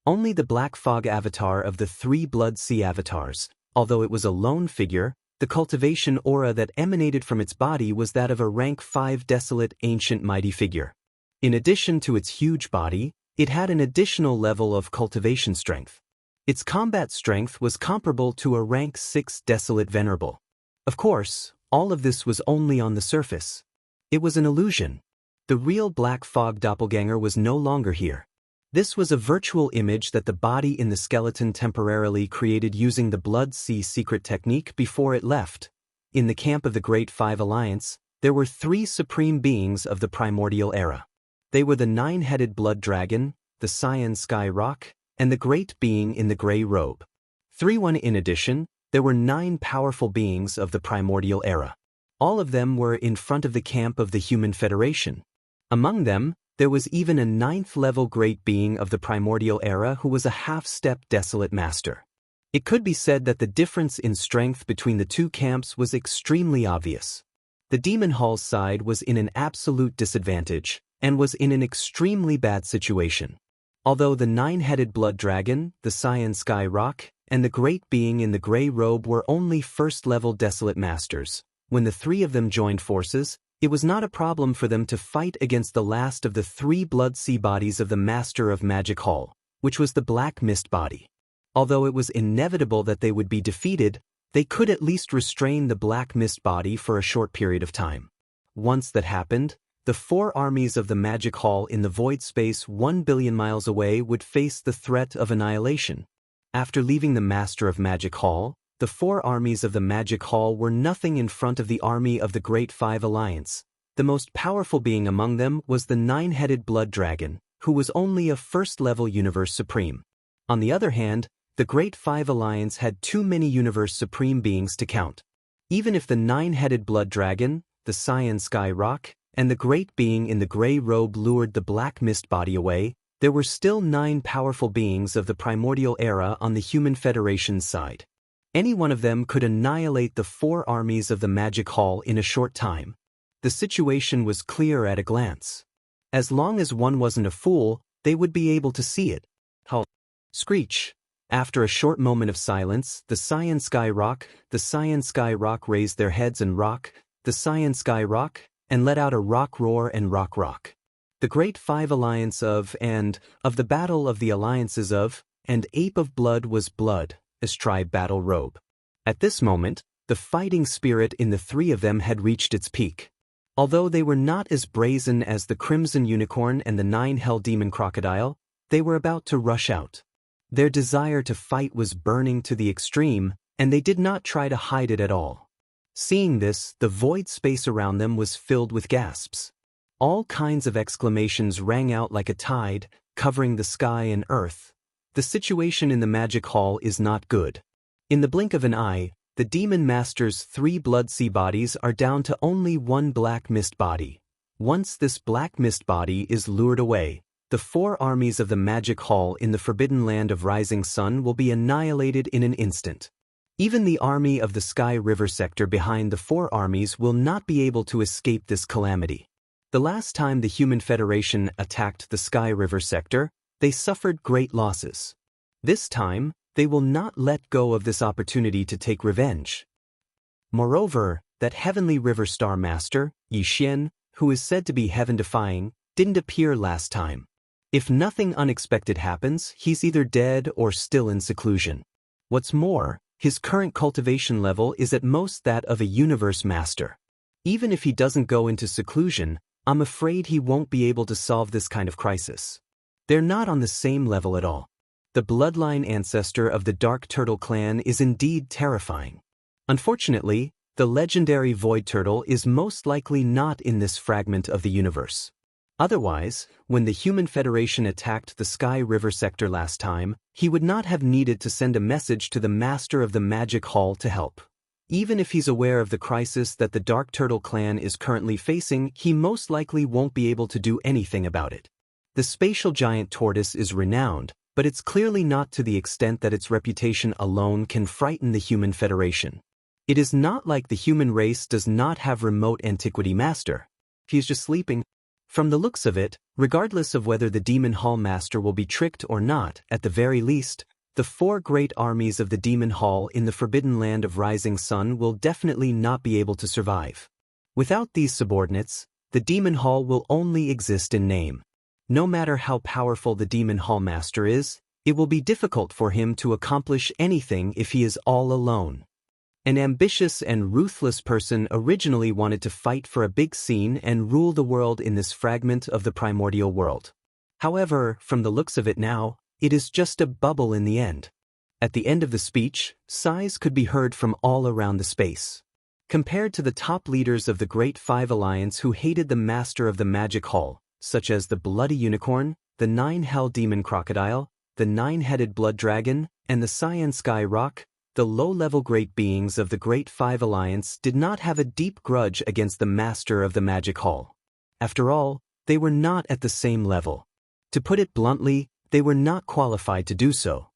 A: Only the Black Fog avatar of the 3 Blood Sea avatars, although it was a lone figure, the cultivation aura that emanated from its body was that of a rank 5 desolate ancient mighty figure. In addition to its huge body, it had an additional level of cultivation strength. Its combat strength was comparable to a rank 6 desolate venerable. Of course, all of this was only on the surface. It was an illusion. The real Black Fog doppelganger was no longer here. This was a virtual image that the body in the skeleton temporarily created using the Blood Sea secret technique before it left. In the camp of the Great 5 Alliance, there were 3 supreme beings of the primordial era. They were the 9-headed Blood Dragon, the Cyan Sky Rock, and the Great Being in the Grey Robe. 3-1 In addition, there were 9 powerful beings of the primordial era. All of them were in front of the camp of the Human Federation. Among them, there was even a 9th-level Great Being of the primordial era who was a half-step desolate master. It could be said that the difference in strength between the 2 camps was extremely obvious. The Demon Hall's side was in an absolute disadvantage, and was in an extremely bad situation. Although the 9-headed Blood Dragon, the Cyan Sky Rock, and the Great Being in the Grey Robe were only first-level desolate masters, when the 3 of them joined forces, it was not a problem for them to fight against the last of the 3 Blood Sea bodies of the Master of Magic Hall, which was the Black Mist body. Although it was inevitable that they would be defeated, they could at least restrain the Black Mist body for a short period of time. Once that happened, the 4 armies of the Magic Hall in the void space 1 billion miles away would face the threat of annihilation. After leaving the Master of Magic Hall, the 4 armies of the Magic Hall were nothing in front of the army of the Great 5 Alliance. The most powerful being among them was the 9-headed Blood Dragon, who was only a first-level Universe Supreme. On the other hand, the Great 5 Alliance had too many Universe Supreme beings to count. Even if the 9-headed Blood Dragon, the Cyan Sky Rock, and the Great Being in the Grey Robe lured the Black Mist body away, there were still 9 powerful beings of the primordial era on the Human Federation's side. Any one of them could annihilate the 4 armies of the Magic Hall in a short time. The situation was clear at a glance. As long as one wasn't a fool, they would be able to see it. Halt. Screech. After a short moment of silence, the Cyan Sky Rock raised their heads and the Cyan Sky Rock, and let out a rock roar and rock. The Great 5 Alliance of the Battle of the Alliances of, and Ape of Blood was Blood, astride Battle Robe. At this moment, the fighting spirit in the 3 of them had reached its peak. Although they were not as brazen as the Crimson Unicorn and the 9 Hell Demon Crocodile, they were about to rush out. Their desire to fight was burning to the extreme, and they did not try to hide it at all. Seeing this, the void space around them was filled with gasps. All kinds of exclamations rang out like a tide, covering the sky and earth. The situation in the magic hall is not good. In the blink of an eye, the demon master's 3 blood sea bodies are down to only 1 black mist body. Once this black mist body is lured away, the 4 armies of the magic hall in the forbidden land of Rising Sun will be annihilated in an instant. Even the army of the Sky River sector behind the 4 armies will not be able to escape this calamity. The last time the Human Federation attacked the Sky River sector, they suffered great losses. This time, they will not let go of this opportunity to take revenge. Moreover, that Heavenly River Star Master, Xianxia, who is said to be heaven-defying, didn't appear last time. If nothing unexpected happens, he's either dead or still in seclusion. What's more, his current cultivation level is at most that of a universe master. Even if he doesn't go into seclusion, I'm afraid he won't be able to solve this kind of crisis. They're not on the same level at all. The bloodline ancestor of the Dark Turtle clan is indeed terrifying. Unfortunately, the legendary Void Turtle is most likely not in this fragment of the universe. Otherwise, when the Human Federation attacked the Sky River sector last time, he would not have needed to send a message to the Master of the Magic Hall to help. Even if he's aware of the crisis that the Dark Turtle clan is currently facing, he most likely won't be able to do anything about it. The spatial giant tortoise is renowned, but it's clearly not to the extent that its reputation alone can frighten the Human Federation. It is not like the human race does not have remote antiquity master. He's just sleeping. From the looks of it, regardless of whether the Demon Hall Master will be tricked or not, at the very least, the 4 great armies of the Demon Hall in the Forbidden Land of Rising Sun will definitely not be able to survive. Without these subordinates, the Demon Hall will only exist in name. No matter how powerful the Demon Hall Master is, it will be difficult for him to accomplish anything if he is all alone. An ambitious and ruthless person originally wanted to fight for a big scene and rule the world in this fragment of the primordial world. However, from the looks of it now, it is just a bubble in the end. At the end of the speech, sighs could be heard from all around the space. Compared to the top leaders of the Great Five Alliance who hated the Master of the Magic Hall, such as the Bloody Unicorn, the 9 Hell Demon Crocodile, the 9-Headed Blood Dragon, and the Cyan Sky Rock, the low-level great beings of the Great Five Alliance did not have a deep grudge against the Master of the Magic Hall. After all, they were not at the same level. To put it bluntly, they were not qualified to do so.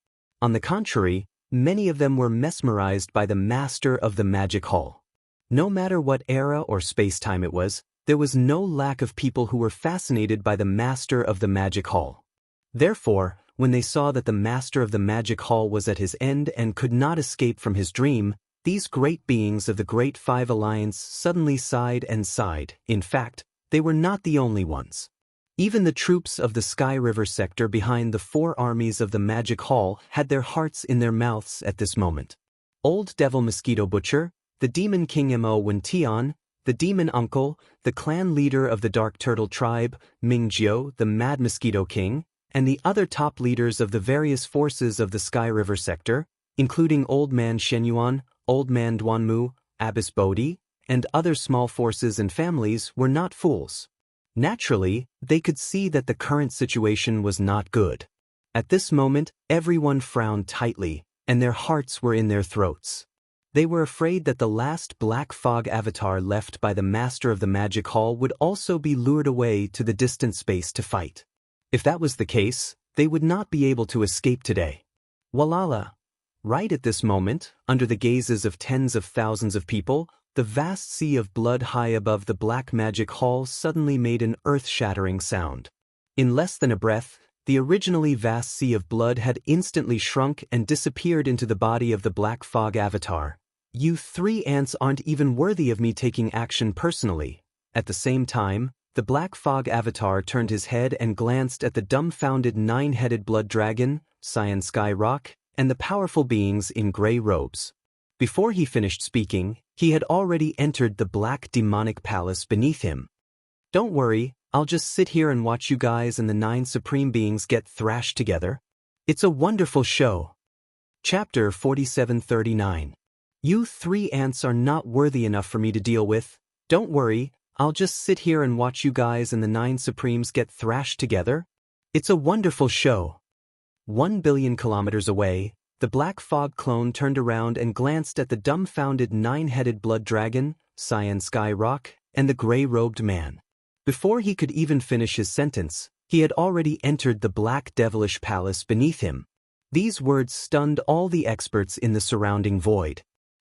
A: On the contrary, many of them were mesmerized by the Master of the Magic Hall. No matter what era or space-time it was, there was no lack of people who were fascinated by the Master of the Magic Hall. Therefore, when they saw that the Master of the Magic Hall was at his end and could not escape from his dream, these great beings of the Great Five Alliance suddenly sighed and sighed. In fact, they were not the only ones. Even the troops of the Sky River sector behind the 4 armies of the Magic Hall had their hearts in their mouths at this moment. Old Devil Mosquito Butcher, the Demon King Mo Wention, the Demon Uncle, the clan leader of the Dark Turtle tribe, Mingjiu, the Mad Mosquito King, and the other top leaders of the various forces of the Sky River sector, including Old Man Shenyuan, Old Man Duanmu, Abbess Bodhi, and other small forces and families were not fools. Naturally, they could see that the current situation was not good. At this moment, everyone frowned tightly, and their hearts were in their throats. They were afraid that the last black fog avatar left by the Master of the Magic Hall would also be lured away to the distant space to fight. If that was the case, they would not be able to escape today. Walala! Right at this moment, under the gazes of tens of thousands of people, the vast sea of blood high above the Black Magic Hall suddenly made an earth-shattering sound. In less than a breath, the originally vast sea of blood had instantly shrunk and disappeared into the body of the Black Fog Avatar. You 3 ants aren't even worthy of me taking action personally. At the same time, the Black Fog Avatar turned his head and glanced at the dumbfounded 9-Headed Blood Dragon, Cyan Sky Rock, and the powerful beings in gray robes. Before he finished speaking, he had already entered the black demonic palace beneath him. Don't worry, I'll just sit here and watch you guys and the 9 supreme beings get thrashed together. It's a wonderful show. Chapter 4739. You 3 ants are not worthy enough for me to deal with. Don't worry, I'll just sit here and watch you guys and the 9 supremes get thrashed together. It's a wonderful show. 1 billion kilometers away, the black fog clone turned around and glanced at the dumbfounded nine-headed blood dragon, Xianxia, and the gray-robed man. Before he could even finish his sentence, he had already entered the black devilish palace beneath him. These words stunned all the experts in the surrounding void.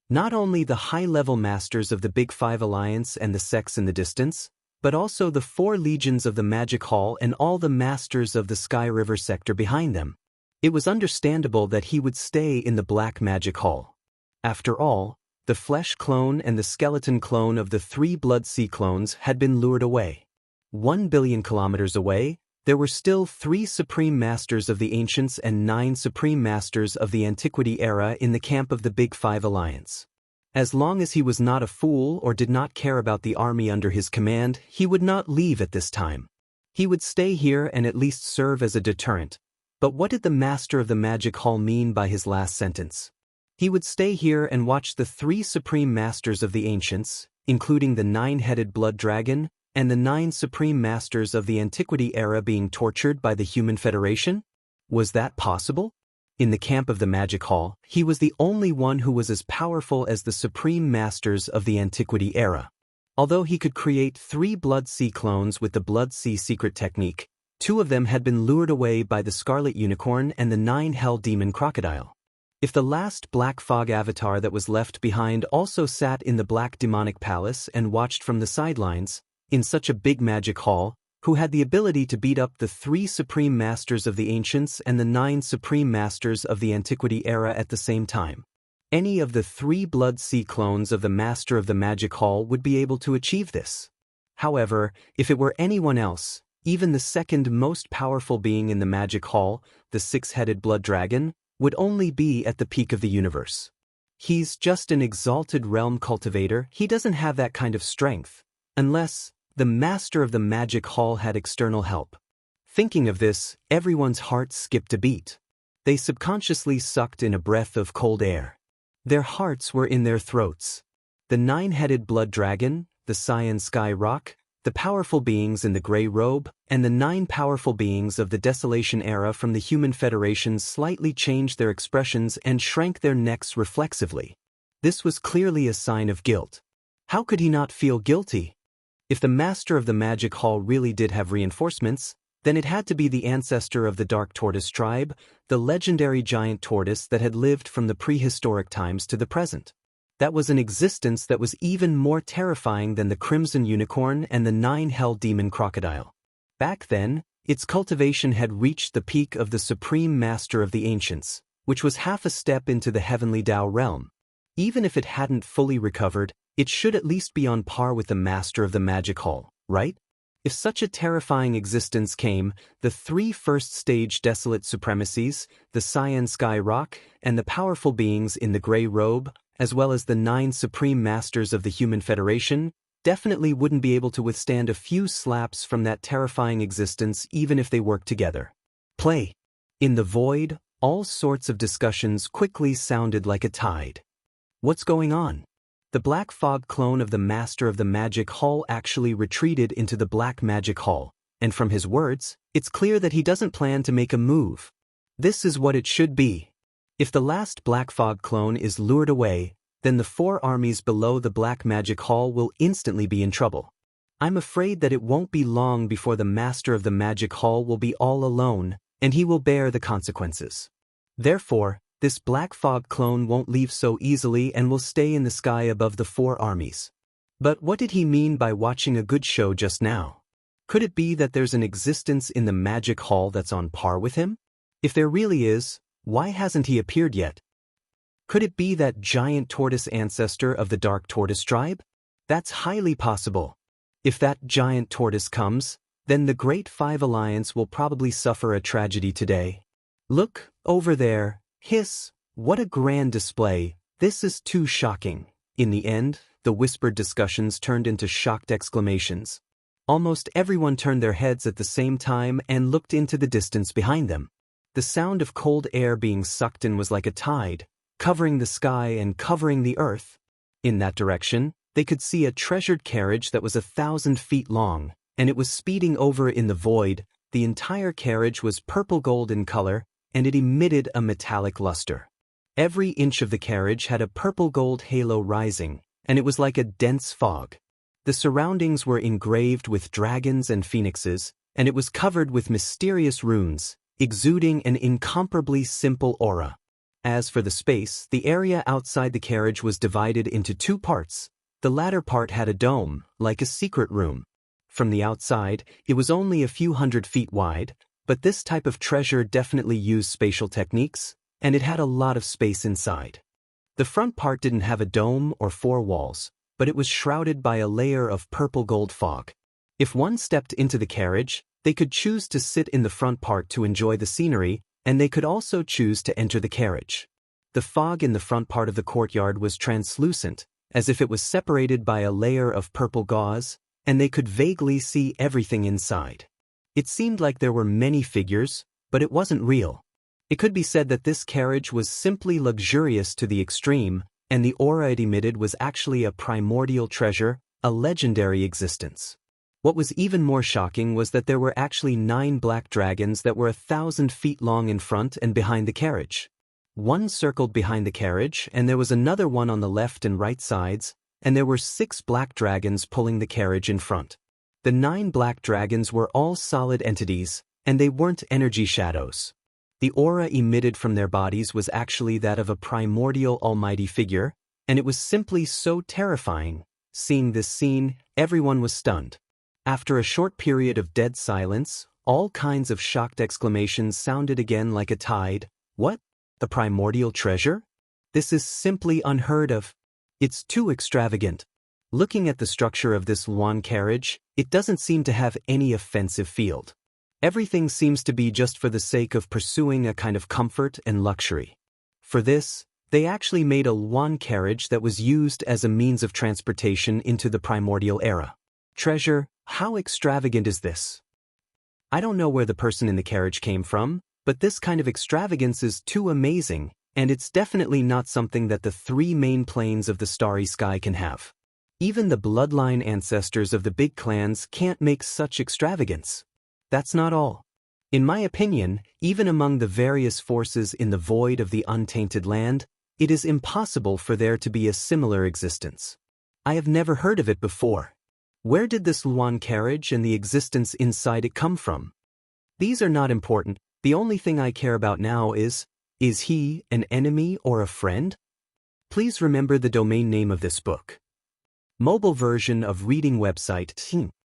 A: Not only the high-level masters of the Big Five Alliance and the sects in the distance, but also the 4 legions of the Magic Hall and all the masters of the Sky River sector behind them. It was understandable that he would stay in the Black Magic Hall. After all, the flesh clone and the skeleton clone of the 3 Blood Sea clones had been lured away. 1 billion kilometers away, there were still 3 Supreme Masters of the Ancients and 9 Supreme Masters of the Antiquity era in the camp of the Big Five Alliance. As long as he was not a fool or did not care about the army under his command, he would not leave at this time. He would stay here and at least serve as a deterrent. But what did the Master of the Magic Hall mean by his last sentence? He would stay here and watch the 3 Supreme Masters of the Ancients, including the 9-headed Blood Dragon, and the 9 Supreme Masters of the Antiquity era being tortured by the Human Federation? Was that possible? In the camp of the Magic Hall, he was the only one who was as powerful as the Supreme Masters of the Antiquity era. Although he could create 3 Blood Sea clones with the Blood Sea secret technique, 2 of them had been lured away by the Scarlet Unicorn and the 9 Hell Demon Crocodile. If the last Black Fog avatar that was left behind also sat in the Black Demonic Palace and watched from the sidelines, in such a big magic hall, who had the ability to beat up the 3 Supreme Masters of the Ancients and the 9 Supreme Masters of the Antiquity era at the same time. Any of the 3 Blood Sea clones of the Master of the Magic Hall would be able to achieve this. However, if it were anyone else, even the second most powerful being in the Magic Hall, the 6-headed Blood Dragon, would only be at the peak of the universe. He's just an exalted realm cultivator. He doesn't have that kind of strength, unless the Master of the Magic Hall had external help. Thinking of this, everyone's heart skipped a beat. They subconsciously sucked in a breath of cold air. Their hearts were in their throats. The 9-headed Blood Dragon, the Xianxia, the powerful beings in the gray robe, and the 9 powerful beings of the Desolation era from the Human Federation slightly changed their expressions and shrank their necks reflexively. This was clearly a sign of guilt. How could he not feel guilty? If the Master of the Magic Hall really did have reinforcements, then it had to be the ancestor of the Dark Tortoise tribe, the legendary giant tortoise that had lived from the prehistoric times to the present. That was an existence that was even more terrifying than the Crimson Unicorn and the 9 Hell Demon Crocodile. Back then, its cultivation had reached the peak of the Supreme Master of the Ancients, which was half a step into the Heavenly Tao realm. Even if it hadn't fully recovered, it should at least be on par with the Master of the Magic Hall, right? If such a terrifying existence came, the 3 first-stage desolate supremacies, the Xianxia, and the powerful beings in the gray robe, as well as the 9 Supreme Masters of the Human Federation, definitely wouldn't be able to withstand a few slaps from that terrifying existence even if they worked together. Play. In the void, all sorts of discussions quickly sounded like a tide. What's going on? The Black Fog clone of the Master of the Magic Hall actually retreated into the Black Magic Hall, and from his words, it's clear that he doesn't plan to make a move. This is what it should be. If the last Black Fog clone is lured away, then the 4 armies below the Black Magic Hall will instantly be in trouble. I'm afraid that it won't be long before the Master of the Magic Hall will be all alone, and he will bear the consequences. Therefore, this Black Fog clone won't leave so easily and will stay in the sky above the 4 armies. But what did he mean by watching a good show just now? Could it be that there's an existence in the Magic Hall that's on par with him? If there really is, why hasn't he appeared yet? Could it be that giant tortoise ancestor of the Dark Tortoise tribe? That's highly possible. If that giant tortoise comes, then the Great Five Alliance will probably suffer a tragedy today. Look, over there. Hiss, what a grand display. This is too shocking. In the end, the whispered discussions turned into shocked exclamations. Almost everyone turned their heads at the same time and looked into the distance behind them. The sound of cold air being sucked in was like a tide, covering the sky and covering the earth. In that direction, they could see a treasured carriage that was 1,000 feet long, and it was speeding over in the void. The entire carriage was purple gold in color, and it emitted a metallic luster. Every inch of the carriage had a purple-gold halo rising, and it was like a dense fog. The surroundings were engraved with dragons and phoenixes, and it was covered with mysterious runes, exuding an incomparably simple aura. As for the space, the area outside the carriage was divided into two parts. The latter part had a dome, like a secret room. From the outside, it was only a few 100 feet wide, but this type of treasure definitely used spatial techniques, and it had a lot of space inside. The front part didn't have a dome or four walls, but it was shrouded by a layer of purple-gold fog. If one stepped into the carriage, they could choose to sit in the front part to enjoy the scenery, and they could also choose to enter the carriage. The fog in the front part of the courtyard was translucent, as if it was separated by a layer of purple gauze, and they could vaguely see everything inside. It seemed like there were many figures, but it wasn't real. It could be said that this carriage was simply luxurious to the extreme, and the aura it emitted was actually a primordial treasure, a legendary existence. What was even more shocking was that there were actually 9 black dragons that were 1,000 feet long in front and behind the carriage. One circled behind the carriage, and there was another one on the left and right sides, and there were 6 black dragons pulling the carriage in front. The 9 black dragons were all solid entities, and they weren't energy shadows. The aura emitted from their bodies was actually that of a primordial almighty figure, and it was simply so terrifying. Seeing this scene, everyone was stunned. After a short period of dead silence, all kinds of shocked exclamations sounded again like a tide. What? The primordial treasure? This is simply unheard of. It's too extravagant. Looking at the structure of this Luan carriage, it doesn't seem to have any offensive field. Everything seems to be just for the sake of pursuing a kind of comfort and luxury. For this, they actually made a Luan carriage that was used as a means of transportation into the primordial era. Treasure, how extravagant is this? I don't know where the person in the carriage came from, but this kind of extravagance is too amazing, and it's definitely not something that the 3 main planes of the starry sky can have. Even the bloodline ancestors of the big clans can't make such extravagance. That's not all. In my opinion, even among the various forces in the void of the untainted land, it is impossible for there to be a similar existence. I have never heard of it before. Where did this Luan carriage and the existence inside it come from? These are not important. The only thing I care about now is he an enemy or a friend? Please remember the domain name of this book. Mobile version of reading website